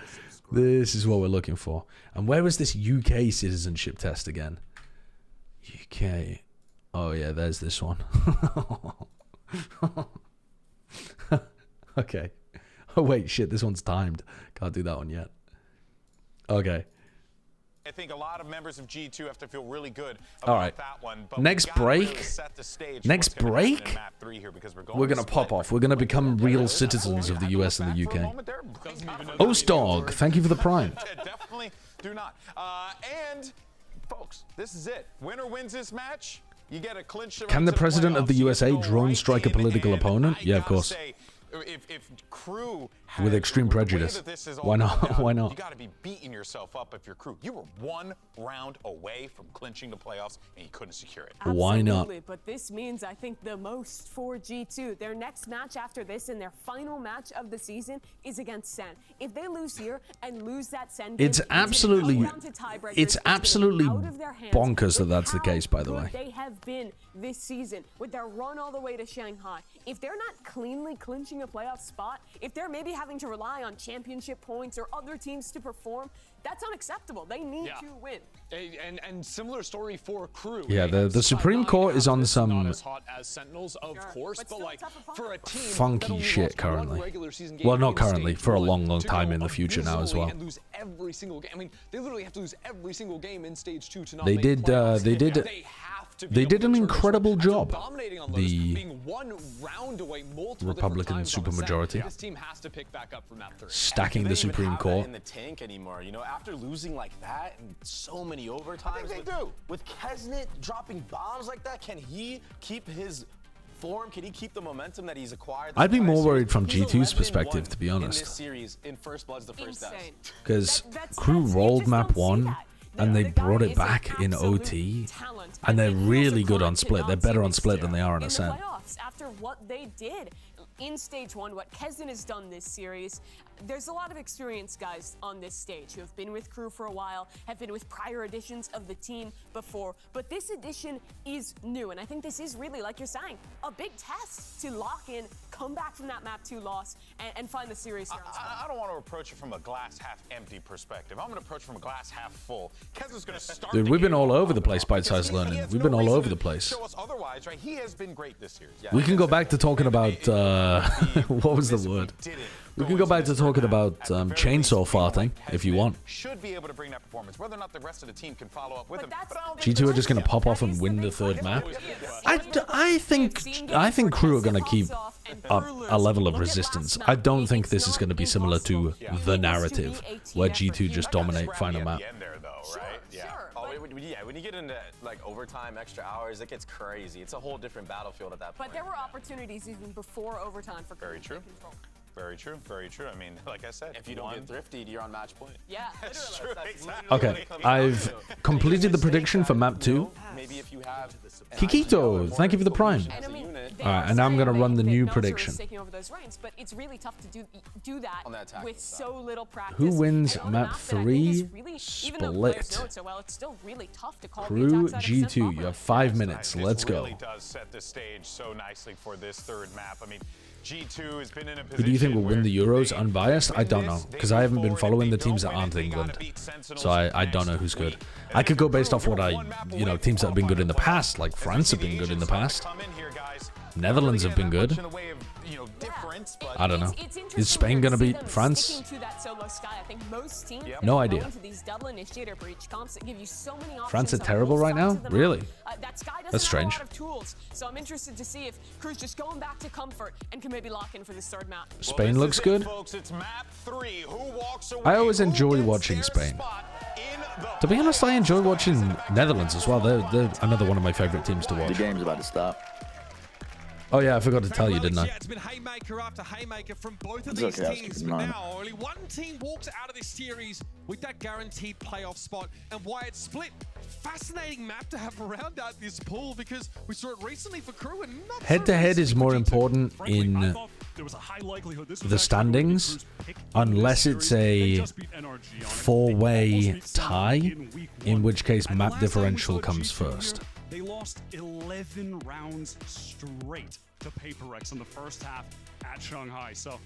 This is what we're looking for. And where was this UK citizenship test again? UK... Oh, yeah, there's this one. Okay. Oh, wait, shit, this one's timed. Can't do that one yet. Okay. I think a lot of members of G2 have to feel really good All about right. that one. But Next break. Next break. We're going to pop off. We're going to become real citizens of the US and the UK. Host Dog, thank you for the prime. Definitely do not. And, folks, this is it. Winner wins this match. You get a clinch. Can the president of the USA drone strike a political opponent? Yeah, of course. if Crew with extreme prejudice. Why not? Why not? You got to be beating yourself up if you're Crew. You were 1 round away from clinching the playoffs, and you couldn't secure it. Why not? Absolutely, but this means, I think, the most for G2. Their next match after this and their final match of the season is against Sen. If they lose here and lose that Sen game, It's absolutely out of their hands bonkers that with that's the how case, by the good way. they have been this season with their run all the way to Shanghai. If they're not cleanly clinching a playoff spot, if they're maybe having to rely on championship points or other teams to perform, that's unacceptable. They need to win. And similar story for Crew. Yeah, the Supreme Court is on some not as hot as Sentinels, of course, but like for a team funky shit currently. Well, not currently, for a long, long time in the future now as well. And lose every single game. I mean, they literally have to lose every single game in stage 2 to not They make did. playoffs. They did an incredible job. Dominating on Lowe's, The being 1 round away multiple Republican different times on the supermajority. set. This team has to pick back up from map 3. Stacking the They don't even Supreme have that Court. in the tank anymore. You know, after losing like that and so many overtimes, they do. With Kesnet dropping bombs like that, can he keep his form? Can he keep the momentum that he's acquired? I'd be more worried from He's G2's 11-1 perspective, to be in honest. this series, in First Blood's the first death. Because Crew rolled map 1 and they brought it back in OT, and they're really good on split. They're better on split than they are on in the Ascent. playoffs after what they did in stage 1, what Kesden has done this series. There's a lot of experienced guys on this stage who have been with Crew for a while, have been with prior editions of the team before, but this edition is new, and I think this is really, like you're saying, a big test to lock in, come back from that map 2 loss, and find the series here on Sunday. I don't want to approach it from a glass half empty perspective. I'm going to approach it from a glass half full. Kesden's going to start. Dude, we've been all over the place, Bite-Size Learning. We've been all over the place. Show us otherwise, right? He has been great this series. We can go back to talking about, what was the word? We can go back to talking about chainsaw farting, if you want. Should be able to bring that performance, whether or not the rest of the team can follow up with him. G2 are just going to pop off and win the 3rd map. I think Crew are going to keep a level of resistance. I don't think this is going to be similar to the narrative, where G2 just dominate final map. When you get into like overtime, extra hours, it gets crazy. It's a whole different battlefield at that point. But there were opportunities even before overtime for Crew. Very true. Very true. Very true. I mean, like I said, if you don't get thrifty, you're on match point. Yeah, that's true. Exactly. Okay, I've completed the prediction for map 2. Maybe if you have Kikito, thank you for the prime. Alright, and now I'm going to run the new prediction. But it's really tough to do that with so little practice. Who wins and on a map map that I think 3? is really, even though players know Split. it so well, it's still really tough to call the Crew attacks out of Ascent G2, buffer. you have 5 minutes. Let's go. It really does set the stage so nicely for this 3rd map. I mean, G2 has been in a Who position. do you think will win the Euros unbiased? I don't know, because I haven't been following the teams that aren't England. So I don't know who's good. I could go based off what teams that have been good in the past, like France have been good in the past. Netherlands have been good. I don't know. Is Spain going to beat France? No idea. France are terrible right now? Really? That's strange. So I'm interested to see if Crew's just going back to comfort and can maybe lock in for this 3rd map. Spain looks good. I always enjoy watching Spain. To be honest, I enjoy watching Netherlands as well. They're another one of my favorite teams to watch. The game's about to start. Oh yeah, I forgot to tell you, didn't I? It's been haymaker after haymaker from both of It's these okay, I'll teams, skip but mine. now only one team walks out of this series with that guaranteed playoff spot. And why it's split, fascinating map to have round out this pool, because we saw it recently for Crew and not Head-to-head is more important in the standings, unless it's a 4-way tie, in which case map differential comes first. They lost 11 rounds straight to Paper X in the first half at Shanghai. So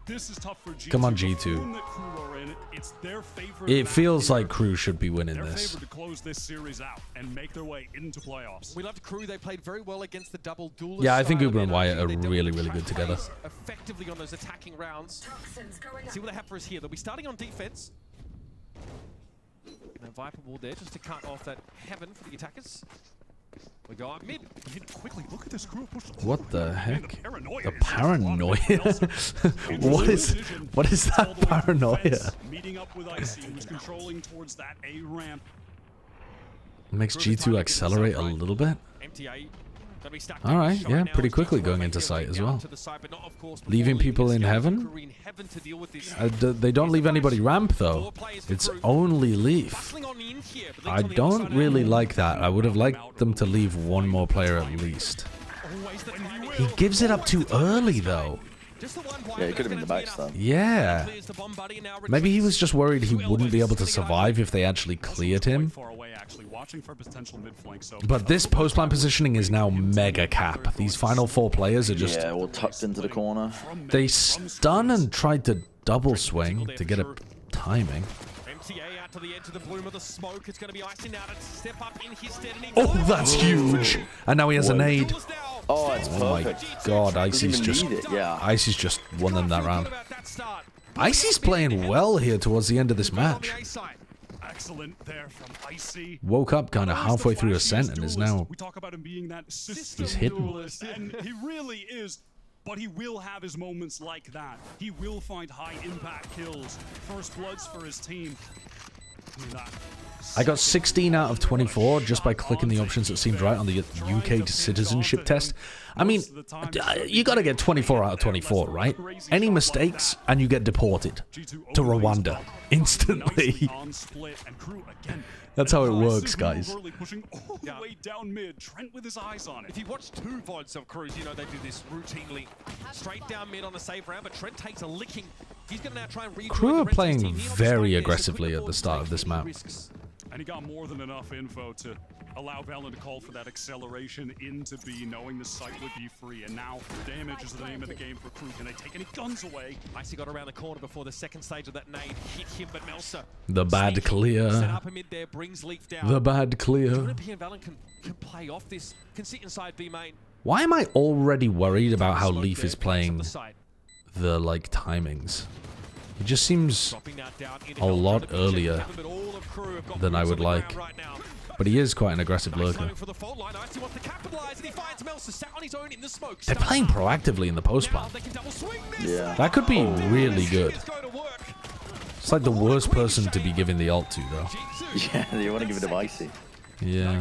this is tough for G2. Come on, G2. It's their favorite It match. feels like Crew should be winning They're this. favored to close this series out and make their way into playoffs. We loved Crew. They played very well against the double duelist. Yeah, I think style Uber of and Wyatt are energy. They really, dealt really good together. effectively on those attacking rounds. See what they have for us here. They'll be starting on defense. And a Viper wall there just to cut off that heaven for the attackers. We go up mid. Quickly, look at this crew push. What the heck? The paranoia? What is that paranoia? Meeting up with Icy, who's controlling towards that A ramp. Makes G2 accelerate a little bit. MTA All right, yeah, pretty quickly going into site as well. Leaving people in heaven? They don't leave anybody ramp, though. It's only Leaf. I don't really like that. I would have liked them to leave one more player at least. He gives it up too early, though. Yeah, it could have been the backstab. Yeah. Maybe he was just worried he wouldn't be able to survive if they actually cleared him. But this post-plan positioning is now mega cap. These final 4 players are just... Yeah, all tucked into the corner. They stun and tried to double swing to get a timing. Oh, that's huge! And now he has a nade. Oh, it's perfect. My god, Icy's just... Icy's just won them that round. Icy's playing well here towards the end of this match. Excellent there from Icy. Woke up kind of halfway through Ascent and is now... We talk about him being that He's hidden. And he really is. But he will have his moments like that. He will find high impact kills. First bloods for his team. I got 16 out of 24 just by clicking the options that seemed right on the UK citizenship test. I mean, you gotta get 24 out of 24, right? Any mistakes and you get deported to Rwanda instantly. That's how it works, guys. Pushing all the way down mid. Trent with his eyes on it. If you watch 2 VODs of Crews, you know they do this routinely. Straight down mid on a save round, but Trent takes a licking. He's going to now try and rejoin Crew are the rest of his playing team. very aggressively at the start of this map. And he got more than enough info to allow Valen to call for that acceleration into B, knowing the site would be free. And now damage is the name of the game for Crew. Can they take any guns away? Icy got around the corner before the second stage of that nade hit him, but Melsa. The bad clear. Set up a mid there, brings Leaf down. The bad clear. P and Valen can play off this, can sit inside B main. Why am I already worried about how Leaf is playing the, like, timings? It just seems a lot earlier than I would like. But he is quite an aggressive lurker. They're playing proactively in the post plan. Yeah. That could be really good. It's like the worst person to be giving the ult to, though. Yeah, you want to give it to Icy. Yeah.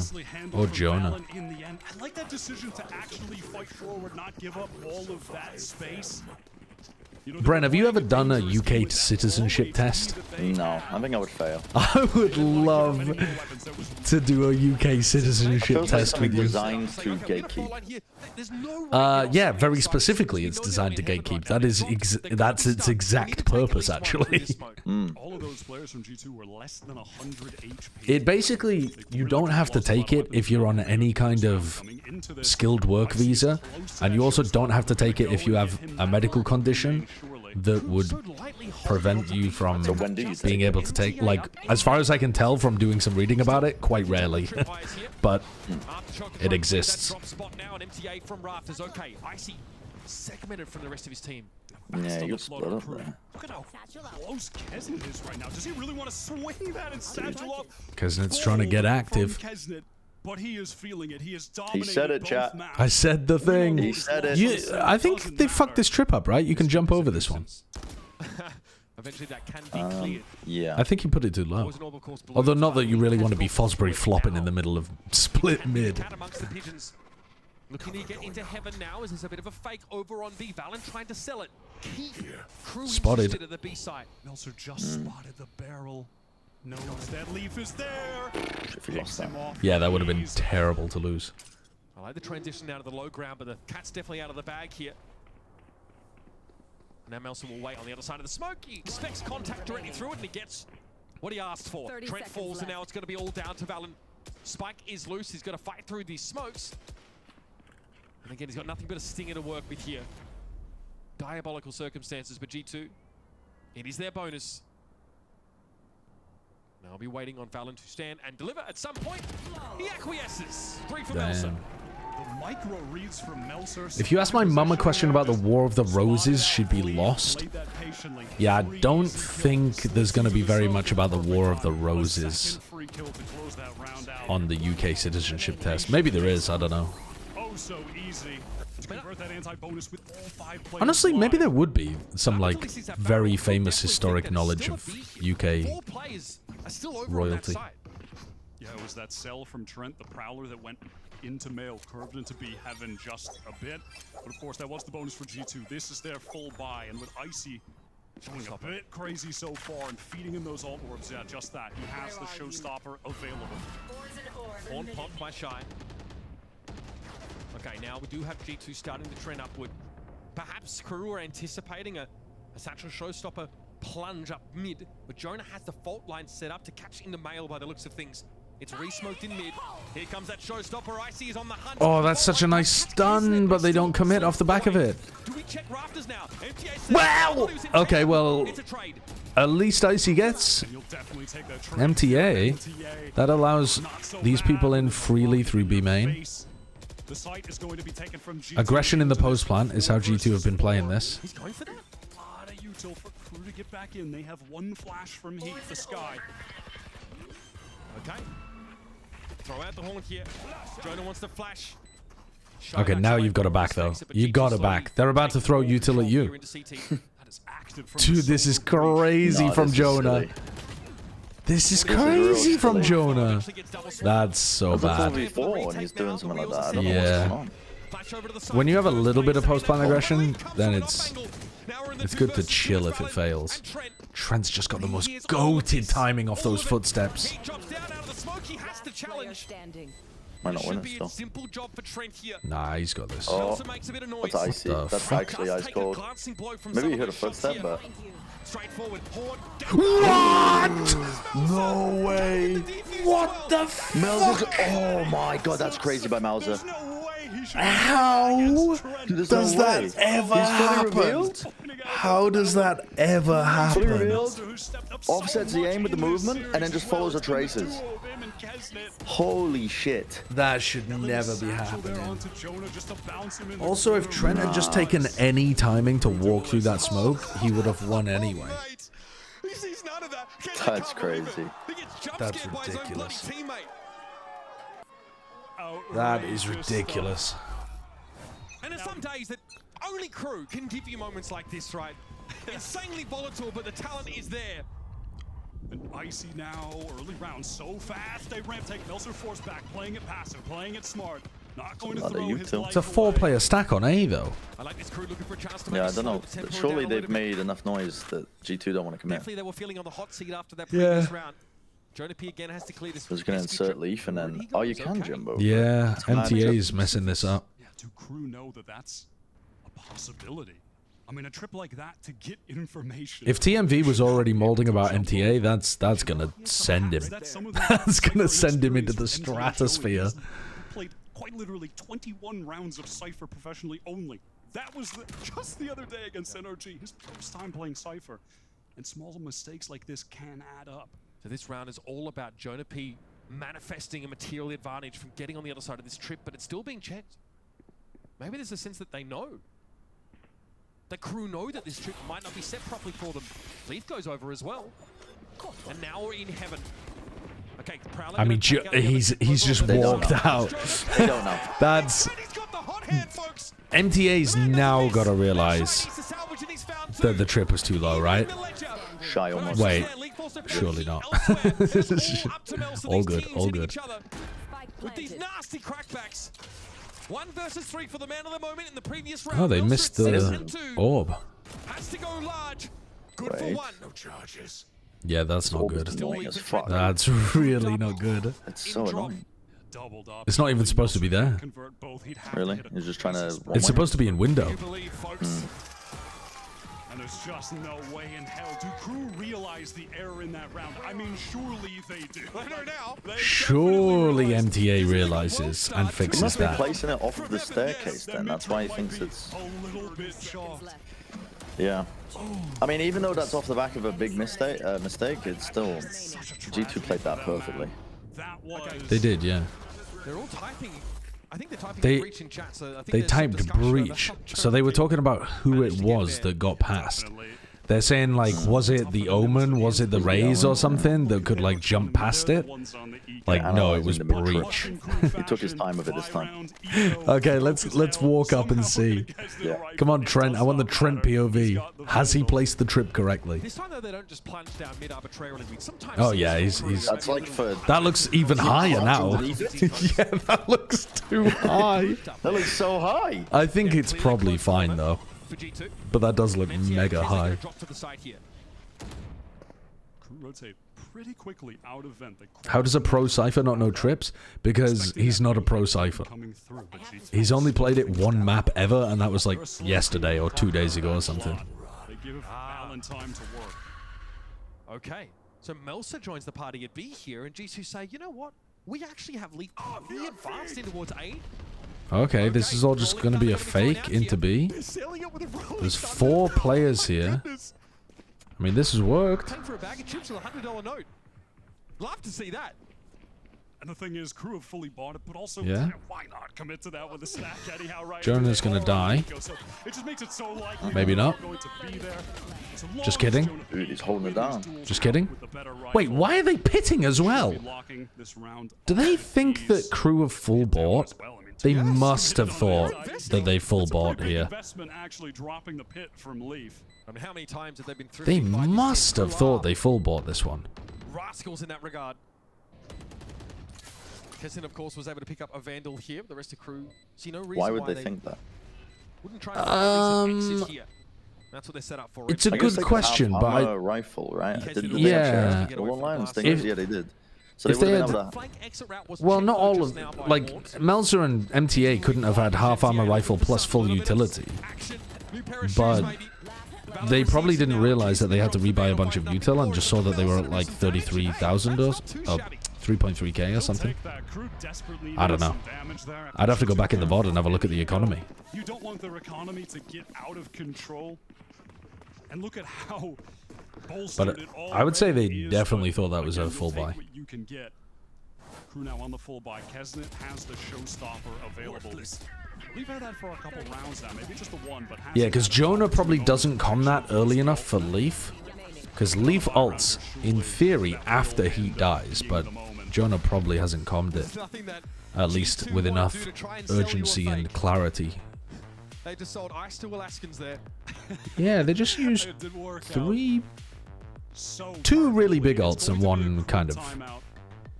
Or Jonah. In the end, I like that decision to actually fight forward, not give up all of that space. Brent, have you ever done a UK citizenship test? No, I think I would fail. I would love to do a UK citizenship test with you. Designed to gatekeep. Yeah, very specifically, it's designed to gatekeep. That is that's its exact purpose, actually. All of those players from G2 were less than 100 HP. It basically, you don't have to take it if you're on any kind of skilled work visa, and you also don't have to take it if you have a medical condition that would prevent you from being able to take, like, as far as I can tell from doing some reading about it, quite rarely. But it exists. Segmented from the rest of his team. Yeah, you split up there. Look at how close Kesnet is right now. Does he really want to swing that and satchel up? Kesnet's trying to get active. But he is feeling it. He is dominating. He said it, chat. I said the thing. He said it. I think they fucked this trip up, right? You can jump over this one. Eventually that can be cleared. Yeah. I think you put it too low. Although not that you really want to be Fosbury flopping in the middle of split mid. Looking to get into heaven now, as there's a bit of a fake over on B. Valen trying to sell it. Spotted. At the B side. Melser just spotted the barrel. Knows that Leaf is there. If he lost that. Yeah, that would have been terrible to lose. I like the transition out of the low ground, but the cat's definitely out of the bag here. Now Melson will wait on the other side of the smoke. He expects contact directly through it, and he gets what he asked for. Trent falls, and now it's going to be all down to Valen. Spike is loose. He's got to fight through these smokes. And again, he's got nothing but a stinger to work with here. Diabolical circumstances, but G2, it is their bonus. Now I'll be waiting on Valen to stand and deliver at some point. He acquiesces. 3 for Melson. The micro reads from Melser. If you ask my mum a question about the War of the Roses, she'd be lost. Yeah, I don't think there's going to be very much about the War of the Roses on the UK citizenship test. Maybe there is, I don't know. Oh, so easy. That anti-bonus with all 5 players. Honestly, maybe there would be some, like, very famous historic knowledge of UK royalty. Yeah, it was that sell from Trent, the Prowler, that went into male, curved into B heaven just a bit. But of course, that was the bonus for G2. This is their full buy, and with Icy showing a bit crazy so far and feeding in those alt orbs, yeah, just that. He has the showstopper available. Horn popped by Shy. Okay, now we do have G2 starting to trend upward. Perhaps Crew are anticipating a Satchel Showstopper plunge up mid, but Jonah has the fault line set up to catch into Male by the looks of things. It's re-smoked in mid. Here comes that Showstopper. Icy is on the hunt. Oh, that's such a nice stun, but they don't commit off the back of it. Do we check rafters now? Wow! Okay, well, at least Icy gets MTA. That allows these people in freely through B main. The site is going to be taken from G2. Aggression in the post plant is how G2 have been playing this. He's going for that. A lot of util for Crew to get back in. They have one flash from Heat, the Sky. Okay. Throw out the horn here. Jonah wants to flash. Okay, now you've got a back though. You got a back. They're about to throw util at you. Dude, this is crazy from Jonah. This is crazy from Jonah. That's so bad. When he's doing something like that, I don't know what's going on. When you have a little bit of post-plant aggression, then it's good to chill if it fails. Trent's just got the most goated timing off those footsteps. Might not win it still. Nah, he's got this. Oh, that's Icy. That's actually ice cold. Maybe he heard a footstep, but... What? No way. What the fuck? Oh my god, that's crazy by Mauser. How does that ever happen? How does that ever happen? Offsets the aim with the movement and then just follows the traces. Holy shit. That should never be happening. Also, if Trent had just taken any timing to walk through that smoke, he would have won anyway. That's crazy. That's ridiculous. That is ridiculous. And there's some days that only Crew can give you moments like this, right? Insanely volatile, but the talent is there. And Icy now, early round, so fast. They ramp take Melzer force back, playing it passive, playing it smart. Not going to throw his life It's a 4-player stack on A, though. I like this Crew looking for a chance to Yeah, I don't know. Surely they've made enough noise that G2 don't want to commit. Definitely they were feeling on the hot seat after that previous round. Jonah P again has to clear this. So he's going to insert Leaf and then... Oh, you can Jumbo. Yeah, MTA's messing this up. Yeah, do Crew know that that's a possibility? I mean, a trip like that to get information. If TMV was already molding about MTA, that's gonna send him. That's gonna send him into the stratosphere. Played quite literally 21 rounds of Cypher professionally only. That was just the other day against NRG, his first time playing Cypher. And small mistakes like this can add up. So this round is all about Jonah P manifesting a material advantage from getting on the other side of this trip, but it's still being checked. Maybe there's a sense that they know. The Crew know that this trip might not be set properly for them. Leaf goes over as well. And now we're in heaven. Okay, I mean, he's just walked out. They don't know. That's... MTA's now got to realize that the trip was too low, right? Shy almost. Wait, surely not. All good, all good. With these nasty crackbacks. 1 versus 3 for the man of the moment in the previous round. Oh, they missed the orb. Has to go large. Good for 1. No charges. Yeah, that's not good. That's really not good. It's so annoying. It's not even supposed to be there. Really? You're just trying to... It's supposed to be in window. And there's just no way in hell. Do Crew realize the error in that round? I mean, surely they do. Surely MTA realizes and fixes He must be that. placing it off of the staircase then. That's why he thinks it's... Yeah. I mean, even though that's off the back of a big mistake, it's still... G2 played that perfectly. They did, yeah. They're all typing. I think they're typing breach in chat, so I think they typed breach, so they were talking about who it was that got past. They're saying, like, was it the Omen? Was it the Raze or something that could, like, jump past it? Like, no, it was Breach. He took his time with it this time. Okay, let's walk up and see. Yeah. Come on, Trent. I want the Trent POV. Has he placed the trip correctly? This time, though, they don't just plunge down mid arbitrarily. Sometimes Oh, yeah, he's... That's like for... That looks even higher now. Yeah, that looks too high. That looks so high. I think it's probably fine, though. But that does look mega high. Rotate pretty quickly out of vent. How does a pro Cypher not know trips? Because he's not a pro Cypher. He's only played it one map ever, and that was like yesterday or 2 days ago or something. They give Alan time to work. Okay, so Melsa joins the party at B here, and G2 say, you know what? We actually have Leaf really advanced in towards A. Okay, this is all just going to be a fake into B. There's 4 players here. I mean, this has worked. For a bag of chips with a $100 note. Love to see that. And the thing is, crew have fully bought it, but also, Yeah. Why not commit to that with a snack anyhow, right? Jonah's going to die. So it just makes it so likely Maybe not. going to be there. So Just kidding. Dude, he's holding it down. Just kidding. Wait, why are they pitting as well? Do they think that crew have full bought? They must have thought that they full bought here. Investment actually dropping the pit from Leaf. I mean, how many times have they been through? They must have thought they full bought this one. Rascals in that regard. Kessin, of course, was able to pick up a Vandal here. The rest of crew see no reason Why would they think that? Wouldn't try to find a exit here. That's what they're set up for. It's a good question, but I... rifle, right? Yeah. The one-liners thing, yeah, they did. So if they had, that. well, not all of, like, Melzer and MTA couldn't have had half armor rifle plus full utility, but they probably didn't realize that they had to rebuy a bunch of util and just saw that they were at like 33,000 or 3.3k or something. I don't know. I'd have to go back in the VOD and have a look at the economy. You don't want their economy to get out of control. And look at how But I would say they definitely thought that was a full buy. You can get. Crew now on the full buy. Kesnet has the showstopper available. We've had that for a couple rounds now, maybe just the one, but yeah, because Jonah probably doesn't com that early enough for Leaf. Because Leaf ults, in theory, after he dies, but Jonah probably hasn't commed it. At least with enough urgency and clarity. They just sold ice to Alaskans there. Yeah, they just used 2 really big ults and 1 kind of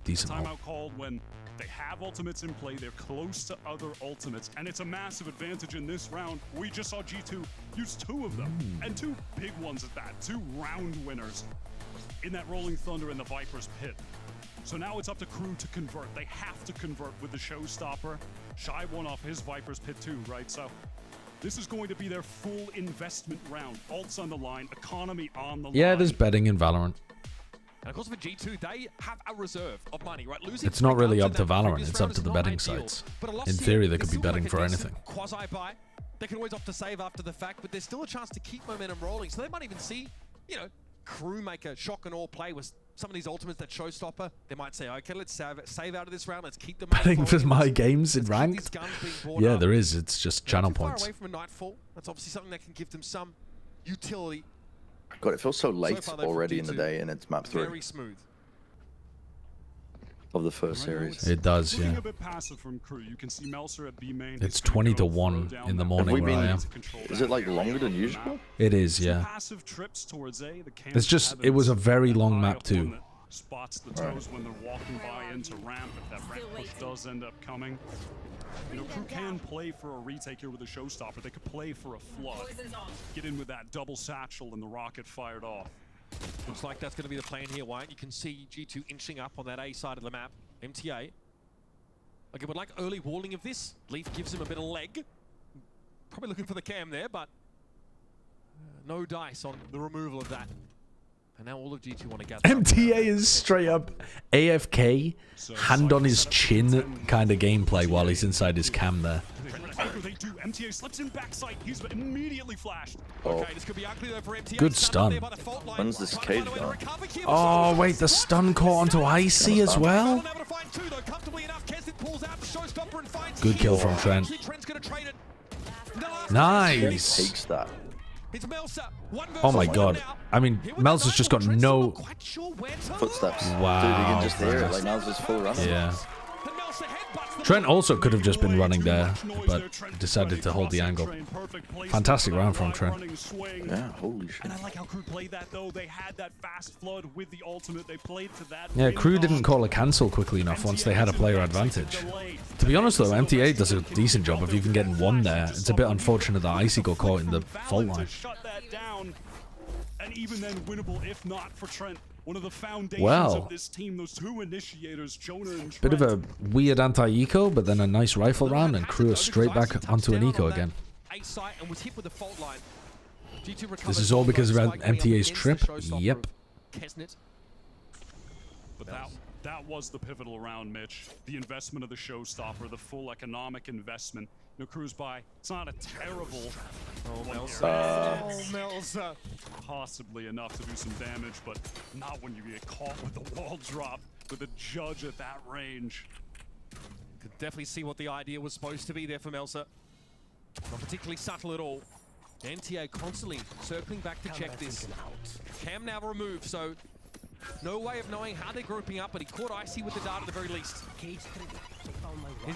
decent ult. Timeout called when they have ultimates in play, they're close to other ultimates, and it's a massive advantage in this round. We just saw G2 use 2 of them, and 2 big ones at that, 2 round winners in that Rolling Thunder and the Viper's pit. So now it's up to crew to convert. They have to convert with the showstopper. Shy won off his Viper's pit too, right? So this is going to be their full investment round. Ults on the line, economy on the line. Yeah, there's betting in Valorant. And of course for G2, they have a reserve of money, right? Losing it's not really up to Valorant, it's up to the betting sites. In theory, they could be betting for anything. Quasi-buy. They can always opt to save after the fact, but there's still a chance to keep momentum rolling. So they might even see, you know, crew make a shock and awe play with some of these ultimates that showstopper. They might say, okay, let's save out of this round. Let's keep them betting for my games in ranked. Yeah, there is. It's just channel points. Far away from a Nightfall. That's obviously something that can give them some utility. God, it feels so late already in the day, and it's map 3. Very smooth. Of the first series. It does, yeah. A bit passive from crew. You can see Melser at B main. It's 20 to 1 in the morning where I am. Is it like longer than usual? It is, yeah. It's just, it was a very long map too. Spots the toes when they're walking by into ramp, if that ramp push does end up coming. You know, crew can play for a retake here with a showstopper. They could play for a flood. Get in with that double satchel and the rocket fired off. Looks like that's going to be the plan here, Wyatt. You can see G2 inching up on that A side of the map. MTA. Okay, but like early walling of this, Leaf gives him a bit of leg. Probably looking for the cam there, but no dice on the removal of that. And now all of G2 want to gather. MTA is straight up AFK, hand on his chin kind of gameplay while he's inside his cam there. They do. MTA slips in backside. He's immediately flashed. Okay, this could be ugly though for MTA. Good stun. When's this cage going? Oh, wait, the stun caught onto Icy as well? Good kill from Trent. Nice. Takes that. It's Melsa. Oh my god. I mean, Melsa's just got no footsteps. Wow. Dude, you can just hear it. Like Melsa's full running. Yeah. Trent also could have just been running there, but decided to hold the angle. Fantastic round from Trent. Yeah, holy shit. And I like how Crew played that though. They had that fast flood with the ultimate. They played to that. Yeah, Crew didn't call a cancel quickly enough once they had a player advantage. To be honest though, MTA does a decent job of even getting one there. It's a bit unfortunate that Icy got caught in the fault line. Shut that down. And even then winnable if not for Trent. One of the foundations of this team, those two initiators, Jonah and Trent. Bit of a weird anti-eco, but then a nice rifle round, and Crew are straight back onto an eco again. This is all because of MTA's trip? Yep. But that was the pivotal round, Mitch. The investment of the showstopper, the full economic investment. You know, Crew's by. It's not a terrible. Melsa. Possibly enough to do some damage, but not when you get caught with the wall drop with a judge at that range. Could definitely see what the idea was supposed to be there for Melsa. Not particularly subtle at all. NTA constantly circling back to check this. Cam now removed, so no way of knowing how they're grouping up, but he caught Icy with the dart at the very least. He's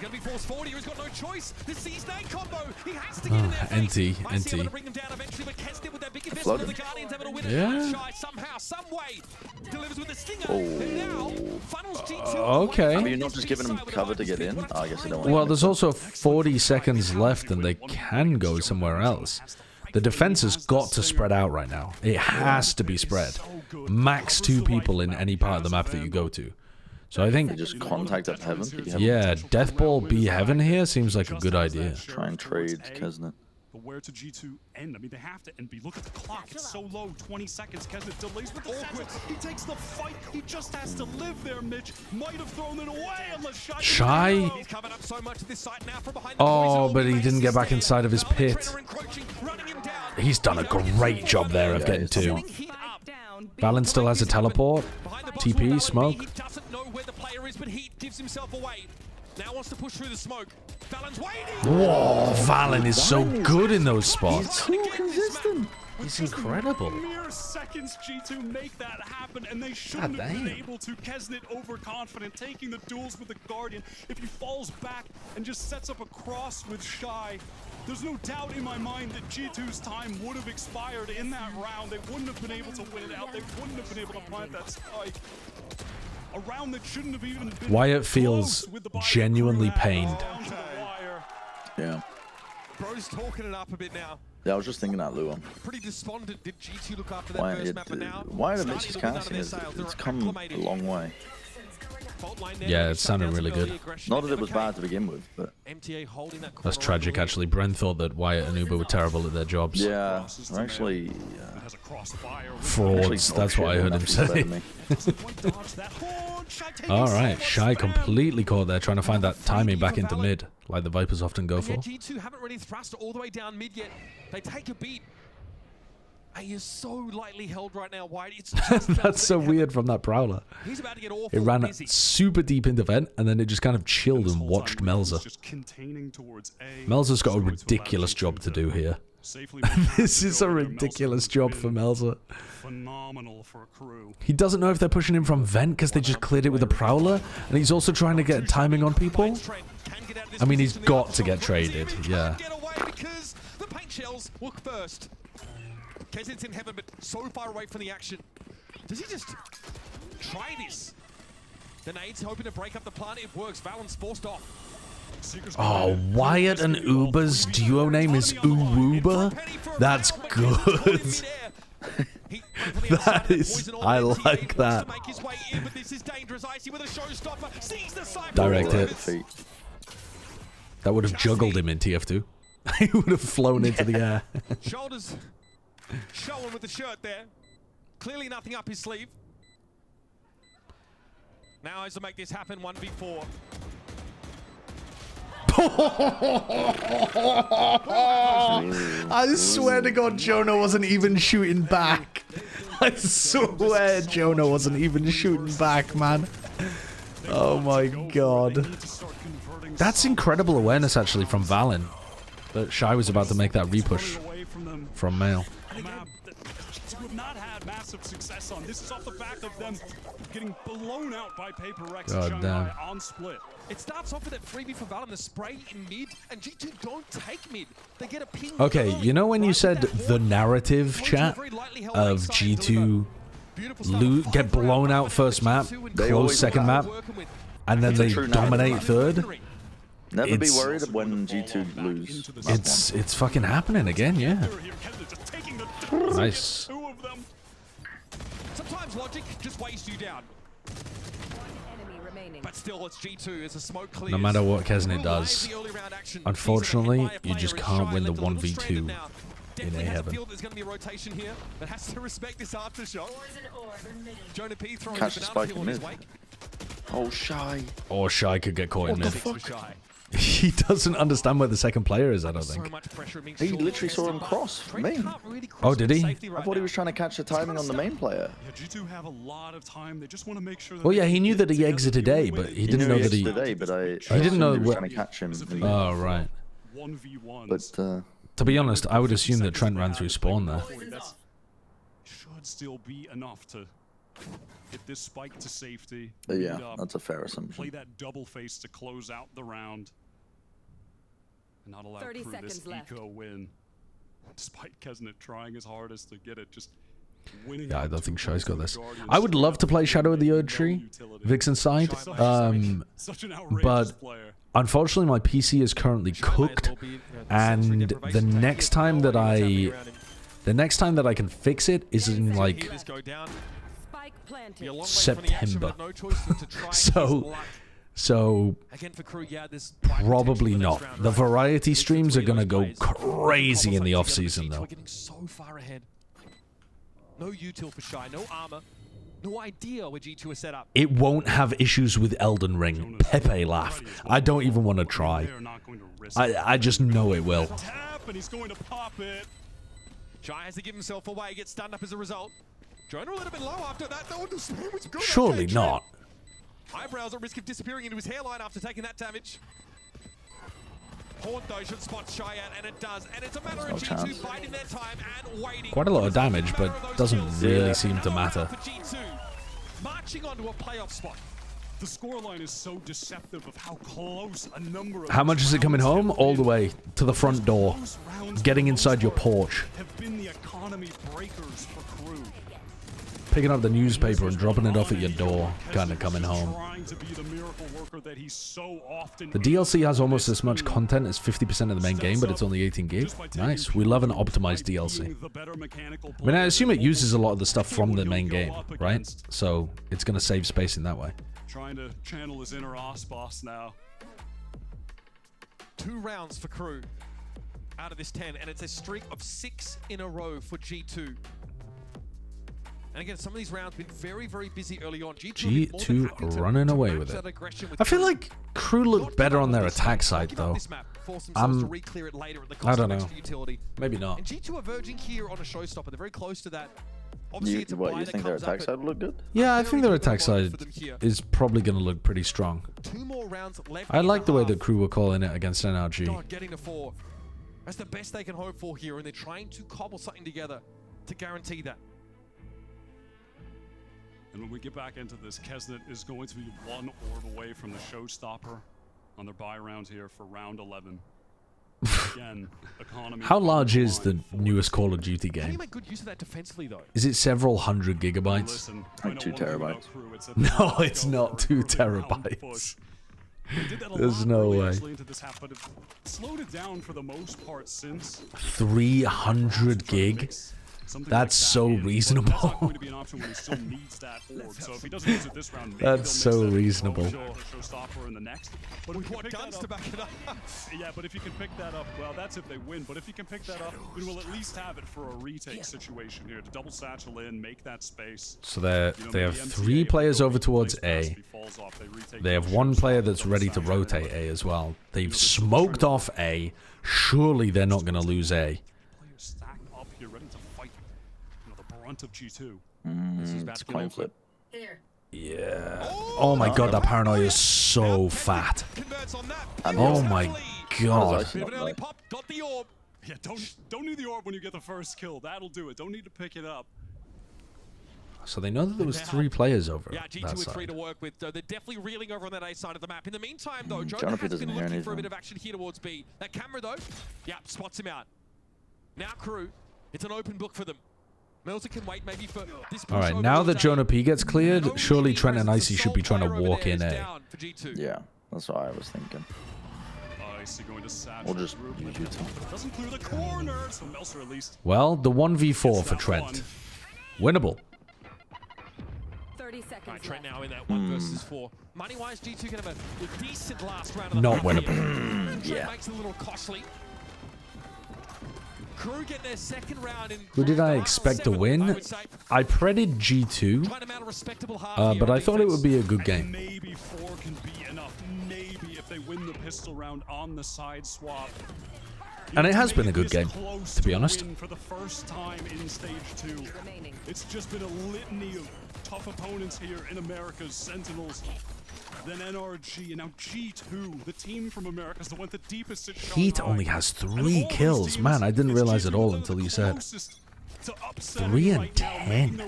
going to be forced forward here. He's got no choice. The C-Snake combo. He has to get in there. NT. Bring them down eventually, but Keston with that big investment of the Guardians able to win it. Yeah. Shy somehow, some way, delivers with the stinger. And now, funnels G2. Okay. I mean, you're not just giving them cover to get in? I guess I don't want Well, there's also 40 seconds left, and they can go somewhere else. The defense has got to spread out right now. It has to be spread. Max 2 people in any part of the map that you go to. So I think... just contact up Heaven. Yeah, Deathball B Heaven here seems like a good idea. Try and trade Kesnet. But where to G2 end? I mean, they have to end B. Look at the clock. It's so low. 20 seconds. Kesnet delays with the awkward. He takes the fight. He just has to live there, Mitch. Might have thrown it away unless Shy? He's covered up so much of this site now from behind. Oh, but he didn't get back inside of his pit. He's done a great job there of getting 2. Valen still has a teleport. TP, smoke. He doesn't know where the player is, but he gives himself away. Now wants to push through the smoke. Valen's waiting. Whoa, Valen is so good in those spots. He's so consistent. He's incredible. Mere seconds G2 make that happen, and they shouldn't have been able to. Kesnet overconfident, taking the duels with the Guardian. If he falls back and just sets up a cross with Shy, there's no doubt in my mind that G2's time would have expired in that round. They wouldn't have been able to win it out. They wouldn't have been able to plant that spike. A round that shouldn't have even been Wyatt feels genuinely pained. Yeah. Bro's talking it up a bit now. Yeah, I was just thinking that, Luan. Pretty despondent. Did G2 look after that first map, but now Wyatt and Mitch's casting it's come a long way. Yeah, it sounded really good. Not that it was bad to begin with, but that's tragic, actually. Bren thought that Wyatt and Uber were terrible at their jobs. Yeah, they're actually frauds. That's what I heard him say. All right, Shy completely caught there, trying to find that timing back into mid, like the Vipers often go for. G2 haven't really thrust all the way down mid yet. They take a beat. He is so lightly held right now, White. It's That's so weird from that Prowler. He's about to get awful It ran busy. super deep into vent, and then it just kind of chilled and watched Melza. Melza's got a ridiculous job to do here. This is a ridiculous job for Melza. Phenomenal for a Crew. He doesn't know if they're pushing him from vent because they just cleared it with a Prowler, and he's also trying to get timing on people. I mean, he's got to get traded, yeah. Because the paint shells look first. Kesnet's in heaven, but so far away from the action. Does he just try this? The nades hoping to break up the plant. It works. Valen's forced off. Oh, Wyatt and Uber's duo name is Uwuba? That's good. That is... I like that. Direct hit. That would have juggled him in TF2. He would have flown into the air. Shoulders showing with the shirt there. Clearly nothing up his sleeve. Now has to make this happen 1v4. I swear to God, Jonah wasn't even shooting back. I swear Jonah wasn't even shooting back, man. Oh my God. That's incredible awareness, actually, from Valen. But Shy was about to make that repush from Male. a map that G2 have not had massive success on. This is off the back of them getting blown out by Paper Rex and Shanghai on split. It starts off with that freebie for Valen, the spray in mid, and G2 don't take mid. They get a ping. Okay, you know when you said the narrative, chat, of G2 get blown out first map, close second map, and then they dominate third? Never be worried when G2 lose. It's fucking happening again, yeah. Nice. Sometimes logic just weighs you down. But still, it's G2 as a smoke clears. No matter what Kesnet does, unfortunately, you just can't win the 1v2 in A heaven. There's going to be a rotation here that has to respect this aftershock. Jonah P throwing Catch the spike in mid. Oh, Shy. Or Shy could get caught in mid. What the fuck? He doesn't understand where the second player is, I don't think. He literally saw him cross from main. Oh, did he? I thought he was trying to catch the timing on the main player. Yeah, G2 have a lot of time. They just want to make sure that Well, yeah, he knew that he exited A, but he didn't know that he... He didn't know he was where... trying to catch him. Oh, right. 1v1. But, to be honest, I would assume that Trent ran through spawn there. Should still be enough to get this spike to safety. Yeah, that's a fair assumption. Play that double face to close out the round. And not allow Crew this eco win. Despite Kesnet trying his hardest to get it, just winning. Yeah, I don't think Shy's got this. I would love to play Shadow of the Erd Tree, Vixen side, but unfortunately my PC is currently cooked, and the next time that I can fix it is in like September. So probably not. The variety streams are gonna go crazy in the off season though. We're getting so far ahead. No util for Shy, no armor, no idea where G2 is set up. It won't have issues with Elden Ring. Pepe laugh. I don't even want to try. I just know it will. And he's going to pop it. Shy has to give himself away, gets stunned up as a result. Jonah a little bit low after that. That was good. Surely not. Eyebrows at risk of disappearing into his hairline after taking that damage. Horde though should spot Shy out, and it does. And it's a matter of G2 biding their time and waiting. Quite a lot of damage, but doesn't really seem to matter. G2 marching onto a playoff spot. The scoreline is so deceptive of how close a number of How much is it coming home? All the way to the front door. Getting inside your porch. Have been the economy breakers for Crew. Picking up the newspaper and dropping it off at your door. Kind of coming home. The DLC has almost as much content as 50% of the main game, but it's only 18 gig. Nice. We love an optimized DLC. I mean, I assume it uses a lot of the stuff from the main game, right? So it's going to save space in that way. Trying to channel his inner boss now. 2 rounds for Crew out of this 10, and it's a streak of 6 in a row for G2. And again, some of these rounds have been very, very busy early on. G2 running away with it. I feel like Crew looked better on their attack side, though. I don't know. Maybe not. And G2 are verging here on a showstopper. They're very close to that. You think their attack side look good? Yeah, I think their attack side is probably going to look pretty strong. 2 more rounds left. I like the way that Crew were calling it against NRG. God, getting to 4. That's the best they can hope for here, and they're trying to cobble something together to guarantee that. And when we get back into this, Kesnet is going to be 1 orb away from the showstopper on their buy round here for round 11. Again, economy. How large is the newest Call of Duty game? How do you make good use of that defensively, though? Is it several hundred gigabytes? Like 2 terabytes. No, it's not 2 terabytes. There's no way. But it slowed it down for the most part since 300 gig? That's so reasonable. That's so reasonable. Yeah, but if you can pick that up, well, that's if they win. But if you can pick that up, we will at least have it for a retake situation here to double satchel in, make that space. So they have 3 players over towards A. They have 1 player that's ready to rotate A as well. They've smoked off A. Surely they're not going to lose A. Of G2. It's a coin flip. Yeah. Oh my god, that paranoia is so fat. Oh my god. Yeah, don't need the orb when you get the first kill. That'll do it. Don't need to pick it up. So they know that there was 3 players over Yeah, that G2 with 3 side. to work with. They're definitely reeling over on that A side of the map. In the meantime, though, Jonah Jonah has doesn't been hear looking for a anything. bit of action here towards B. That camera, though, yeah, spots him out. Now, Crew, it's an open book for them. Melzer can wait maybe for this push. All right, now that Jonah P gets cleared, surely Trent and Icy should be trying to walk in A. Yeah, that's what I was thinking. Icy going to We'll just use you two. Doesn't clear the corner, so Melzer at least. Well, the 1v4 for Trent. Winnable. 30 seconds. All right, Trent now in that 1 versus 4. Money-wise, G2 can have a decent last round of the Not map here. winnable. Trent Yeah. makes it a little costly. Crew get their second round in. Who did I expect to win? I predicted G2, but I thought it would be a good game. Maybe 4 can be enough. Maybe if they win the pistol round on the side swap. And it has been a good game, to be honest. For the first time in stage 2. It's just been a litany of tough opponents here in America's Sentinels. Then NRG, and now G2, the team from America, is the one with the deepest at Heat only has 3 kills. Man, I didn't realize it all until you said. 3 and 10.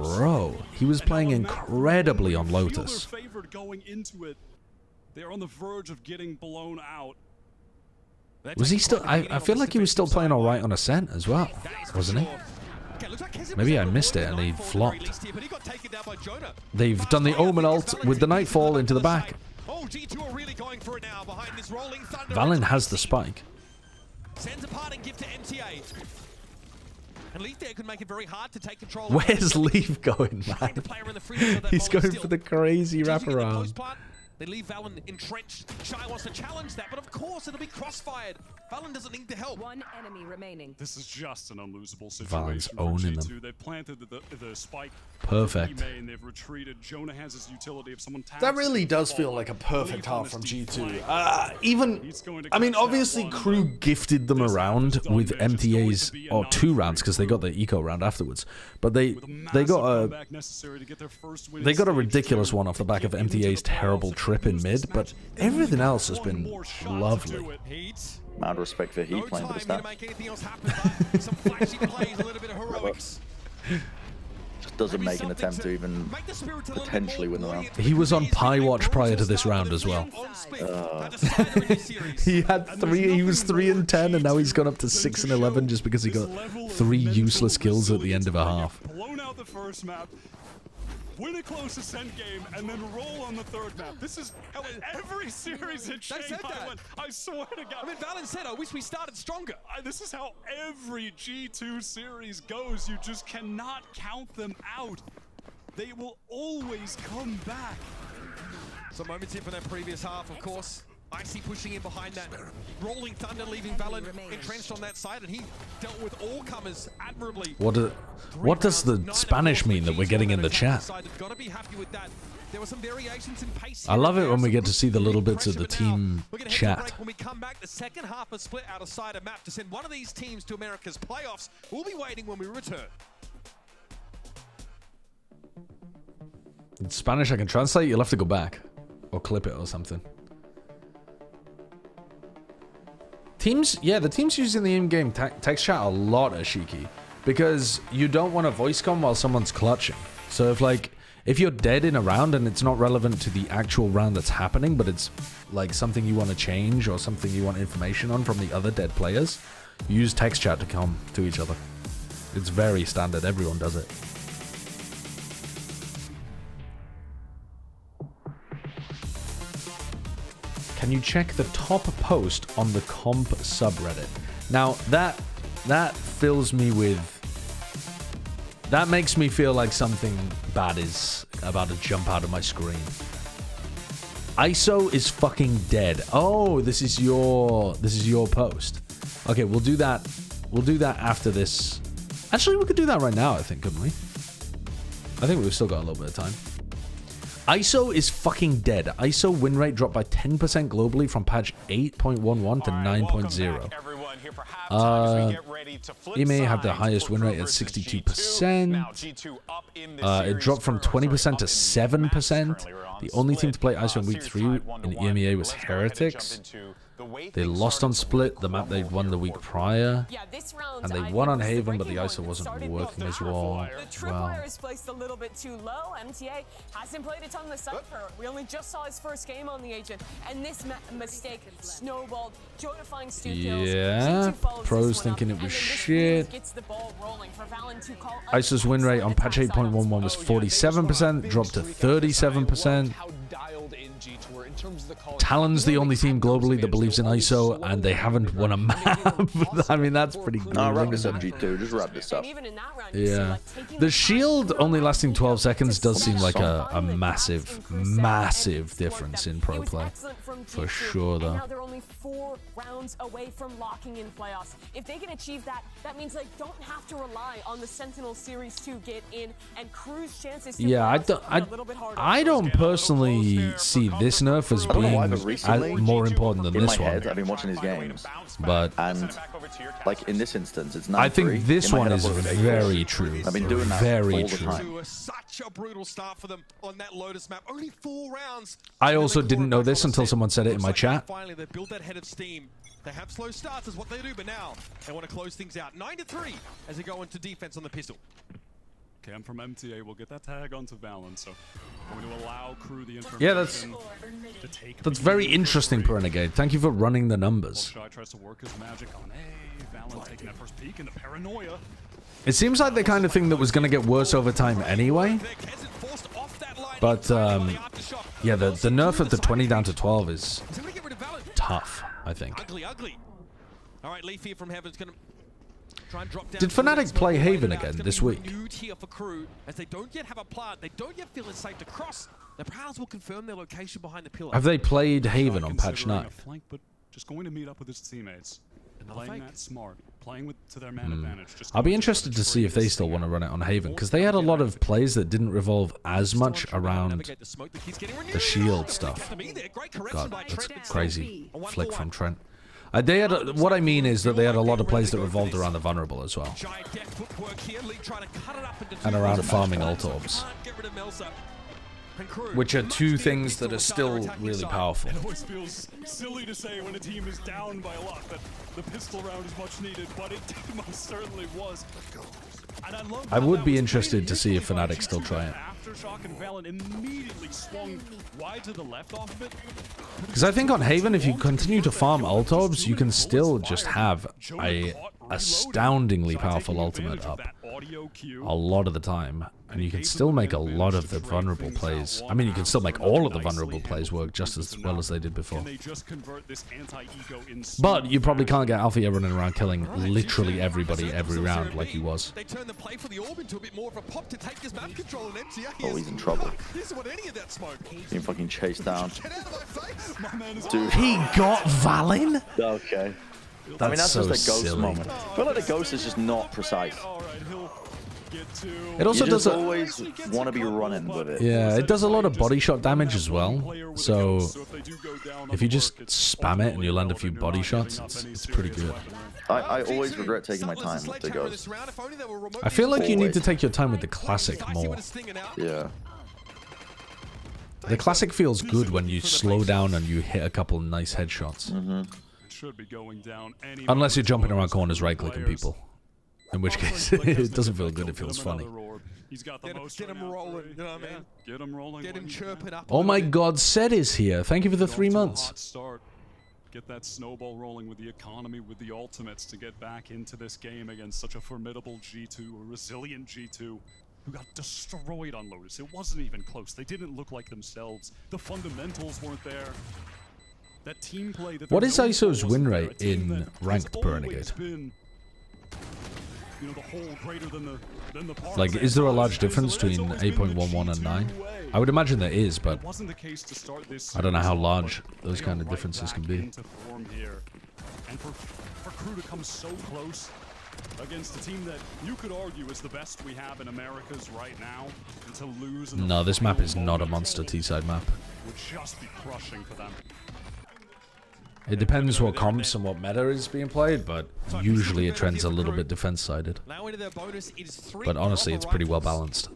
Bro, he was playing incredibly on Lotus. Favored going into it. They're on the verge of getting blown out. Was he still? I feel like he was still playing all right on Ascent as well, wasn't he? Maybe I missed it and he flopped. They've done the Omen ult with the Nightfall into the back. Valen has the spike. Sends a parting gift to MTA. And Leaf there could make it very hard to take control. Where's Leaf going, man? He's going for the crazy wraparound. They leave Valen entrenched. Shy wants to challenge that, but of course it'll be crossfired. Valen doesn't need the help. One enemy remaining. This is just an unlosable situation. Valen's owning them. They've planted the spike. Perfect. And they've retreated. Jonah has his utility. If someone taps That really does feel like a perfect half from G2. I mean, obviously Crew gifted them a round with MTA's, or 2 rounds because they got the eco round afterwards. But they got a ridiculous one off the back of MTA's terrible trip in mid. But everything else has been lovely. Mad respect for Heat playing for the stats. Just doesn't make an attempt to even potentially win the round. He was on Pi Watch prior to this round as well. He had 3. He was 3 and 10, and now he's gone up to 6 and 11 just because he got 3 useless kills at the end of a half. Blown out the first map. Win a close Ascent game, and then roll on the 3rd map. This is how every series in Shanghai went. I swear to God. I mean, Valen said, I wish we started stronger. This is how every G2 series goes. You just cannot count them out. They will always come back. Some moments here from that previous half, of course. Icy pushing in behind that. Rolling Thunder, leaving Valen entrenched on that side, and he dealt with all comers admirably. What does the Spanish mean that we're getting in the chat? I love it when we get to see the little bits of the team chat. When we come back, the second half is split out of side a map to send one of these teams to America's playoffs. We'll be waiting when we return. In Spanish I can translate, you'll have to go back. Or clip it or something. Teams, yeah, the teams using the in-game text chat a lot are cheeky. Because you don't want a voice comm while someone's clutching. So if you're dead in a round and it's not relevant to the actual round that's happening, but it's like something you want to change or something you want information on from the other dead players, use text chat to come to each other. It's very standard, everyone does it. Can you check the top post on the comp subreddit? Now that fills me with... That makes me feel like something bad is about to jump out of my screen. ISO is fucking dead. Oh, this is your post. Okay, we'll do that. We'll do that after this. Actually, we could do that right now, I think, couldn't we? I think we've still got a little bit of time. ISO is fucking dead. ISO win rate dropped by 10% globally from patch 8.11 to 9.0. EMA had the highest win rate at 62%. It dropped from 20% to 7%. The only team to play ISO in week 3 in EMEA was Heretics. They lost on Split, the map they'd won the week prior. Yeah, this round, And they won on Haven, but the ISO wasn't working as well. The tripwire is placed a little bit too low. MTA hasn't played a ton of the Cypher. We only just saw his first game on the agent. And this mistake snowballed. Joe defines 2 kills. Yeah, pros thinking it was shit. ISO's win rate on patch 8.11 was 47%, dropped to 37%. Talon's the only team globally that believes in ISO, and they haven't won a map. I mean, that's pretty good. Wrap this up, G2. Just wrap this up. Yeah. The shield only lasting 12 seconds does seem like a massive, massive difference in pro play. For sure, though. Now they're only 4 rounds away from locking in playoffs. If they can achieve that, that means they don't have to rely on the Sentinel Series to get in, and Crew's chances to Yeah, I don't personally see this nerf as being more important than this one. I've been watching his games, but like in this instance, it's 9-3. I think this one is very true. I've been doing that very all the true. time. Such a brutal start for them on that Lotus map. Only 4 rounds. I also didn't know this until someone said it in my chat. Finally, they build that head of steam. They have slow starts is what they do, but now they want to close things out. 9-3 as they go into defense on the pistol. Cam from MTA will get that tag onto Valen, so going to allow Crew the information. Yeah, that's very interesting, Renegade. Thank you for running the numbers. Shy tries to work his magic on Valen taking that first peek into paranoia. It seems like the kind of thing that was going to get worse over time anyway. But yeah, the nerf of the 20 down to 12 is tough, I think. Ugly. All right, Leaf here from Heaven's going to try and drop down. Did Fnatic play Haven again this week? New tier for Crew, as they don't yet have a plant. They don't yet feel it's safe to cross. The Prowls will confirm their location behind the pillar. Have they played Haven on patch 9? Flank, but just going to meet up with his teammates. Playing that smart, playing to their man advantage. I'll be interested to see if they still want to run it on Haven, because they had a lot of plays that didn't revolve as much around the shield stuff. God, that's crazy flick from Trent. They had what I mean is that they had a lot of plays that revolved around the vulnerable as well, and around farming ult orbs, which are 2 things that are still really powerful. It always feels silly to say when a team is down by a lot that the pistol round is much needed, but it most certainly was. I would be interested to see if Fnatic still try it. Aftershock and Valen immediately swung wide to the left off of it. Because I think on Haven, if you continue to farm ult orbs, you can still just have a astoundingly powerful ultimate up a lot of the time, and you can still make a lot of the vulnerable plays. I mean, you can still make all of the vulnerable plays work just as well as they did before. But you probably can't get Althea running around killing literally everybody every round like he was. They turn the play for the orb into a bit more of a pop to take this map control, and MTA Oh, he's in trouble. He doesn't want any of that smoke. Being fucking chased down. Dude, he got Valen? Okay. That's I mean, that's so just a ghost silly. moment. I feel like the ghost is just not precise. It also you does just always want to be running with it. Yeah, it does a lot of body shot damage as well. So if you just spam it and you land a few body shots, it's pretty good. I always regret taking my time with the ghost. I feel like you need to take your time with the classic more. Yeah. The classic feels good when you slow down and you hit a couple nice headshots. Unless you're jumping around corners right-clicking people. In which case, it doesn't feel good, it feels funny. Get him rolling, you know what I mean? Get him rolling. Get him chirping up. Oh my god, Sed is here. Thank you for the 3 months. Get that snowball rolling with the economy, with the ultimates to get back into this game against such a formidable G2, a resilient G2, who got destroyed on Lotus. It wasn't even close. They didn't look like themselves. The fundamentals weren't there. That team play that What is ISO's win rate in ranked per renegade? You know, the whole greater than the Like, is there a large difference between 8.11 and 9? I would imagine there is, but I don't know how large those kind of differences can be. And for Crew to come so close against a team that you could argue is the best we have in Americas right now, and to lose. No, this map is not a monster T-side map. Would just be crushing for them. It depends what comps and what meta is being played, but usually it trends a little bit defense-sided. But honestly, it's pretty well balanced.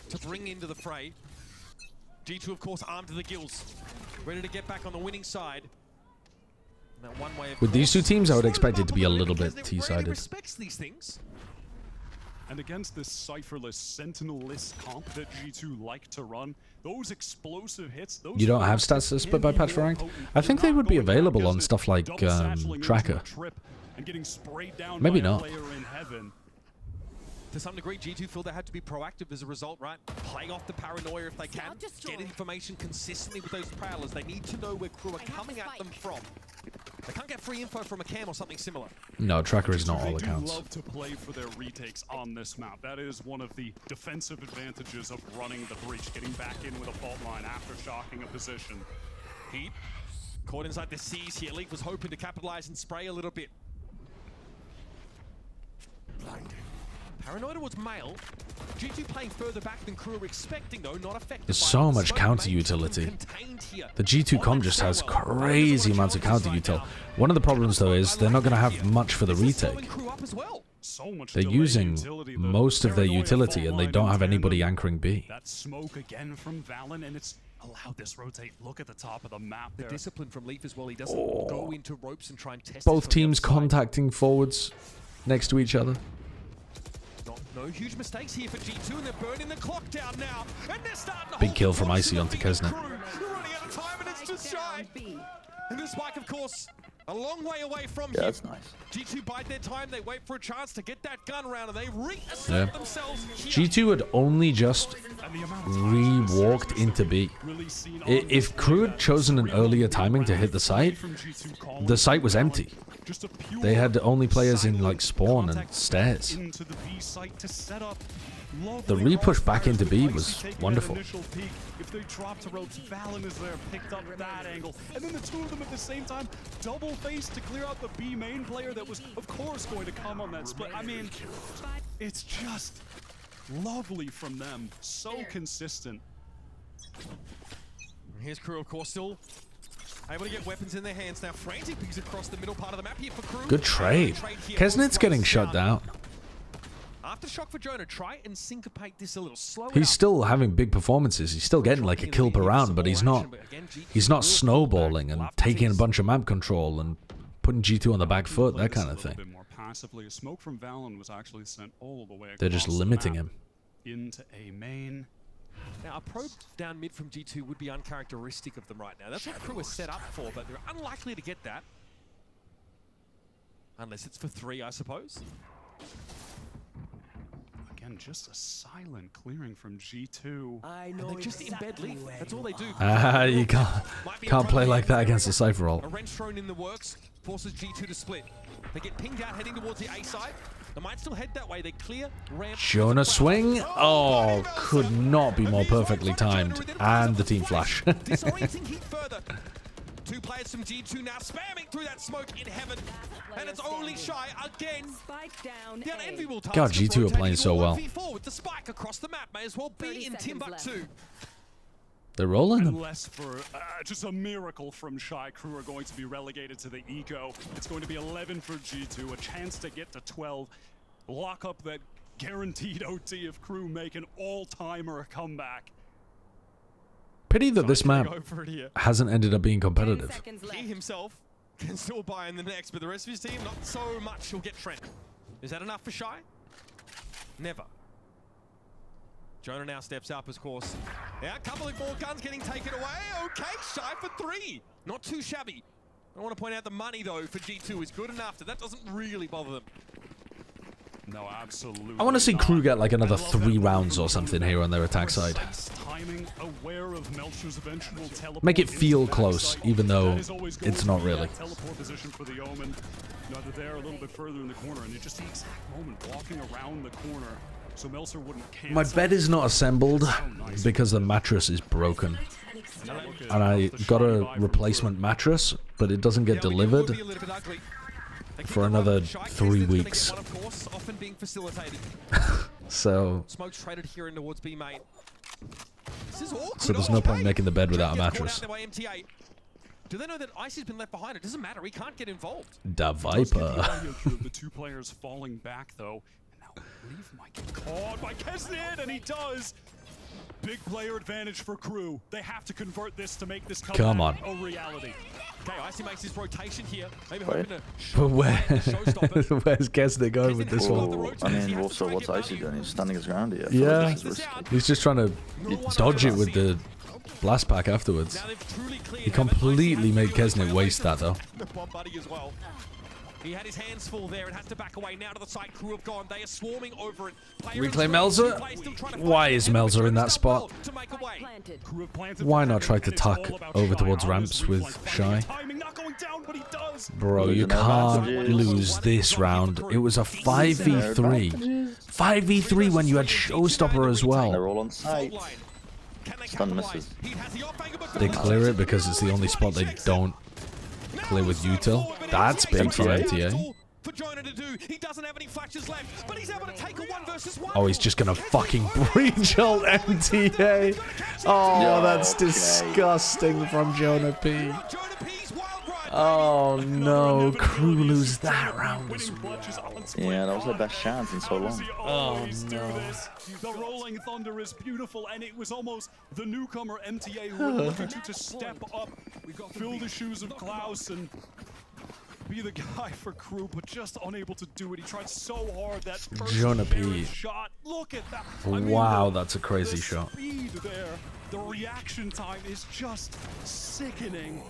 To bring into the fray. G2, of course, armed to the gills. Ready to get back on the winning side. With these two teams, I would expect it to be a little bit T-sided. Respects these things. And against this cipherless, sentinel-less comp that G2 like to run, those explosive hits... Those You don't have stats to split by patch for ranked? I think they would be available on stuff like Tracker. Maybe not. To some degree, G2 feel they had to be proactive as a result, right? Playing off the paranoia if they can. Get information consistently with those prowlers. They need to know where crew are coming at them from. They can't get free info from a cam or something similar. No, Tracker is not all They do accounts. love to play for their retakes on this map. That is one of the defensive advantages of running the breach, getting back in with a fault line after shocking a position. Heat caught inside the C's here. Leaf was hoping to capitalize and spray a little bit. Blinded. Paranoid towards Male. G2 playing further back than crew are expecting, though, not affected. There's so much counter utility. The G2 comp just has crazy amounts of counter util. One of the problems, though, is they're not going to have much for the retake. They're using most of their utility, and they don't have anybody anchoring B. That smoke again from Valen, and it's allowed this rotate. Look at the top of the map The there. discipline from Leaf as well. He doesn't go into ropes and try and test Both teams contacting forwards next to each other. No huge mistakes here for G2, and they're burning the clock down now. And they're starting to Big kill from Icy onto Kesnet. We're running out of time, and it's just shy. And the spike, of course, a long way away from Yeah, here. that's nice. G2 bide their time. They wait for a chance to get that gun around, and they reassert themselves here. G2 had only just re-walked into B. If crew had chosen an earlier timing to hit the site was empty. They had only players in like spawn and stairs. The re-push back into B was wonderful. If they drop to ropes, Valen is there, picked up that angle. And then the two of them at the same time, double face to clear out the B main player that was, of course, going to come on that split. I mean, it's just lovely from them. So consistent. And here's crew, of course, still able to get weapons in their hands now. Frantic pings across the middle part of the map here for crew. Good trade. Kesnet's getting shut down. Aftershock for Jonah, try and syncopate this a little. Slow He's still having big performances. He's still getting like a kill per round, but he's not snowballing and taking a bunch of map control and putting G2 on the back foot, that kind of thing. More passively, a smoke from Valen was actually sent all the way. They're just limiting him. Into A main. Now, a probe down mid from G2 would be uncharacteristic of them right now. That's what crew is set up for, but they're unlikely to get that. Unless it's for 3, I suppose. Again, just a silent clearing from G2. And they're just in bed Leaf. That's all they do. You can't play like that against a Cypher roll. A wrench thrown in the works forces G2 to split. They get pinged out heading towards the A side. They might still head that way. They clear ramp. Jonah swing. Oh, could not be more perfectly timed. And the team flash. Disorienting Heat further. 2 players from G2 now spamming through that smoke in heaven. And it's only Shy again. The unenviable task God, G2 are playing so well. with the spike across the map may as well be in Timbuktu. They're rolling them. Unless for just a miracle from Shy, crew are going to be relegated to the eco. It's going to be 11 for G2, a chance to get to 12. Lock up that guaranteed OT if crew make an all-timer comeback. Pity that this map hasn't ended up being competitive. He himself can still buy in the next, but the rest of his team, not so much. He'll get Trent. Is that enough for Shy? Never. Jonah now steps up, of course. Yeah, a couple of more guns getting taken away. Okay, Shy for 3. Not too shabby. I want to point out the money, though, for G2 is good enough that doesn't really bother them. No, absolutely. I want to see crew get like another 3 rounds or something here on their attack side. Timing, aware of Melcher's eventual teleport. Make it feel close, even though it's not really. Teleport position for the Omen. They're there a little bit further in the corner, and it just takes that moment walking around the corner. So Melcher wouldn't cancel. My bed is not assembled because the mattress is broken. And I got a replacement mattress, but it doesn't get delivered for another 3 weeks. So there's no point making the bed without a mattress. Do they know that Icy's been left behind? It doesn't matter. He can't get involved. Da Viper. The 2 players falling back though. And now Leaf might get caught by Kesnet, and he does. Big player advantage for Crew. They have to convert this to make this Come on. a reality. Okay, Icy makes his rotation here. Maybe Wait. hoping to But where's Kesnick going with this one? Oh, I mean, also, what's Icy doing? He's standing his ground here. I feel Yeah, like this is risky. he's just trying to dodge it with the blast pack afterwards. He completely made Kesnick waste that though. The bomb buddy as well. He had his hands full there and has to back away. Now to the side, Crew have gone. They are swarming over it. Reclaim Melzer? Why is Melzer in that spot? Why not try to tuck over towards ramps with Shy? Bro, you can't lose this round. It was a 5v3. 5v3 when you had Showstopper as well. They're all on site. Stun misses. They clear it because it's the only spot they don't clear with util. That's big for MTA. Oh, he's just gonna fucking breach ult MTA. Oh, that's disgusting from Jonah P. Oh no, Crew lose that round as well. Yeah, that was their best chance in so long. Oh no. The Rolling Thunder is beautiful, and it was almost the newcomer MTA who were looking to step up, fill the shoes of Klaus, and be the guy for Crew, but just unable to do it. He tried so hard that Jonah P. shot. Look at that. Wow, that's a crazy shot. Speed there. The reaction time is just sickening.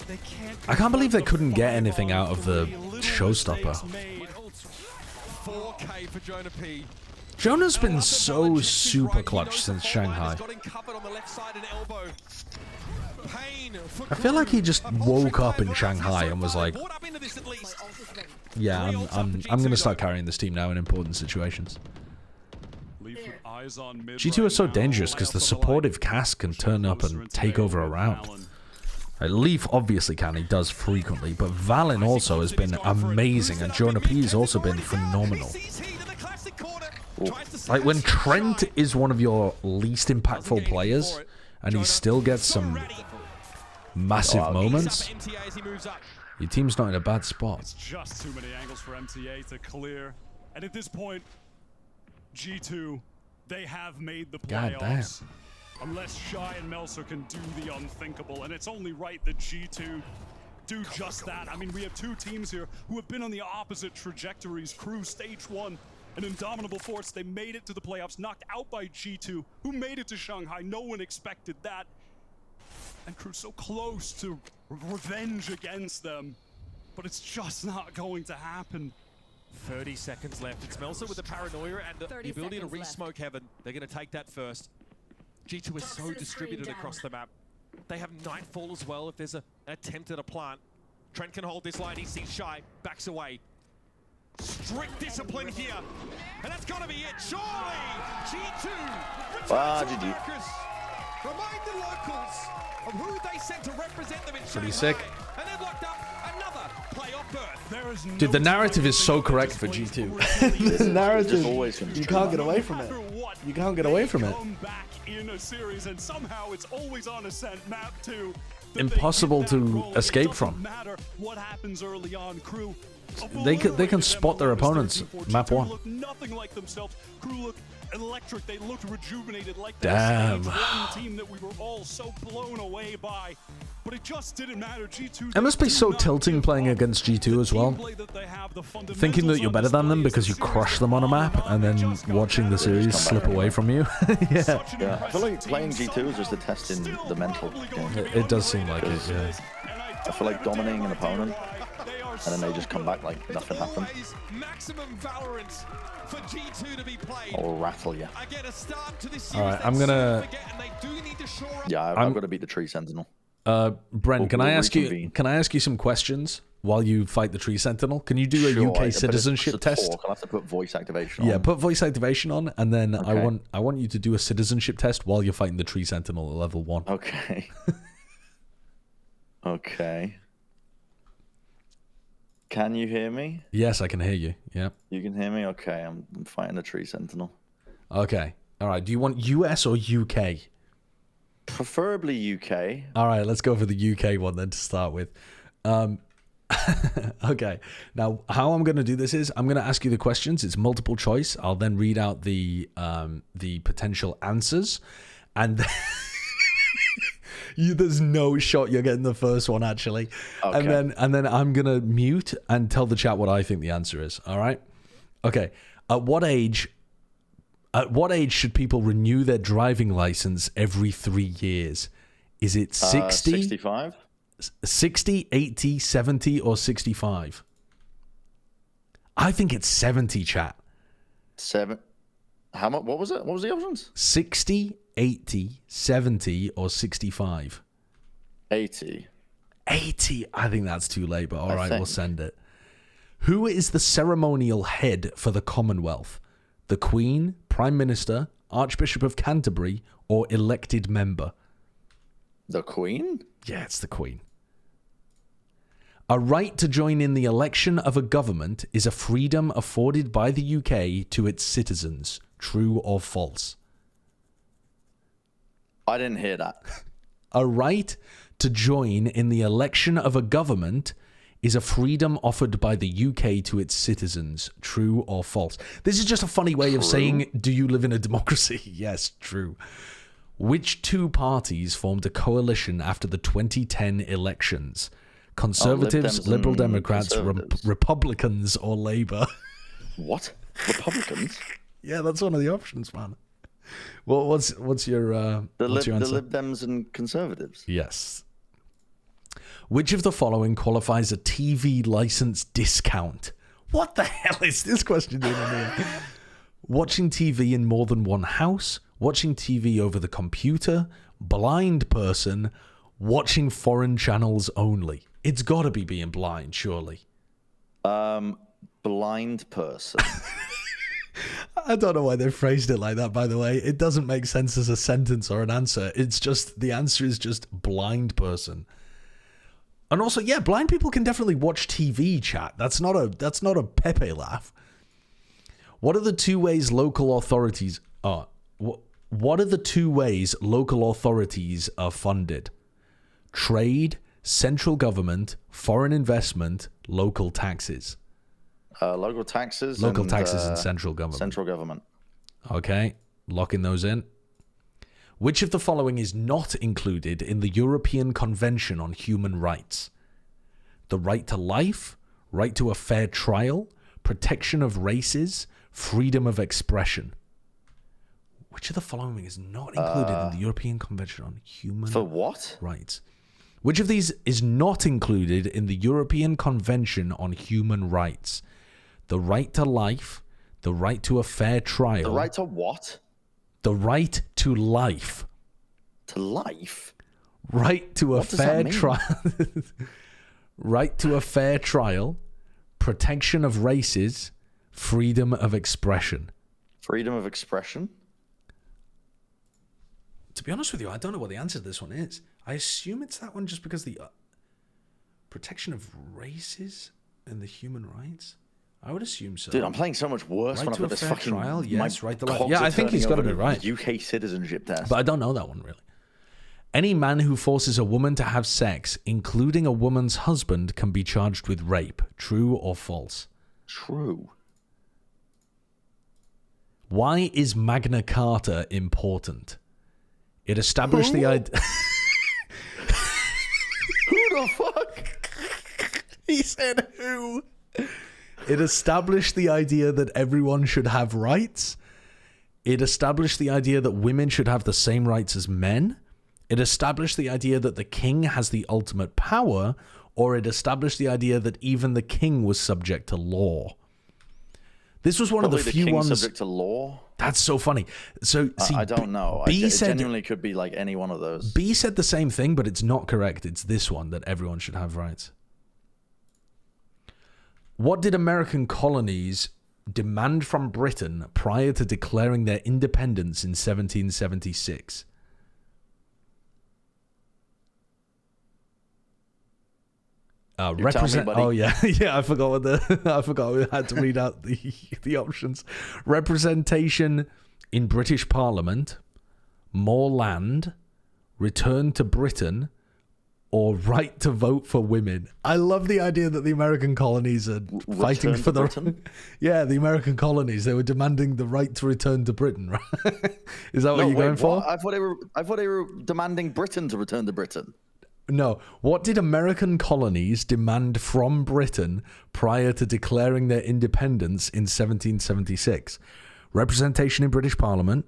They can't. I can't believe they couldn't get anything out of the Showstopper. 4K for Jonah P. Jonah's been so super clutch since Shanghai. I feel like he just woke up in Shanghai and was like, yeah, I'm gonna start carrying this team now in important situations. G2 is so dangerous because the supportive cast can turn up and take over a round. Leaf obviously can, he does frequently, but Valen also has been amazing, and Jonah P has also been phenomenal. Like, when Trent is one of your least impactful players, and he still gets some massive moments, your team's not in a bad spot. It's just too many angles for MTA to clear. And at this point, G2, they have made the playoffs. God damn. Unless Shy and Melzer can do the unthinkable, and it's only right that G2 do just that. I mean, we have two teams here who have been on the opposite trajectories. Crew, stage 1, an indomitable force. They made it to the playoffs, knocked out by G2, who made it to Shanghai. No one expected that. And Crew so close to revenge against them, but it's just not going to happen. 30 seconds left. It's Melzer with the paranoia and the ability to re-smoke heaven. They're going to take that first. G2 is so distributed across the map. They have Nightfall as well if there's an attempt at a plant. Trent can hold this line. He sees Shy, backs away. Strict discipline here. And that's got to be it. Surely G2 returns to Marcus. Remind the locals of who they sent to represent them in Pretty Shanghai. sick. And they've locked up another playoff berth. Dude, the narrative is so correct for G2. The narrative, you can't get away from it. You can't get away from it. In a series, and somehow it's always on Ascent map 2. Impossible to escape from. Matter what happens early on. Crew, They can spot their opponents. Map 1. look nothing like themselves. Crew look electric. They looked rejuvenated like Damn. that stage 1 team that we were all so blown away by. But it just didn't matter. G2. It must be so tilting playing against G2 as well. Thinking that you're better than them because you crush them on a map and then watching the series slip away from you. Yeah. I feel like playing G2 is just a test in the mental game. It does seem like it, yeah. I feel like dominating an opponent, and then they just come back like nothing happened. Maximum valorance for G2 to be played. Or rattle you. Alright, I'm gonna... Yeah, I've got to beat the Tree Sentinel. Brent, can I ask you some questions while you fight the Tree Sentinel? Can you do a UK citizenship test? I'll have to put voice activation on. Yeah, put voice activation on, and then I want you to do a citizenship test while you're fighting the Tree Sentinel at level 1. Okay. Okay. Can you hear me? Yes, I can hear you. Yeah. You can hear me? Okay, I'm fighting the Tree Sentinel. Okay. All right. Do you want US or UK? Preferably UK. All right, let's go for the UK one then to start with. Okay. Now, how I'm going to do this is I'm going to ask you the questions. It's multiple choice. I'll then read out the potential answers, and there's no shot you're getting the first one actually. Okay. And then I'm going to mute and tell the chat what I think the answer is. All right. Okay. At what age should people renew their driving license every 3 years? Is it 60? 65? 60, 80, 70, or 65? I think it's 70, chat. How much? What was it? What was the options? 60, 80, 70, or 65? 80. 80. I think that's too late, but all right, we'll send it. Who is the ceremonial head for the Commonwealth? The Queen, Prime Minister, Archbishop of Canterbury, or elected member? The Queen? Yeah, it's the Queen. A right to join in the election of a government is a freedom afforded by the UK to its citizens. True or false? I didn't hear that. A right to join in the election of a government is a freedom offered by the UK to its citizens. True or false? This is just a funny way of saying, do you live in a democracy? Yes, true. Which two parties formed a coalition after the 2010 elections? Conservatives, Liberal Democrats, Republicans, or Labour? What? Republicans? Yeah, that's one of the options, man. Well, what's your answer? The Lib Dems and Conservatives? Yes. Which of the following qualifies a TV license discount? What the hell is this question doing on here? Watching TV in more than one house, watching TV over the computer, blind person, watching foreign channels only. It's got to be being blind, surely. Blind person. I don't know why they phrased it like that, by the way. It doesn't make sense as a sentence or an answer. It's just, the answer is just blind person. And also, yeah, blind people can definitely watch TV, chat. That's not a Pepe laugh. What are the two ways local authorities are? What are the two ways local authorities are funded? Trade, central government, foreign investment, local taxes. Local taxes. Local taxes and central government. Central government. Okay, locking those in. Which of the following is not included in the European Convention on Human Rights? The right to life, right to a fair trial, protection of races, freedom of expression. Which of the following is not included in the European Convention on Human Rights? Which of these is not included in the European Convention on Human Rights? The right to life, the right to a fair trial. The right to what? The right to life. To life? Right to a fair trial. Right to a fair trial, protection of races, freedom of expression. Freedom of expression? To be honest with you, I don't know what the answer to this one is. I assume it's that one just because the protection of races and the human rights. I would assume so. Dude, I'm playing so much worse when I've got this fucking trial. Yes, right to life. Yeah, I think he's got to be right. UK citizenship test. But I don't know that one really. Any man who forces a woman to have sex, including a woman's husband, can be charged with rape. True or false? True. Why is Magna Carta important? It established the idea. Who the fuck? He said who? It established the idea that everyone should have rights. It established the idea that women should have the same rights as men. It established the idea that the king has the ultimate power, or it established the idea that even the king was subject to law. This was one of the few ones subject to law. That's so funny. So see, I don't know. It genuinely could be like any one of those. B said the same thing, but it's not correct. It's this one, that everyone should have rights. What did American colonies demand from Britain prior to declaring their independence in 1776? Represent. Oh yeah, yeah. I forgot I forgot we had to read out the options. Representation in British Parliament, more land, return to Britain, or right to vote for women. I love the idea that the American colonies are fighting for the Britain? Yeah, the American colonies, they were demanding the right to return to Britain, right? Is that what you're going for? I thought they were demanding Britain to return to Britain. No. What did American colonies demand from Britain prior to declaring their independence in 1776? Representation in British Parliament,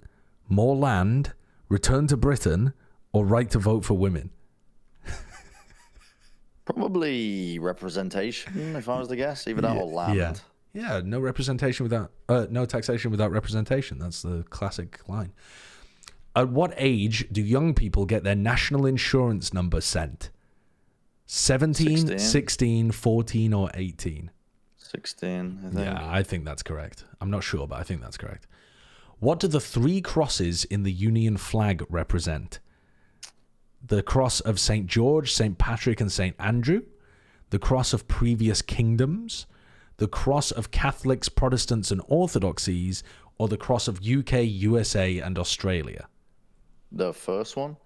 more land, return to Britain, or right to vote for women? Probably representation, if I was to guess. Either that or land. Yeah, no representation without... no taxation without representation. That's the classic line. At what age do young people get their national insurance number sent? 17, 16, 14, or 18? 16, I think. Yeah, I think that's correct. I'm not sure, but I think that's correct. What do the 3 crosses in the Union flag represent? The cross of St. George, St. Patrick, and St. Andrew? The cross of previous kingdoms? The cross of Catholics, Protestants, and Orthodoxies? Or the cross of UK, USA, and Australia? The first one?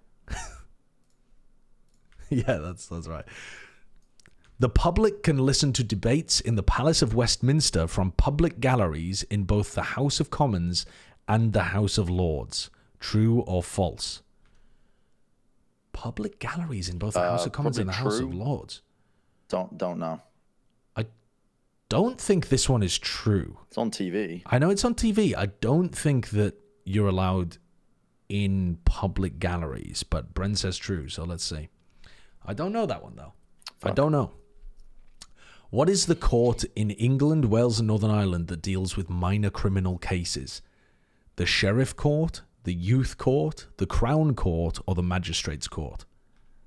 Yeah, that's right. The public can listen to debates in the Palace of Westminster from public galleries in both the House of Commons and the House of Lords. True or false? Public galleries in both the House of Commons and the House of Lords. Don't know. I don't think this one is true. It's on TV. I know it's on TV. I don't think that you're allowed in public galleries, but Bren says true, so let's see. I don't know that one, though. I don't know. What is the court in England, Wales, and Northern Ireland that deals with minor criminal cases? The Sheriff Court, the Youth Court, the Crown Court, or the Magistrates Court?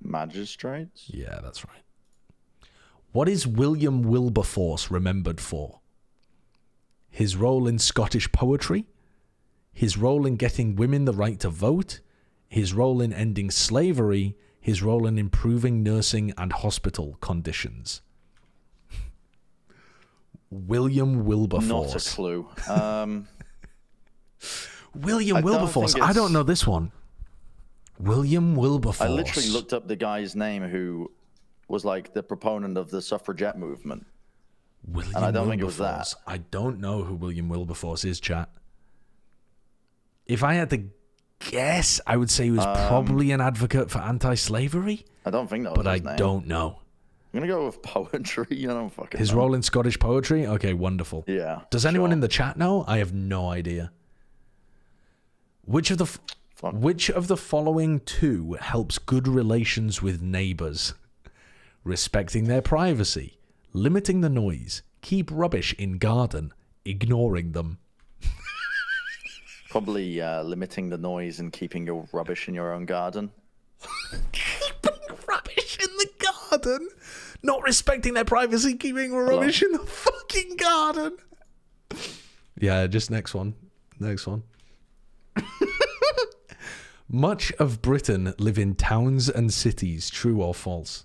Magistrates? Yeah, that's right. What is William Wilberforce remembered for? His role in Scottish poetry? His role in getting women the right to vote? His role in ending slavery? His role in improving nursing and hospital conditions? William Wilberforce. Not a clue. William Wilberforce. I don't know this one. William Wilberforce. I literally looked up the guy's name who was like the proponent of the suffragette movement. William and I don't Wilberforce. think it was that. I don't know who William Wilberforce is, chat. If I had to guess, I would say he was probably an advocate for anti-slavery. I don't think that was his name. But I don't know. I'm going to go with poetry. I don't fucking His know. role in Scottish poetry? Okay, wonderful. Yeah. Does anyone in the chat know? I have no idea. Which of the following 2 helps good relations with neighbors? Respecting their privacy, limiting the noise, keep rubbish in garden, ignoring them. Probably limiting the noise and keeping your rubbish in your own garden. Keeping rubbish in the garden? Not respecting their privacy, keeping rubbish in the fucking garden. Yeah, just next one. Next one. Much of Britain live in towns and cities. True or false?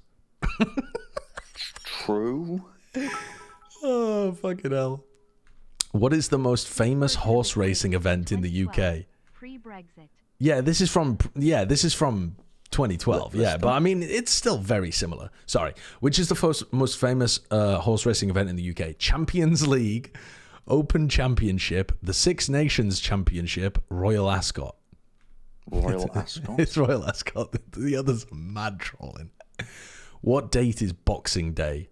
True. Oh, fucking hell. What is the most famous horse racing event in the UK? Pre-Brexit. Yeah, this is from 2012. Yeah, but I mean, it's still very similar. Sorry. Which is the most famous horse racing event in the UK? Champions League, Open Championship, the Six Nations Championship, Royal Ascot. Royal Ascot? It's Royal Ascot. The others are mad trolling. What date is Boxing Day?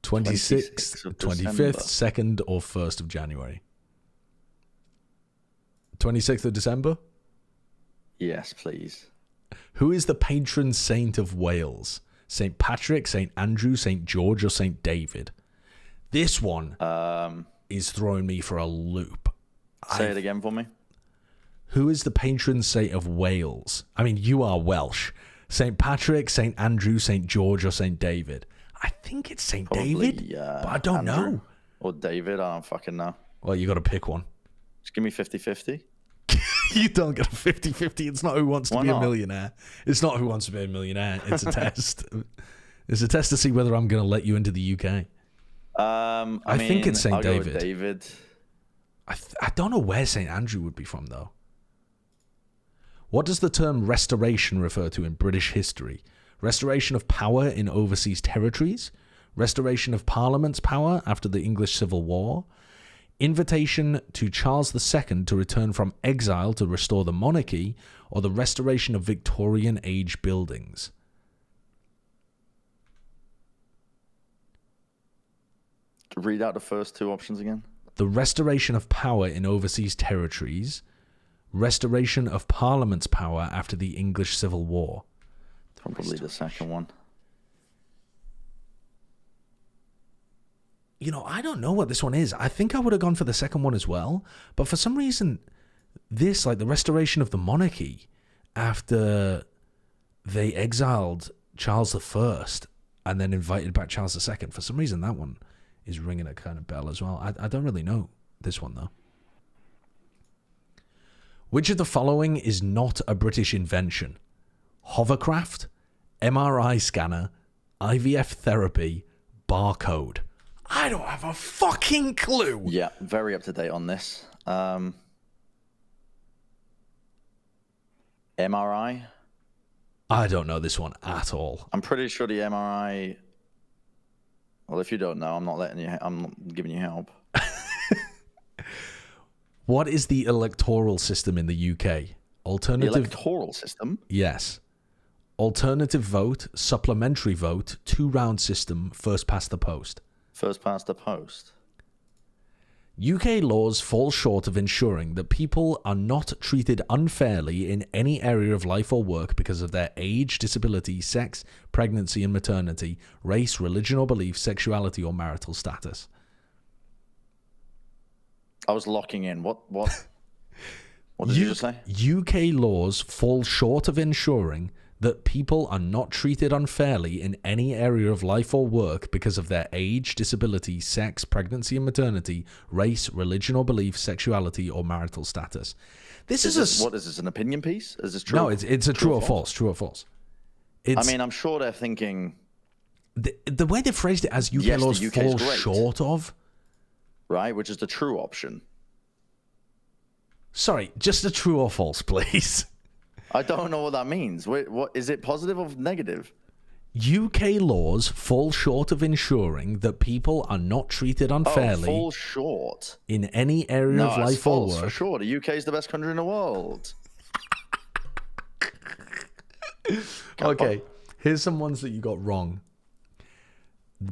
26th, 25th, 2nd, or 1st of January? 26th of December? Yes, please. Who is the patron saint of Wales? St. Patrick, St. Andrew, St. George, or St. David? This one is throwing me for a loop. Say it again for me. Who is the patron saint of Wales? I mean, you are Welsh. St. Patrick, St. Andrew, St. George, or St. David? I think it's St. David, but I don't know. Or David, I don't fucking know. Well, you got to pick one. Just give me 50-50. You don't get a 50-50. It's not Who Wants to Be a Millionaire. It's not Who Wants to Be a Millionaire. It's a test. It's a test to see whether I'm going to let you into the UK. I think it's St. David. Go with David. I don't know where St. Andrew would be from, though. What does the term restoration refer to in British history? restoration of power in overseas territories, restoration of Parliament's power after the English Civil War, invitation to Charles II to return from exile to restore the monarchy, or the restoration of Victorian age buildings. Read out the first two options again. The restoration of power in overseas territories, restoration of Parliament's power after the English Civil War. Probably the second one. You know, I don't know what this one is. I think I would have gone for the second one as well. But for some reason, this, like the restoration of the monarchy after they exiled Charles I and then invited back Charles II, for some reason that one is ringing a kind of bell as well. I don't really know this one, though. Which of the following is not a British invention? Hovercraft, MRI scanner, IVF therapy, barcode. I don't have a fucking clue. Yeah, very up to date on this. MRI? I don't know this one at all. I'm pretty sure the MRI... Well, if you don't know, I'm not giving you help. What is the electoral system in the UK? Alternative... The electoral system? Yes. Alternative vote, supplementary vote, 2-round system, first past the post. First past the post. UK laws fall short of ensuring that people are not treated unfairly in any area of life or work because of their age, disability, sex, pregnancy and maternity, race, religion or belief, sexuality or marital status. I was locking in. What did you just say? UK laws fall short of ensuring that people are not treated unfairly in any area of life or work because of their age, disability, sex, pregnancy and maternity, race, religion or belief, sexuality or marital status. What is this, an opinion piece? Is this true? No, it's a true or false. True or false. I mean, I'm sure they're thinking... The way they phrased it as UK laws fall short of... Right, which is the true option. Sorry, just a true or false, please. I don't know what that means. What is it, positive or negative? UK laws fall short of ensuring that people are not treated unfairly. Fall short in any area of life or work. For sure, the UK is the best country in the world. Okay, here's some ones that you got wrong.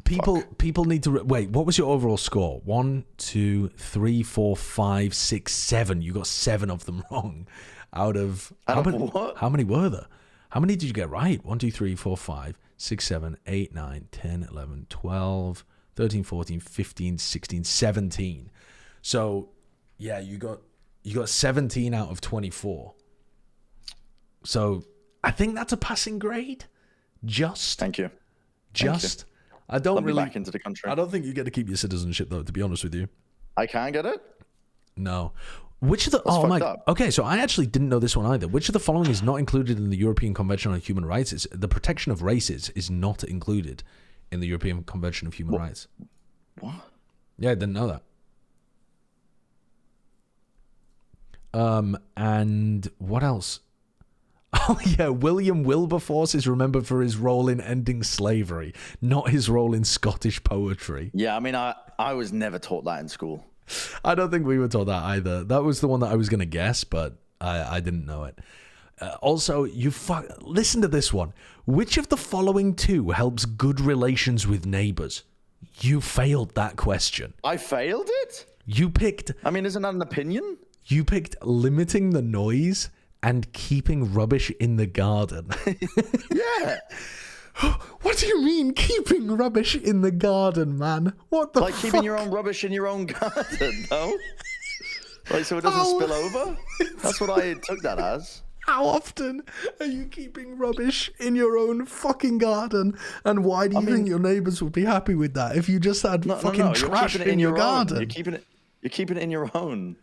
People need to wait. What was your overall score? 1, 2, 3, 4, 5, 6, 7. You got 7 of them wrong. Out of how many were there? How many did you get right? 1, 2, 3, 4, 5, 6, 7, 8, 9, 10, 11, 12, 13, 14, 15, 16, 17. So, yeah, you got 17 out of 24. So, I think that's a passing grade. Thank you. Just. Thank you. I don't Let me really back into the country. I don't think you get to keep your citizenship though, to be honest with you. I can't get it? No. Which of the Okay, so I actually didn't know this one either. Which of the following is not included in the European Convention on Human Rights? It's the protection of races is not included in the European Convention of Human Rights. What? Yeah, I didn't know that. And what else? Oh yeah, William Wilberforce is remembered for his role in ending slavery, not his role in Scottish poetry. Yeah, I mean, I was never taught that in school. I don't think we were taught that either. That was the one that I was going to guess, but I didn't know it. Also, listen to this one. Which of the following two helps good relations with neighbors? You failed that question. I failed it? You picked... I mean, isn't that an opinion? You picked limiting the noise and keeping rubbish in the garden. Yeah. What do you mean keeping rubbish in the garden, man? What the Like keeping your own rubbish in your own garden, no? Like so it doesn't spill over? That's what I took that as. How often are you keeping rubbish in your own fucking garden? And why do you think your neighbours would be happy with that if you just had fucking trash in your garden? You're keeping it in your own.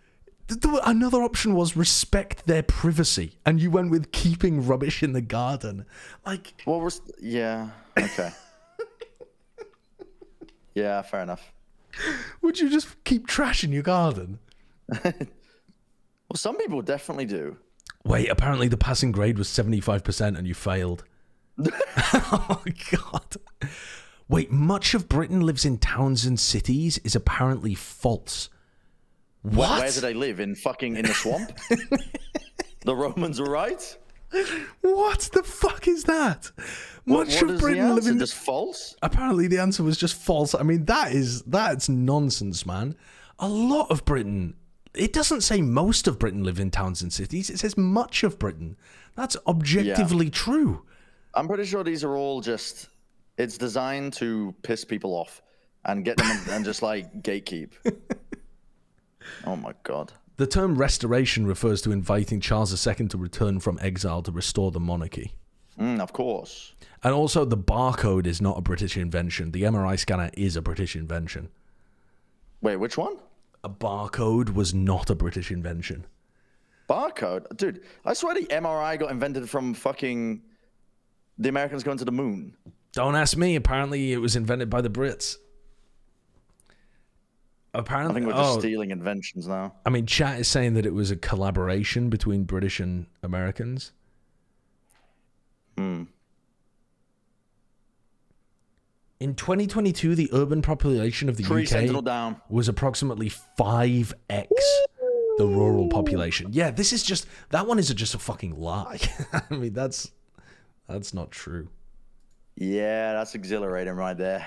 Another option was respect their privacy, and you went with keeping rubbish in the garden. Like, what was? Yeah, okay. Yeah, fair enough. Would you just keep trash in your garden? Well, some people definitely do. Wait, apparently the passing grade was 75%, and you failed. Oh, God. Wait, much of Britain lives in towns and cities is apparently false. What? Where do they live? In the swamp? The Romans were right? What the fuck is that? Much of Britain live in... just false? Apparently the answer was just false. I mean, that's nonsense, man. A lot of Britain... It doesn't say most of Britain live in towns and cities. It says much of Britain. That's objectively true. I'm pretty sure these are all just... It's designed to piss people off and get them and just, like, gatekeep. Oh, my God. The term restoration refers to inviting Charles II to return from exile to restore the monarchy. Of course. And also, the barcode is not a British invention. The MRI scanner is a British invention. Wait, which one? A barcode was not a British invention. Barcode? Dude, I swear the MRI got invented from fucking the Americans going to the moon. Don't ask me. Apparently, it was invented by the Brits. Apparently, I think we're just stealing inventions now. I mean, chat is saying that it was a collaboration between British and Americans. In 2022, the urban population of the UK was approximately 5x the rural population. Yeah, this is just... That one is just a fucking lie. I mean, that's not true. Yeah, that's exhilarating right there.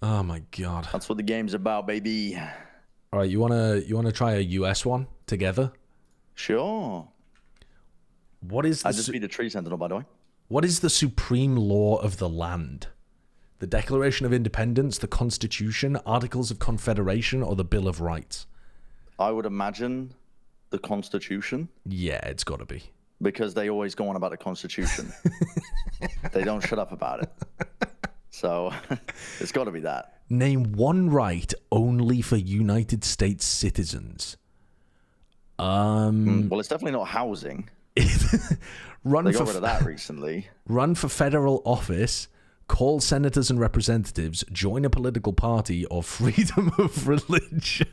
Oh my God. That's what the game's about, baby. All right, you wanna try a US one together? Sure. What is I just beat the tree sentinel, by the way. What is the supreme law of the land? The Declaration of Independence, the Constitution, Articles of Confederation, or the Bill of Rights? I would imagine the Constitution. Yeah, it's got to be. Because they always go on about the Constitution. They don't shut up about it. So it's got to be that. Name one right only for United States citizens. Well, it's definitely not housing. They got rid of that recently. Run for federal office, call senators and representatives, join a political party, or freedom of religion.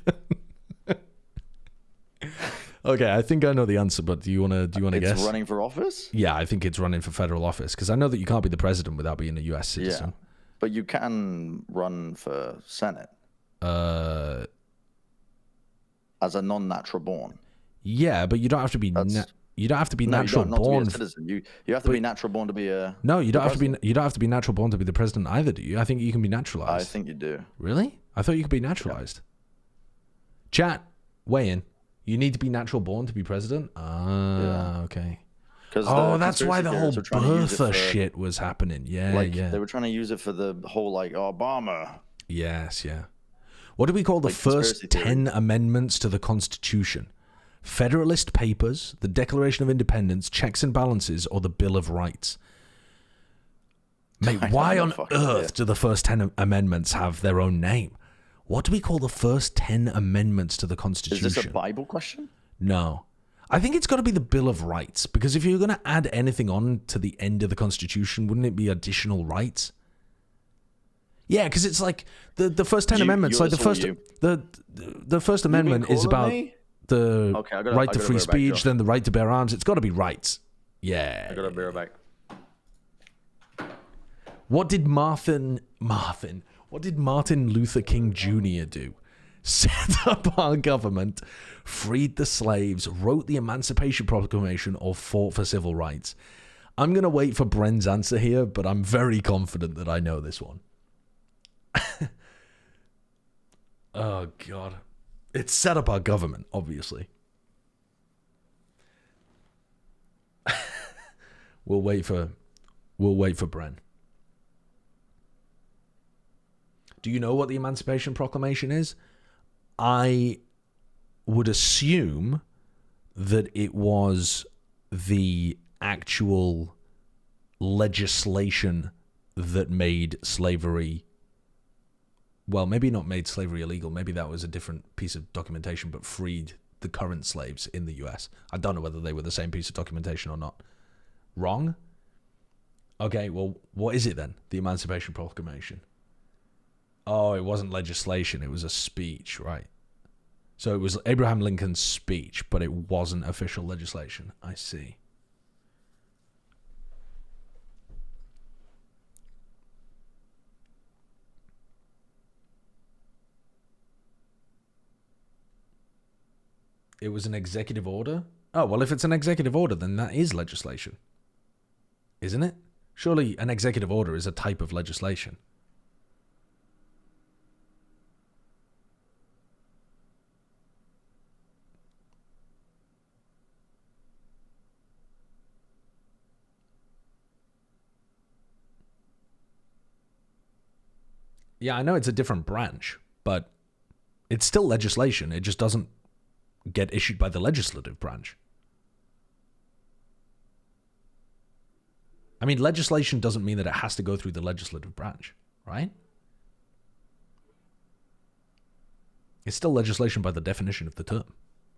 Okay, I think I know the answer, but do you wanna guess? It's running for office? Yeah, I think it's running for federal office because I know that you can't be the president without being a U.S. citizen. Yeah, but you can run for Senate. As a non-natural born. Yeah, but you don't have to be. You don't have to be natural born. To be a citizen. You have to be natural born to be a. No, you don't have to be. You don't have to be natural born to be the president either, do you? I think you can be naturalized. I think you do. Really? I thought you could be naturalized. Yeah. Chat, weigh in. You need to be natural born to be president? Okay. Oh, that's why the whole birther shit was happening. Yeah, yeah. They were trying to use it for the whole, like, Obama. Yes, yeah. What do we call the first 10 amendments to the Constitution? Federalist Papers, the Declaration of Independence, Checks and Balances, or the Bill of Rights? Mate, why on earth do the first 10 amendments have their own name? What do we call the first 10 amendments to the Constitution? Is this a Bible question? No. I think it's got to be the Bill of Rights, because if you're going to add anything on to the end of the Constitution, wouldn't it be additional rights? Yeah, because it's like the first 10 amendments, like the first amendment is about the right to free speech, then the right to bear arms. It's got to be rights. Yeah. I got to bear back. What did Martin Luther King Jr. do? Set up our government, freed the slaves, wrote the Emancipation Proclamation, or fought for civil rights? I'm going to wait for Bren's answer here, but I'm very confident that I know this one. Oh, God. It set up our government, obviously. We'll wait for Bren. Do you know what the Emancipation Proclamation is? I would assume that it was the actual legislation that made slavery, well, maybe not made slavery illegal. Maybe that was a different piece of documentation, but freed the current slaves in the US. I don't know whether they were the same piece of documentation or not. Wrong? Okay, well, what is it then? The Emancipation Proclamation. Oh, it wasn't legislation. It was a speech, right? So it was Abraham Lincoln's speech, but it wasn't official legislation. I see. It was an executive order? Oh, well, if it's an executive order, then that is legislation. Isn't it? Surely an executive order is a type of legislation. Yeah, I know it's a different branch, but it's still legislation. It just doesn't get issued by the legislative branch. I mean, legislation doesn't mean that it has to go through the legislative branch, right? It's still legislation by the definition of the term,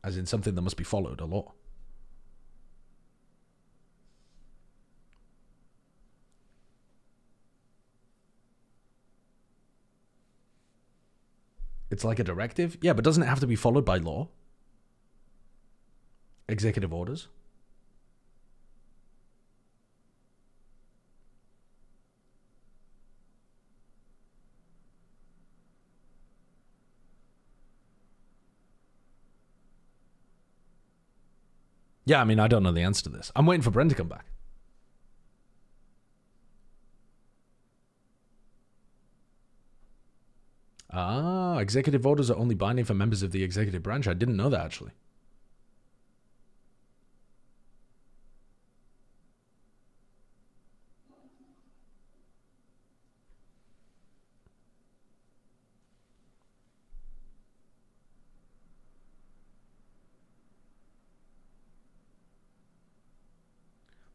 as in something that must be followed, a law. It's like a directive? Yeah, but doesn't it have to be followed by law? Executive orders? Yeah, I mean, I don't know the answer to this. I'm waiting for Brent to come back. Ah, executive orders are only binding for members of the executive branch. I didn't know that, actually.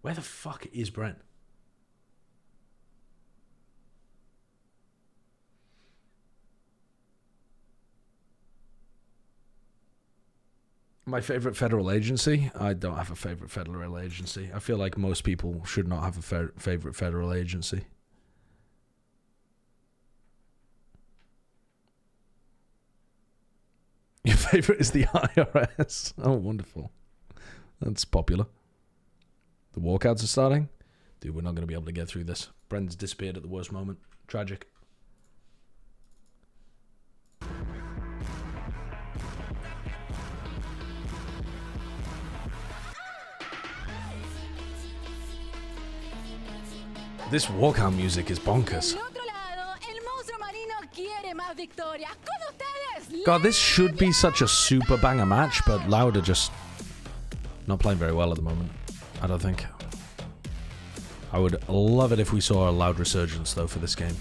Where the fuck is Brent? My favorite federal agency? I don't have a favorite federal agency. I feel like most people should not have a favorite federal agency. Your favorite is the IRS. Oh, wonderful. That's popular. The walkouts are starting. Dude, we're not going to be able to get through this. Brent's disappeared at the worst moment. Tragic. This walkout music is bonkers. God, this should be such a super banger match, but Loud are just not playing very well at the moment. I don't think. I would love it if we saw a Loud resurgence, though, for this game.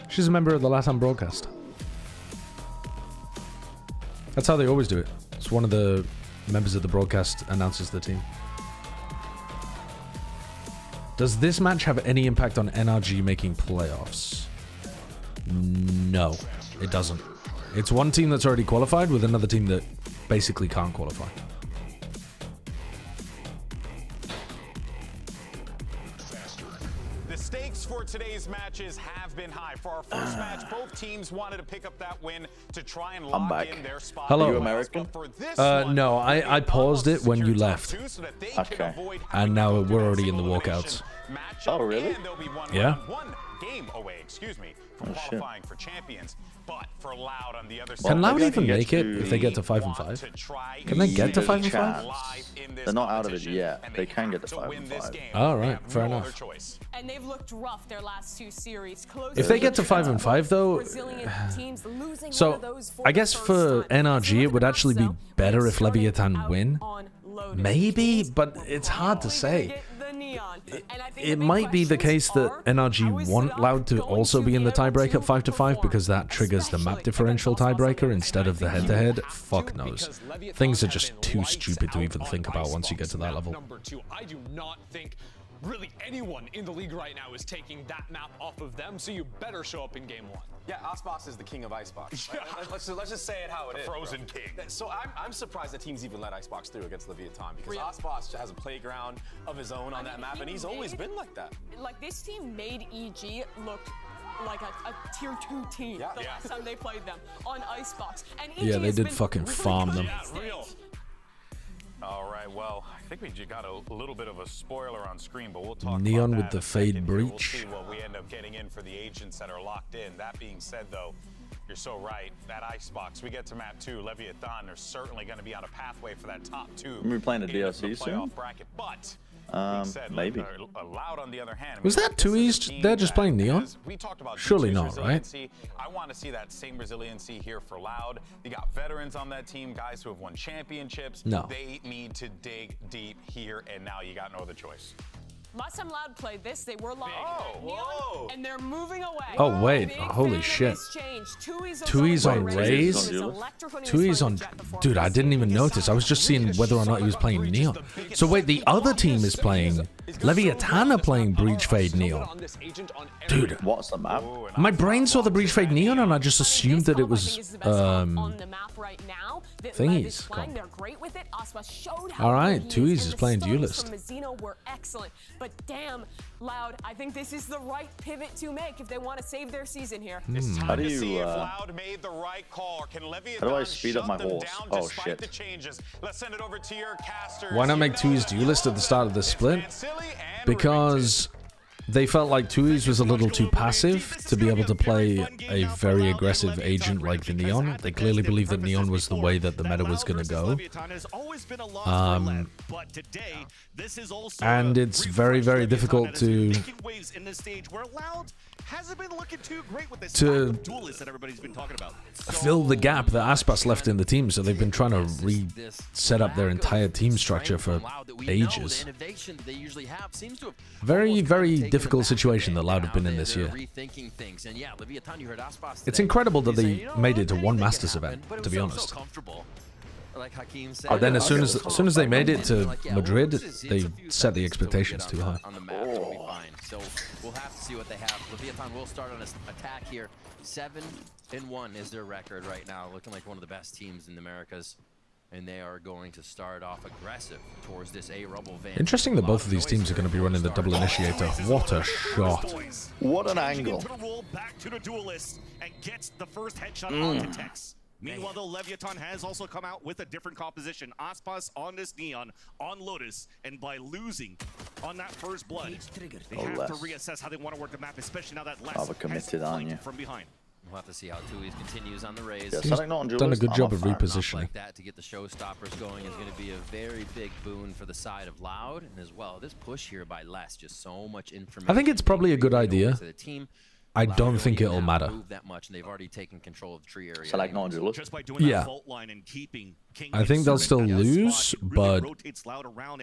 She's a member of the LATAM broadcast. That's how they always do it. It's one of the members of the broadcast announces the team. Does this match have any impact on NRG making playoffs? No, it doesn't. It's one team that's already qualified with another team that basically can't qualify. The stakes for today's matches have been high. For our first match, both teams wanted to pick up that win to try and lock in their spot. Hello. Are you American? No, I paused it when you left. Okay. And now we're already in the walkouts. Oh, really? Yeah. One game away, excuse me, from qualifying for champions. But for Loud on the other side, Can Loud even make it if they get to 5 and 5? Can they get to 5 and 5? They're not out of it yet. They can get to 5 and 5. All right, fair enough. And they've looked rough their last two series. If they get to 5 and 5, though, so I guess for NRG it would actually be better if Leviathan win. Maybe, but it's hard to say. It might be the case that NRG want Loud to also be in the tiebreak at 5 to 5 because that triggers the map differential tiebreaker instead of the head-to-head. Fuck knows. Things are just too stupid to even think about once you get to that level. Number 2, I do not think really anyone in the league right now is taking that map off of them, so you better show up in game 1. Yeah, Icebox is the king of Icebox. Right? Let's just say it how it is. Frozen king. So I'm surprised that teams even let Icebox through against Leviathan because Icebox has a playground of his own on that map, and he's always been like that. Like, this team made EG look like a tier 2 team the last time they played them on Icebox. And EG yeah, they did fucking farm them. Real. All right, well, I think we got a little bit of a spoiler on screen, but we'll talk Neon about with that the in a second fade here. We'll breach. see what we end up getting in for the agents that are locked in. That being said, though, you're so right. That icebox, we get to map 2, Leviathan, they're certainly going to be on a pathway for that top 2. Are we playing a in DLC the soon? playoff bracket, but Maybe. Loud on the other hand. Was that 2E's? They're just playing Neon? We talked about Surely G2's not, right? resiliency. I want to see that same resiliency here for Loud. You got veterans on that team, guys who have won championships. No. They need to dig deep here and now. You got no other choice. Last time Loud played this, they were locked in Neon, and they're moving away. Oh, wait. Big Holy fan of shit. this change. 2E's on Raze? 2E's on... Dude, I didn't even notice. I was just seeing whether or not he was playing Neon. So wait, the other team is playing... Leviathan are playing Breach Fade Neon. Dude, what's the map? My brain saw the Breach Fade Neon and I just assumed that it was... thingies. Alright, 2E's is playing Duelist. Were excellent, but damn, Loud, I think this is the right pivot to make if they want to save their season here. It's How time do to you, see if Loud made the right call, or can Leviathan how do I speed up my shut them horse? down Oh, despite shit. the changes? Let's send it over to your casters. Why not make 2E's Duelist at the start of the split? Because they felt like 2E's was a little too passive to be able to play a very aggressive agent like the Neon. They clearly believed that Neon was the way that the meta was going to go. And it's very, very difficult to fill the gap that Aspas left in the team, so they've been trying to reset up their entire team structure for ages. Very, very difficult situation that Loud have been in this year. It's incredible that they made it to one Masters event, to be honest. But then as soon as they made it to Madrid, they set the expectations too high. So we'll have to see what they have. Leviathan will start on an attack here. 7-1 is their record right now, looking like one of the best teams in the Americas. And they are going to start off aggressive towards this A-Rubble van. Interesting that both of these teams are going to be running the double initiator. What a shot. What an angle. Back to the Duelist and gets the first headshot onto Tex. Meanwhile, though, Leviathan has also come out with a different composition. Aspas on this Neon, on Lotus, and by losing on that first blood, they have to reassess how they want to work the map, especially now that Les has flanked from behind. We'll have to see how 2E's continues on the Raze. He's done a good job of repositioning. Like that to get the showstoppers going is going to be a very big boon for the side of Loud, and as well this push here by Les, just so much information. I think it's probably a good idea. I don't think it'll matter. That much, and they've already taken control of the tree area. So like not Duelist? Yeah. I think they'll still lose, but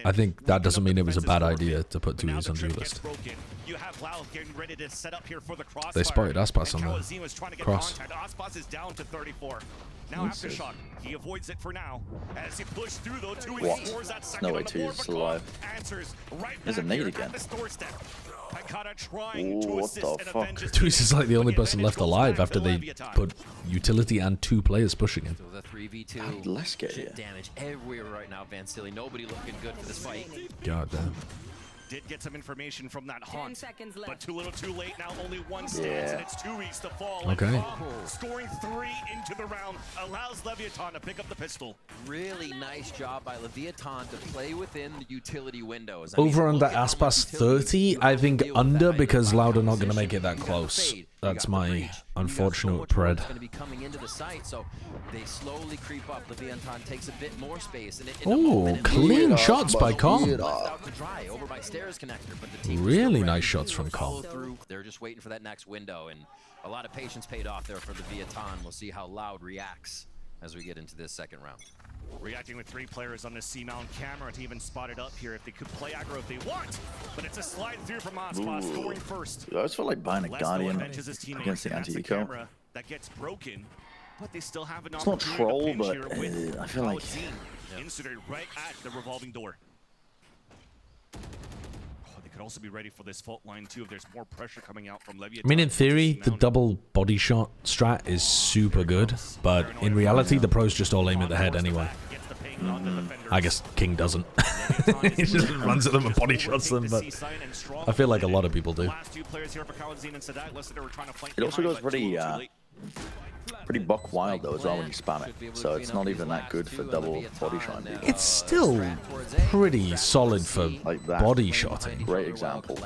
I think that doesn't mean it was a bad idea to put 2E's on Duelist. They spotted Aspas on the cross. Aspas is down to 34. Now Aftershock, he avoids it for now. As he pushed through though, 2E scores that second No way on the 2E's board, still alive. Answers right There's a back nade here again. at this doorstep. Picada trying to What assist the and fuck? avenge his 2E's is like the only person left alive after they put utility and 2 players pushing him. So the 3v2. How did Les get here? Damage everywhere right now, Vansili. Nobody looking good for this fight. God damn. Did get some information from that haunt, but too little too late. Now only one stands, Yeah. and it's 2E's to fall. Okay. And Bob, scoring 3 into the round, allows Leviathan to pick up the pistol. Really nice job by Leviathan to play within the utility windows. Over under Aspas 30, I think under because Loud are not going to make it that close. That's my unfortunate pred. Going to be coming into the site, so they slowly creep up. Leviathan takes a bit more space. Oh, clean shots by Kong. Over by stairs connector, but the team Really nice shots from follow Kong. through. They're just waiting for that next window, and a lot of patience paid off there for Leviathan. We'll see how Loud reacts as we get into this second round. Reacting with 3 players on the C-mount camera to even spot it up here if they could play aggro if they want. But it's a slide through from Aspas, scoring first. I always feel like buying a Les Guardian avenges his teammate, against the and that's the anti-eco. camera that gets broken, but they still have an It's not opportunity troll, to pinch but here with I feel like... inserted right at the revolving door. They could also be ready for this fault line too if there's more pressure coming out from Leviathan. I mean, in theory, the double body shot strat is super good, but in reality, the pros just all aim at the head anyway. I guess King doesn't. He just runs at them and body shots them, but I feel like a lot of people do. It also goes pretty pretty buck wild though as well when you spam it. So it's not even that good for double body shot. It's still pretty solid for like that. body shotting. Great example.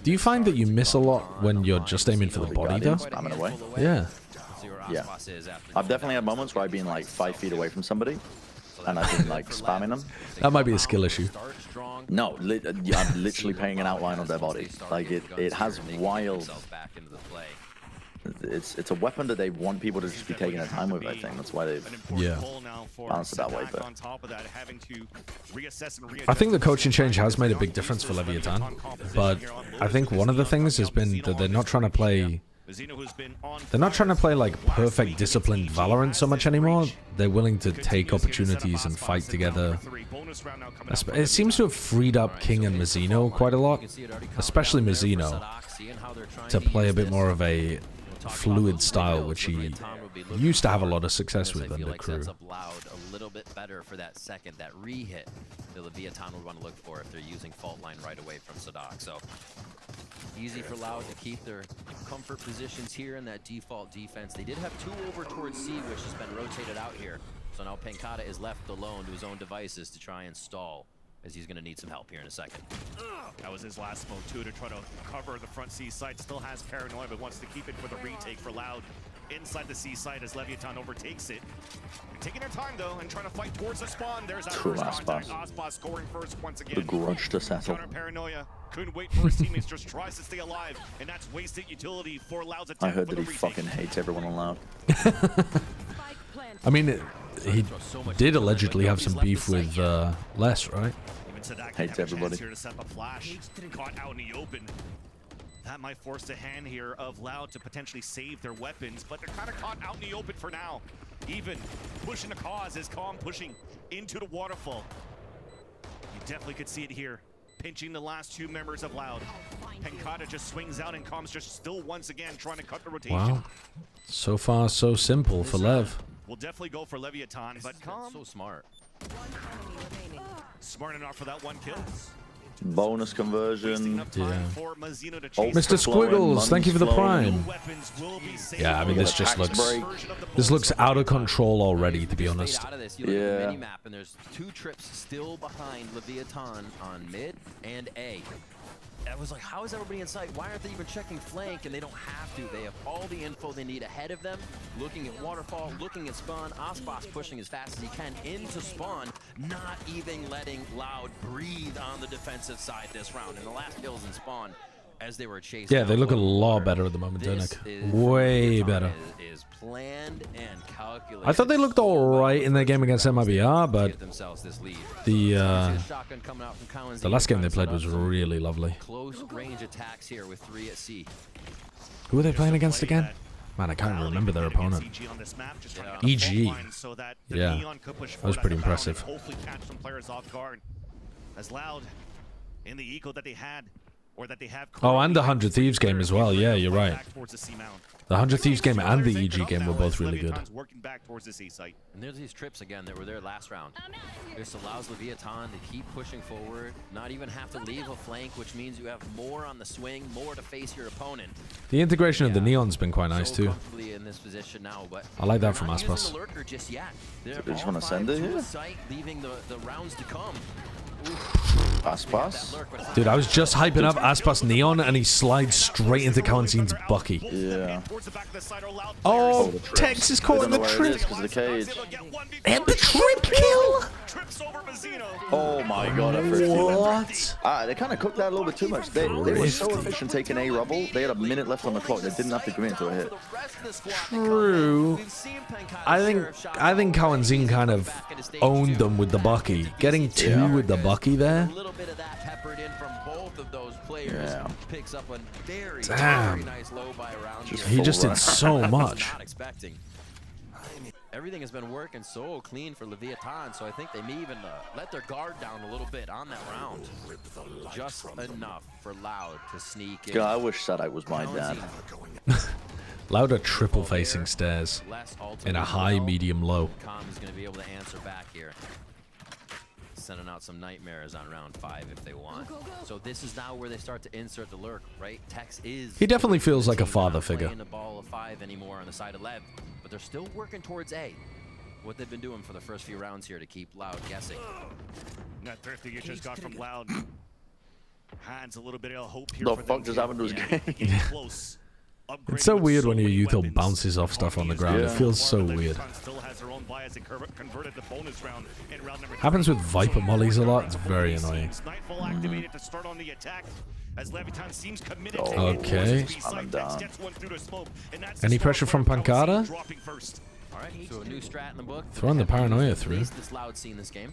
Do you find that you miss a lot when you're just aiming for the body though? Spamming away. Yeah. Yeah. I've definitely had moments where I've been like 5 feet away from somebody and I've been like spamming them. That might be a skill issue. No, I'm literally paying an outline of their body. Like it has wild. It's a weapon that they want people to just be taking their time with. I think that's why they've balanced it that way. But I think the coaching change has made a big difference for Leviathan, but I think one of the things has been that they're not trying to play. They're not trying to play like perfect disciplined Valorant so much anymore. They're willing to take opportunities and fight together. It seems to have freed up King and Mazzino quite a lot, especially Mazzino, to play a bit more of a fluid style, which he used to have a lot of success with under Crew. A little bit better for that second, that re-hit that Leviathan would want to look for if they're using fault line right away from Sadak. So easy for Loud to keep their comfort positions here in that default defense. They did have 2 over towards C, which has been rotated out here. So now Pankata is left alone to his own devices to try and stall, as he's going to need some help here in a second. That was his last smoke too, to try to cover the front C side. Still has Paranoia, but wants to keep it for the retake for Loud inside the C side as Leviathan overtakes it. They're taking their time though and trying to fight towards the spawn. There's that first contact. Aspas scoring first once again. The grudge to settle. Counter Paranoia couldn't wait for his teammates, just tries to stay alive, and that's wasted utility for Loud's attack. I heard that he fucking hates everyone on Loud. I mean, he did allegedly have some beef with Les, right? Hates everybody. Here to set the flash. Caught out in the open. That might force the hand here of Loud to potentially save their weapons, but they're kind of caught out in the open for now. Even pushing the cause is Calm pushing into the waterfall. You definitely could see it here. Pinching the last 2 members of Loud. Pankata just swings out and Calm's just still once again trying to cut the rotation. Wow. So far, so simple for Lev. We'll definitely go for Leviathan, but Calm so smart. Smart enough for that 1 kill. Bonus conversion. Yeah. Mr. Squiggles, thank you for the prime. Yeah, I mean this just looks out of control already, to be honest. Yeah. And there's 2 trips still behind Leviathan on mid and A. I was like, how is everybody inside? Why aren't they even checking flank? And they don't have to. They have all the info they need ahead of them. Looking at waterfall, looking at spawn. Aspas pushing as fast as he can into spawn. Not even letting Loud breathe on the defensive side this round. And the last kills in spawn as they were chasing. Yeah, they look a lot better at the moment, Dernick. Way better. Is planned and calculated. I thought they looked all right in their game against MIBR, but the last game they played was really lovely. Close range attacks here with 3 at C. Who are they playing against again? Man, I can't remember their opponent. EG. Yeah, that was pretty impressive. Hopefully catch some players off guard. As Loud in the eco that they had. Oh, and the 100 Thieves game as well. Yeah, you're right. The 100 Thieves game and the EG game were both really good. And there's these trips again that were there last round. This allows Leviathan to keep pushing forward, not even have to leave a flank, which means you have more on the swing, more to face your opponent. The integration of the Neon's been quite nice too. In this position now, but I like that from Aspas. They just want to send it here? Leaving the rounds to come. Aspas? Dude, I was just hyping up Aspas Neon and he slides straight into Kalenzin's Bucky. Yeah. Oh, Tex is caught in the trip. Because of the cage. And the trip kill! Oh my god, I What? They kind of cooked that a little bit too much. They were so efficient taking A rubble. They had a minute left on the clock. They didn't have to commit to a hit. True. I think Kalenzin kind of owned them with the Bucky. Getting 2 with the Bucky there. A little bit of that peppered in from both of those players. Picks up a very nice low by round. He just did so much. Not expecting. Everything has been working so clean for Leviathan, so I think they may even let their guard down a little bit on that round. Just enough for Loud to sneak in. God, I wish Sadak was my dad. Loud are triple facing stairs in a high, medium, low. Calm is going to be able to answer back here. sending out some nightmares on round 5 if they want. So this is now where they start to insert the lurk, right? Tex is. He definitely feels like a father figure. Playing the ball of 5 anymore on the side of Lev, but they're still working towards A. What they've been doing for the first few rounds here to keep Loud guessing. That thrifty you just got from Loud. Hands a little bit of hope here. The fuck just happened to his game? Close. It's so weird when your util bounces off stuff on the ground. It feels so weird. Happens with Viper mollies a lot. It's very annoying. Okay. Any pressure from Pancada? So a new strat in the book. Throwing the paranoia through. This Loud scene this game.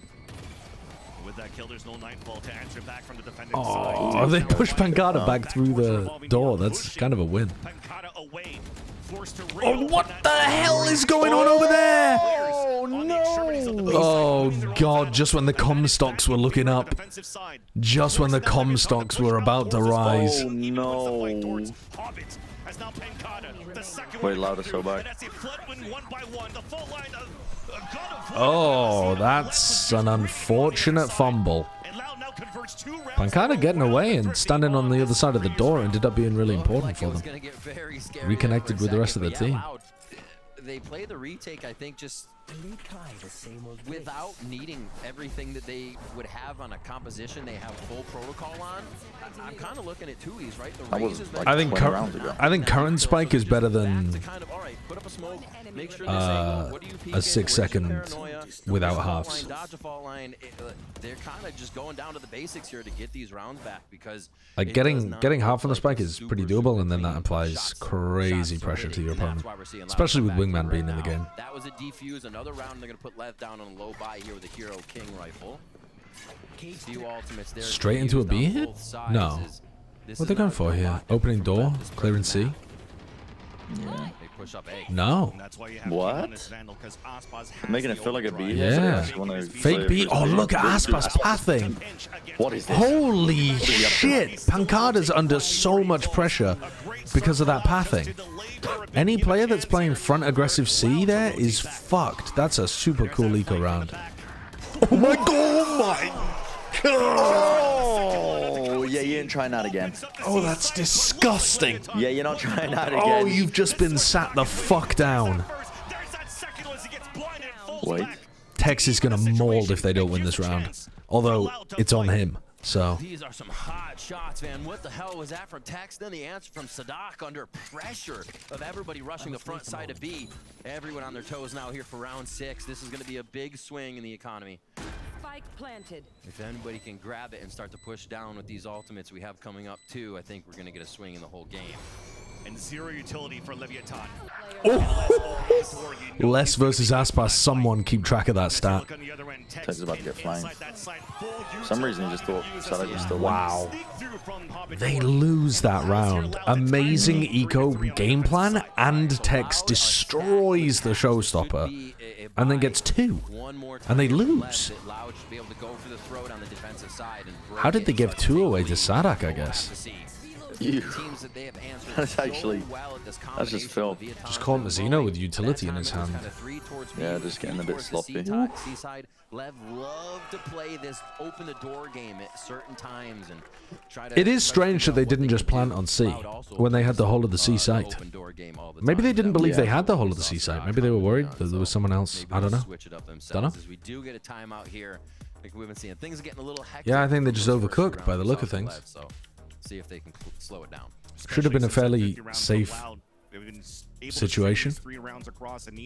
With that kill, there's no Nightfall to answer back from the defending side. Oh, they pushed Pancada back through the door. That's kind of a win. Oh, what the hell is going on over there? Oh, no. Oh, God. Just when the Comstocks were looking up. Just when the Comstocks were about to rise. Oh, no. Wait, Loud is so back. Oh, that's an unfortunate fumble. Pancada getting away and standing on the other side of the door ended up being really important for them. Reconnected with the rest of the team. They play the retake, I think, just without needing everything that they would have on a composition they have full protocol on. I'm kind of looking at Tui's, right? The Raze is I think current spike is better than a 6 second without halves. They're kind of just going down to the basics here to get these rounds back because like getting half on the spike is pretty doable, and then that applies crazy pressure to your opponent, especially with Wingman being in the game. That was a defuse. Another round, they're going to put Lev down on a low buy here with a Hero King rifle. Few ultimates there. Straight into a B hit? No. What are they going for here? Opening door, clearing C? Yeah. They push up A. No. What? Making it feel like a B. Yeah. Fake B. Oh, look at Aspas pathing. What is this? Holy shit. Pancada's under so much pressure because of that pathing. Any player that's playing front aggressive C there is fucked. That's a super cool eco round. Oh my god! Oh my god! Oh, yeah, you ain't trying that again. Oh, that's disgusting. Yeah, you're not trying that again. Oh, you've just been sat the fuck down. Wait. Tex is gonna mold if they don't win this round. Although, it's on him. So these are some hot shots, man. What the hell was that from Tex? Then the answer from Sadak under pressure of everybody rushing the front side of B. Everyone on their toes now here for round 6. This is going to be a big swing in the economy. Spike planted. If anybody can grab it and start to push down with these ultimates we have coming up too, I think we're going to get a swing in the whole game. And zero utility for Leviathan. Oh. Les versus Aspas. Someone keep track of that stat. Tex is about to get flamed. For some reason, he just thought Sadak was still. Wow. They lose that round. Amazing eco game plan, and Tex destroys the showstopper, and then gets 2, and they lose. How did they give 2 away to Sadak? I guess. That's actually, that's just Phil. Just caught Mazzino with utility in his hand. Yeah, just getting a bit sloppy. Lev love to play this open the door game at certain times and try to. It is strange that they didn't just plant on C when they had the whole of the C site. Maybe they didn't believe they had the whole of the C site. Maybe they were worried that there was someone else. I don't know. Don't know. We do get a timeout here. Like we've been seeing things are getting a little hectic. Yeah, I think they just overcooked by the look of things. See if they can slow it down. Should have been a fairly safe situation. 3 rounds across, and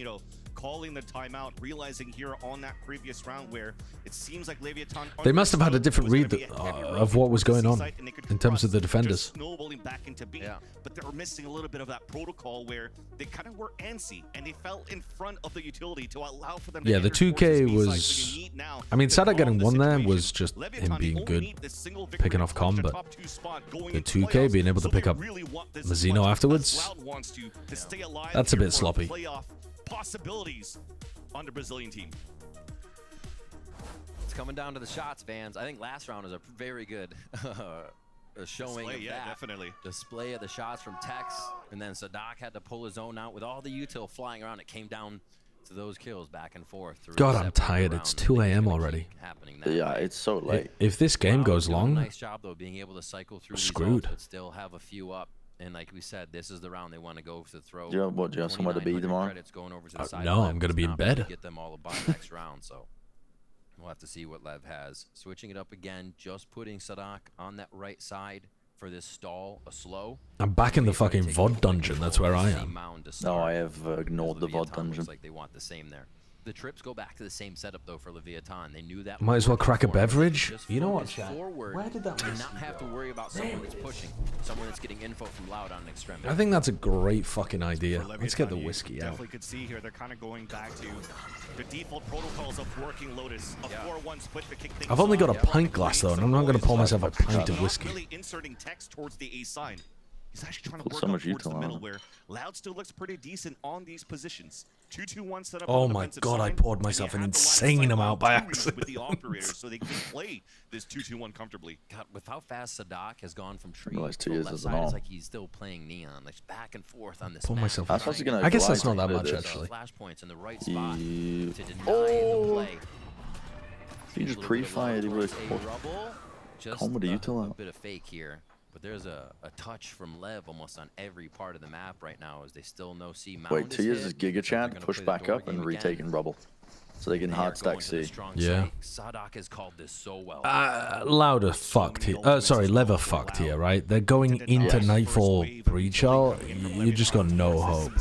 calling the timeout, realizing here on that previous round where it seems like Leviathan. They must have had a different read of what was going on in terms of the defenders. Snowballing back into B, but they were missing a little bit of that protocol where they kind of were antsy and they fell in front of the utility to allow for them. Yeah, the 2K was. I mean, Sadak getting 1 there was just him being good, picking off com, but the 2K being able to pick up Mazzino afterwards, that's a bit sloppy. Possibilities on the Brazilian team. It's coming down to the shots, fans. I think last round was a very good showing display, of that. Definitely. Display of the shots from Tex, and then Sadak had to pull his own out with all the util flying around. It came down to those kills back and forth. God, I'm tired. It's 2 a.m. already. Yeah, it's so late. If this game goes long, nice job though being able to cycle through screwed. These ults, but still have a few up. And like we said, this is the round they want to go to throw. Do you have somewhere to be tomorrow? Going over to the side no, I'm going to be in bed. Get them all by next round, so we'll have to see what Lev has. Switching it up again, just putting Sadak on that right side for this stall, a slow. I'm back in the fucking VOD dungeon. That's where I am. No, I have ignored the VOD dungeon. Like they want the same there. The trips go back to the same setup though for Leviathan. They knew that. Might as well crack a beverage. You know what, chat? Where did that and not have to worry about someone that's pushing, someone that's getting info from Loud on an extremity. I think that's a great fucking idea. Let's get the whiskey out. Definitely could see here they're kind of going back to the default protocols of working Lotus. A 4-1 split to kick things I've only got a off. pint glass though, and I'm not going to pour myself a pint of whiskey. Really inserting text towards the A sign. He's actually trying to Put work so up much towards the util on middle it. where Loud still looks pretty decent on these positions. 2-2-1 set up. Oh on the my defensive god, I side, poured and myself you an have the line of insane sight amount by on two with the accident. operators so they can play this 2-2-1 comfortably. God, with how fast Sadak has gone from tree Realized 2 to years left is side, an it's all. like he's still playing Neon, like back and forth on this Pour map. myself. I suppose you're gonna I guess that's glide not that to much this. actually. Flashpoints in the right spot He- to deny the play. He just pre-fired. He would have Just comedy util a out. bit of fake here. But there's a touch from Lev almost on every part of the map right now as they still know C Mound Wait, 2 years hit. is Giga Chad, push back up and retake and rubble. So they can hard stack C. Yeah. Sadak has called this so well. Louder fucked here. Sorry, Lever fucked here, right? They're going into Nightfall Breach-All. You just got no hope.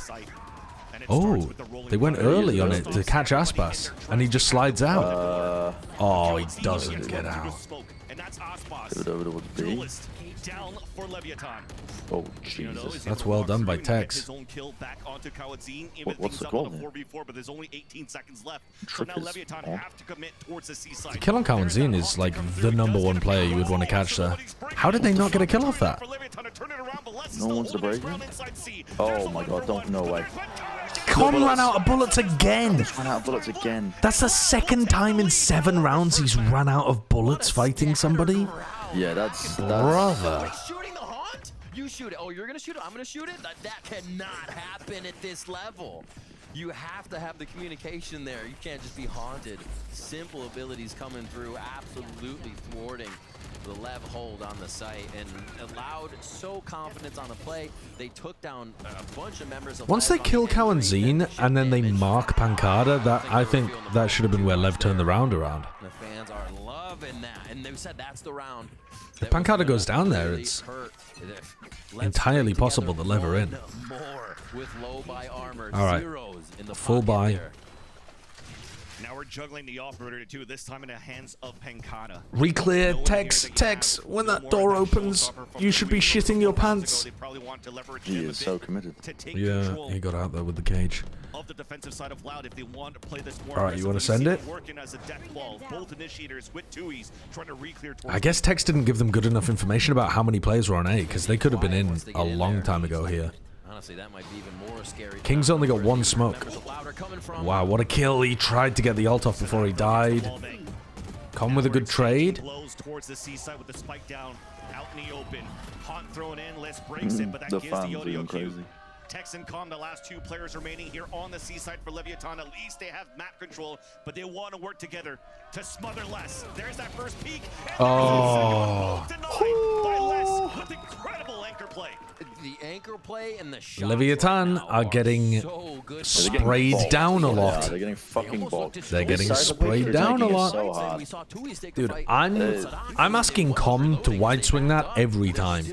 Oh, they went early on it to catch Aspas, and he just slides out. Oh, he doesn't get out. Pivot over towards B. Down for Leviathan. Oh, Jesus. That's well done by Tex. His own kill back onto Kawadzin. What's the call? call then? 4v4, but there's only 18 seconds left. So Trick now is Leviathan odd. have to commit towards the C side. The kill on Kawadzin is like the #1 player you would want to catch there. How did they not get a kill off that? No one's to break it? Oh my god, don't, no way. Con ran out of bullets again. Ran out of bullets again. That's the second time in 7 rounds he's run out of bullets fighting somebody. Yeah, that's brother. Shooting the haunt? You shoot it. Oh, you're gonna shoot it? I'm gonna shoot it? That cannot happen at this level. You have to have the communication there. You can't just be haunted. Simple abilities coming through, absolutely thwarting the Lev hold on the site, and allowed so confidence on the play. They took down a bunch of members of Once they kill Kawadzin and then they mark Pancada, that I think that should have been where Lev turned the round around. The fans are loving that, and they said that's the round. If Pancada goes down there, it's entirely possible that Lev are in. With low buy armor, All right, zeros in the full buy. there. Now we're juggling the operator too, this time in the hands of Pancada. Reclear, Tex, when that door opens, you should be shitting your pants. He is so committed. Yeah, he got out there with the cage. Of the defensive side of Loud, if they want to play this more All right, you want to send aggressively, it? working as a death ball, both initiators with Tui's trying to re-clear towards I guess Tex didn't give them good enough information about how many players were on A, because they could have been in a long time ago here. Honestly, that might be even more scary. King's only got 1 smoke. Wow, what a kill. He tried to get the ult off before he died. Come with a good trade. blows towards the seaside with the spike down out in the open. Haunt thrown in, Les breaks it, but that The gives the fans audio going cue. crazy. Tex and Com, the last 2 players remaining here on the seaside for Leviathan. At least they have map control, but they want to work together to smother Les. There's that first peek. And Oh. denied by Les with incredible anchor play. The anchor play and the shots Leviathan right now are getting so good. sprayed down a lot. Yeah, they're getting fucking bogged. They're getting This side of the sprayed picture down a taking it lot. so hard. Dude, I'm asking Com to wide swing that every time.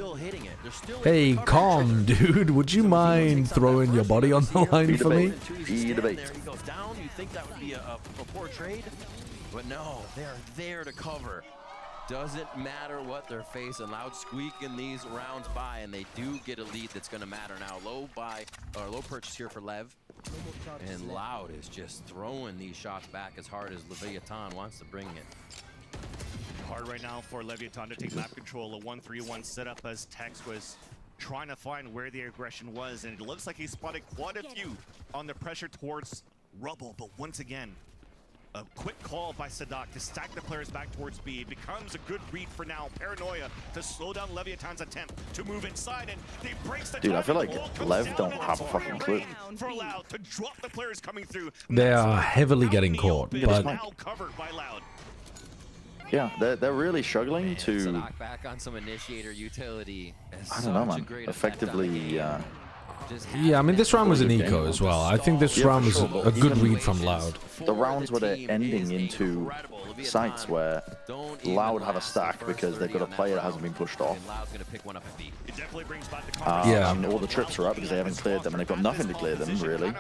Hey, Com, dude, would you mind throwing your body on the line for me? Eat a bait. There he goes down. You think that would be a poor trade? But no, they're there to cover. Doesn't matter what they're facing. Loud squeaking these rounds by, and they do get a lead that's going to matter now. Low purchase here for Lev. And Loud is just throwing these shots back as hard as Leviathan wants to bring it. Hard right now for Leviathan to take map control. A 1-3-1 setup as Tex was trying to find where the aggression was, and it looks like he spotted quite a few on the pressure towards Rubble, but once again, A quick call by Sadak to stack the players back towards B. It becomes a good read for now. Paranoia to slow down Leviathan's attempt to move inside, and they breaks the Dude, I feel like Lev don't have a fucking clue. for Loud to drop the players coming through. They are heavily getting caught, but Now covered by Loud. Yeah, they're really struggling to. Sadak back on some initiator utility. I don't know, man. Effectively. Yeah, I mean, this round was an eco as well. I think this round was a good read from Loud. The rounds where they're ending into sites where Loud have a stack because they've got a player that hasn't been pushed off. And all the trips are up because they haven't cleared them and they've got nothing to clear them, really.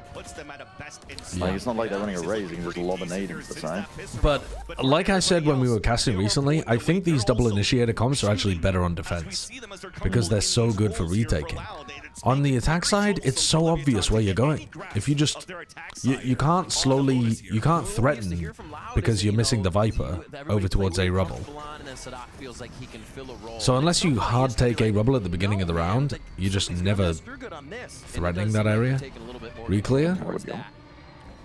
Like, it's not like they're running a raise, you can just lob a nade into the side. But like I said when we were casting recently, I think these double initiator comps are actually better on defense because they're so good for retaking. On the attack side, it's so obvious where you're going. If you just, you can't threaten because you're missing the Viper over towards A Rubble. So unless you hard take A Rubble at the beginning of the round, you're just never threatening that area. Reclear?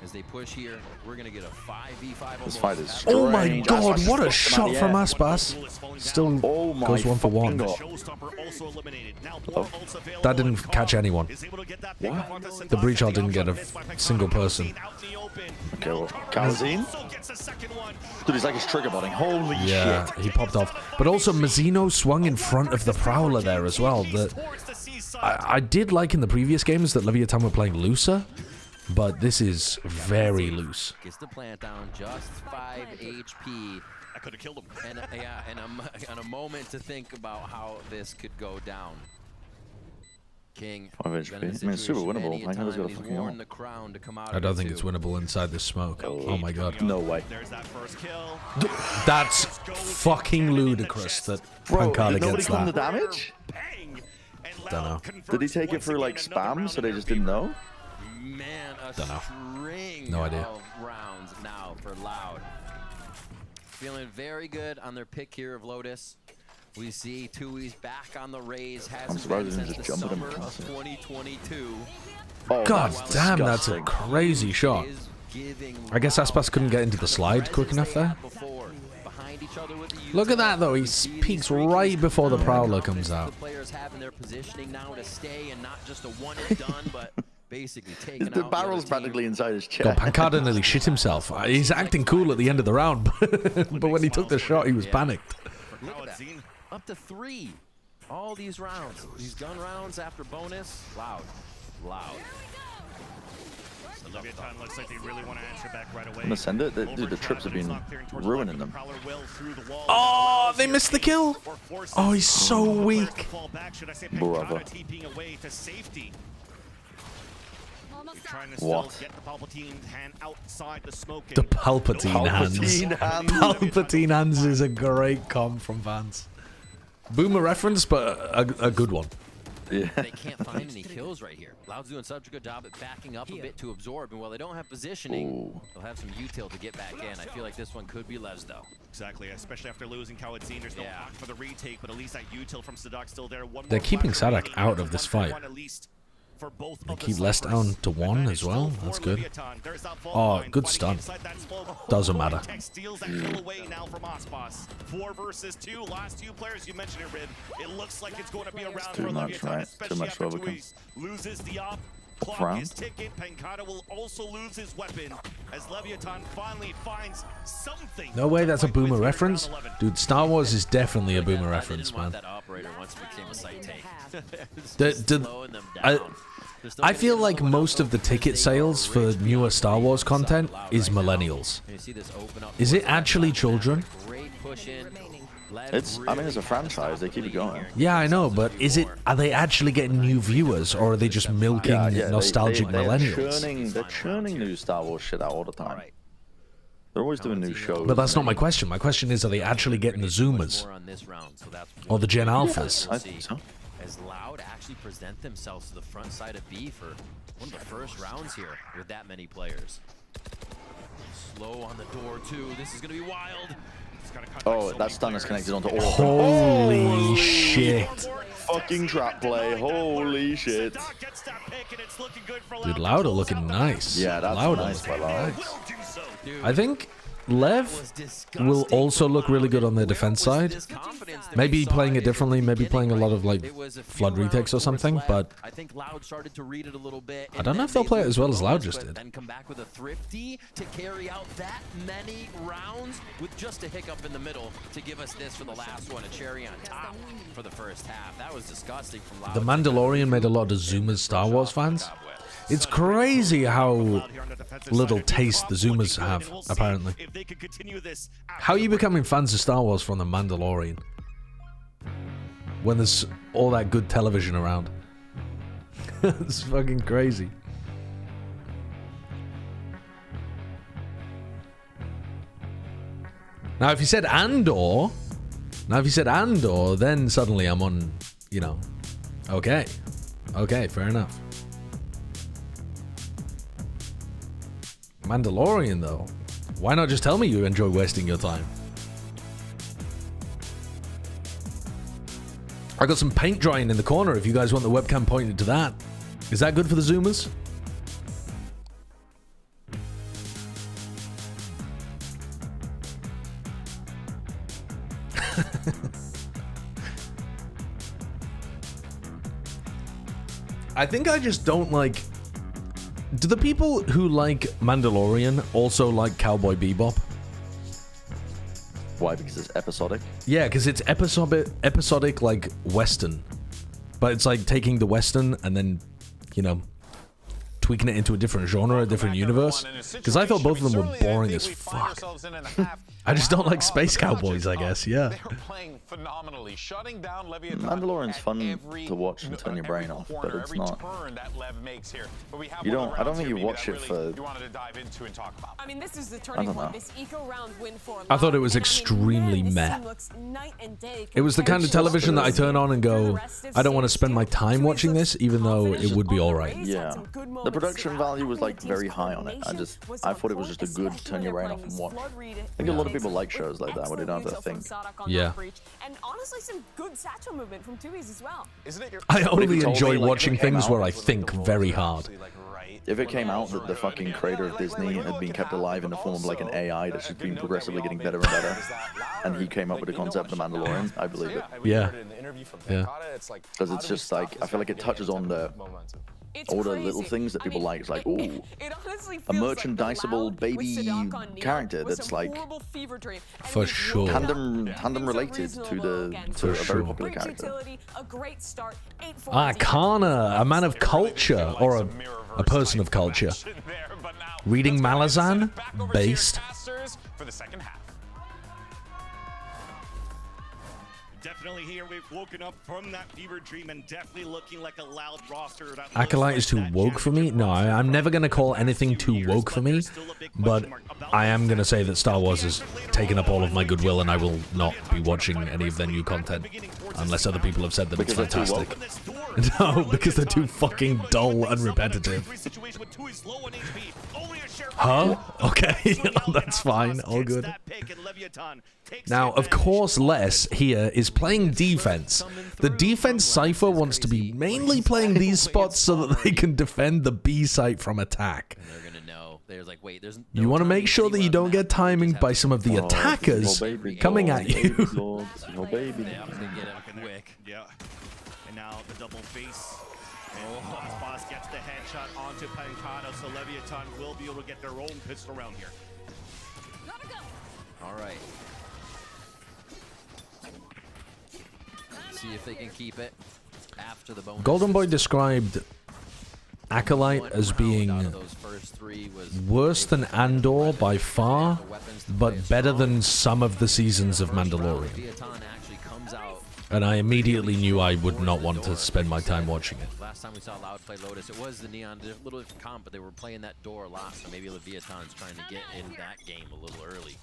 As they push here, we're gonna get a 5v5. This fight is oh my god, what a shot from Aspas. Still goes 1 for 1. That didn't catch anyone. What? The breach ult didn't get a single person. Okay, well, Kalazine? Dude, he's like his trigger botting. Holy shit. He popped off. But also, Mazzino swung in front of the Prowler there as well. I did like in the previous games that Leviathan were playing looser. But this is very loose. Gets the plant down, just 5 HP. I could have killed him. And and a moment to think about how this could go down. King. 5 HP. I mean, it's super winnable. I know he's got a fucking ult. I don't think it's winnable inside this smoke. Oh my god. No way. There's that first kill. That's fucking ludicrous that Pancada gets that. The damage? Don't know. Did he take it through like spam so they just didn't know? Man, Don't know. string No idea. of rounds now for Loud. Feeling very good on their pick here of Lotus. We see Tui's back on the raise. Hasn't been since the summer of 2022. Oh, God damn, that's a crazy shot. I guess Aspas couldn't get into the slide quick enough there. Look at that though, he peeks right before the Prowler comes out. The players having their positioning now to stay and not just a one and done, but basically taking the barrel's practically inside his chest. God, Pancada nearly shit himself. He's acting cool at the end of the round, but when he took the shot, he was panicked. Look at that. Up to 3. All these rounds. These gun rounds after bonus. Loud. Leviathan looks like they really want to answer back right away. I'm gonna send it. Dude, the trips have been ruining them. Oh, they missed the kill. Oh, he's so weak. Brother. What? The Palpatine hands. Palpatine hands is a great comp from Vance. Boomer reference, but a good one. Yeah. They can't find any kills right here. Loud's doing such a good job at backing up a bit to absorb, and while they don't have positioning, they'll have some util to get back in. I feel like this one could be Lev's though. Exactly, especially after losing Kawadzine. There's no block for the retake, but at least that util from Sadak still there. They're keeping Sadak out of this fight. They keep less down to 1 as well. That's good. Oh, good stun. Doesn't matter. Steals that kill away now from Aspas. 4 versus 2. Last 2 players you mentioned it, Rib. It looks like it's going to be around for Leviathan, especially after Tuiz loses the op. Clock is ticking. Pancada will also lose his weapon as Leviathan finally finds something. No way that's a Boomer reference. Dude, Star Wars is definitely a Boomer reference, man. That operator once became a sight take. I feel like most of the ticket sales for newer Star Wars content is millennials. Is it actually children? I mean, it's a franchise. They keep it going. Yeah, I know, but are they actually getting new viewers, or are they just milking nostalgic millennials? They're churning new Star Wars shit out all the time. They're always doing new shows. But that's not my question. My question is, are they actually getting the Zoomers? Or the Gen Alphas? I think so. As Loud actually present themselves to the front side of B for one of the first rounds here with that many players. Slow on the door too. This is gonna be wild. Oh, that stun is connected onto all. Holy shit! Fucking trap play. Holy shit! Dude, Loud are looking nice. Yeah, that's Loud nice by Loud. I think Lev will also look really good on their defense side. Maybe playing it differently, maybe playing a lot of like flood retakes or something, but I think Loud started to read it a little bit. I don't know if they'll play it as well as Loud just did. Then come back with a thrifty to carry out that many rounds with just a hiccup in the middle to give us this for the last one, a cherry on top for the first half. That was disgusting from Loud. The Mandalorian made a lot of Zoomers Star Wars fans. It's crazy how little taste the Zoomers have, apparently. How are you becoming fans of Star Wars from The Mandalorian? When there's all that good television around. It's fucking crazy. Now, if you said Andor, then suddenly I'm on, you know, okay. Okay, fair enough. Mandalorian, though. Why not just tell me you enjoy wasting your time? I got some paint drying in the corner if you guys want the webcam pointed to that. Is that good for the Zoomers? I think I just don't like... Do the people who like Mandalorian also like Cowboy Bebop? Why? Because it's episodic? Yeah, because it's episodic like Western. But it's like taking the Western and then, you know, tweaking it into a different genre, a different universe. Because I thought both of them were boring as fuck. I just don't like space cowboys, I guess, yeah. Mandalorian's fun to watch and turn your brain off, but it's not. You don't. I don't think you watch it for. I mean, this is the turning point. This eco round win for I thought it was extremely meh. It was the kind of television that I turn on and go, I don't want to spend my time watching this, even though it would be alright. Yeah. The production value was like very high on it. I thought it was just a good turn your brain off and watch. I think a lot of people like shows like that where they don't have to think. Yeah. And honestly, some good satchel movement from Tui's as well. I only enjoy watching things where I think very hard. If it came out that the fucking creator of Disney had been kept alive in the form of like an AI that's just been progressively getting better and better, and he came up with the concept of The Mandalorian, I believe it. Yeah. Yeah. Because it's just like, I feel like it touches on all the little things that people like. It's like, ooh, a merchandisable baby character that's like for sure tandem related to a very popular character. Ah, Kana, a man of culture, or a person of culture. Reading Malazan, based. For the second half. Definitely here, we've woken up from that fever dream and definitely looking like a Loud roster. Acolyte is too woke for me? No, I'm never going to call anything too woke for me, but I am going to say that Star Wars has taken up all of my goodwill and I will not be watching any of their new content unless other people have said that it's fantastic. No, because they're too fucking dull and repetitive. Huh? Okay, that's fine, all good. Now, of course, Les here is playing defense. The defense cipher wants to be mainly playing these spots so that they can defend the B site from attack. You want to make sure that you don't get timing by some of the attackers coming at you. Yeah. And now the double face. And Boss gets the headshot onto Pancata, so Leviathan will be able to get their own pistol round here. All right. See if they can keep it after the bonus. Golden Boy described Acolyte as being worse than Andor by far, but better than some of the seasons of Mandalorian. And I immediately knew I would not want to spend my time watching it. Last time we saw Loud play Lotus, it was the Neon, a little different comp, but they were playing that door a lot, so maybe Leviathan's trying to get in that game a little early.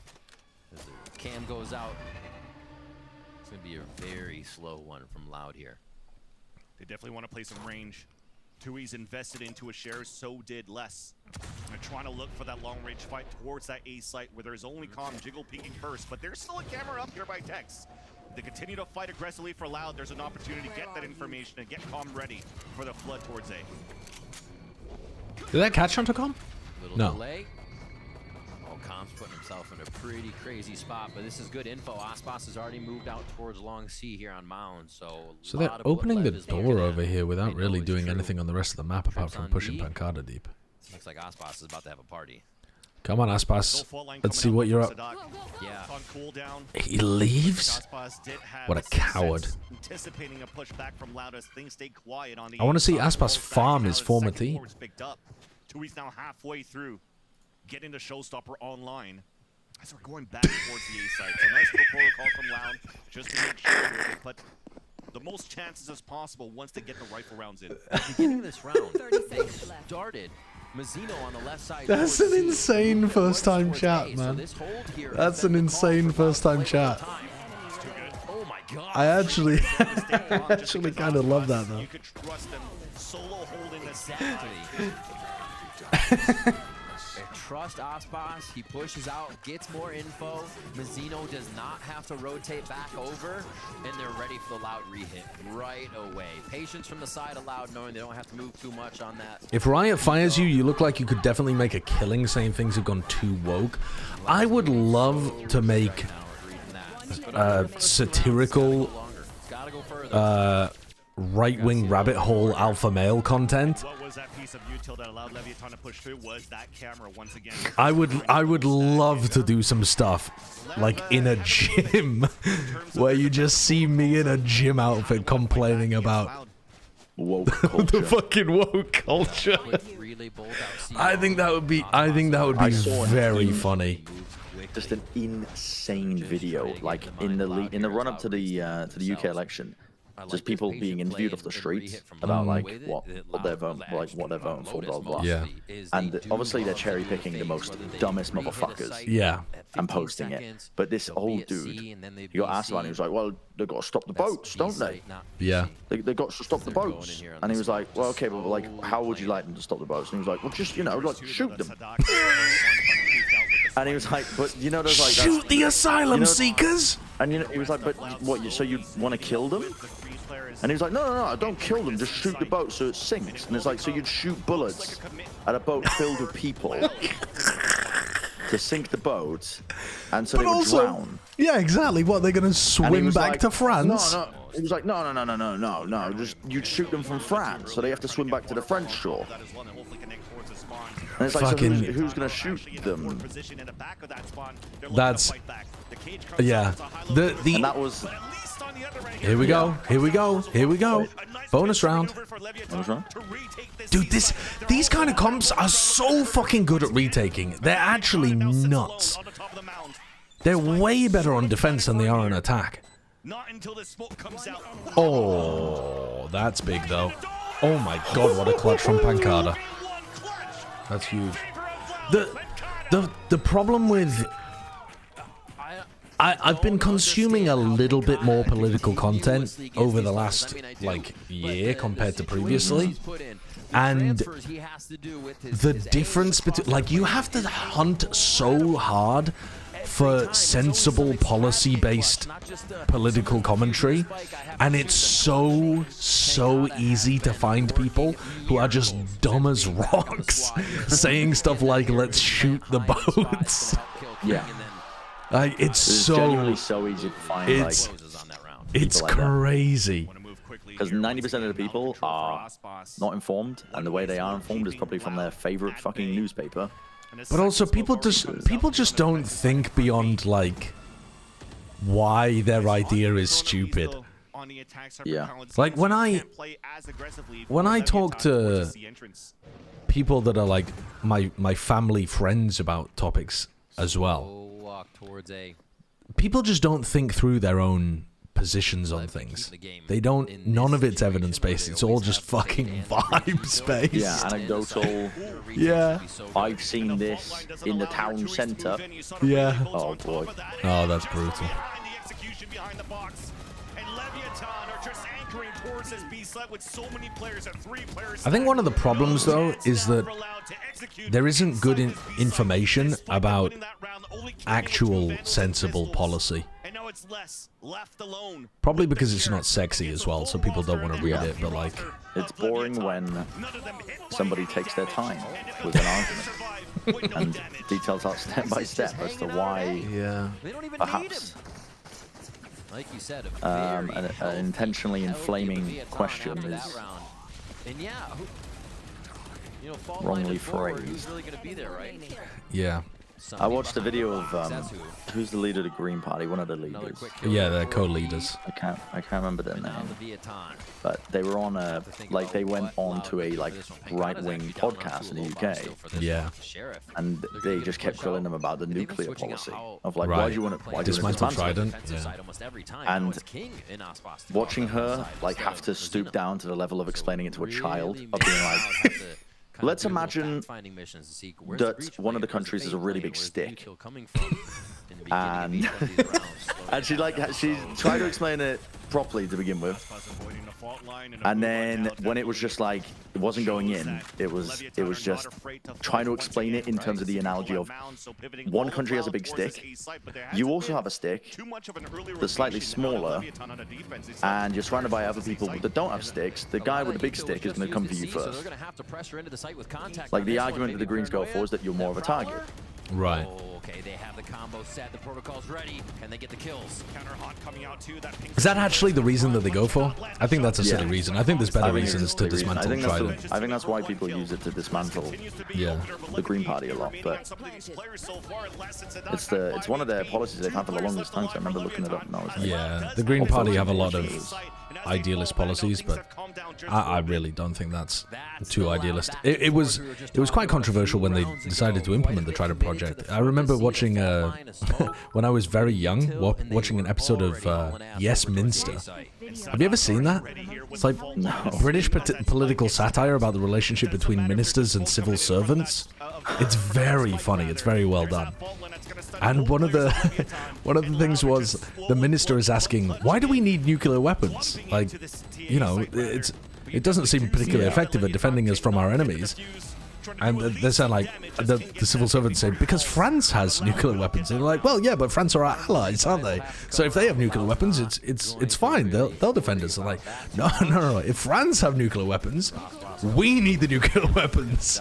As the cam goes out, it's going to be a very slow one from Loud here. They definitely want to play some range. Tui's invested into a share, so did Les. They're trying to look for that long-range fight towards that A site where there's only Calm Jiggle peeking first, but there's still a camera up here by Tex. They continue to fight aggressively for Loud. There's an opportunity to get that information and get Calm ready for the flood towards A. Did that catch onto Calm? No. Delay. Oh, Som's putting himself in a pretty crazy spot, but this is good info. Aspas has already moved out towards Long C here on Mound, so they're opening the door over here without really doing anything on the rest of the map apart from pushing Pancada deep. Looks like Aspas is about to have a party. Come on, Aspas. Let's see what you're up. Yeah. He leaves? What a coward. Anticipating a pushback from Loud as things stay quiet on the I want to see Aspas farm his former team. Tui's now halfway through, getting the showstopper online. As we're going back towards the A side. So nice little protocol from Loud, just to make sure they put the most chances as possible once they get the rifle rounds in. At the beginning of this round, they started Mazzino on the left side. That's an insane first-time chat, man. That's an insane first-time chat. Oh my God. I actually kind of love that, though. You could trust them solo holding the Trust Aspas. He pushes out, gets more info. Mazzino does not have to rotate back over, and they're ready for the Loud re-hit right away. Patience from the side of Loud, knowing they don't have to move too much on that. If Riot fires you, you look like you could definitely make a killing saying things have gone too woke. I would love to make satirical right-wing rabbit hole alpha male content. What was that piece of util that allowed Leviathan to push through? Was that camera once again? I would love to do some stuff like in a gym where you just see me in a gym outfit complaining about woke culture. the fucking woke culture. I think that would be very funny. Just an insane video, like in the run up to the UK election. Just people being interviewed off the streets about like what they're voting for, blah blah. Yeah. And obviously they're cherry picking the most dumbest motherfuckers. Yeah. And posting it. But this old dude, he got asked about it. He was like, "Well, they got to stop the boats, don't they? Yeah. They got to stop the boats." And he was like, "Well, okay, but like, how would you like them to stop the boats?" And he was like, "Well, just like shoot them." And he was like, "But there's like shoot the asylum seekers." And he was like, "But what? So you want to kill them?" And he was like, no, don't kill them, just shoot the boat so it sinks. And it's like, so you'd shoot bullets at a boat filled with people to sink the boat, and so they would drown. Yeah, exactly. What, they're going to swim back to France? No. He was like, no. Just you'd shoot them from France, so they have to swim back to the French shore. And it's like, so who's going to shoot them? That's, yeah. And that was... Here we go. Bonus round. Dude, these kind of comps are so fucking good at retaking. They're actually nuts. They're way better on defense than they are on attack. Oh, that's big though. Oh my god, what a clutch from Pancada. That's huge. The problem with... I've been consuming a little bit more political content over the last, year compared to previously. And the difference between... you have to hunt so hard for sensible policy-based political commentary. And it's so easy to find people who are just dumb as rocks saying stuff like, let's shoot the boats. Yeah. It's genuinely so easy to find. It's crazy. Because 90% of the people are not informed, and the way they are informed is probably from their favorite fucking newspaper. But also, people just don't think beyond why their idea is stupid. Yeah. Like when I talk to people that are my family friends about topics as well. People just don't think through their own positions on things. They don't. None of it's evidence-based. It's all just fucking vibe-based. Yeah, anecdotal. Yeah. I've seen this in the town centre. Yeah. Oh boy. Oh, that's brutal. I think one of the problems, though, is that there isn't good information about actual sensible policy. Probably because it's not sexy as well, so people don't want to read it, but it's boring when somebody takes their time with an argument. and details out step by step as to why, perhaps, like you said, an intentionally inflaming question is wrongly phrased. Who's really going to be there, right? Yeah. I watched a video of who's the leader of the Green Party, one of the leaders. Yeah, they're co-leaders. I can't remember their name. But they were on a they went on to a right-wing podcast in the UK. Yeah. And they just kept grilling them about the nuclear policy of why do you want to dismantle Trident? Yeah. And watching her have to stoop down to the level of explaining it to a child, of being like, let's imagine that one of the countries is a really big stick, and she tried to explain it properly to begin with, and then when it was just it wasn't going in, it was just trying to explain it in terms of the analogy of one country has a big stick, you also have a stick that's slightly smaller, and you're surrounded by other people that don't have sticks. The guy with the big stick is going to come for you first. The argument that the Greens go for is that you're more of a target. Right. Okay, they have the combo set, the protocol's ready, and they get the kills. Is that actually the reason that they go for? I think that's a silly reason. I think there's better reasons to dismantle Trident. I think that's why people use it to dismantle the Green Party a lot, but it's one of their policies they've had for the longest time, so I remember looking it up and I was like, yeah, the Green Party have a lot of idealist policies, but I really don't think that's too idealist. It was quite controversial when they decided to implement the Trident project. I remember watching when I was very young, watching an episode of Yes Minster. Have you ever seen that? It's like British political satire about the relationship between ministers and civil servants. It's very funny. It's very well done. And one of the things was the minister is asking, why do we need nuclear weapons? It doesn't seem particularly effective at defending us from our enemies. And they're saying the civil servants say, because France has nuclear weapons. And they're like, well, yeah, but France are our allies, aren't they? So if they have nuclear weapons, it's fine. They'll defend us. They're like, no. If France have nuclear weapons, we need the nuclear weapons.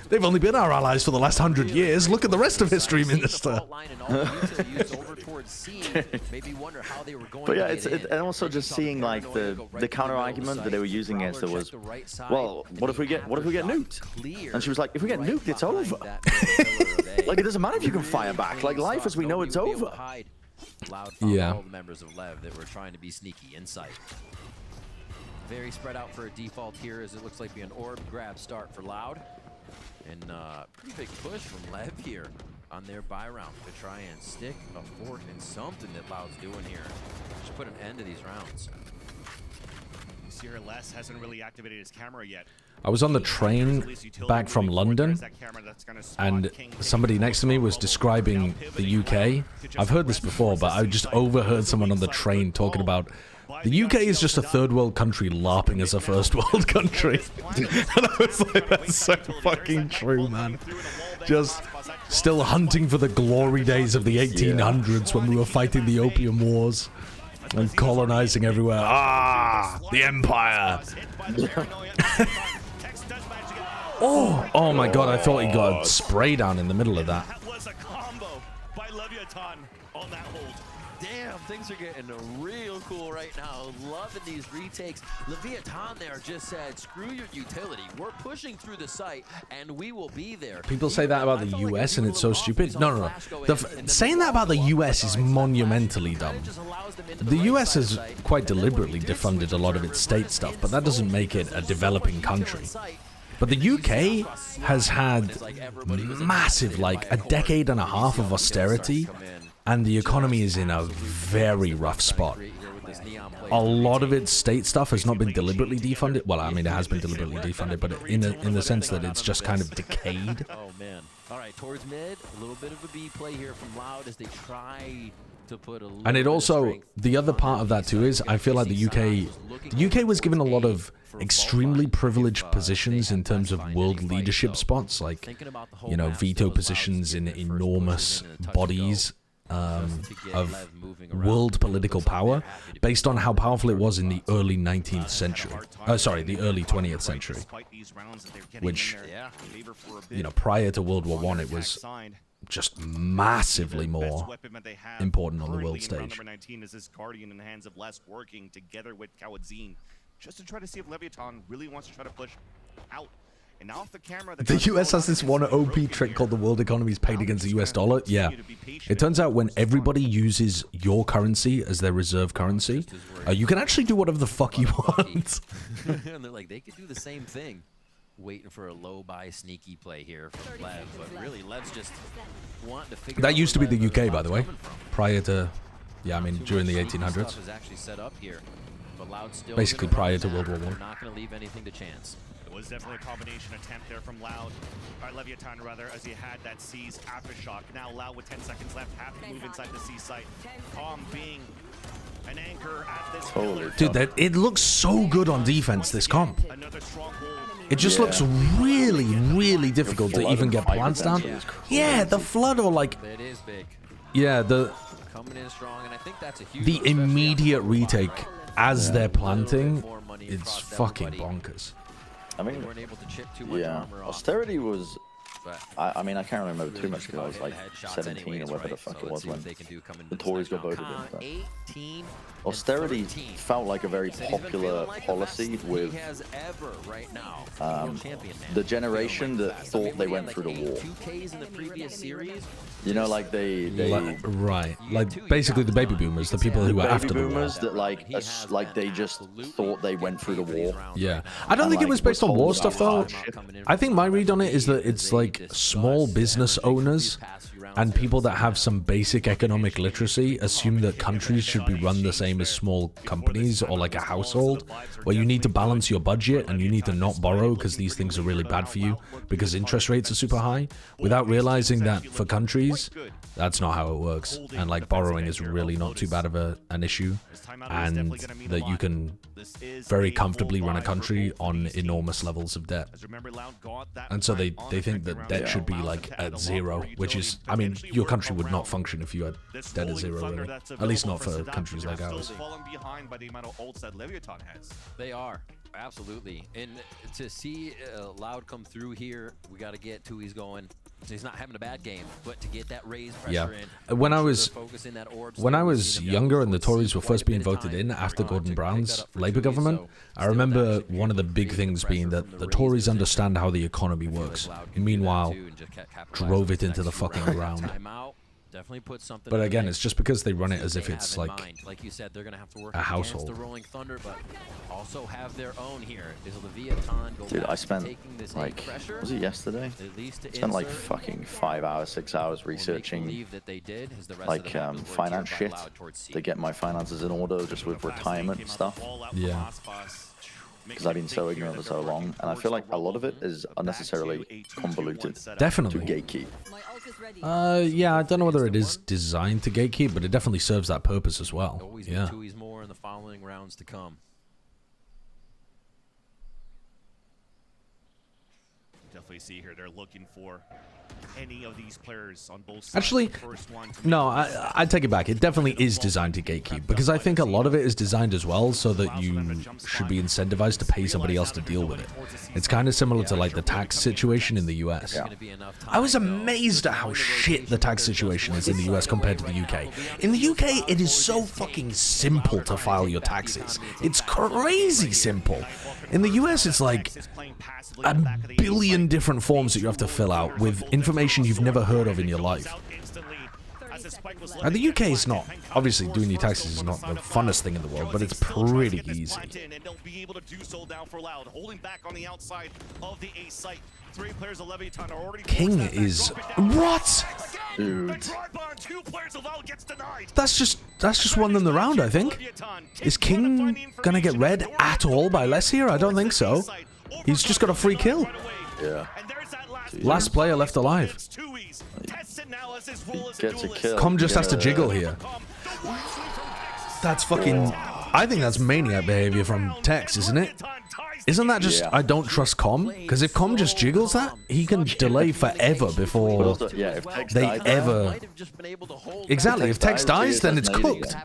They've only been our allies for the last 100 years. Look at the rest of history, Minister. But yeah, and also just seeing the counter argument that they were using against it was, well, what if we get nuked? And she was like, if we get nuked, it's over. It doesn't matter if you can fire back. Life as we know, it's over. Yeah. All the members of Lev that were trying to be sneaky inside. Very spread out for a default here, as it looks like an orb grab start for Loud. And pretty big push from Lev here on their buy round to try and stick a fork in something that Loud's doing here. Just put an end to these rounds. Sierra Les hasn't really activated his camera yet. I was on the train back from London, and somebody next to me was describing the UK. I've heard this before, but I just overheard someone on the train talking about the UK is just a third world country LARPing as a first world country. And I was like, that's so fucking true, man. Just still hunting for the glory days of the 1800s when we were fighting the Opium Wars and colonizing everywhere. Ah, the Empire. Oh my god, I thought he got a spray down in the middle of that. That was a combo by Leviathan on that hold. Damn, things are getting real cool right now. Loving these retakes. Leviathan there just said, screw your utility. We're pushing through the site, and we will be there. People say that about the US, and it's so stupid. No. Saying that about the US is monumentally dumb. The US has quite deliberately defunded a lot of its state stuff, but that doesn't make it a developing country. But the UK has had massive, a decade and a half of austerity, and the economy is in a very rough spot. A lot of its state stuff has not been deliberately defunded. Well, I mean, it has been deliberately defunded, but in the sense that it's just kind of decayed. Oh, man. All right, towards mid, a little bit of a B play here from Loud as they try to put a little And it also, the other part of that too is, I feel like the UK was given a lot of extremely privileged positions in terms of world leadership spots, veto positions in enormous bodies of world political power based on how powerful it was in the early 19th century. Sorry, the early 20th century. Which, you know, prior to World War I, it was just massively more important on the world stage. Number 19 is this Guardian in the hands of Les, working together with Kawadzin just to try to see if Leviathan really wants to try to push out. And now off the camera, the US has this one OP trick called the world economy is paid against the US dollar. Yeah. It turns out when everybody uses your currency as their reserve currency, you can actually do whatever the fuck you want. And they're like, they could do the same thing. Waiting for a low buy sneaky play here from Lev, but really Lev's just wanting to figure out. That used to be the UK, by the way, prior to, yeah, I mean, during the 1800s. Basically prior to World War I. Not going to leave anything to chance. It was definitely a combination attempt there from Loud, or Leviathan rather, as he had that Seize aftershock. Now Loud with 10 seconds left, have to move inside the C site. Calm being an anchor at this pillar. Dude, it looks so good on defense, this comp. It just looks really, really difficult to even get plants down. Yeah, the flood or like... It is big. Yeah, coming in strong, and I think that's a huge the immediate retake as they're planting, it's fucking bonkers. I mean, yeah, austerity was... I mean, I can't remember too much because I was like 17 or whatever the fuck it was when the Tories got voted in. But austerity felt like a very popular policy with the generation that thought they went through the war. You know, like they right, like basically the baby boomers, the people who were after the war. Boomers that like they just thought they went through the war. Yeah, I don't think it was based on war stuff though. I think my read on it is that it's like small business owners and people that have some basic economic literacy assume that countries should be run the same as small companies or like a household, where you need to balance your budget and you need to not borrow because these things are really bad for you because interest rates are super high, without realizing that for countries that's not how it works, and like borrowing is really not too bad of an issue, and that you can very comfortably run a country on enormous levels of debt. And so they think that debt should be like at zero, which is, I mean, your country would not function if you had debt at zero, really. At least not for countries like ours. They are, absolutely. And to see Loud come through here, we got to get Tui's going. He's not having a bad game, but to get that raised pressure in. When I was younger and the Tories were first being voted in after Gordon Brown's Labour government, I remember one of the big things being that the Tories understand how the economy works. Meanwhile, drove it into the fucking ground. But again, it's just because they run it as if it's like you said, they're gonna have to work a household. The Rolling Thunder, but also have their own here. Is Leviathan go Dude, back I spent this like, was it yesterday? Spent like fucking 5 hours, 6 hours researching like finance shit to get my finances in order, just with retirement stuff. Yeah. Because I've been so ignorant for so long, and I feel like a lot of it is unnecessarily convoluted. Definitely. To gatekeep. Yeah, I don't know whether it is designed to gatekeep, but it definitely serves that purpose as well. Yeah. More in the following rounds to come. Definitely see here they're looking for any of these players on both sides. Actually, no, I take it back. It definitely is designed to gatekeep, because I think a lot of it is designed as well so that you should be incentivized to pay somebody else to deal with it. It's kind of similar to like the tax situation in the US. Yeah. I was amazed at how shit the tax situation is in the US compared to the UK. In the UK, it is so fucking simple to file your taxes. It's crazy simple. In the US, it's like a billion different forms that you have to fill out with information you've never heard of in your life. And the UK is not, obviously doing your taxes is not the funnest thing in the world, but it's pretty easy. King is, what? Dude. That's just won them the round, I think. Is King gonna get red at all by less here? I don't think so. He's just got a free kill. Yeah. Last player left alive. Gets a kill. Com just has to jiggle here. That's fucking... I think that's maniac behavior from Tex, isn't it? Isn't that just I don't trust Com? Because if Com just jiggles that, he can delay forever before they ever. Exactly. If Tex dies, then it's cooked.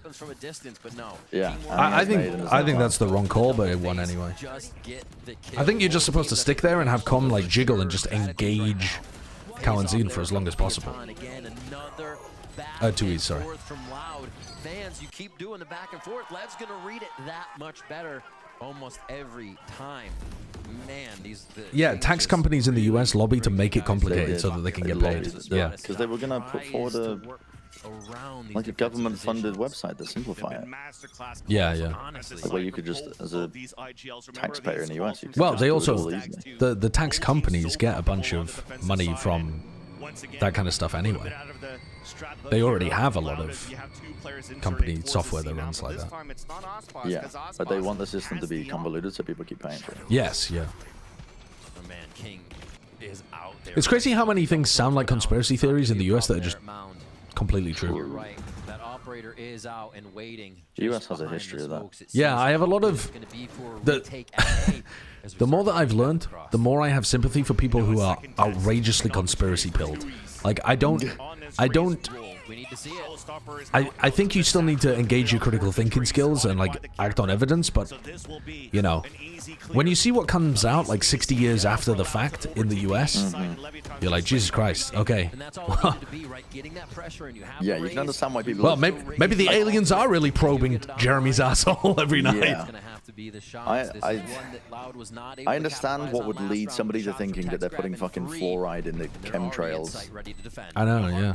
Yeah. I think that's the wrong call, but it won anyway. I think you're just supposed to stick there and have Com like jiggle and just engage Kalanzine for as long as possible. 2 E's, sorry. Fans, you keep doing the back and forth. Lev's gonna read it that much better almost every time. Man, yeah, tax companies in the US lobby to make it complicated so that they can get paid. Yeah, because they were gonna put forward a government-funded website to simplify it. Yeah, yeah. Like where you could just, as a taxpayer in the US, you could well, just they do it also all easily. the tax companies get a bunch of money from that kind of stuff anyway. They already have a lot of company software that runs like that. Yeah, but they want the system to be convoluted so people keep paying for it. Yes, yeah. Oh man, King is out there. It's crazy how many things sound like conspiracy theories in the US that are just completely true. You're right. That operator is out and waiting. The US has a history of that. Yeah, I have a lot of the more that I've learned, the more I have sympathy for people who are outrageously conspiracy pilled. Like I don't I think you still need to engage your critical thinking skills and like act on evidence, but you know, when you see what comes out like 60 years after the fact in the US, you're like, Jesus Christ, okay. Yeah, you can understand why people. Well, maybe the aliens are really probing Jeremy's asshole every night. Yeah. I understand what would lead somebody to thinking that they're putting fucking fluoride in the chemtrails. I know, yeah.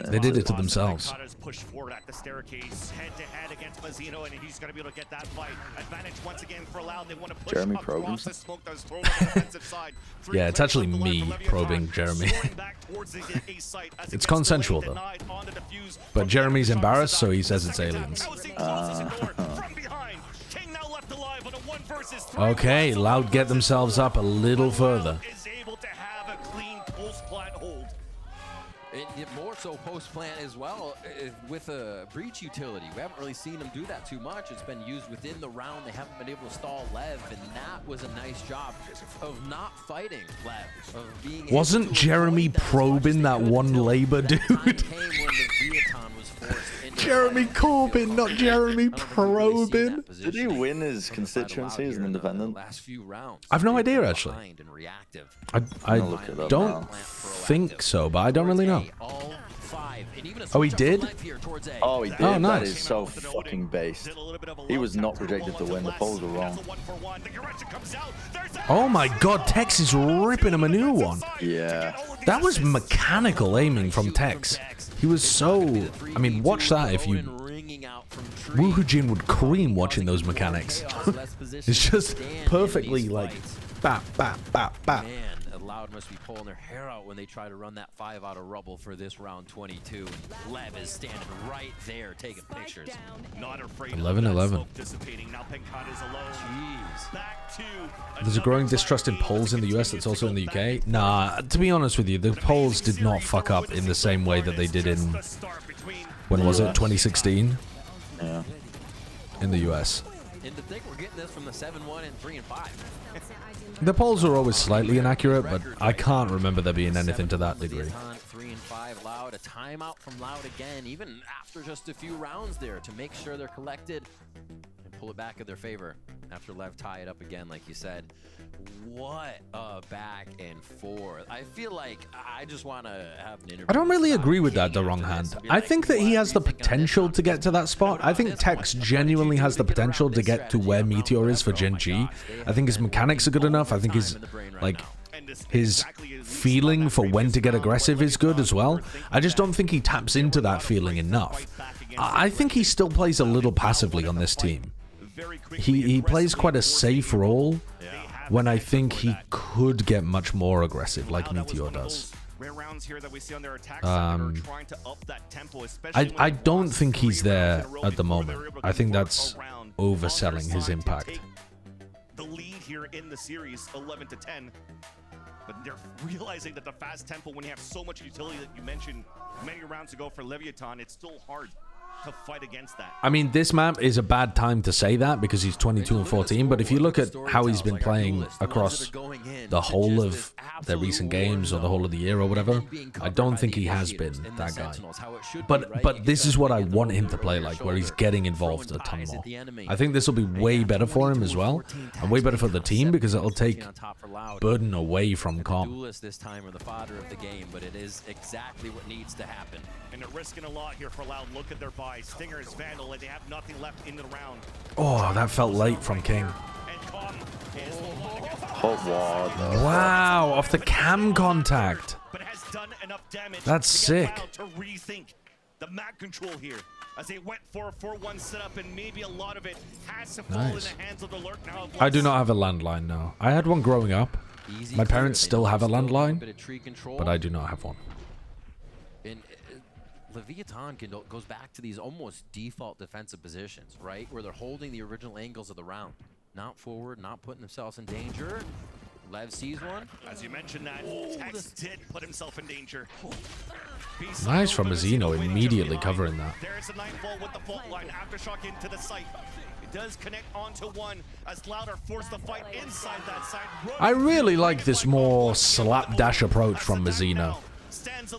They did it to themselves. Push forward at the staircase, head to head against Mazzino, and he's going to be able to get that fight. Advantage once again for Loud. They want to push Jeremy up across the smoke that is thrown on the defensive side. Yeah, it's actually me probing Jeremy. It's consensual though. But Jeremy's embarrassed, so he says it's aliens. Okay, Loud get themselves up a little further. More so post-plant as well with a breach utility. We haven't really seen them do that too much. It's been used within the round. They haven't been able to stall Lev, and that was a nice job of not fighting Lev. Of being Wasn't Jeremy probing that one labor dude? Jeremy Corbyn, not Jeremy probing. Did he win his constituency as an independent? I've no idea actually. I don't think so, but I don't really know. Oh, he did? Oh, he did. Oh, nice. That is so fucking based. He was not projected to win. The polls were wrong. Oh my god, Tex is ripping him a new one. Yeah. That was mechanical aiming from Tex. He was so... I mean, watch that if you... Woohoo would cream watching those mechanics. It's just perfectly like... Bap, bap, bap, bap. Loud must be pulling their hair out when they try to run that 5 out of rubble for this round 22. Lev is standing right there taking pictures. Not afraid 11-11. There's a growing distrust in polls in the US that's also in the UK. Nah, to be honest with you, the polls did not fuck up in the same way that they did in... When was it? 2016? Yeah. In the US. And to think we're getting this from the 7-1 and 3-5. The polls are always slightly inaccurate, but I can't remember there being anything to that degree. 3-5 Loud, a timeout from Loud again, even after just a few rounds there to make sure they're collected and pull it back in their favor after Lev tie it up again, like you said. What a back and forth. I feel like I just want to have an interview. I don't really agree with that, the wrong hand. I think that he has the potential to get to that spot. I think Tex genuinely has the potential to get to where Meteor is for Gen G. I think his mechanics are good enough. I think his, like, his feeling for when to get aggressive is good as well. I just don't think he taps into that feeling enough. I think he still plays a little passively on this team. He plays quite a safe role when I think he could get much more aggressive like Meteor does. I don't think he's there at the moment. I think that's overselling his impact. The lead here in the series, 11-10. But they're realizing that the fast tempo, when you have so much utility that you mentioned many rounds ago for Leviathan, it's still hard. to fight against that. I mean, this map is a bad time to say that because he's 22 and 14, but if you look at how he's been playing across the whole of their recent games or the whole of the year or whatever, I don't think he has been that guy. But this is what I want him to play like, where he's getting involved a ton more. I think this will be way better for him as well, and way better for the team because it'll take burden away from Calm. Duelist this time are the fodder of the game, but it is exactly what needs to happen. And they're risking a lot here for Loud. Look at their buy. Stingers, Vandal, and they have nothing left in the round. Oh, that felt late from King. Hot water. Wow, off the cam contact. But has done enough damage. That's sick. To rethink the map control here, as they went for a 4-1 setup, and maybe a lot of it has to fall in the hands of the lurk now. I do not have a landline now. I had one growing up. My parents still have a landline, but I do not have one. And Leviathan goes back to these almost default defensive positions, right? Where they're holding the original angles of the round. Not forward, not putting themselves in danger. Lev sees one. As you mentioned that, Tex did put himself in danger. Nice from Mazzino, immediately covering that. There's a Nightfall with the fault line. Aftershock into the site. It does connect onto one as Loud are forced to fight inside that side. I really like this more slapdash approach from Mazzino.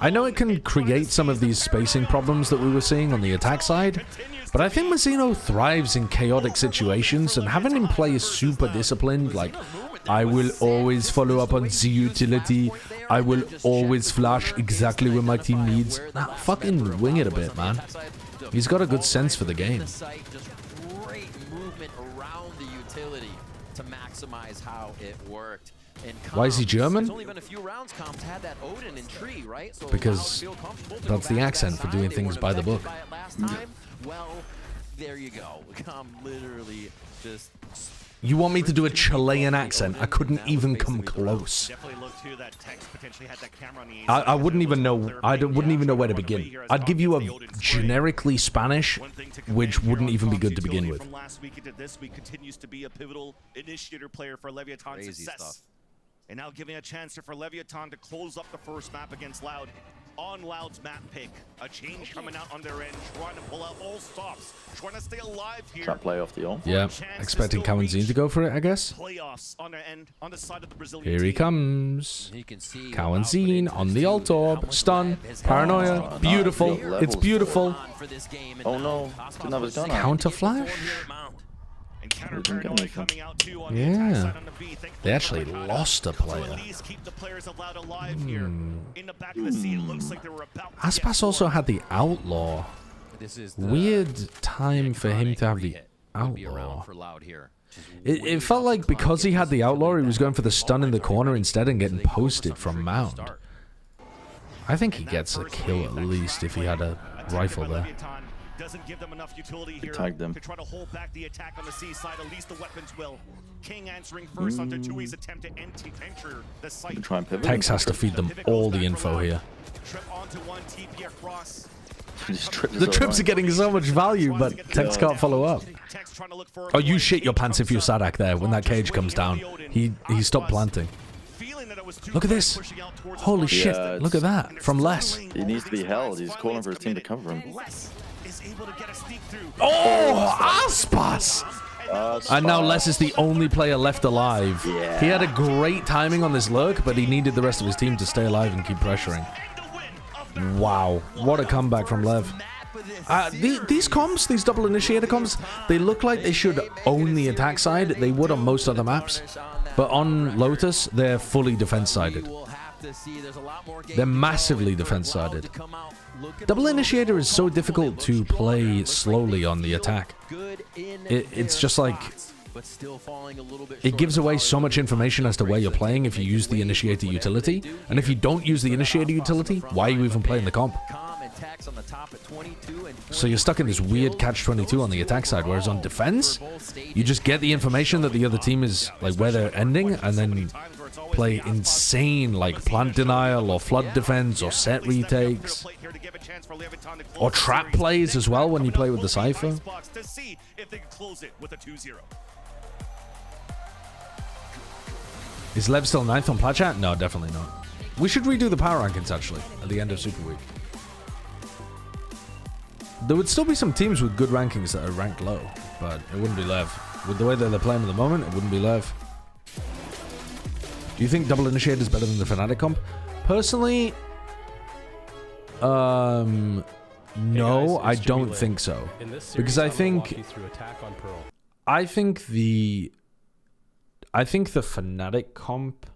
I know it can create some of these spacing problems that we were seeing on the attack side, but I think Mazzino thrives in chaotic situations, and having him play super disciplined, like, I will always follow up on the utility, I will always flash exactly when my team needs. Nah, fucking wing it a bit, man. He's got a good sense for the game. Great movement around the utility to maximize how it worked. Why is he German? It's only been a few rounds. Comp's had that Odin in tree, right? So because that's the accent for doing things by the book. Well, there you go. Com literally just... You want me to do a Chilean accent? I couldn't even come close. I wouldn't even know. I wouldn't even know where to begin. I'd give you a generically Spanish, which wouldn't even be good to begin with. From last week into this week continues to be a pivotal initiator player for Leviathan's success. And now giving a chance for Leviathan to close up the first map against Loud. On Loud's map pick, a change coming out on their end, trying to pull out all stops, trying to stay alive here. Try to play off the ult. Yeah, expecting Kawanzin to go for it, I guess. Playoffs on their end, on the side of the Brazilian Here he comes. Kawanzin on the ult orb. Stun. Paranoia. Beautiful. It's beautiful. Oh no. Didn't have his gun out. Counter flash? Yeah. They actually lost a player. Aspas also had the outlaw. Weird time for him to have the outlaw. It felt like because he had the outlaw, he was going for the stun in the corner instead and getting posted from Mound. I think he gets a kill at least if he had a rifle there. Doesn't give them enough utility here to try to hold back the attack on the C side. At least the weapons will. King answering first onto Tui's attempt to enter the site. Tex has to feed them all the info here. Trip onto one, TP across. The trips are getting so much value, but Tex can't follow up. Oh, you shit your pants if you're Sadak there when that cage comes down. He stopped planting. Look at this. Holy shit. Look at that. From Les. He needs to be held. He's calling for his team to cover him. Oh, Aspas! And now Les is the only player left alive. He had a great timing on this lurk, but he needed the rest of his team to stay alive and keep pressuring. Wow, what a comeback from Lev. These comps, these double initiator comps, they look like they should own the attack side. They would on most other maps. But on Lotus, they're fully defense-sided. They're massively defense-sided. Double initiator is so difficult to play slowly on the attack. It's just like... It gives away so much information as to where you're playing if you use the initiator utility. And if you don't use the initiator utility, why are you even playing the comp? So you're stuck in this weird catch-22 on the attack side, whereas on defense, you just get the information that the other team is, like, where they're ending, and then play insane, like, plant denial, or flood defense, or set retakes, or trap plays as well when you play with the Cypher. Is Lev still 9th on Plat Chat? No, definitely not. We should redo the power rankings, actually, at the end of Super Week. There would still be some teams with good rankings that are ranked low, but it wouldn't be Lev. With the way that they're playing at the moment, it wouldn't be Lev. Do you think Double Initiator is better than the Fnatic comp? Personally, no, I don't think so. Because I think the Fnatic comp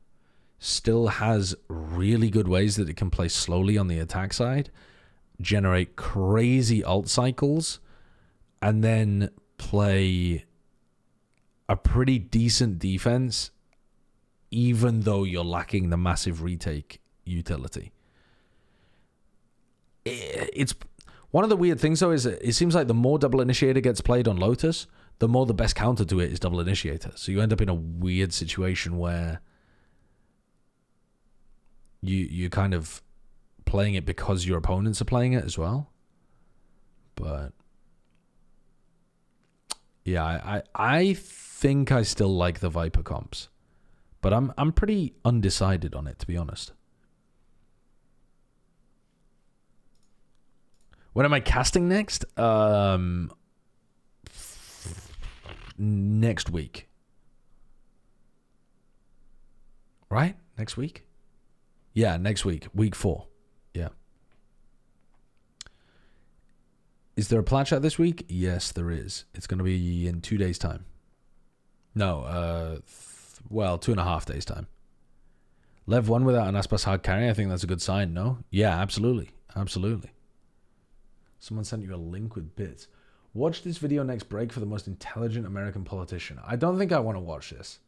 still has really good ways that it can play slowly on the attack side, generate crazy ult cycles, and then play a pretty decent defense, even though you're lacking the massive retake utility. It's one of the weird things, though, is that it seems like the more Double Initiator gets played on Lotus, the more the best counter to it is Double Initiator. So you end up in a weird situation where you're kind of playing it because your opponents are playing it as well. But yeah, I think I still like the Viper comps, but I'm pretty undecided on it, to be honest. When am I casting next? Next week. Right? Next week? Yeah, next week. Week 4. Yeah. Is there a plat chat this week? Yes, there is. It's going to be in 2 days' time. No, well, 2.5 days' time. Lev 1 without an Aspas hard carry, I think that's a good sign, no? Yeah, absolutely. Absolutely. Someone sent you a link with bits. Watch this video next break for the most intelligent American politician. I don't think I want to watch this.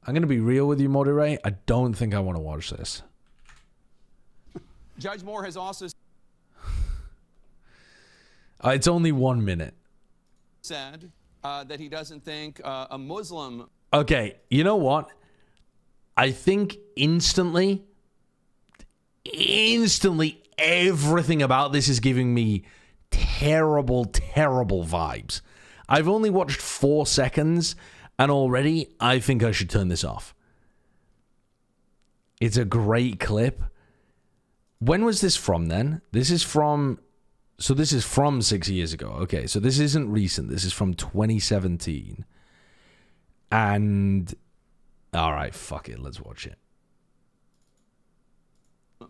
I'm going to be real with you, Mortiray. I don't think I want to watch this. Judge Moore has also It's only 1 minute. said that he doesn't think a Muslim... Okay, you know what? I think instantly, everything about this is giving me terrible, terrible vibes. I've only watched 4 seconds, and already I think I should turn this off. It's a great clip. When was this from then? This is from 6 years ago. Okay, so this isn't recent. This is from 2017. And, all right, fuck it. Let's watch it.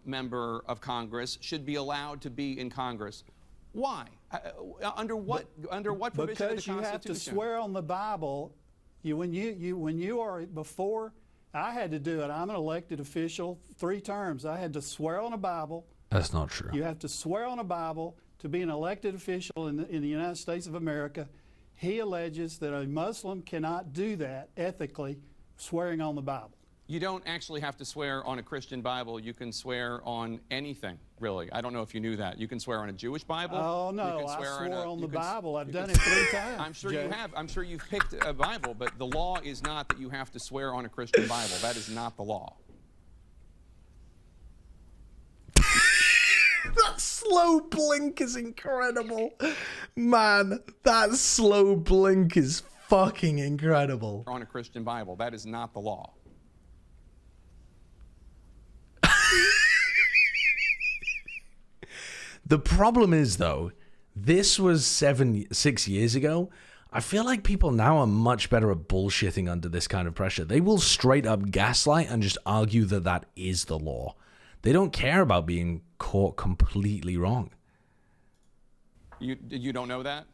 member of Congress should be allowed to be in Congress. Why? Under what provision of the Constitution? Because you have to swear on the Bible. When you are before, I had to do it. I'm an elected official, 3 terms. I had to swear on a Bible. That's not true. You have to swear on a Bible to be an elected official in the United States of America. He alleges that a Muslim cannot do that ethically, swearing on the Bible. You don't actually have to swear on a Christian Bible. You can swear on anything, really. I don't know if you knew that. You can swear on a Jewish Bible. Oh, no, I swore on the Bible. I've done it 3 times. I'm sure you have. I'm sure you've picked a Bible, but the law is not that you have to swear on a Christian Bible. That is not the law. That slow blink is incredible. Man, that slow blink is fucking incredible. On a Christian Bible. That is not the law. The problem is, though, this was 6 years ago. I feel like people now are much better at bullshitting under this kind of pressure. They will straight up gaslight and just argue that that is the law. They don't care about being caught completely wrong. You don't know that?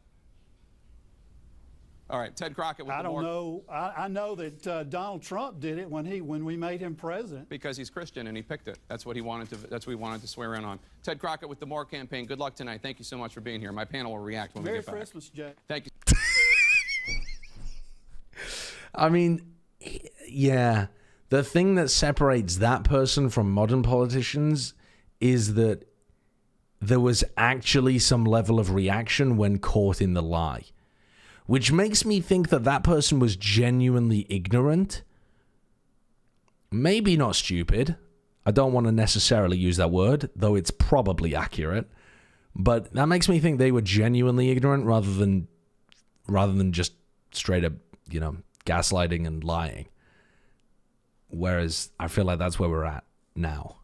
All right, Ted Crockett. With I don't know. I know that Donald Trump did it when we made him president. Because he's Christian and he picked it. That's what he wanted to. That's what he wanted to swear in on. Ted Crockett with the More campaign. Good luck tonight. Thank you so much for being here. My panel will react when we get back. Merry Christmas, Jay. Thank you. I mean, yeah. The thing that separates that person from modern politicians is that there was actually some level of reaction when caught in the lie. Which makes me think that that person was genuinely ignorant. Maybe not stupid. I don't want to necessarily use that word, though it's probably accurate. But that makes me think they were genuinely ignorant rather than just straight up, gaslighting and lying. Whereas I feel like that's where we're at now.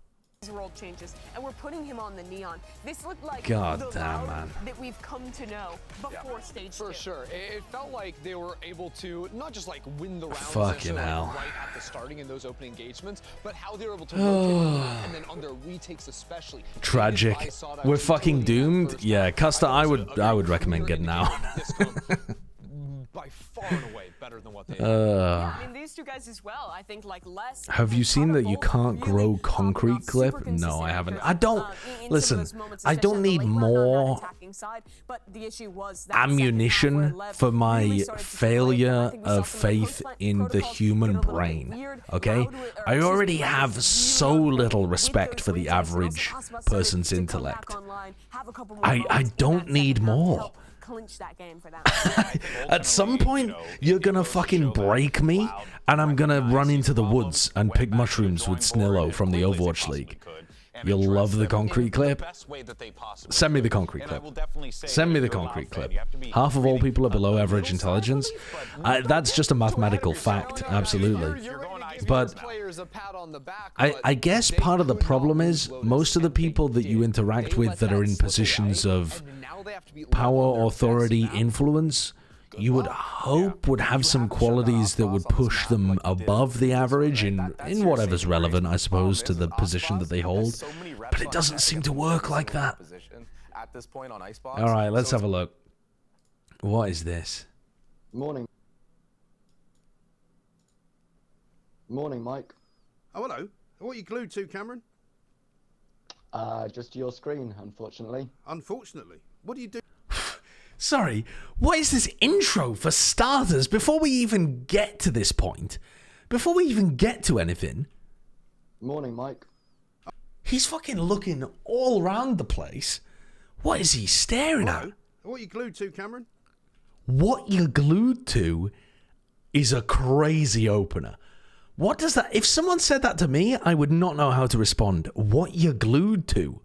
world changes, and we're putting him on the neon. This looked like God the damn, Loud man. that we've come to know before stage 2. For sure. It felt like they were able to not just like win the round Fucking hell. right at the starting in those opening engagements, but how they were able to rotate and then on their retakes especially. Tragic. We're fucking doomed. Yeah, Custer, I would recommend getting out. By far and away better than what they yeah, I mean, these two guys as well. I think like less. Have you seen that you can't grow concrete clip? No, I haven't. I don't. Listen, I don't need more ammunition for my failure of faith in the human brain. Okay? I already have so little respect for the average person's intellect. I don't need more. Clinch that game for them. At some point, you're gonna fucking break me, and I'm gonna run into the woods and pick mushrooms with Snillo from the Overwatch League. You'll love the concrete clip. Send me the concrete clip. Send me the concrete clip. Half of all people are below average intelligence. That's just a mathematical fact, absolutely. But I guess part of the problem is most of the people that you interact with that are in positions of power, authority, influence, you would hope would have some qualities that would push them above the average in whatever's relevant, I suppose, to the position that they hold. But it doesn't seem to work like that. All right, let's have a look. What is this? Morning. Morning, Mike. Oh, hello. What are you glued to, Cameron? Just your screen, unfortunately. Unfortunately? What do you do? Sorry, what is this intro for starters? Before we even get to this point, before we even get to anything. Morning, Mike. He's fucking looking all around the place. What is he staring at? What are you glued to, Cameron? What you're glued to is a crazy opener. What does that... If someone said that to me, I would not know how to respond. What you're glued to?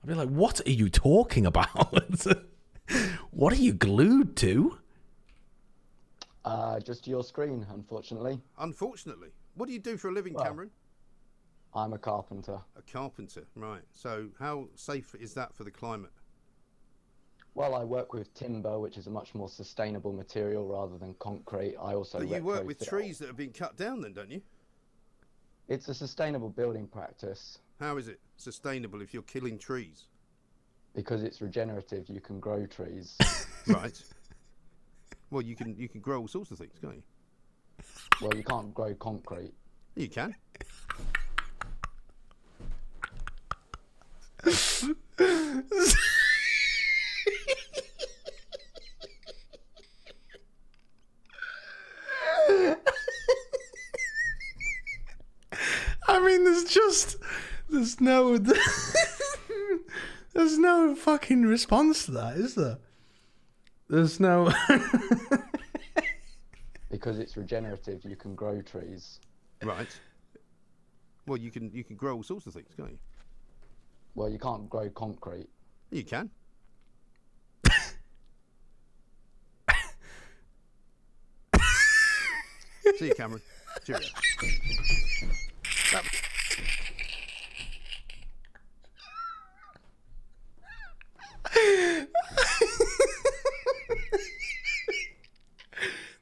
I'd be like, what are you talking about? What are you glued to? Just your screen, unfortunately. Unfortunately? What do you do for a living, Cameron? I'm a carpenter. A carpenter, right. So how safe is that for the climate? Well, I work with timber, which is a much more sustainable material rather than concrete. I also But you work with trees that have been cut down then, don't you? It's a sustainable building practice. How is it sustainable if you're killing trees? Because it's regenerative, you can grow trees. Right. Well, you can grow all sorts of things, can't you? Well, you can't grow concrete. You can. I mean, there's no fucking response to that, is there? There's no... Because it's regenerative, you can grow trees. Right. Well, you can grow all sorts of things, can't you? Well, you can't grow concrete. You can. See you, Cameron. Cheerio.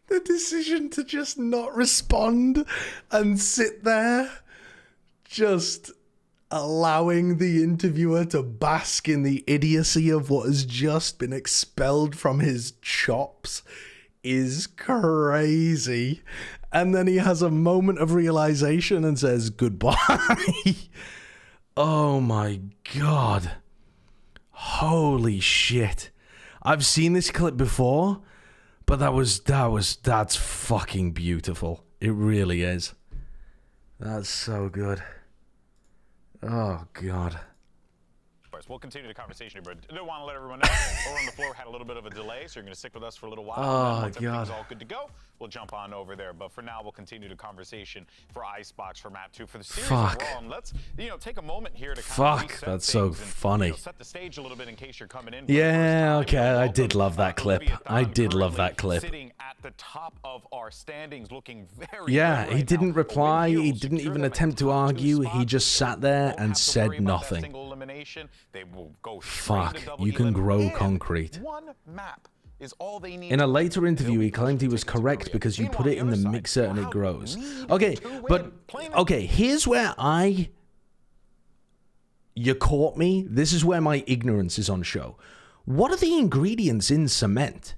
The decision to just not respond and sit there, just allowing the interviewer to bask in the idiocy of what has just been expelled from his chops, is crazy. And then he has a moment of realization and says goodbye. Oh my god. Holy shit. I've seen this clip before, but that's fucking beautiful. It really is. That's so good. Oh god. We'll continue the conversation here, but I don't want to let everyone know over on the floor had a little bit of a delay, so you're going to stick with us for a little while. Oh, once everything's God. all good to go, we'll jump on over there. But for now, we'll continue the conversation for Icebox for Map 2 for the series Fuck. overall. And let's, take a moment here to kind of Fuck, reset that's so things and, funny. set the stage a little bit in case you're coming in. Yeah, okay, I did love that clip. I did love that clip. the top of our standings, looking very Yeah, good he right didn't now. reply. Win He here will didn't secure even them attempt to in top 2 argue. He spots. just sat They there won't and have to said worry about that nothing. single elimination. They will go straight Fuck, to double you can elim, grow and concrete. one map is all they need In a to win. later interview, he claimed he was correct because you put it in the mixer and it grows. Okay, but okay, here's where you caught me. This is where my ignorance is on show. What are the ingredients in cement?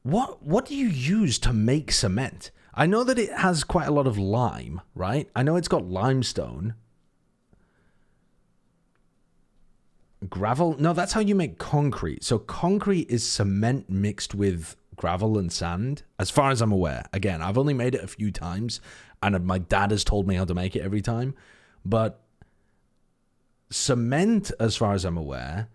What do you use to make cement? I know that it has quite a lot of lime, right? I know it's got limestone. Gravel? No, that's how you make concrete. So concrete is cement mixed with gravel and sand, as far as I'm aware. Again, I've only made it a few times, and my dad has told me how to make it every time. But cement, as far as I'm aware,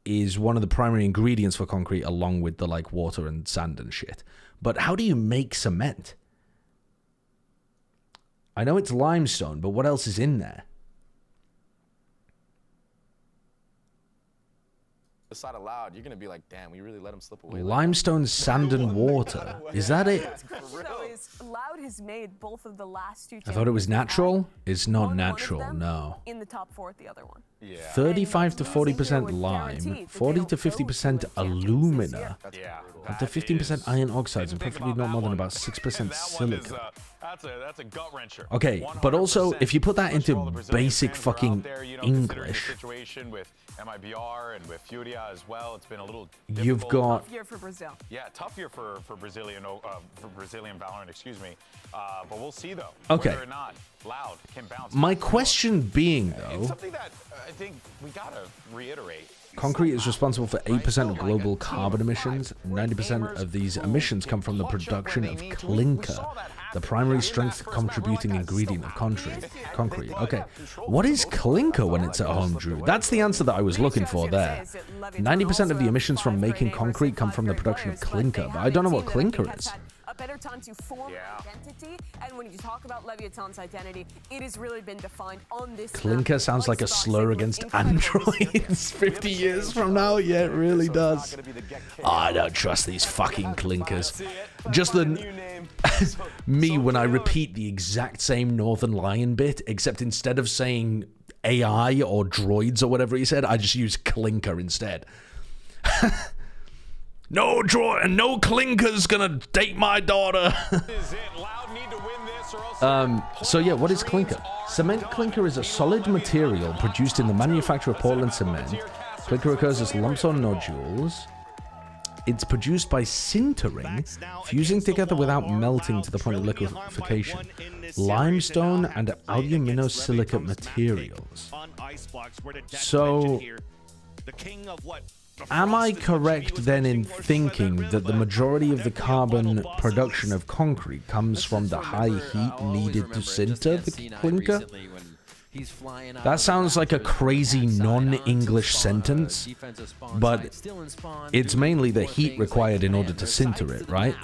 is one of the primary ingredients for concrete, along with the like water and sand and shit. But how do you make cement? I know it's limestone, but what else is in there? Decide aloud, you're gonna be like, damn, we really let him slip away. Limestone, sand, and water. Is that it? So is Loud has made both of the last two. I thought it was natural. It's not One of natural, them no. in the top 4 at the other one. 35 to 40% lime, 40 to 50% alumina, up to 15% iron oxides, and preferably not more than about 6% silica. That's a gut wrencher. Okay, but also, if you put that into basic fucking English, situation with MIBR and with Furia as well, it's been a little you've difficult. got... Tough year for Brazil. Yeah, tough year for Brazilian Valorant, excuse me. But we'll see though, Okay. whether or not Loud can bounce. My question being, It's though, something that I think we gotta reiterate. concrete is responsible for 8% of global carbon emissions. 90% of these emissions come from the production of clinker, the primary strength contributing ingredient of concrete. Okay, what is clinker when it's at home, Drew? That's the answer that I was looking for there. 90% of the emissions from making concrete come from the production of clinker, but I don't know what clinker is. A better time to form identity, and when you talk about Leviathan's identity, it has really been defined on this. Clinker sounds like a slur against androids 50 years from now. Yeah, it really does. Oh, I don't trust these fucking clinkers. Just the me when I repeat the exact same Northern Lion bit, except instead of saying AI or droids or whatever he said, I just use clinker instead. No droid and no clinker's gonna date my daughter. So yeah, what is clinker? Cement clinker is a solid material produced in the manufacture of Portland cement. Clinker occurs as lumps or nodules. It's produced by sintering, fusing together without melting to the point of liquefaction. Limestone and aluminosilicate materials. So, am I correct then in thinking that the majority of the carbon production of concrete comes from the high heat needed to sinter the clinker? That sounds like a crazy non-English sentence, but it's mainly the heat required in order to sinter it, right?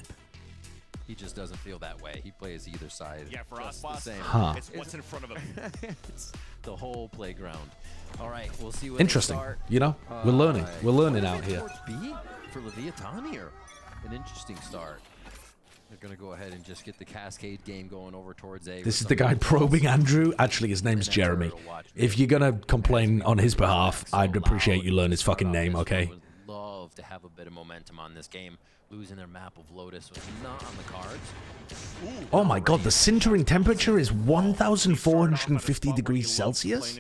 He just doesn't feel that way. He plays either side. Yeah, for us, Huh. It's what's in front of him. It's the whole playground. All right, we'll see what Interesting. You know, we're learning. We're learning out here. B for Leviathan here. An interesting start. They're going to go ahead and just get the Cascade game going over towards A. This is the guy probing Andrew. Actually, his name's Jeremy. If you're going to complain on his behalf, I'd appreciate you learn his fucking name, okay? Love to have a bit of momentum on this game. Losing their map of Lotus was not on the cards. Oh my god, the sintering temperature is 1,450 degrees Celsius?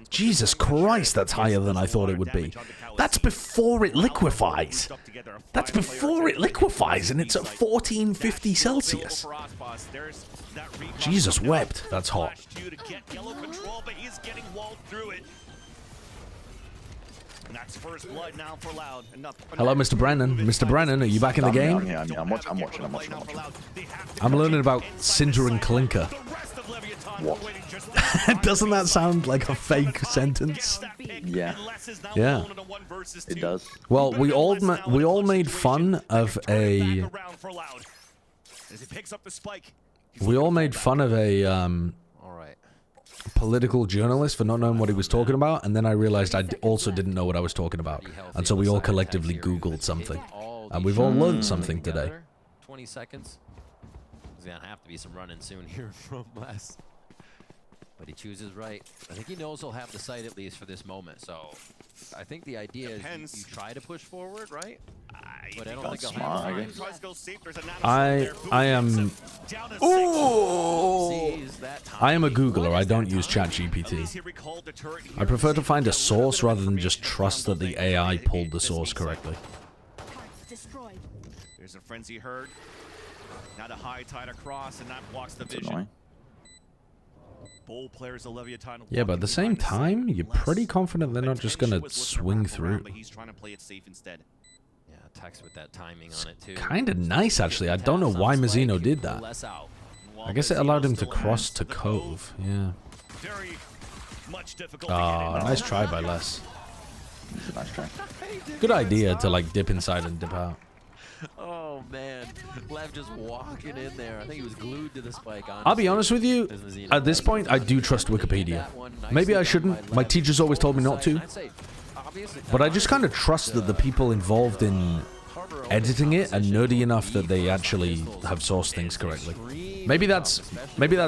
Jesus Christ, that's higher than I thought it would be. That's before it liquefies. That's before it liquefies, and it's at 1,450 Celsius. Jesus wept, that's hot. That's first blood now for Loud. Hello, Mr. Brennan. Mr. Brennan, are you back in the game? I'm watching. I'm learning about sintering clinker. What? Doesn't that sound like a fake sentence? Yeah. Yeah. It does. Well, we all made fun of a. We all made fun of a political journalist for not knowing what he was talking about, and then I realized I also didn't know what I was talking about, and so we all collectively Googled something. and we've all learned something today. 20 seconds. There's gonna have to be some running soon here from Les. But he chooses right. I think he knows he'll have the sight at least for this moment. So I think the idea is you try to push forward, right? But I don't think he'll have I am. Ooh! I am a Googler. I don't use ChatGPT. I prefer to find a source rather than just trust that the AI pulled the source correctly. There's a frenzy herd. Now the high tide across, and that blocks the vision. Bold players of Leviathan. Yeah, but at the same time, you're pretty confident they're not just gonna swing through. But he's trying to play it safe instead. Yeah, Tex with that timing on it too. Kind of nice, actually. I don't know why Mazzino did that. I guess it allowed him to cross to Cove. Yeah. Very much difficult. Oh, nice try by Les. Nice try. Good idea to like dip inside and dip out. Oh man, Lev just walking in there. I think he was glued to the spike. Honestly. I'll be honest with you, at this point, I do trust Wikipedia. Maybe I shouldn't. My teachers always told me not to. But I just kind of trust that the people involved in editing it are nerdy enough that they actually have sourced things correctly. Maybe that's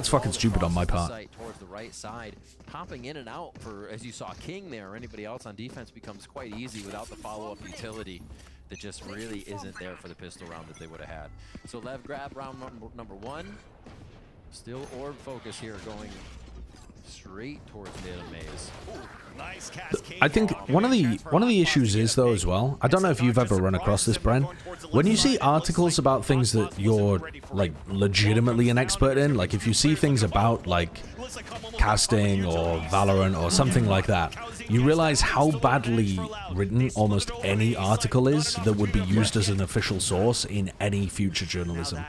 fucking stupid on my part. Towards the right side, hopping in and out for, as you saw, King there or anybody else on defense becomes quite easy without the follow-up utility that just really isn't there for the pistol round that they would have had. So Lev grab round number 1. Still orb focus here, going straight towards mid maze. Nice cast. I think one of the issues is though as well. I don't know if you've ever run across this, Bren. When you see articles about things that you're like legitimately an expert in, like if you see things about like casting or Valorant or something like that, you realize how badly written almost any article is that would be used as an official source in any future journalism.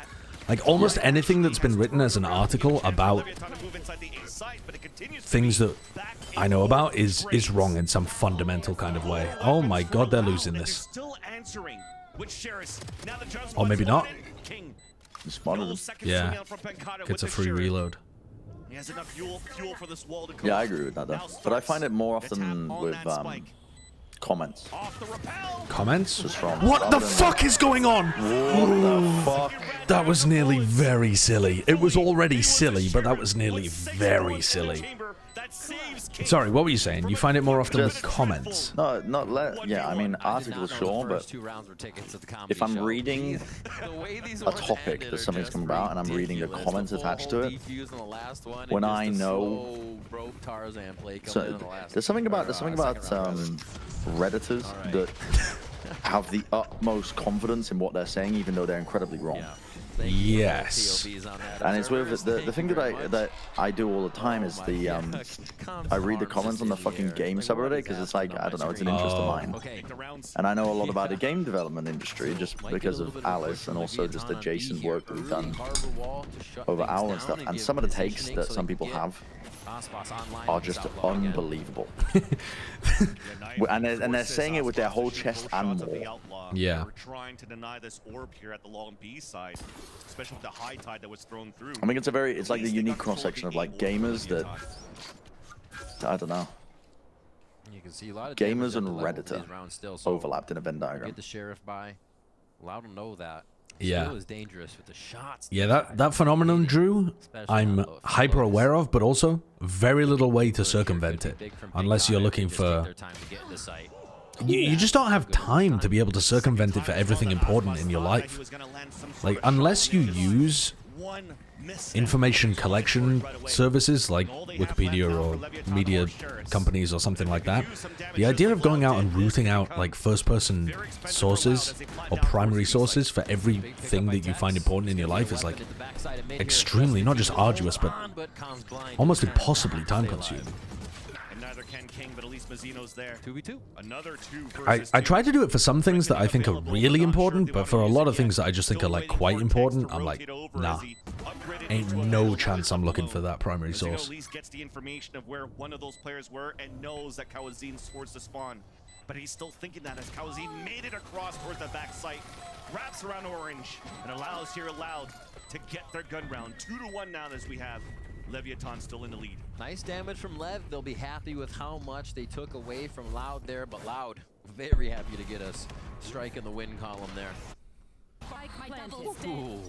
Like almost anything that's been written as an article about things that I know about is wrong in some fundamental kind of way. Oh my god, they're losing this. Or maybe not. Yeah, gets a free reload. He has enough fuel for this wall to Yeah, I agree with that though. But I find it more often with comments. Comments? Just from what the fuck is going on? What the fuck? That was nearly very silly. It was already silly, but that was nearly very silly. Sorry, what were you saying? You find it more often with comments? No, yeah, I mean, articles, sure, but if I'm reading a topic that something's come about and I'm reading the comments attached to it, when I know... So, there's something about Redditors that have the utmost confidence in what they're saying, even though they're incredibly wrong. Yes. And it's with the thing that I do all the time is I read the comments on the fucking game subreddit because it's like, I don't know, it's an interest of mine. And I know a lot about the game development industry just because of Alice and also just adjacent work that we've done over hours and stuff. And some of the takes that some people have are just unbelievable. and they're saying it with their whole chest and more. Yeah. We're trying to deny this orb here at the long B side, especially with the high tide that was thrown through. I mean, it's like the unique cross section of like gamers that I don't know. You can see a lot of gamers and Redditor overlapped in a Venn diagram. Get the sheriff by. Allow them to know that. Yeah. Still is dangerous with the shots. Yeah, that phenomenon, Drew, I'm hyper aware of, but also very little way to circumvent it, unless you're looking for... You just don't have time to be able to circumvent it for everything important in your life. Like, unless you use information collection services like Wikipedia or media companies or something like that, the idea of going out and rooting out like first-person sources or primary sources for everything that you find important in your life is like extremely, not just arduous, but almost impossibly time-consuming. Neither can King, but at least Mazzino's there. 2v2. Another 2 versus I try to do it for some things that I think are really important, but for a lot of things that I just think are like quite important, I'm like, nah. Ain't no chance I'm looking for that primary source. At least gets the information of where one of those players were and knows that Kawazin's towards the spawn. But he's still thinking that as Kawazin made it across towards the back site, wraps around Orange, and allows here Loud to get their gun round. 2-1 now as we have Leviathan still in the lead. Nice damage from Lev. They'll be happy with how much they took away from Loud there, but Loud very happy to get us strike in the win column there. Ooh.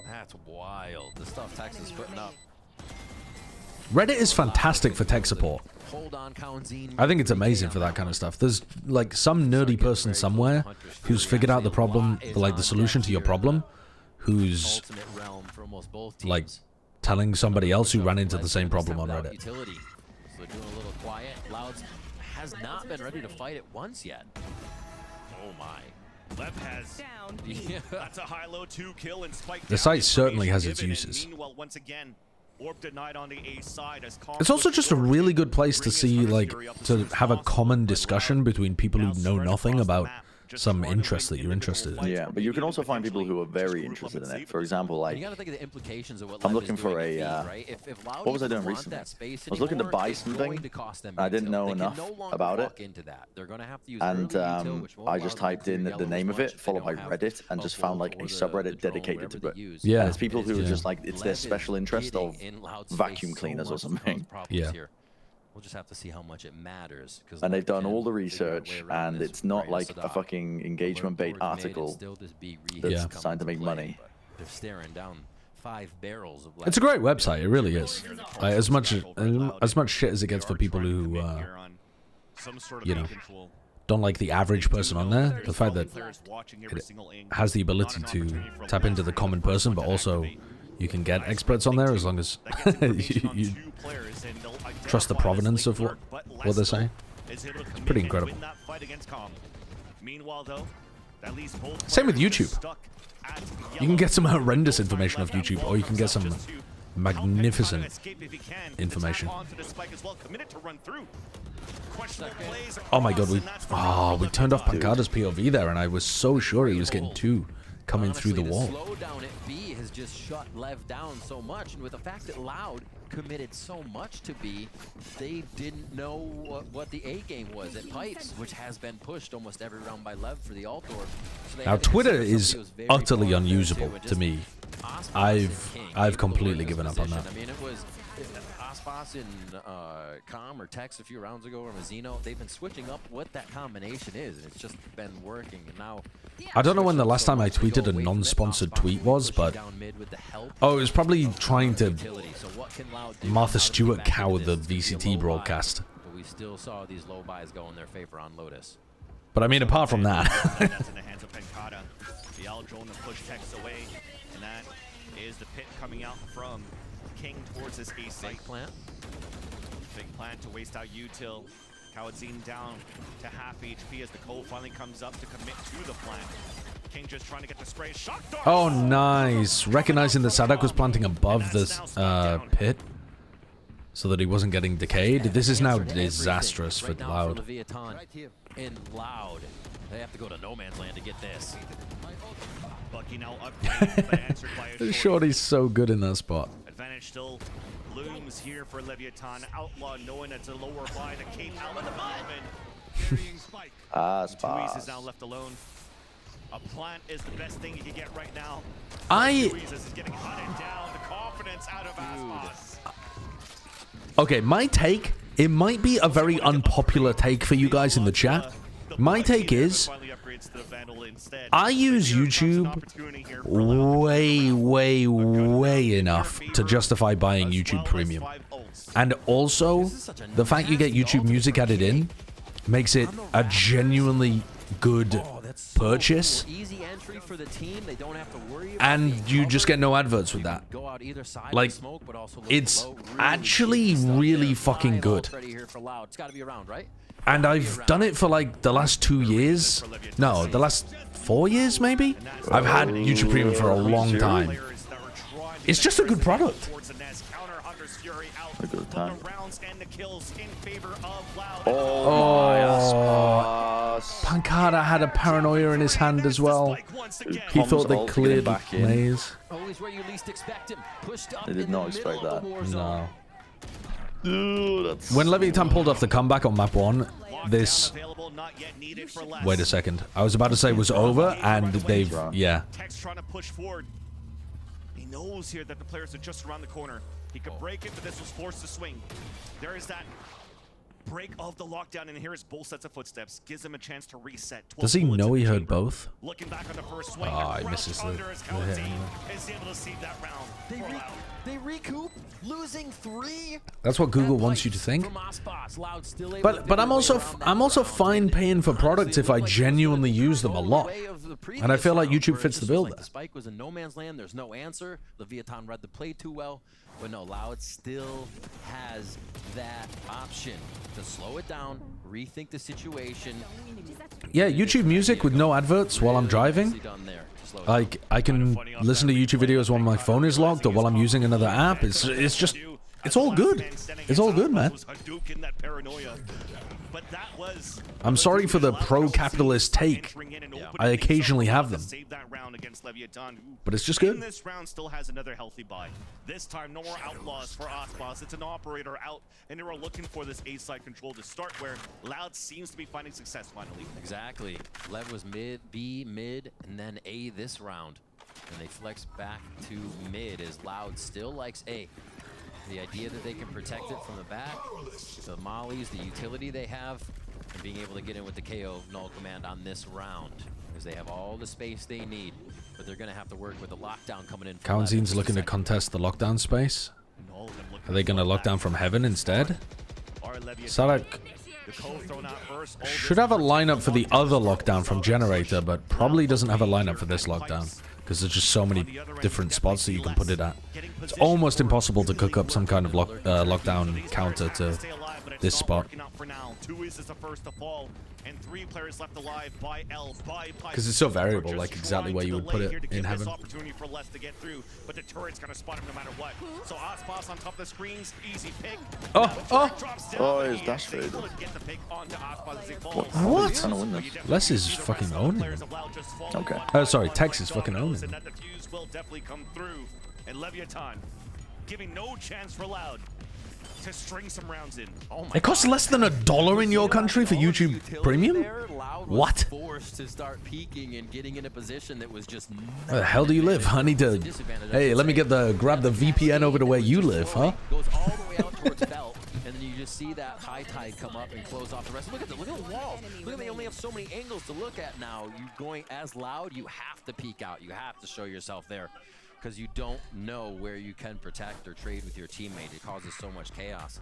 That's wild. The stuff Tex is putting up. Reddit is fantastic for tech support. I think it's amazing for that kind of stuff. There's like some nerdy person somewhere who's figured out the problem, like the solution to your problem, who's like telling somebody else who ran into the same problem on Reddit. So doing a little quiet. Louds has not been ready to fight it once yet. Oh my. Lev has down. That's a high-low 2 kill and Spike. The site certainly has its uses. Meanwhile, once again, Orb denied on the A side as It's also just a really good place to see, like, to have a common discussion between people who know nothing about some interest that you're interested in. Yeah, but you can also find people who are very interested in it. For example, like, I'm looking for a, what was I doing recently? I was looking to buy something, I didn't know enough about it, and I just typed in the name of it, followed by Reddit, and just found, like, a subreddit dedicated to it. Yeah. And it's people who are just, like, it's their special interest of vacuum cleaners or something. Yeah. We'll just have to see how much it matters. And they've done all the research, and it's not like a fucking engagement bait article that's designed to make money. They're staring down 5 barrels of It's a great website, it really is. Like, as much shit as it gets for people who, you know, don't like the average person on there. The fact that it has the ability to tap into the common person, but also you can get experts on there as long as you trust the provenance of what they're saying. It's pretty incredible. Same with YouTube. You can get some horrendous information off YouTube, or you can get some magnificent information. Oh my god, we turned off Pancada's POV there, and I was so sure he was getting 2 coming through the wall. Slowdown at B has just shut Lev down so much, and with the fact that Loud committed so much to B, they didn't know what the A game was at Pipes, which has been pushed almost every round by Lev for the Altor. So now Twitter is utterly unusable to me. I've completely given up on that. I mean, it was Aspas and Com or Tex a few rounds ago, or Mazzino. They've been switching up what that combination is, and it's just been working. And now I don't know when the last time I tweeted a non-sponsored tweet was, but oh, it was probably trying to Martha Stewart cow the VCT broadcast. But we still saw these low buys go in their favor on Lotus. But I mean, apart from that, that's in the hands of Pancada. The L drone to push Tex away, and that is the pit coming out from King towards his A site plant. Big plan to waste out util. Kawadzine down to half HP as the coal finally comes up to commit to the plant. King just trying to get the spray. Shock dart. oh nice, recognizing that Sadak was planting above this pit, so that he wasn't getting decayed. This is now disastrous for Loud. In Loud, they have to go to no man's land to get this. Bucky now upgraded, but answered by a Shorty's so good in that spot. advantage still looms here for Leviathan. Outlaw knowing it's a lower buy. The cape out of the movement. Tuiz is now left alone. A plant is the best thing you can get right now. Tuiz is getting hunted down. The confidence out of Aspas. Okay, my take, it might be a very unpopular take for you guys in the chat. My take is, I use YouTube way enough to justify buying YouTube Premium. And also, the fact you get YouTube Music added in makes it a genuinely good purchase. And you just get no adverts with that. Like, it's actually really fucking good. And I've done it for like the last 2 years. No, the last 4 years maybe? I've had YouTube Premium for a long time. It's just a good product. A good time. Oh, Pancada had a paranoia in his hand as well. He thought they cleared the maze. They did not expect that. No. When Leviathan pulled off the comeback on map 1, this... Wait a second. I was about to say it was over, and they've... Yeah. Tex trying to push forward. He knows here that the players are just around the corner. He could break it, but this was forced to swing. There is that break of the lockdown, and here's both sets of footsteps. Gives him a chance to reset. Does he know he heard both? Looking back on the first swing, he misses the hit anyway. is able to save that round. They recoup, losing 3. That's what Google wants you to think. But I'm also fine paying for products if I genuinely use them a lot. And I feel like YouTube fits the bill there. The spike was in no man's land. There's no answer. Leviathan read the play too well. But no, Loud still has that option to slow it down, rethink the situation. Yeah, YouTube Music with no adverts while I'm driving. Like, I can listen to YouTube videos while my phone is locked or while I'm using another app. It's all good. It's all good, man. I'm sorry for the pro-capitalist take. I occasionally have them. But it's just good. This round still has another healthy buy. This time, no more outlaws for Osboss. It's an operator out, and they were looking for this A-side control to start where Loud seems to be finding success finally. Exactly. Lev was mid, B, mid, and then A this round. And they flex back to mid as Loud still likes A. The idea that they can protect it from the back, the mollies, the utility they have, and being able to get in with the KO null command on this round. Because they have all the space they need, but they're going to have to work with the lockdown coming in. Kawanzin's looking to contest the lockdown space. Are they going to lock down from heaven instead? Sarak should have a lineup for the other lockdown from Generator, but probably doesn't have a lineup for this lockdown. Because there's just so many different spots that you can put it at. It's almost impossible to cook up some kind of lockdown counter to this spot. Because it's so variable, like exactly where you would put it in heaven. But the turret's gonna spot him no matter what. So Osboss on top of the screens, easy pick. Oh, his dash fade. What? Les is fucking owning him. Okay. Oh, sorry, Tex is fucking owning him. That defuse will definitely come through. And Leviathan giving no chance for Loud to string some rounds in. It costs less than $1 in your country for YouTube Premium? What? Forced to start peeking and getting in a position that was just. Where the hell do you live? I need to. Hey, let me grab the VPN over to where you live, huh? Goes all the way out towards Belt, and then you just see that high tide come up and close off the rest. Look at the wall. Look at they only have so many angles to look at now. You going as Loud, you have to peek out. You have to show yourself there. Because you don't know where you can protect or trade with your teammate. It causes so much chaos.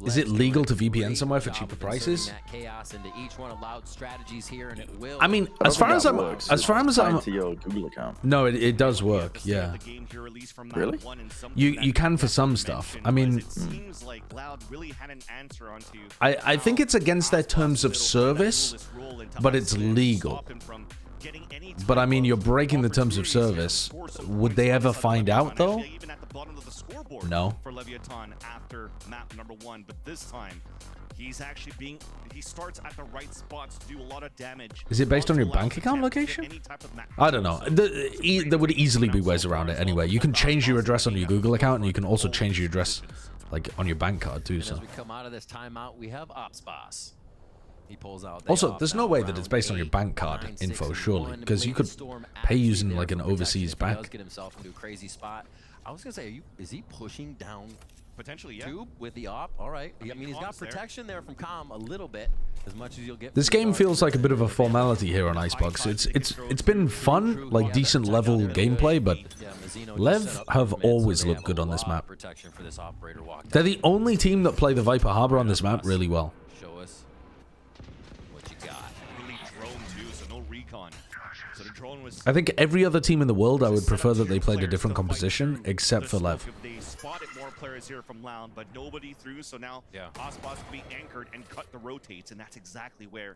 Is it legal to VPN somewhere for cheaper prices? That chaos into each one of Loud strategies here, and it will. I mean, as far as I'm to your Google account. No, it does work. Yeah. Really? You can for some stuff. I mean, I think it's against their terms of service, but it's legal. But I mean, you're breaking the terms of service. Would they ever find out though? No. For Leviathan after map number 1, but this time he's actually he starts at the right spots to do a lot of damage. Is it based on your bank account location? I don't know. There would easily be ways around it anyway. You can change your address on your Google account, and you can also change your address like on your bank card too. So. As we come out of this timeout, we have Osboss. He pulls out. Also, there's no way that it's based on your bank card info, surely, because you could pay using like an overseas bank. Does get himself into a crazy spot. I was gonna say, is he pushing down potentially? Yeah. Tube with the op? All right. I mean, he's got protection there from Com a little bit, as much as you'll get. This game feels like a bit of a formality here on Icebox. It's been fun, like decent level gameplay, but Lev have always looked good on this map. They're the only team that play the Viper Harbor on this map really well. Show us what you got. Drone too, so no recon. So the drone was. I think every other team in the world, I would prefer that they played a different composition, except for Lev. They spotted more players here from Loud, but nobody through. So now Osboss can be anchored and cut the rotates, and that's exactly where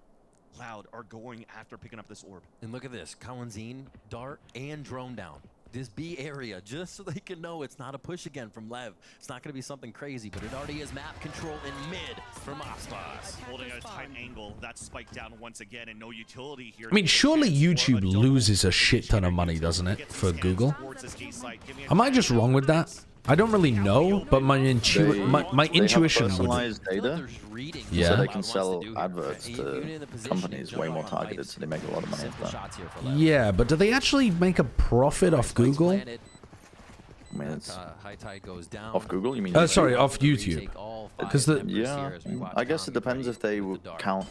Loud are going after picking up this orb. And look at this, Kawanzin, dart, and drone down. This B area, just so they can know it's not a push again from Lev. It's not going to be something crazy, but it already is map control in mid from Osboss. Holding a tight angle, that's spiked down once again, and no utility here. I mean, surely YouTube loses a shit ton of money, doesn't it, for Google? Am I just wrong with that? I don't really know, but my intuition would. Data, yeah. So they can sell adverts to companies way more targeted, so they make a lot of money off that. Yeah, but do they actually make a profit off Google? I mean, it's High Tide goes down. off Google. You mean? Sorry, off YouTube. Because the I guess it depends if they would count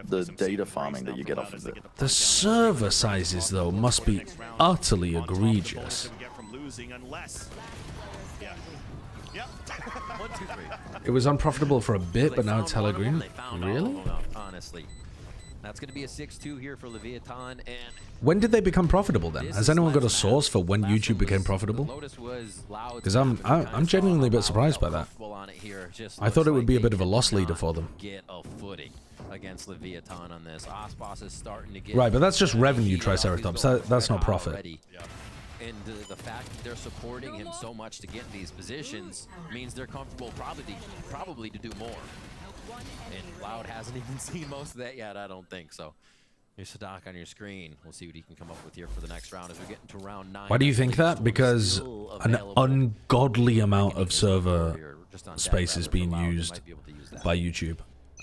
the data farming that you get off of it. the server sizes though must be utterly egregious. It was unprofitable for a bit, but now it's hella green. Really? Honestly, that's going to be a 6-2 here for Leviathan. And When did they become profitable then? Has anyone got a source for when YouTube became profitable? Because I'm genuinely a bit surprised by that. I thought it would be a bit of a loss leader for them. Get a footing against Leviathan on this. Osbos is starting to get Right, but that's just revenue, Triceratops. That's not profit. And the fact that they're supporting him so much to get in these positions means they're comfortable probably to do more. And Loud hasn't even seen most of that yet, I don't think so. Here's Sadak on your screen. We'll see what he can come up with here for the next round as we get into round 9. Why do you think that? Because an ungodly amount of server space is being used by YouTube.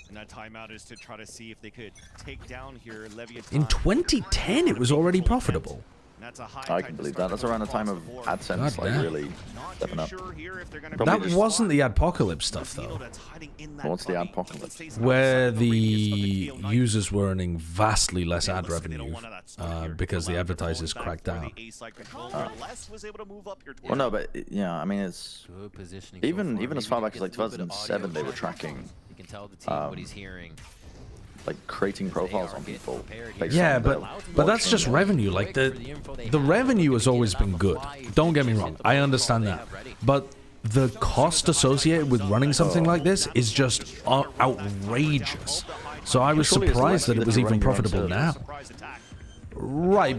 And that timeout is to try to see if they could take down here Leviathan. In 2010, it was already profitable. I can believe that. That's around the time of AdSense, like, really stepping up. That wasn't the Adpocalypse stuff, though. What's the Adpocalypse? Where the users were earning vastly less ad revenue because the advertisers cracked down. Well, no, but yeah, I mean, it's even as far back as like 2007, they were tracking. You can tell the team what he's hearing. Like creating profiles on people. Yeah, but that's just revenue. Like the revenue has always been good. Don't get me wrong. I understand that. But the cost associated with running something like this is just outrageous. So I was surprised that it was even profitable now. Right,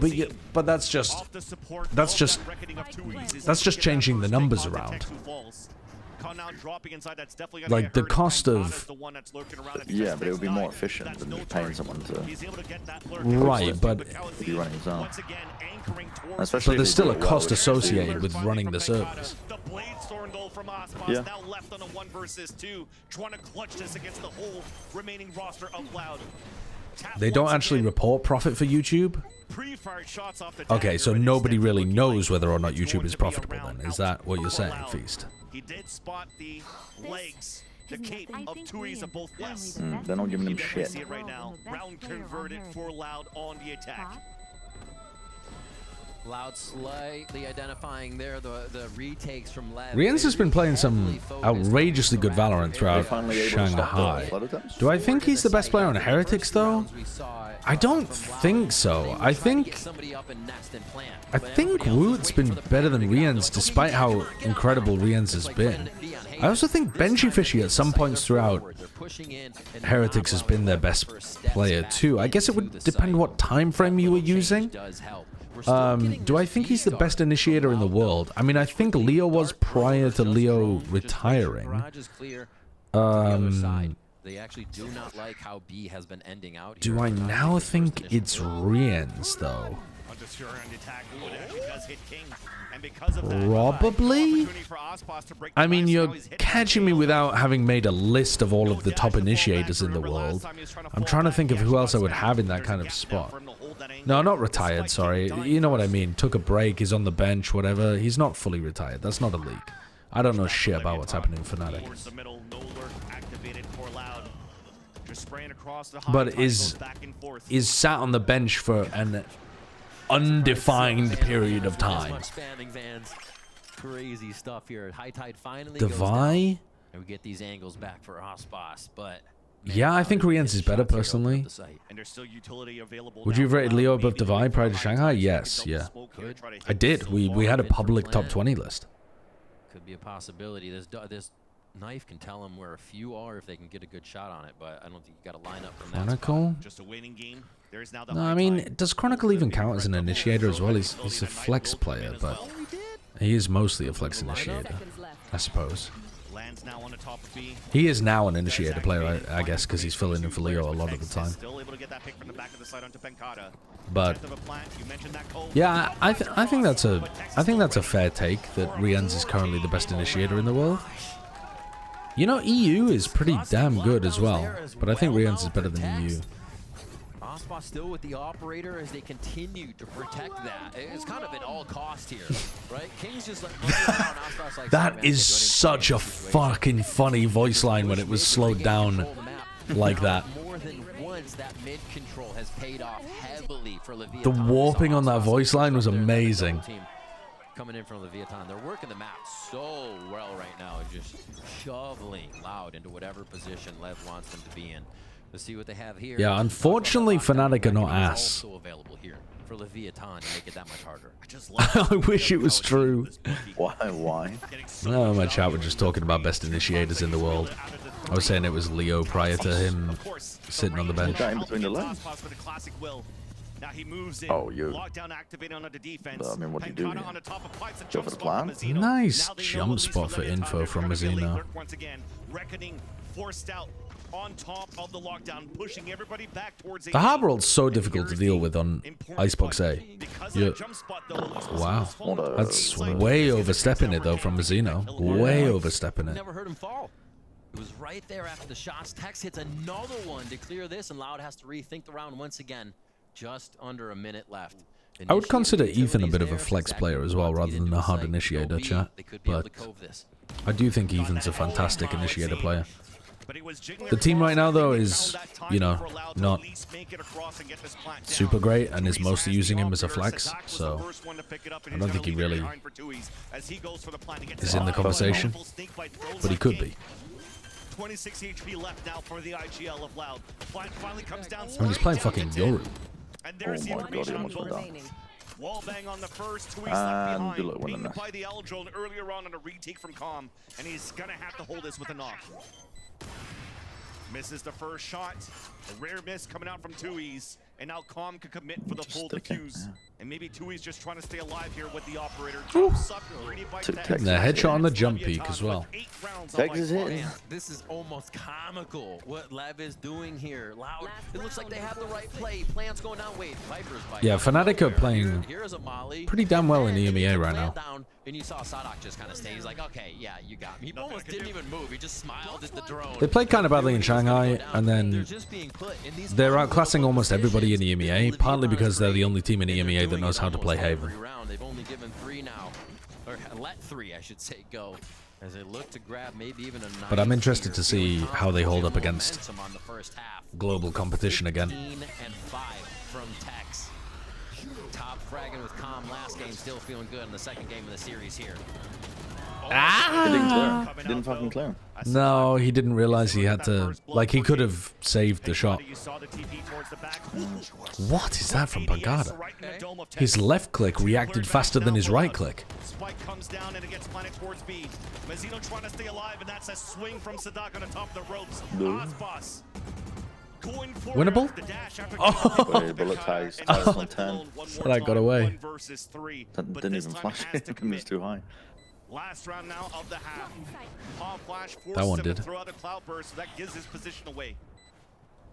but that's just changing the numbers around. Like the cost of yeah, but it would be more efficient than just paying someone to right, but be running his own. Especially there's still a cost associated with running the servers. Yeah. Now left on a 1 versus 2, trying to clutch this against the whole remaining roster of Loud. They don't actually report profit for YouTube? Okay, so nobody really knows whether or not YouTube is profitable then. Is that what you're saying, Feast? He did spot the legs, the cape of Tui's of both yes. They're not giving him shit. See it right now. Round converted for Loud on the attack. Loud slightly identifying there the retakes from Lev. Rienz has been playing some outrageously good Valorant throughout Shanghai. Do I think he's the best player on Heretics though? I don't think so. I think Woot's been better than Rienz despite how incredible Rienz has been. I also think Benji Fishy at some points throughout Heretics has been their best player too. I guess it would depend what time frame you were using. Do I think he's the best initiator in the world? I mean, I think Leo was prior to Leo retiring. They actually do not like how B has been ending out. Do I now think it's Rienz though? Probably? I mean, you're catching me without having made a list of all of the top initiators in the world. I'm trying to think of who else I would have in that kind of spot. No, not retired, sorry. You know what I mean. Took a break, is on the bench, whatever. He's not fully retired. That's not a league. I don't know shit about what's happening in Fnatic. But is sat on the bench for an undefined period of time. Crazy stuff here. High Tide finally Devi? And we get these angles back for Osbos, but yeah, I think Rienz is better personally. Would you have rated Leo above Devi prior to Shanghai? Yes, yeah. I did. We had a public top 20 list. Could be a possibility. This knife can tell them where a few are if they can get a good shot on it, but I don't think you got to line up from that Chronicle? Just a waiting game. No, I mean, does Chronicle even count as an initiator as well? He's a flex player, but he is mostly a flex initiator, I suppose. He is now an initiator player, I guess, because he's filling in for Leo a lot of the time. But yeah, I think that's a fair take that Rienz is currently the best initiator in the world. You know, EU is pretty damn good as well, but I think Rienz is better than EU. Aspas still with the operator as they continue to protect that. It's kind of at all cost here, right? King's just like Aspas like that is such a fucking funny voice line when it was slowed down like that. More than once, that mid control has paid off heavily for Leviathan. The warping on that voice line was amazing. Coming in from Leviathan, they're working the map so well right now, just shoveling Loud into whatever position Lev wants them to be in. Let's see what they have here. Yeah, unfortunately, Fnatic are not ass. Also available here for Leviathan to make it that much harder. I wish it was true. Why? No, my chat were just talking about best initiators in the world. I was saying it was Leo prior to him sitting on the bench. In between the legs. Now he moves in. Oh, you. Lockdown activated on the defense. I mean, what do you do? On the top of pipes, Go for the plan? Nice jump spot for info from Mazzino. Once again, Reckoning forced out on top of the lockdown, pushing everybody back towards The Harbor World's so difficult to deal with on Icebox A. Wow. That's way overstepping it, though, from Mazzino. Way overstepping it. Never heard him fall. It was right there after the shots. Tex hits another one to clear this, and Loud has to rethink the round once again. Just under a minute left. I would consider Ethan a bit of a flex player as well, rather than a hard initiator, chat. But I do think Ethan's a fantastic initiator player. The team right now, though, is, you know, not super great and is mostly using him as a flex, so I don't think he really is in the conversation, but he could be. 26 HP left now for the IGL of Loud. Finally comes down. I mean, he's playing fucking Yoru. And there's the information on goals. Wall bang on the first, two left behind. Pinged by the L drone earlier on a retake from Com, and he's gonna have to hold this with a knock. Misses the first shot. A rare miss coming out from Tui's. And now Com could commit for the full defuse. And maybe Tui's just trying to stay alive here with the operator. The headshot on the jump peak as well. Tex is hitting. This is almost comical what Lev is doing here. Loud. It looks like they have the right play. Plans going down. Wait, Viper's by. Yeah, Fnatic are playing pretty damn well in EMEA right now. And you saw Sadak just kind of stay. He's like, okay, yeah, you got me. He almost didn't even move. He just smiled at the drone. They played kind of badly in Shanghai, and then they're outclassing almost everybody in EMEA, partly because they're the only team in EMEA that knows how to play Haven. They've only given 3 now, or let 3, I should say, go. As they look to grab maybe even a 9. But I'm interested to see how they hold up against global competition again. 15 and 5 from Tex. Top fragging with Com last game, still feeling good in the second game of the series here. Didn't fucking clear. No, he didn't realize he had to. Like, he could have saved the shot. What is that from Pagada? His left click reacted faster than his right click. Spike comes down and it gets planted towards B. Mazzino trying to stay alive, and that's a swing from Sadak on the top of the ropes. Aspas going for Winnable? the dash after Oh, bullet ties on 10. But I got away. Didn't even flash it. It was too high. Last round now of the half. Palm flash That one forces him did. to throw out a cloud burst, so that gives his position away.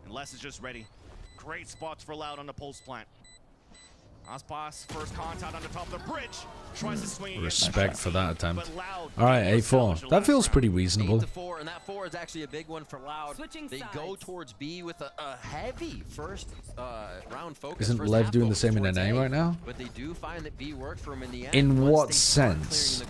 And Les is just ready. Great spots for Loud on the pulse plant. Aspas first contact on the top of the bridge. Tries to swing. Respect for that attempt. All right, 8-4. That feels pretty reasonable. 8-4, and that 4 is actually a big one for Loud. They go towards B with a heavy first round focus. Isn't Lev doing the same in NA right now? But they do find that B worked for him in the end. In what sense?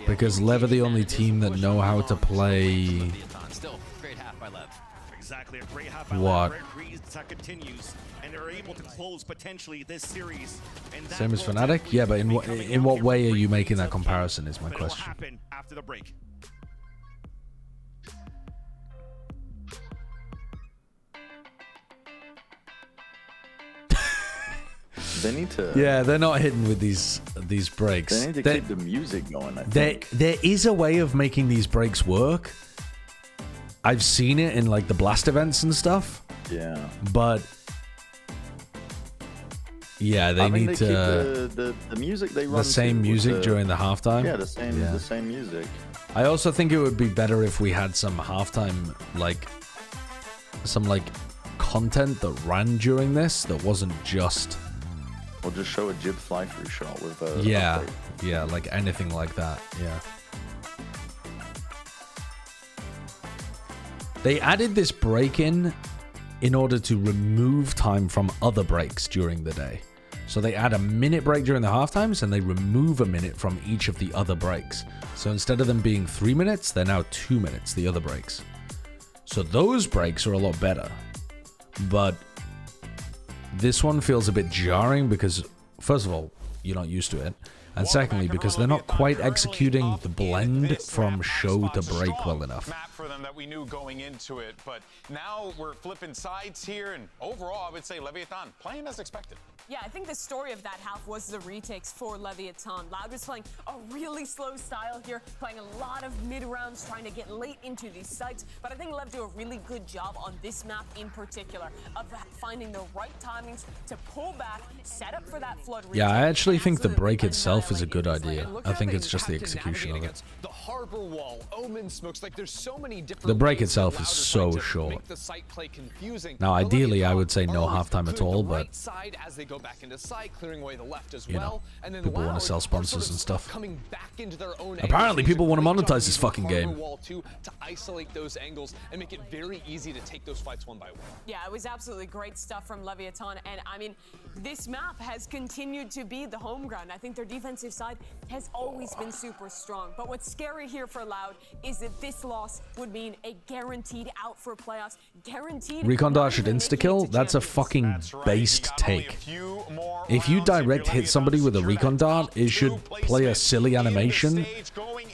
Because Lev are the only team that know how to play. Still, great half by Lev. Exactly, a great half by What? Lev. Great reads, that continues. And they're able to close potentially this series. And that Same as will Fnatic? typically Yeah, but in what way are you making that happen, comparison is my but it'll question. happen after the break. They need to. Yeah, they're not hitting with these breaks. They need to keep the music going. I There think. there is a way of making these breaks work. I've seen it in like the blast events and stuff. Yeah. But yeah, they I think need they to keep the music they run the same to with music during the halftime. Yeah, the same music. I also think it would be better if we had some halftime, like some like content that ran during this that wasn't just. Or just show a jib fly through shot with a. Yeah, update. yeah, like anything like that. Yeah. They added this break in in order to remove time from other breaks during the day. So they add a minute break during the halftimes and they remove a minute from each of the other breaks. So instead of them being 3 minutes, they're now 2 minutes, the other breaks. So those breaks are a lot better. But this one feels a bit jarring because, first of all, you're not used to it. And secondly, because they're not quite executing the blend from show to break well enough. Map for them that we knew going into it, but now we're flipping sides here, and overall, I would say Leviathan playing as expected. Yeah, I think the story of that half was the retakes for Leviathan. Loud was playing a really slow style here, playing a lot of mid-rounds, trying to get late into these sites. But I think Lev do a really good job on this map in particular of finding the right timings to pull back, set up for that flood retake. Yeah, I actually think the break itself is a good idea. I think it's just the execution of it. The harbor wall, Omen smokes, like there's so many different The break ways itself for is Loud so to short. make the site play confusing. Now, But ideally, I Leviathan would say no always halftime at cleared all, the but right side as they go back into sight, clearing away the left as you know, well. And then people want Loud to sell are sponsors sort of and stuff. coming back into their own Apparently, angles. people want to Great job monetize this using fucking harbor game. wall too, to isolate those angles and make it very easy to take those fights one by one. Yeah, it was absolutely great stuff from Leviathan. And I mean, this map has continued to be the home ground. I think their defensive side has always been super strong. But what's scary here for Loud is that this loss would mean a guaranteed out for playoffs. Guaranteed. Recon Dart should insta-kill? That's a fucking based take. If you direct hit somebody with a Recon Dart, it should play a silly animation,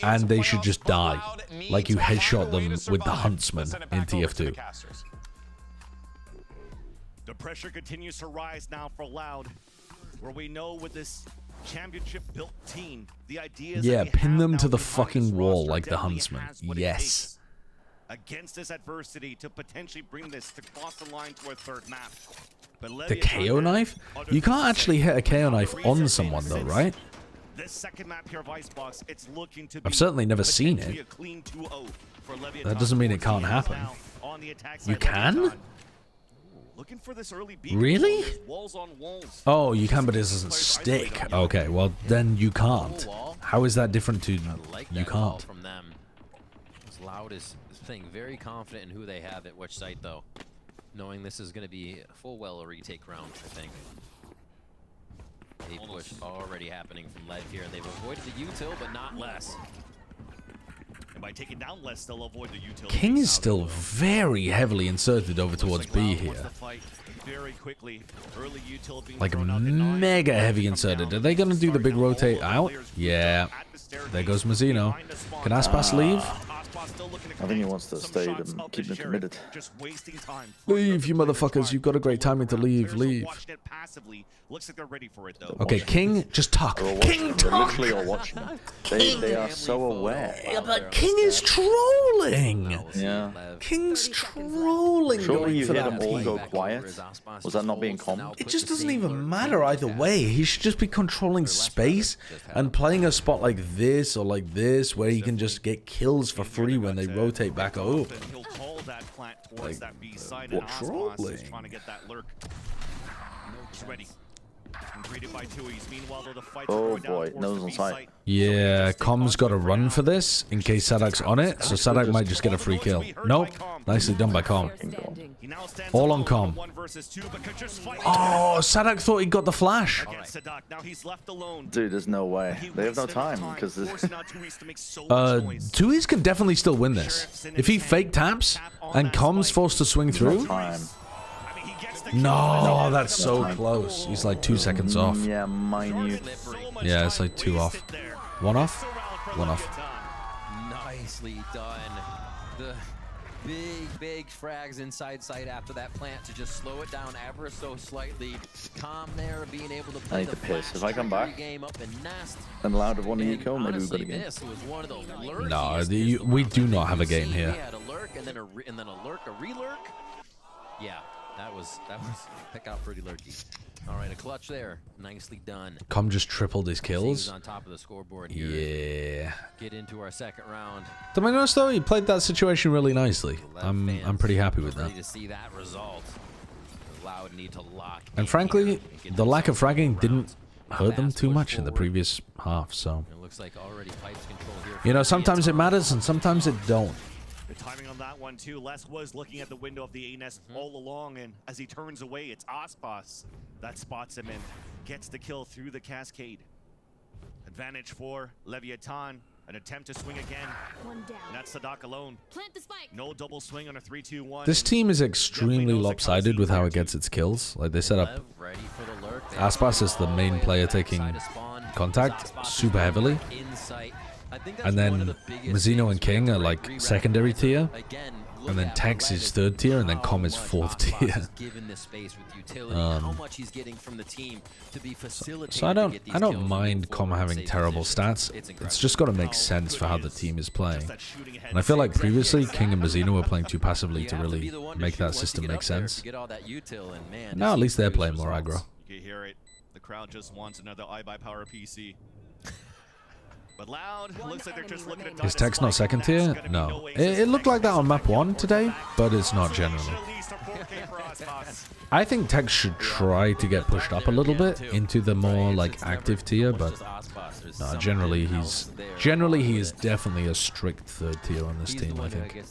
and they should just die. Like you headshot them with the Huntsman in TF2. The pressure continues to rise now for Loud, where we know with this championship-built team, the idea is Yeah, that they pin have them now to the defined fucking this wall roster like the definitely Huntsman. has what it Yes. takes against this adversity to potentially bring this to cross the line to our third map. But The Leviathan KO knife? You can't actually hit a KO knife on someone though, right? This second map here of Icebox, it's looking to I've be certainly never seen potentially it. a clean 2-0 for Leviathan. That doesn't mean it can't happen. On the attack You side, can? Leviathan looking for this early beat. Really? Walls on walls. Oh, you can, but it doesn't stick. Okay, well then you can't. How is that different to you can't? From them. As Loud is playing very confident in who they have at which site, though, knowing this is going to be full well a retake round. I think. A push already happening from Lev here. They've avoided the util, but not less. And by taking down less, they'll avoid the utility. King is still very heavily inserted over towards B here. Very quickly. Early util being Like thrown out the mega heavy inserted. Are they going to do the big rotate out? Yeah. There goes Mazzino. Can Aspas leave? I think he wants to stay and keep them committed. Leave, you motherfuckers. You've got a great timing to leave. Leave. Looks like they're ready for it though. Okay, King, just talk. King, They're talk. literally all watching. They are so aware. Yeah, but King is trolling. Yeah. King's trolling. Surely going you for hear that them all play. go quiet. Was that not being common? It just doesn't even matter either way. He should just be controlling space and playing a spot like this or like this where he can just get kills for free when they rotate back over. He'll call that plant towards that B side, what and Aspas is trolling? trying to get that lurk. He's ready. And greeted by Tui's. Meanwhile, though, the fight's Oh going down boy, towards nose the on B sight. site. Yeah, Com's got to run for this in case Sadak's on it, so Sadak might just get a free kill. Nope. Nicely done by Com. All on Com. Oh, Sadak thought he got the flash. Now he's left alone. Dude, there's no way. They have no time because Tui's can definitely still win this. If he fake taps and Com's forced to swing through. No, that's so close. He's like 2 seconds off. Yeah, minute. Yeah, it's like 2 off. 1 off? 1 off. Nicely done. The big frags inside sight after that plant to just slow it down ever so slightly. Calm there, being able to play I need to piss. If I come back game up and nest. and Loud of one of you kill, maybe we've got Honestly, a game. this was one of the lurkiest. No, we do not have a game He here. had a lurk and then a lurk, a relurk. Yeah, that was pick out pretty lurky. All right, a clutch there, nicely done. Com just tripled his He's kills. on top of the scoreboard here. Yeah. Get into our second round. To be honest though, he played that situation really nicely. I'm pretty happy with that. Ready to see that result. Loud need to lock. And frankly, the lack of fragging didn't hurt them too much in the previous half, so. It looks like already pipes control here. You know, sometimes it matters and sometimes it don't. The timing on that one too. Les was looking at the window of the A nest all along, and as he turns away, it's Aspas that spots him and gets the kill through the cascade. Advantage for Leviathan. An attempt to swing again. One down. And that's Sadak alone. Plant the spike. No double swing on a 3-2-1. This team is extremely lopsided with how it gets its kills. Like they set up Aspas as the main player taking contact super heavily. And then Mazzino and King are like secondary tier. And then Tex is third tier, and then Com is fourth tier. So I don't mind Com having terrible stats. It's just got to make sense for how the team is playing. And I feel like previously King and Mazzino were playing too passively to really make that system make sense. Now at least they're playing more aggro. You can hear it. The crowd just wants another iBuyPower PC. But Loud, looks like they're just looking at Is Tex not second tier? No. It looked like that on map 1 today, but it's not generally. I think Tex should try to get pushed up a little bit into the more like active tier, but no, generally he is definitely a strict third tier on this team, I think.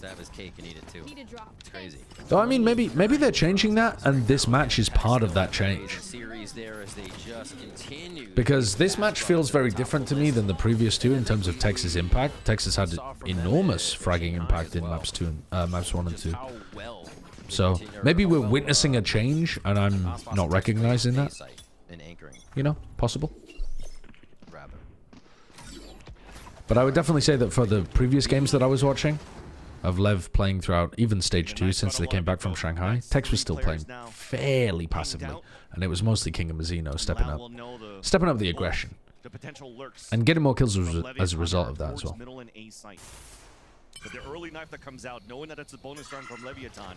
So I mean, maybe they're changing that, and this match is part of that change. Because this match feels very different to me than the previous two in terms of Tex's impact. Tex has had enormous fragging impact in maps 1 and 2. So maybe we're witnessing a change, and I'm not recognizing that. You know, possible. But I would definitely say that for the previous games that I was watching, of Lev playing throughout even stage 2 since they came back from Shanghai, Tex was still playing fairly passively, and it was mostly King and Mazzino stepping up the aggression, and getting more kills as a result of that as well. But the early knife that comes out, knowing that it's a bonus round from Leviathan,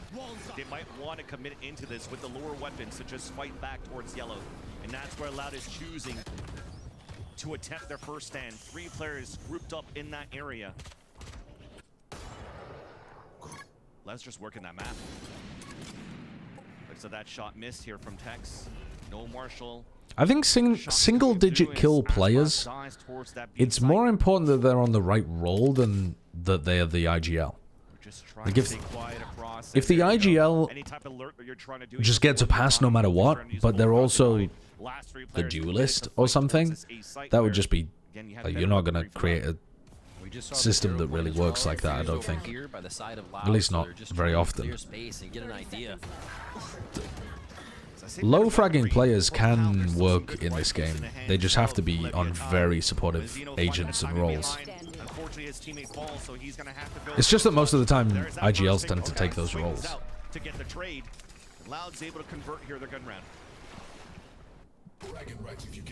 they might want to commit into this with the lower weapons to just fight back towards yellow, and that's where Loud is choosing to attempt their first stand. 3 players grouped up in that area. Let's just work in that map. Looks like that shot missed here from Tex. No Marshall. I think single-digit kill players, it's more important that they're on the right role than that they are the IGL. Like if the IGL just gets a pass no matter what, but they're also the duelist or something, that would just be, like, you're not going to create a system that really works like that, I don't think. At least not very often. Low fragging players can work in this game. They just have to be on very supportive agents and roles. It's just that most of the time IGLs tend to take those roles. Loud's able to convert here their gun round.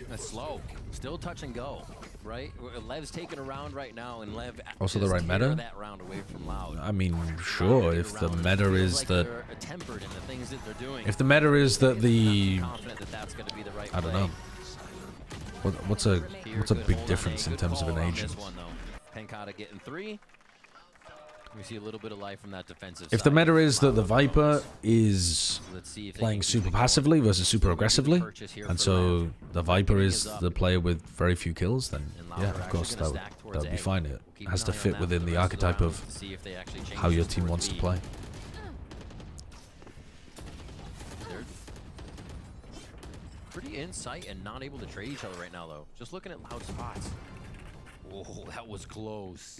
That's slow. Still touch and go, right? Lev's taking a round right now, and Lev also the right meta. That round away from Loud. I mean, sure, if the meta is that, if the meta is that the, I don't know. What's a big difference in terms of an agent? Penkata getting 3. We see a little bit of life from that defensive If the meta is that the Viper is playing super passively versus super aggressively, and so the Viper is the player with very few kills, then yeah, of course, that would be fine. It has to fit within the archetype of how your team wants to play. They're pretty in sight and not able to trade each other right now, though. Just looking at Loud spots. Oh, that was close.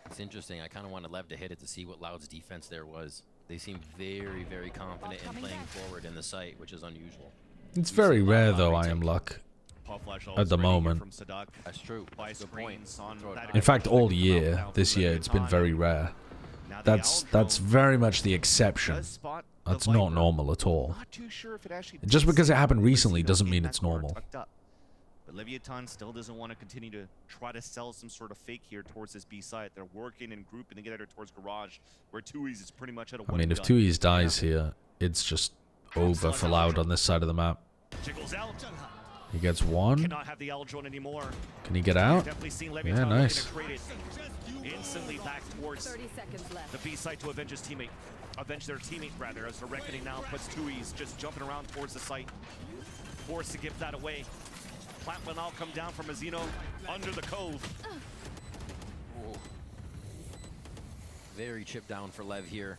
It's interesting. I kind of wanted Lev to hit it to see what Loud's defense there was. They seem very, very confident in playing forward in the site, which is unusual. It's very rare, though, I am luck. At the moment. That's true. Good point. In fact, all year, this year, it's been very rare. That's very much the exception. That's not normal at all. Just because it happened recently doesn't mean it's normal. But Leviathan still doesn't want to continue to try to sell some sort of fake here towards this B site. They're working and grouping together towards Garage, where 2E's is pretty much at a one. I mean, if 2E's dies here, it's just over for Loud on this side of the map. He gets 1. Cannot have the L drone anymore. Can he get out? Yeah, nice. Instantly back towards the B site to avenge his teammate. Avenge their teammate, rather, as the Reckoning now puts 2E's just jumping around towards the site. Forced to give that away. Plant will now come down from Mazzino under the cove. very chipped down for Lev here.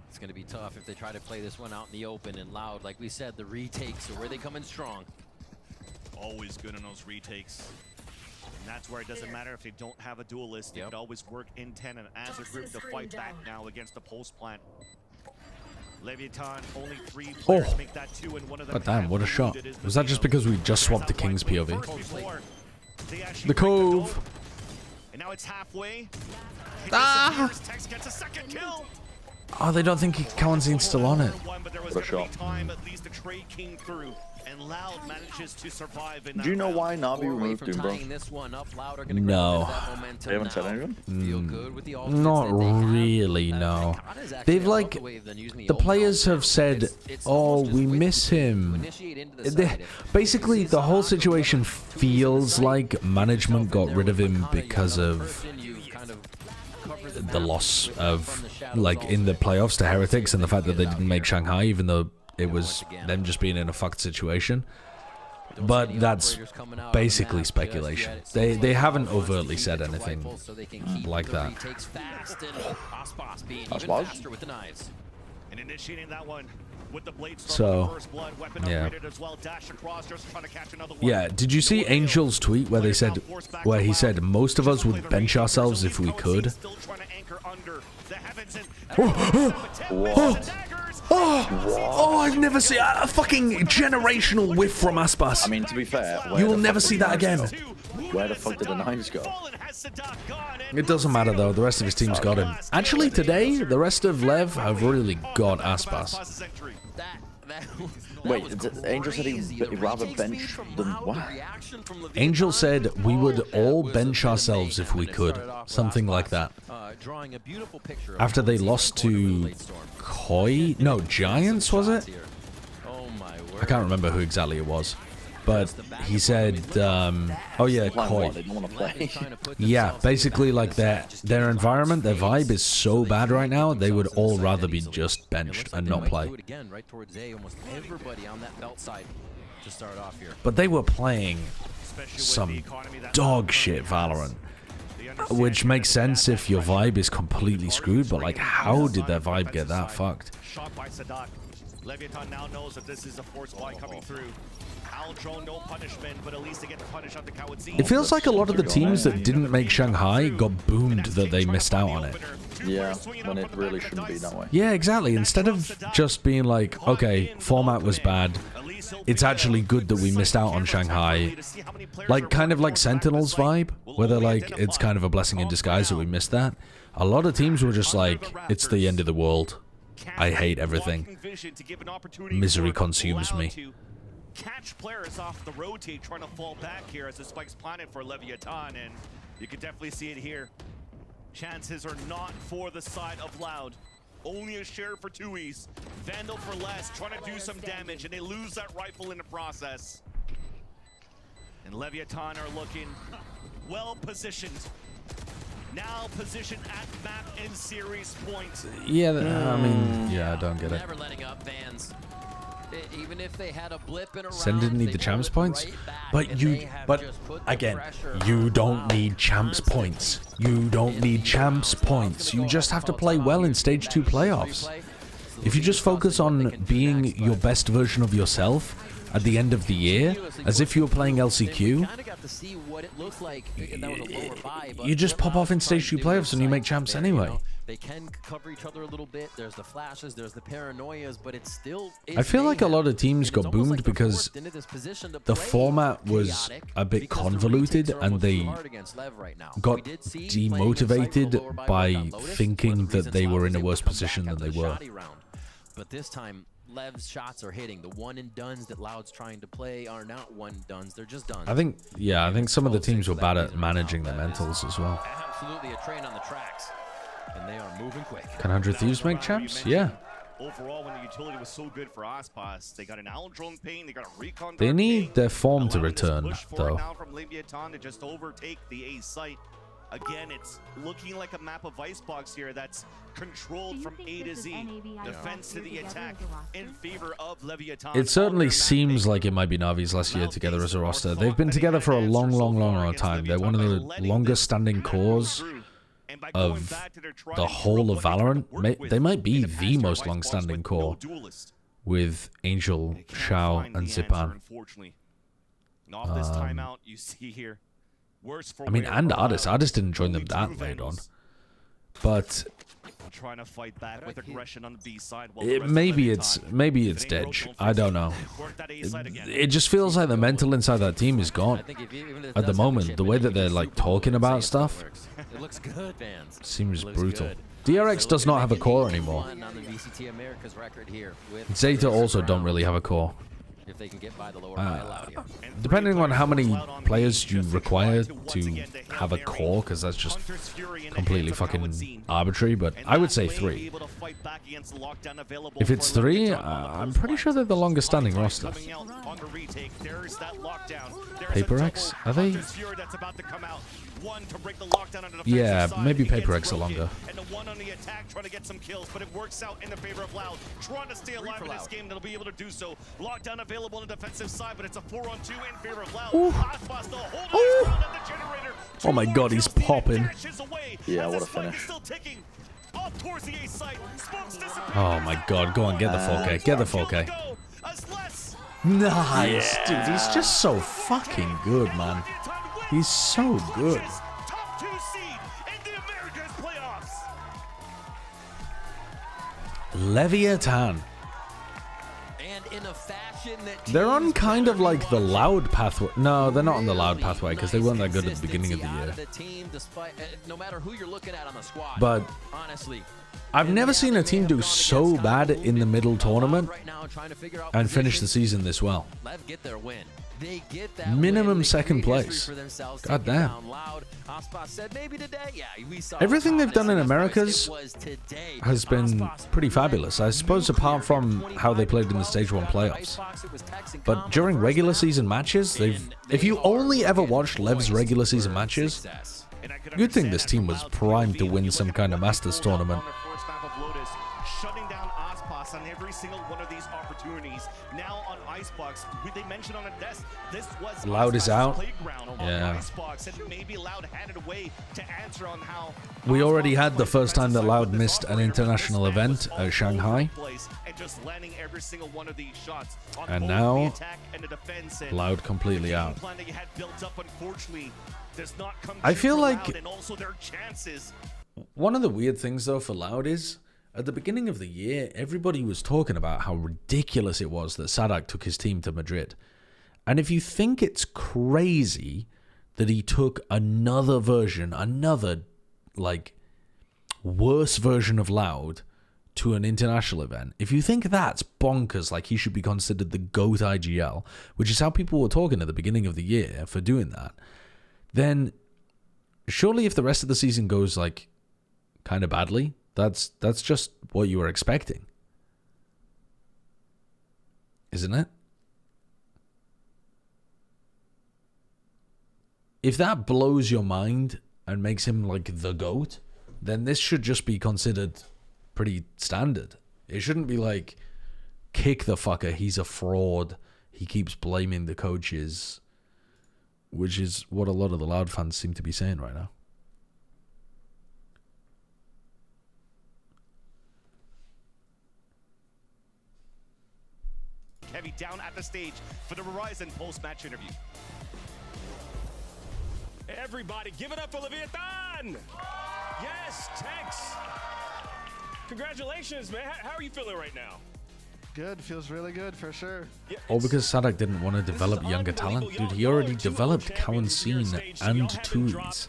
It's going to be tough if they try to play this one out in the open and loud. Like we said, the retakes are where they come in strong. Always good on those retakes. And that's where it doesn't matter if they don't have a duelist. They could always work in tandem as a group to fight back now against the post plant. Leviathan, only 3 players make that 2, and one of them. But damn, what a shot. Was that just because we just swapped the King's POV? The Cove. And now it's halfway. Ah! Tex gets a second kill. Oh, they don't think Kawanzin's still on it. But there was What a shot. time, at least the trade came through, and Loud manages to survive in that. Do you know why Navi removed Doom, bro? No. They haven't said anything? Not really, no. They've like, the players have said, oh, we miss him. Basically, the whole situation feels like management got rid of him because of the loss of, like, in the playoffs to Heretics and the fact that they didn't make Shanghai, even though it was them just being in a fucked situation. But that's basically speculation. They haven't overtly said anything like that. And initiating that one with the blade So, yeah. Yeah, did you see Angel's tweet where he said most of us would bench ourselves if we could? Oh, I've never seen a fucking generational whiff from Aspas. I mean, to be fair, you will never see that again. Where the fuck did the knives go? It doesn't matter though, the rest of his team's got him. Actually, today, the rest of Lev have really got Aspas. Wait, Angel said he'd rather bench than what? Angel said we would all bench ourselves if we could. Something like that. After they lost to Koi? No, Giants, was it? I can't remember who exactly it was. But he said, oh yeah, Koi. Yeah, basically like their environment, their vibe is so bad right now, they would all rather be just benched and not play. But they were playing some dog shit Valorant. Which makes sense if your vibe is completely screwed, but like how did their vibe get that fucked? Shot by Sadak. Leviathan now knows that this is a force buy coming through. Aldro, no punishment, but at least they get the punish on the Kawadzee. It feels like a lot of the teams that didn't make Shanghai got boomed that they missed out on it. Yeah, when it really shouldn't be that way. Yeah, exactly. Instead of just being like, okay, format was bad, it's actually good that we missed out on Shanghai. Like, kind of like Sentinel's vibe, where they're like, it's kind of a blessing in disguise that we missed that. A lot of teams were just like, it's the end of the world. I hate everything. Misery consumes me. Catch players off the rotate trying to fall back here as the spike's planted for Leviathan, and you can definitely see it here. Chances are not for the side of Loud. Only a share for 2Es. Vandal for less, trying to do some damage, and they lose that rifle in the process. And Leviathan are looking well positioned. Now positioned at map and series point. Yeah, I mean, yeah, I don't get it. Never letting up Vans. Even if they had a blip in a Sen round, didn't need the champs points, but again, you don't need champs points. You don't need champs points. You just have to play well in stage 2 playoffs. If you just focus on being your best version of yourself at the end of the year, as if you were playing LCQ, you just pop off in stage 2 playoffs and you make champs anyway. They can cover each other a little bit. There's the flashes, there's the paranoias, but it's still... I feel like a lot of teams got boomed because the format was a bit convoluted and they got demotivated by thinking that they were in a worse position than they were. But this time, Lev's shots are hitting. The one and dones that Loud's trying to play are not one dones, they're just done. I think some of the teams were bad at managing their mentals as well. Absolutely a train on the tracks. And they are moving quick. Can 100 Thieves make champs? Yeah. Overall, when the utility was so good for Aspas, they got an Aldrone Pain, they got a Recon. They need their form to return, though. Now from Leviathan to just overtake the A site. Again, it's looking like a map of Icebox here that's controlled from A to Z. Defense to the attack in favor of Leviathan. It certainly seems like it might be Navi's last year together as a roster. They've been together for a long time. They're one of the longest standing cores of the whole of Valorant. They might be the most long-standing core with Angel, Shao, and Zipan. Unfortunately, off this timeout, you see here. Worse for I mean, and Artis. Artis didn't join them that late on. But trying to fight back with aggression on the B side. maybe it's Dedge. I don't know. It just feels like the mental inside that team is gone at the moment. The way that they're like talking about stuff It looks good, fans. seems brutal. DRX does not have a core anymore. Zeta also don't really have a core. If they can get by the lower out here. Depending on how many players you require to have a core, because that's just completely fucking arbitrary, but I would say 3. If it's 3, I'm pretty sure they're the longest standing roster. Paper X? Are they? Yeah, maybe Paper X are longer. And the one on the attack trying to get some kills, but it works out in the favor of Loud. Trying to stay alive in this game, they'll be able to do so. Lockdown available on the defensive side, but it's a 4-on-2 in favor of Loud. Oh my god, he's popping. Yeah, what a finish. Oh my god, go on, get the 4K. Get the 4K. Nice, dude. He's just so fucking good, man. He's so good. Leviathan. They're on kind of like the Loud pathway. No, they're not on the Loud pathway because they weren't that good at the beginning of the year. But I've never seen a team do so bad in the middle tournament and finish the season this well. Minimum second place. God damn. Everything they've done in Americas has been pretty fabulous. I suppose apart from how they played in the Stage 1 playoffs. But during regular season matches, if you only ever watched Lev's regular season matches, good thing this team was primed to win some kind of Masters tournament. Shutting down Aspas on every single one of these opportunities. Now on Icebox, they mentioned on the desk, this was Loud is out. Yeah. Icebox, and maybe Loud had it away to answer on how We already had the first time that Loud missed an international event at Shanghai. and just landing every single one of these shots. And now, Loud completely out. I feel like one of the weird things though for Loud is at the beginning of the year, everybody was talking about how ridiculous it was that Sadak took his team to Madrid. And if you think it's crazy that he took another like worse version of Loud to an international event, if you think that's bonkers, like he should be considered the GOAT IGL, which is how people were talking at the beginning of the year for doing that, then surely if the rest of the season goes like kind of badly, that's just what you were expecting, isn't it? If that blows your mind and makes him like the GOAT, then this should just be considered pretty standard. It shouldn't be like, kick the fucker, he's a fraud, he keeps blaming the coaches, which is what a lot of the Loud fans seem to be saying right now. Heavy down at the stage for the Verizon post-match interview. Everybody, give it up for Leviathan! Yes, Tex! Congratulations, man. How are you feeling right now? Good, feels really good for sure. All because Sadak didn't want to develop younger talent. Dude, he already developed Kawanseen and Tools.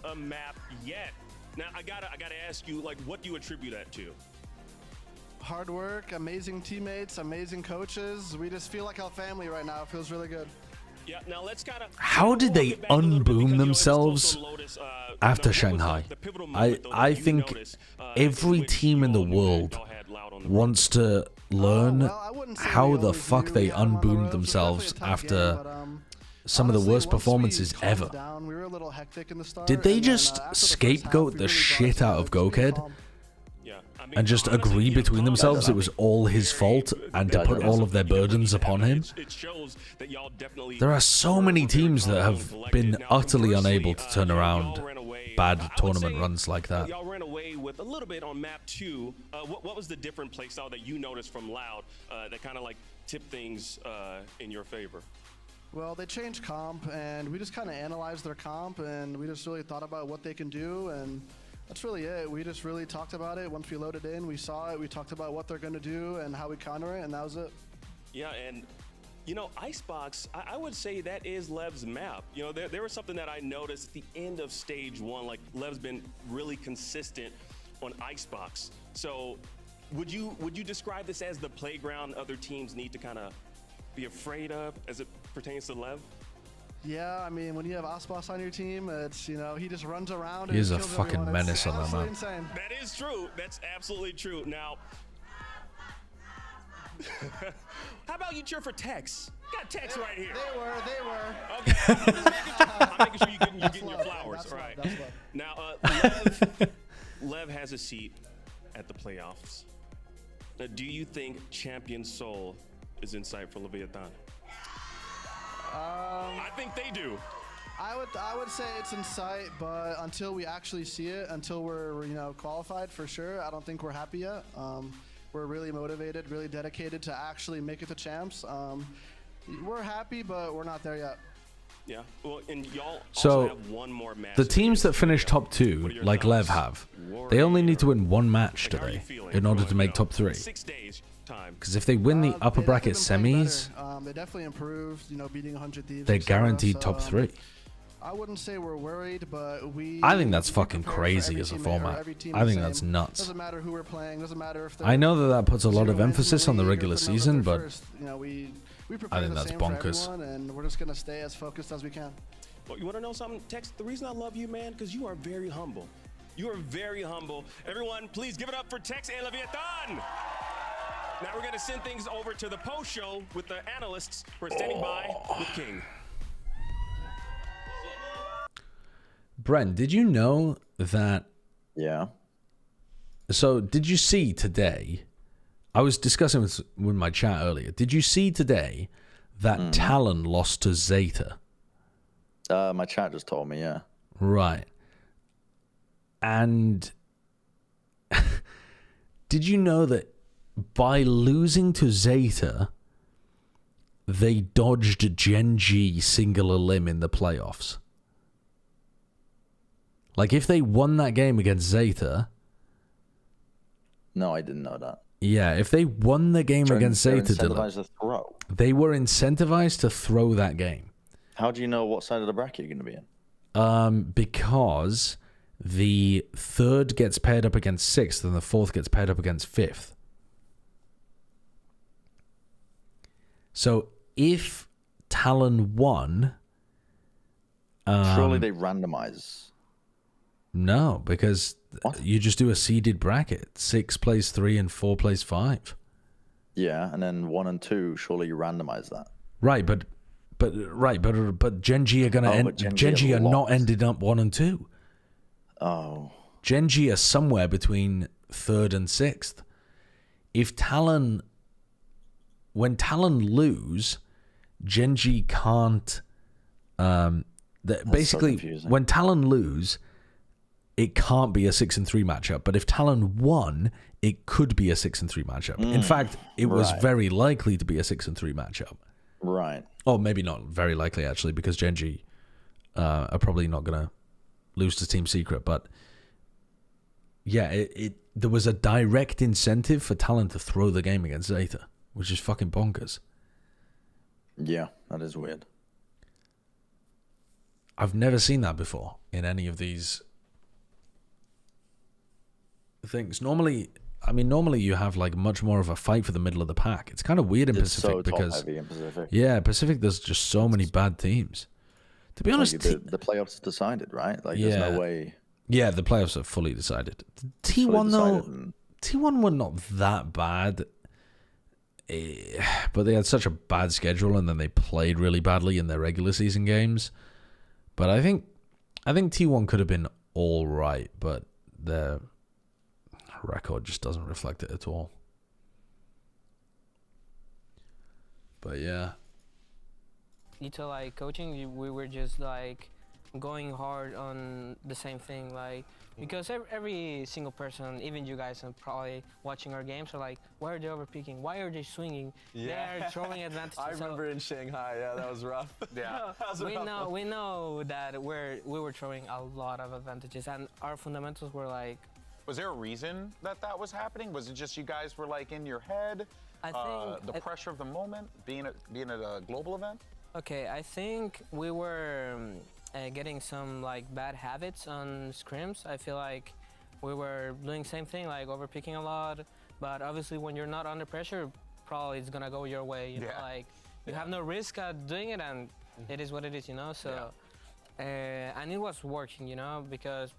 Now, I gotta ask you, like, what do you attribute that to? Hard work, amazing teammates, amazing coaches. We just feel like a family right now. It feels really good. Yeah, now let's kind of... How did they unboom themselves after Shanghai? I think every team in the world wants to learn how the fuck they unboomed themselves after some of the worst performances ever. Did they just scapegoat the shit out of Goked? And just agree between themselves it was all his fault and to put all of their burdens upon him? There are so many teams that have been utterly unable to turn around bad tournament runs like that. Y'all ran away with a little bit on map 2. What was the different play style that you noticed from Loud that kind of like tipped things in your favor? Well, they changed comp, and we just kind of analyzed their comp, and we just really thought about what they can do, and that's really it. We just really talked about it. Once we loaded in, we saw it, we talked about what they're going to do and how we counter it, and that was it. Yeah, and you know, Icebox, I would say that is Lev's map. You know, there was something that I noticed at the end of stage 1, like Lev's been really consistent on Icebox. So would you describe this as the playground other teams need to kind of be afraid of as it pertains to Lev? Yeah, I mean, when you have Aspas on your team, it's, you know, he just runs around and He's a kills fucking everyone. menace on that Absolutely map. insane. That is true. That's absolutely true. Now, how about you cheer for Tex? Got Tex right here. They were. Okay, I'm making sure you're getting your flowers. All right. Now, Lev has a seat at the playoffs. Now, do you think Champion Soul is in sight for Leviathan? I think they do. I would say it's in sight, but until we actually see it, until we're qualified for sure, I don't think we're happy yet. We're really motivated, really dedicated to actually make it to champs. We're happy, but we're not there yet. Yeah. Well, and y'all So, also have one more match. the teams that finish top 2, like Lev have, they only need to win one match today in order to make top 3. 6 days time. Because if they win the upper bracket semis, They definitely improved, beating 100 Thieves. they're etc. guaranteed So, top 3. I wouldn't say we're worried, but I think that's fucking crazy as a format. I think that's nuts. Doesn't matter who we're playing. Doesn't matter if I know that puts a lot of emphasis on the regular season, but we I prepare think the that's same for bonkers. everyone, and we're just gonna stay as focused as we can. Well, you want to know something, Tex? The reason I love you, man, because you are very humble. You are very humble. Everyone, please give it up for Tex and Leviathan. Now we're going to send things over to the post show with the analysts who are standing by with King. Brent, did you know that? Yeah. So, did you see today? I was discussing with my chat earlier. Did you see today that Talon lost to Zeta? My chat just told me, yeah. Right. And did you know that by losing to Zeta, they dodged Gen G singular limb in the playoffs? Like, if they won that game against Zeta... No, I didn't know that. Yeah, if they won the game against Zeta, incentivized to throw. They were incentivized to throw that game. How do you know what side of the bracket you're going to be in? Because the third gets paired up against sixth and the fourth gets paired up against fifth. So if Talon won... surely they randomize. No, because you just do a seeded bracket. 6 plays 3 and 4 plays 5. Yeah, and then 1 and 2, surely you randomize that. Right, but Gen G are gonna Gen G are not ended up 1 and 2. Oh. Gen G are somewhere between 3rd and 6th. If Talon, when Talon lose, Gen G can't. Basically, when Talon lose, it can't be a 6 and 3 matchup. But if Talon won, it could be a 6 and 3 matchup. In fact, it was very likely to be a 6 and 3 matchup. Right. Or maybe not very likely, actually, because Gen G are probably not going to lose to Team Secret. But yeah, there was a direct incentive for Talon to throw the game against Zeta, which is fucking bonkers. Yeah, that is weird. I've never seen that before in any of these things. Normally you have like much more of a fight for the middle of the pack. It's kind of weird in Pacific so because top-heavy in Pacific. Yeah, Pacific, there's just so many bad teams. To be honest, the playoffs are decided, right? Like there's no way. Yeah, the playoffs are fully decided. T1 though, T1 were not that bad, but they had such a bad schedule and then they played really badly in their regular season games. But I think T1 could have been all right, but their record just doesn't reflect it at all. But yeah. Into like coaching, we were just like going hard on the same thing, like, because every single person, even you guys are probably watching our games, are like, why are they overpicking? Why are they swinging? Yeah. They're throwing advantages. I remember in Shanghai, yeah, that was rough. Yeah. We know that we were throwing a lot of advantages, and our fundamentals were like. Was there a reason that was happening? Was it just you guys were like in your head? I think the pressure of the moment, being at a global event. Okay, I think we were getting some like bad habits on scrims. I feel like we were doing same thing, like overpicking a lot. But obviously, when you're not under pressure, probably it's gonna go your way. You know, like you have no risk at doing it, and it is what it is. You know, so and it was working. You know, because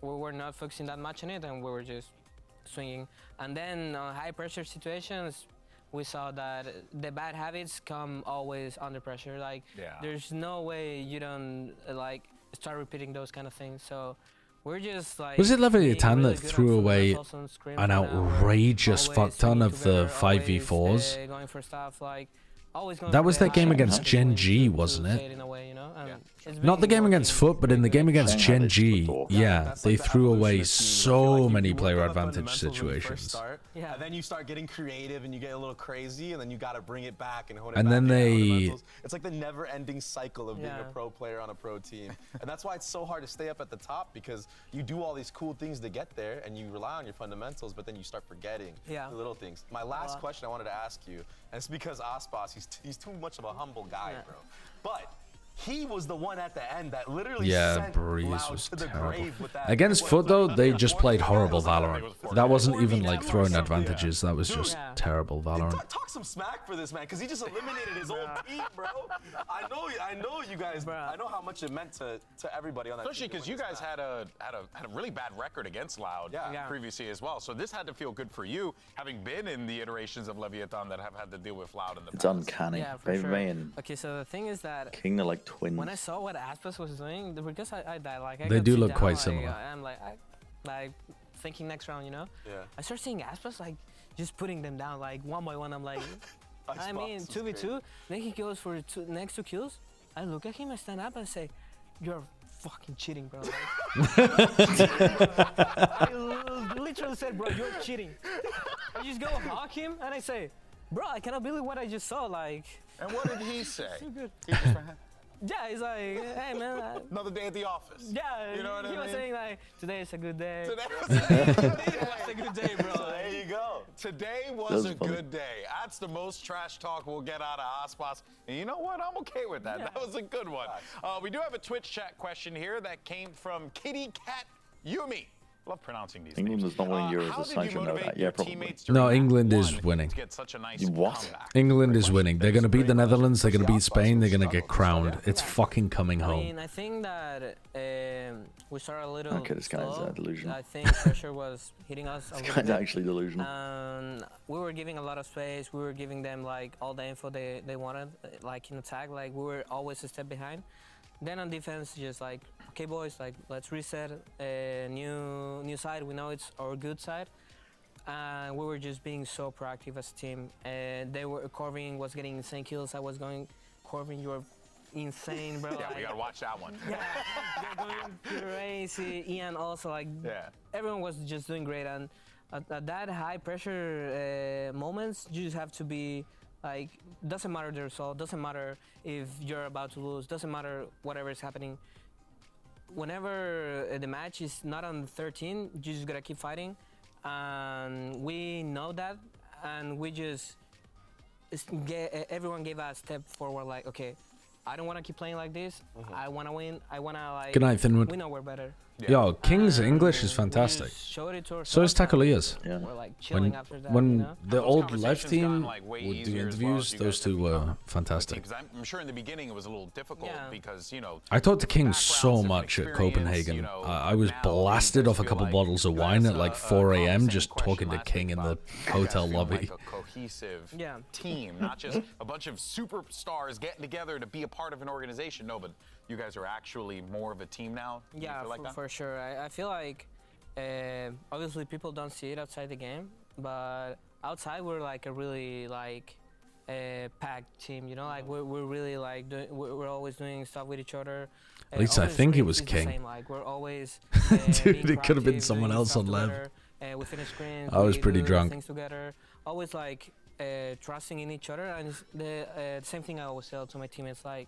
we were not focusing that much on it, and we were just swinging. And then high pressure situations, we saw that the bad habits come always under pressure. Like, there's no way you don't like start repeating those kind of things. So we're just like. Was it Leviathan that threw away an outrageous fuck ton of the 5v4s? Going for stuff like. That was that game against Gen G, wasn't it? Not the game against Foot, but in the game against Gen G, yeah, they threw away so many player advantage situations. Yeah. And then you start getting creative and you get a little crazy, and then you got to bring it back and hone it and back. then they. It's like the never-ending cycle of being a pro player on a pro team, and that's why it's so hard to stay up at the top, because you do all these cool things to get there, and you rely on your fundamentals, but then you start forgetting the little things. My last question I wanted to ask you, and it's because Aspas, he's too much of a humble guy, bro. But he was the one at the end that literally sent Breeze Loud was to the terrible. grave with that. Against Foot, though, they just played horrible Valorant. That wasn't even like throwing advantages. That was just terrible Valorant. Talk some smack for this man, because he just eliminated his whole team, bro. I know you guys. I know how much it meant to everybody on that. Especially because you guys had a really bad record against Loud previously as well. So this had to feel good for you, having been in the iterations of Leviathan that have had to deal with Loud in the past. It's uncanny. Baby May and Okay, so the thing is that King are like twins. when I saw what Aspas was doing, because I died, like They do look quite similar. I'm like thinking next round, you know. Yeah. I start seeing Aspas like just putting them down like one by one. I'm like, I mean 2v2. Then he goes for next 2 kills. I look at him, I stand up, and say, "You're fucking cheating, bro." I literally said, "Bro, you're cheating." I just go hawk him, and I say, "Bro, I cannot believe what I just saw." Like. And what did he say? So good. He just went, yeah, he's like, "Hey man, another day at the office." Yeah, you know what I mean? He was saying like, "Today is a good day." Today was a good day, bro. So there you go. Today was a good day. That's the most trash talk we'll get out of Aspas. And you know what? I'm okay with that. That was a good one. We do have a Twitch chat question here that came from Kitty Cat Yumi. Love pronouncing these England names. is not winning Euros this time, you know that. Yeah, probably. No, England is winning. What? England is winning. They're going to beat the Netherlands. They're going to beat Spain. They're going to get crowned. It's fucking coming home. I mean, I think that we started a little Okay, this guy's slow. delusional. I think pressure was hitting us a This little guy's bit. actually delusional. We were giving a lot of space. We were giving them like all the info they wanted, like in attack. Like we were always a step behind. Then on defense, just like, okay, boys, like let's reset a new side. We know it's our good side, and we were just being so proactive as a team. And they were Corvin was getting insane kills. I was going, Corvin, you're insane, bro. Yeah, we gotta watch that one. Yeah, they're going crazy. Ian also, like, everyone was just doing great. And at that high pressure moments, you just have to be. Like, doesn't matter the result, doesn't matter if you're about to lose, doesn't matter whatever is happening. Whenever the match is not on 13, you just gotta keep fighting. And we know that, and we just, everyone gave us a step forward, like, okay, I don't wanna keep playing like this, I wanna win, I wanna like, Good night, Finwood. we know we're better. Yo, King's English is fantastic. So is Takalia's. We're like chilling after that, when you know? the old left team like way would do easier as well interviews, as you those guys two have were become fantastic. Because I'm sure in the beginning it was a little difficult because, you know, I talked to King so much at Copenhagen. I was blasted off a couple bottles of wine at like 4 a.m. just talking to King in the hotel lobby. like a cohesive team, not just a bunch of superstars getting together to be a part of an organization. No, but you guys are actually more of a team now? Yeah, for sure. I feel like obviously people don't see it outside the game, but outside we're like a really like pack packed team. You know, like we're really like we're always doing stuff with each other. At least I think it was King. Same, like we're always, dude, it could have been someone else on Lev. We finish screens. I was pretty do drunk. Things together. Always like trusting in each other, and it's the same thing I always tell to my teammates. Like,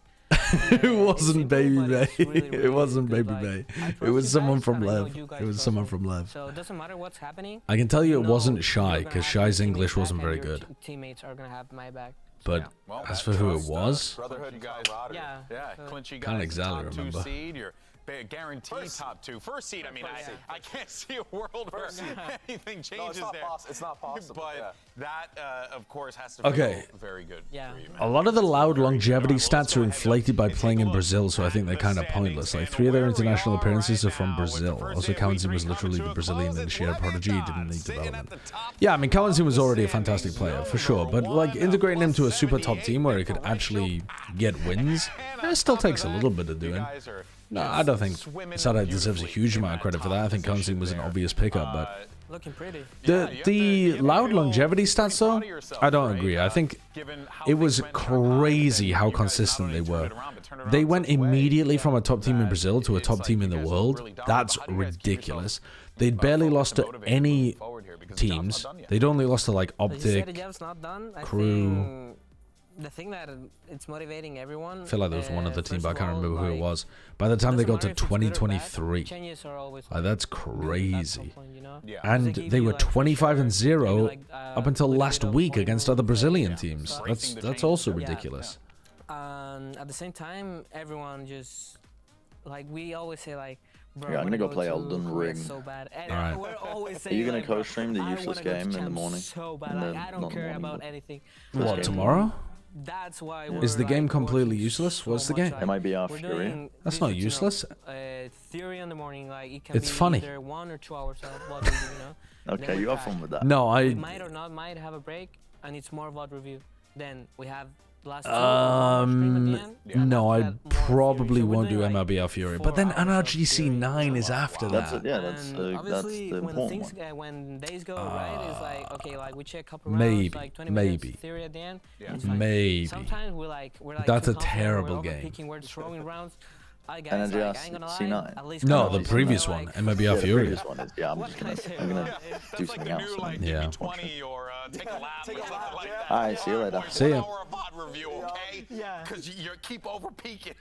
it wasn't Baby Bay. Really, really it wasn't good. Baby Like, Bay. It was someone from Lev. It was someone from Lev. So it doesn't matter what's happening. I can tell you it wasn't Shy, because Shy's English wasn't very good. Teammates are gonna have my back. But as for who it was, brotherhood, you guys. Yeah. Clinch, you guys. Kind of exactly top remember. 2 seed. You're guaranteed top 2. First seed. I mean, I can't see a world where anything changes there. It's not possible. But that, of course, has to feel very good. Yeah. For you, man. a lot of the loud longevity stats are inflated by playing in Brazil, so I think they're kind of pointless. Like 3 of their international appearances are from Brazil. Also, Kawanzin was literally the Brazilian initiated prodigy. He didn't need development. Yeah, I mean, Kawanzin was already a fantastic player, for sure. But like integrating him to a super top team where he could actually get wins, it still takes a little bit of doing. No, I don't think Sadai deserves a huge amount of credit for that. I think Kawanzin was an obvious pickup, but looking pretty. The loud longevity stats, though, I don't agree. I think it was crazy how consistent they were. They went immediately from a top team in Brazil to a top team in the world. That's ridiculous. They'd barely lost to any teams. They'd only lost to like Optic, Crew. The thing that it's motivating everyone. I feel like there was one other team, but I can't remember who it was. By the time they got to 2023, like, that's crazy. And they were 25-0 up until last week against other Brazilian teams. That's also ridiculous. At the same time, everyone just like we always say like. Bro, Yeah, I'm gonna go play Elden Ring. So bad. And Alright. we're always Are saying, you gonna like, bro, co-stream the I useless wanna go to game in the champ morning? So bad. In Like, the- I not don't in the care morning, about but- anything. What, tomorrow? That's why Is the game completely useless? What's the game? It might be our Fury. That's not useless. Theory in the morning, like it can It's be funny. either 1 or 2 hours of VOD review, you know? Okay, Then we you have crash. fun with that. No, I. We might or not might have a break, and it's more VOD review. Then we have last 2 stream at the end. No, I More probably Fury. So we're won't do doing, like, MLBR Fury. But then 4 hours of NRGC 9 is after That's that. And obviously, the when important things one. when days go right, it's like okay, like we check a couple rounds, Maybe, like 20 maybe. minutes theory at the end. It's fine. Maybe. Sometimes we're like That's too a confident, terrible we're game. overpeaking, we're throwing rounds. Guys, NRGS like, I ain't gonna lie, C9. at least No, come the on, previous like, one, MLBR Yeah, the Fury. previous one is, yeah, I'm gonna do something else. Yeah. Or take a lap or something like that. Alright, see you later. See ya. Hour of VOD review, okay? Yeah. Because you keep over peaking.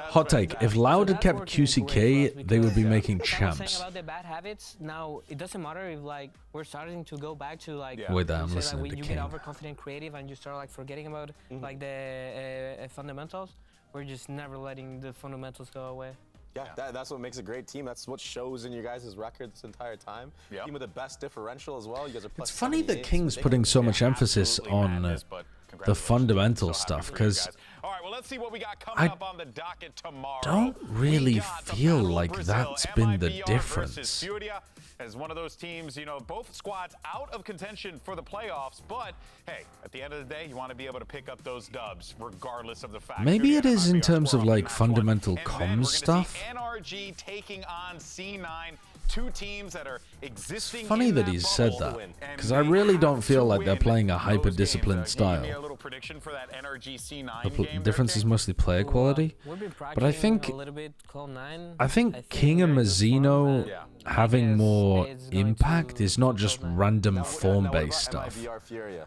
Hot take. If Loud had kept QCK, they would be making I was saying champs. about the bad habits. Now it doesn't matter if like we're starting to go back to like. Wait, I'm say, listening like, to you King. get overconfident, creative, and you start like forgetting about like the fundamentals. We're just never letting the fundamentals go away. Yeah, that's what makes a great team. That's what shows in your guys' record this entire time. Team with the best differential as well. You guys are plus It's funny that 78, so King's they putting can- so much emphasis on the fundamental stuff, because All right, well, let's see what we got coming I up on the docket tomorrow. don't really feel like that's been the difference. Furia as one of those teams, you know, both squads out of contention for the playoffs, but hey, at the end of the day, you want to be able to pick up those dubs regardless of the fact. Maybe it is in terms of like And fundamental then we're comms gonna stuff. see NRG taking on C9, two teams that are existing. Funny in that he's said bubble. that, And because I they really have don't to feel like they're win playing a those hyper-disciplined games. Give me a style. little prediction for that NRG C9 The game difference there, is King? mostly player quality. We've been But I practicing think a little bit Clone9. I think King and Mazzino having more impact is not just random form-based stuff. MIBR Furia.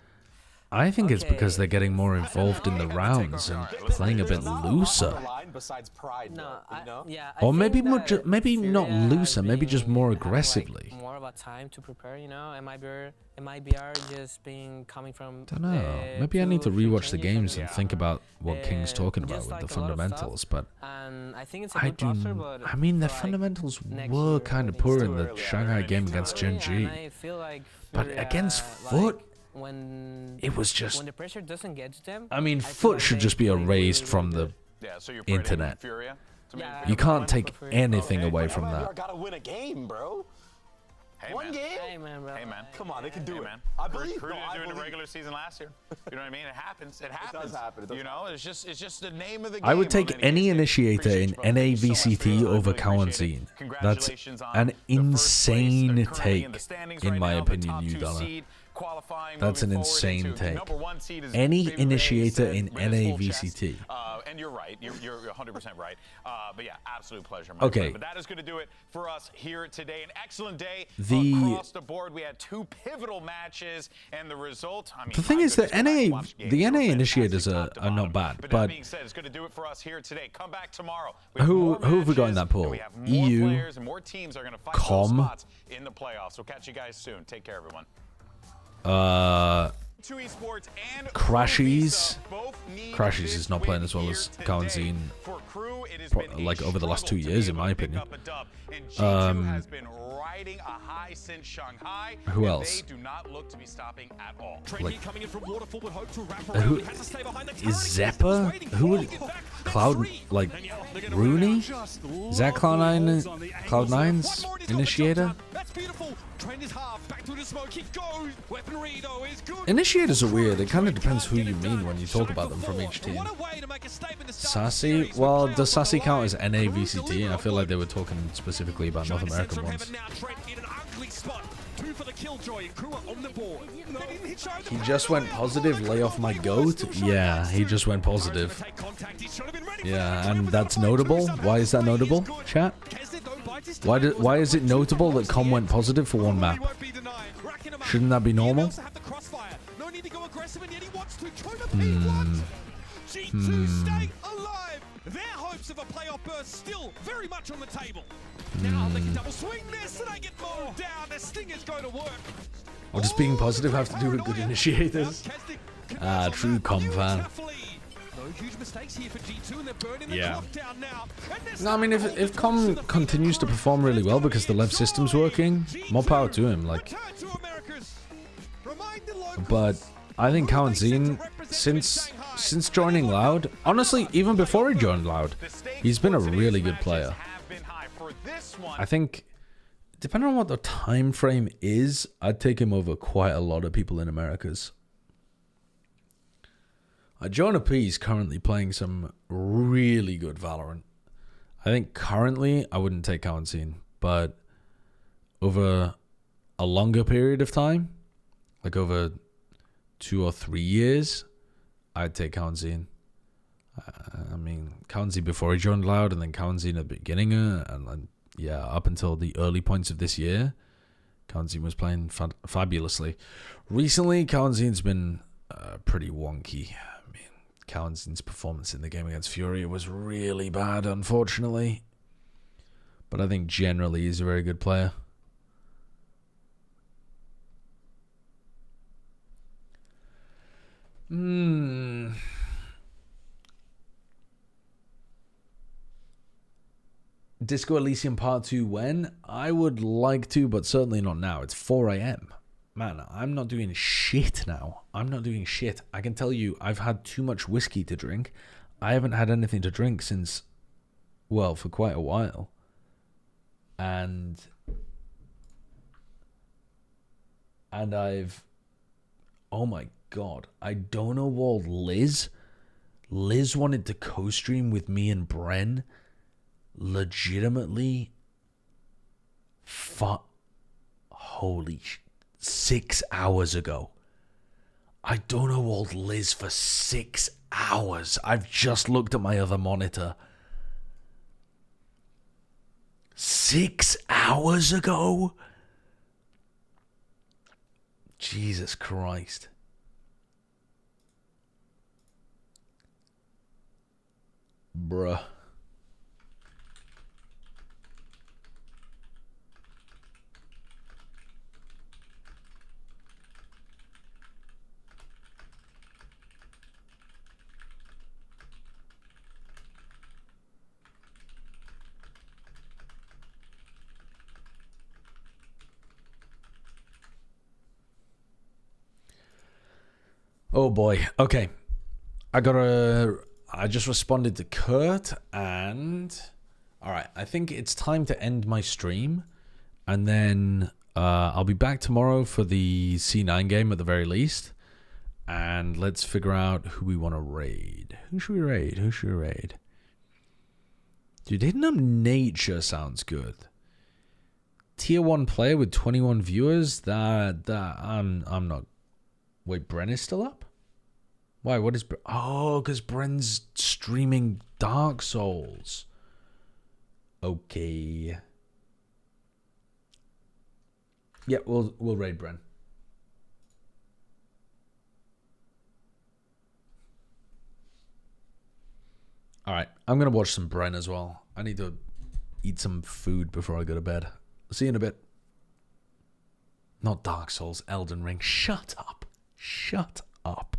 I think it's because they're getting more involved in the rounds and playing a bit looser. Besides pride, No, you know? Or maybe more, maybe not looser, maybe just more aggressively. More of a time to prepare, you know. MIBR just being coming from. Don't know. Maybe I need to rewatch the games and think about what King's talking about with the fundamentals. But And I think it's a I good do. roster, but I mean, their for, like, fundamentals next were year, kind of I think poor it's in too the early. Shanghai game against Gen G. And I feel like But Furia, against like, Foot, when it was just. when the pressure doesn't get to them. I mean, feel Foot like should they just be play erased really, from really the Yeah, so you're putting internet. Furia? You can't take anything away from that. MIBR gotta win a game, bro. Hey, One man. game? Hey man, bro. Hey, man. Come on, they can do Hey, it. man. I believe. Crew No, didn't I do it in the believe. regular season last year. You know what I mean? It happens. It happens. happen. It does You know, it's just the name of the game. I would take on any game. initiator in Appreciate you, brother. Thank you so much, NAVCT brother. I over really appreciate Kawanzin. it. That's Congratulations on an the first place. They're insane currently in take, the standings in right my now, the opinion, top you two Dollar. seed. qualifying. That's an insane take. Any initiator in NAVCT. And you're right. You're 100% right. But yeah, absolute pleasure. Okay. But that is going to do it for us here today. An excellent day across the board. We had 2 pivotal matches, and the result. I mean, the thing is that the NA initiators are not bad. But that being said, it's going to do it for us here today. Come back tomorrow. Who have we got in that pool? EU, players and more teams are going to fight those spots in the playoffs. We'll catch you guys soon. Take care, everyone. Crashies is not playing as well as Kawanzin, like over the last 2 years, in my opinion. Who else? Like, who is Zeppa? Who would Cloud, like Rooney? Is that Cloud9's initiator? Initiators are weird. It kind of depends who you mean when you talk about them from each team. Sassy? Well, does Sassy count as NAVCT? I feel like they were talking specifically about North American ones. He just went positive. Lay off my goat. Yeah, he just went positive. Yeah, and that's notable. Why is that notable, chat? Why is it notable that Com went positive for one map? Shouldn't that be normal? Their hopes of a playoff burst still very much on the table. Now they can double swing this and they get mowed down. The sting is going to work. What does being positive have to do with good initiators? True Com fan. Yeah. No, I mean, if Com continues to perform really well because the Lev system's working, more power to him. Like, but I think Kawanzin, since joining Loud, honestly, even before he joined Loud, he's been a really good player. I think, depending on what the time frame is, I'd take him over quite a lot of people in Americas. Jonah P is currently playing some really good Valorant. I think currently I wouldn't take Kawanzin, but over a longer period of time, like over 2 or 3 years, I'd take Kawanzin. I mean, Kawanzin before he joined Loud, and then Kawanzin at the beginning, and then, yeah, up until the early points of this year, Kawanzin was playing fabulously. Recently, Kawanzin's been pretty wonky. I mean, Kawanzin's performance in the game against Fury was really bad, unfortunately. But I think generally he's a very good player. Disco Elysium Part 2 when? I would like to, but certainly not now. It's 4 AM. Man, I'm not doing shit now. I'm not doing shit. I can tell you, I've had too much whiskey to drink. I haven't had anything to drink since, well, for quite a while. And I've, oh my God, I don't know what Liz wanted to co-stream with me and Bren legitimately holy 6 hours ago. I don't know old Liz for 6 hours. I've just looked at my other monitor. 6 hours ago? Jesus Christ. Bruh. Oh boy. Okay. I just responded to Kurt and alright, I think it's time to end my stream, and then I'll be back tomorrow for the C9 game at the very least, and let's figure out who we want to raid. Who should we raid? Dude, Hidden Nature sounds good. Tier 1 player with 21 viewers. That I'm not. Wait, Bren is still up? Why? What is? Oh, because Bren's streaming Dark Souls. Okay. Yeah, we'll raid Bren. All right, I'm gonna watch some Bren as well. I need to eat some food before I go to bed. See you in a bit. Not Dark Souls, Elden Ring. Shut up. Shut up.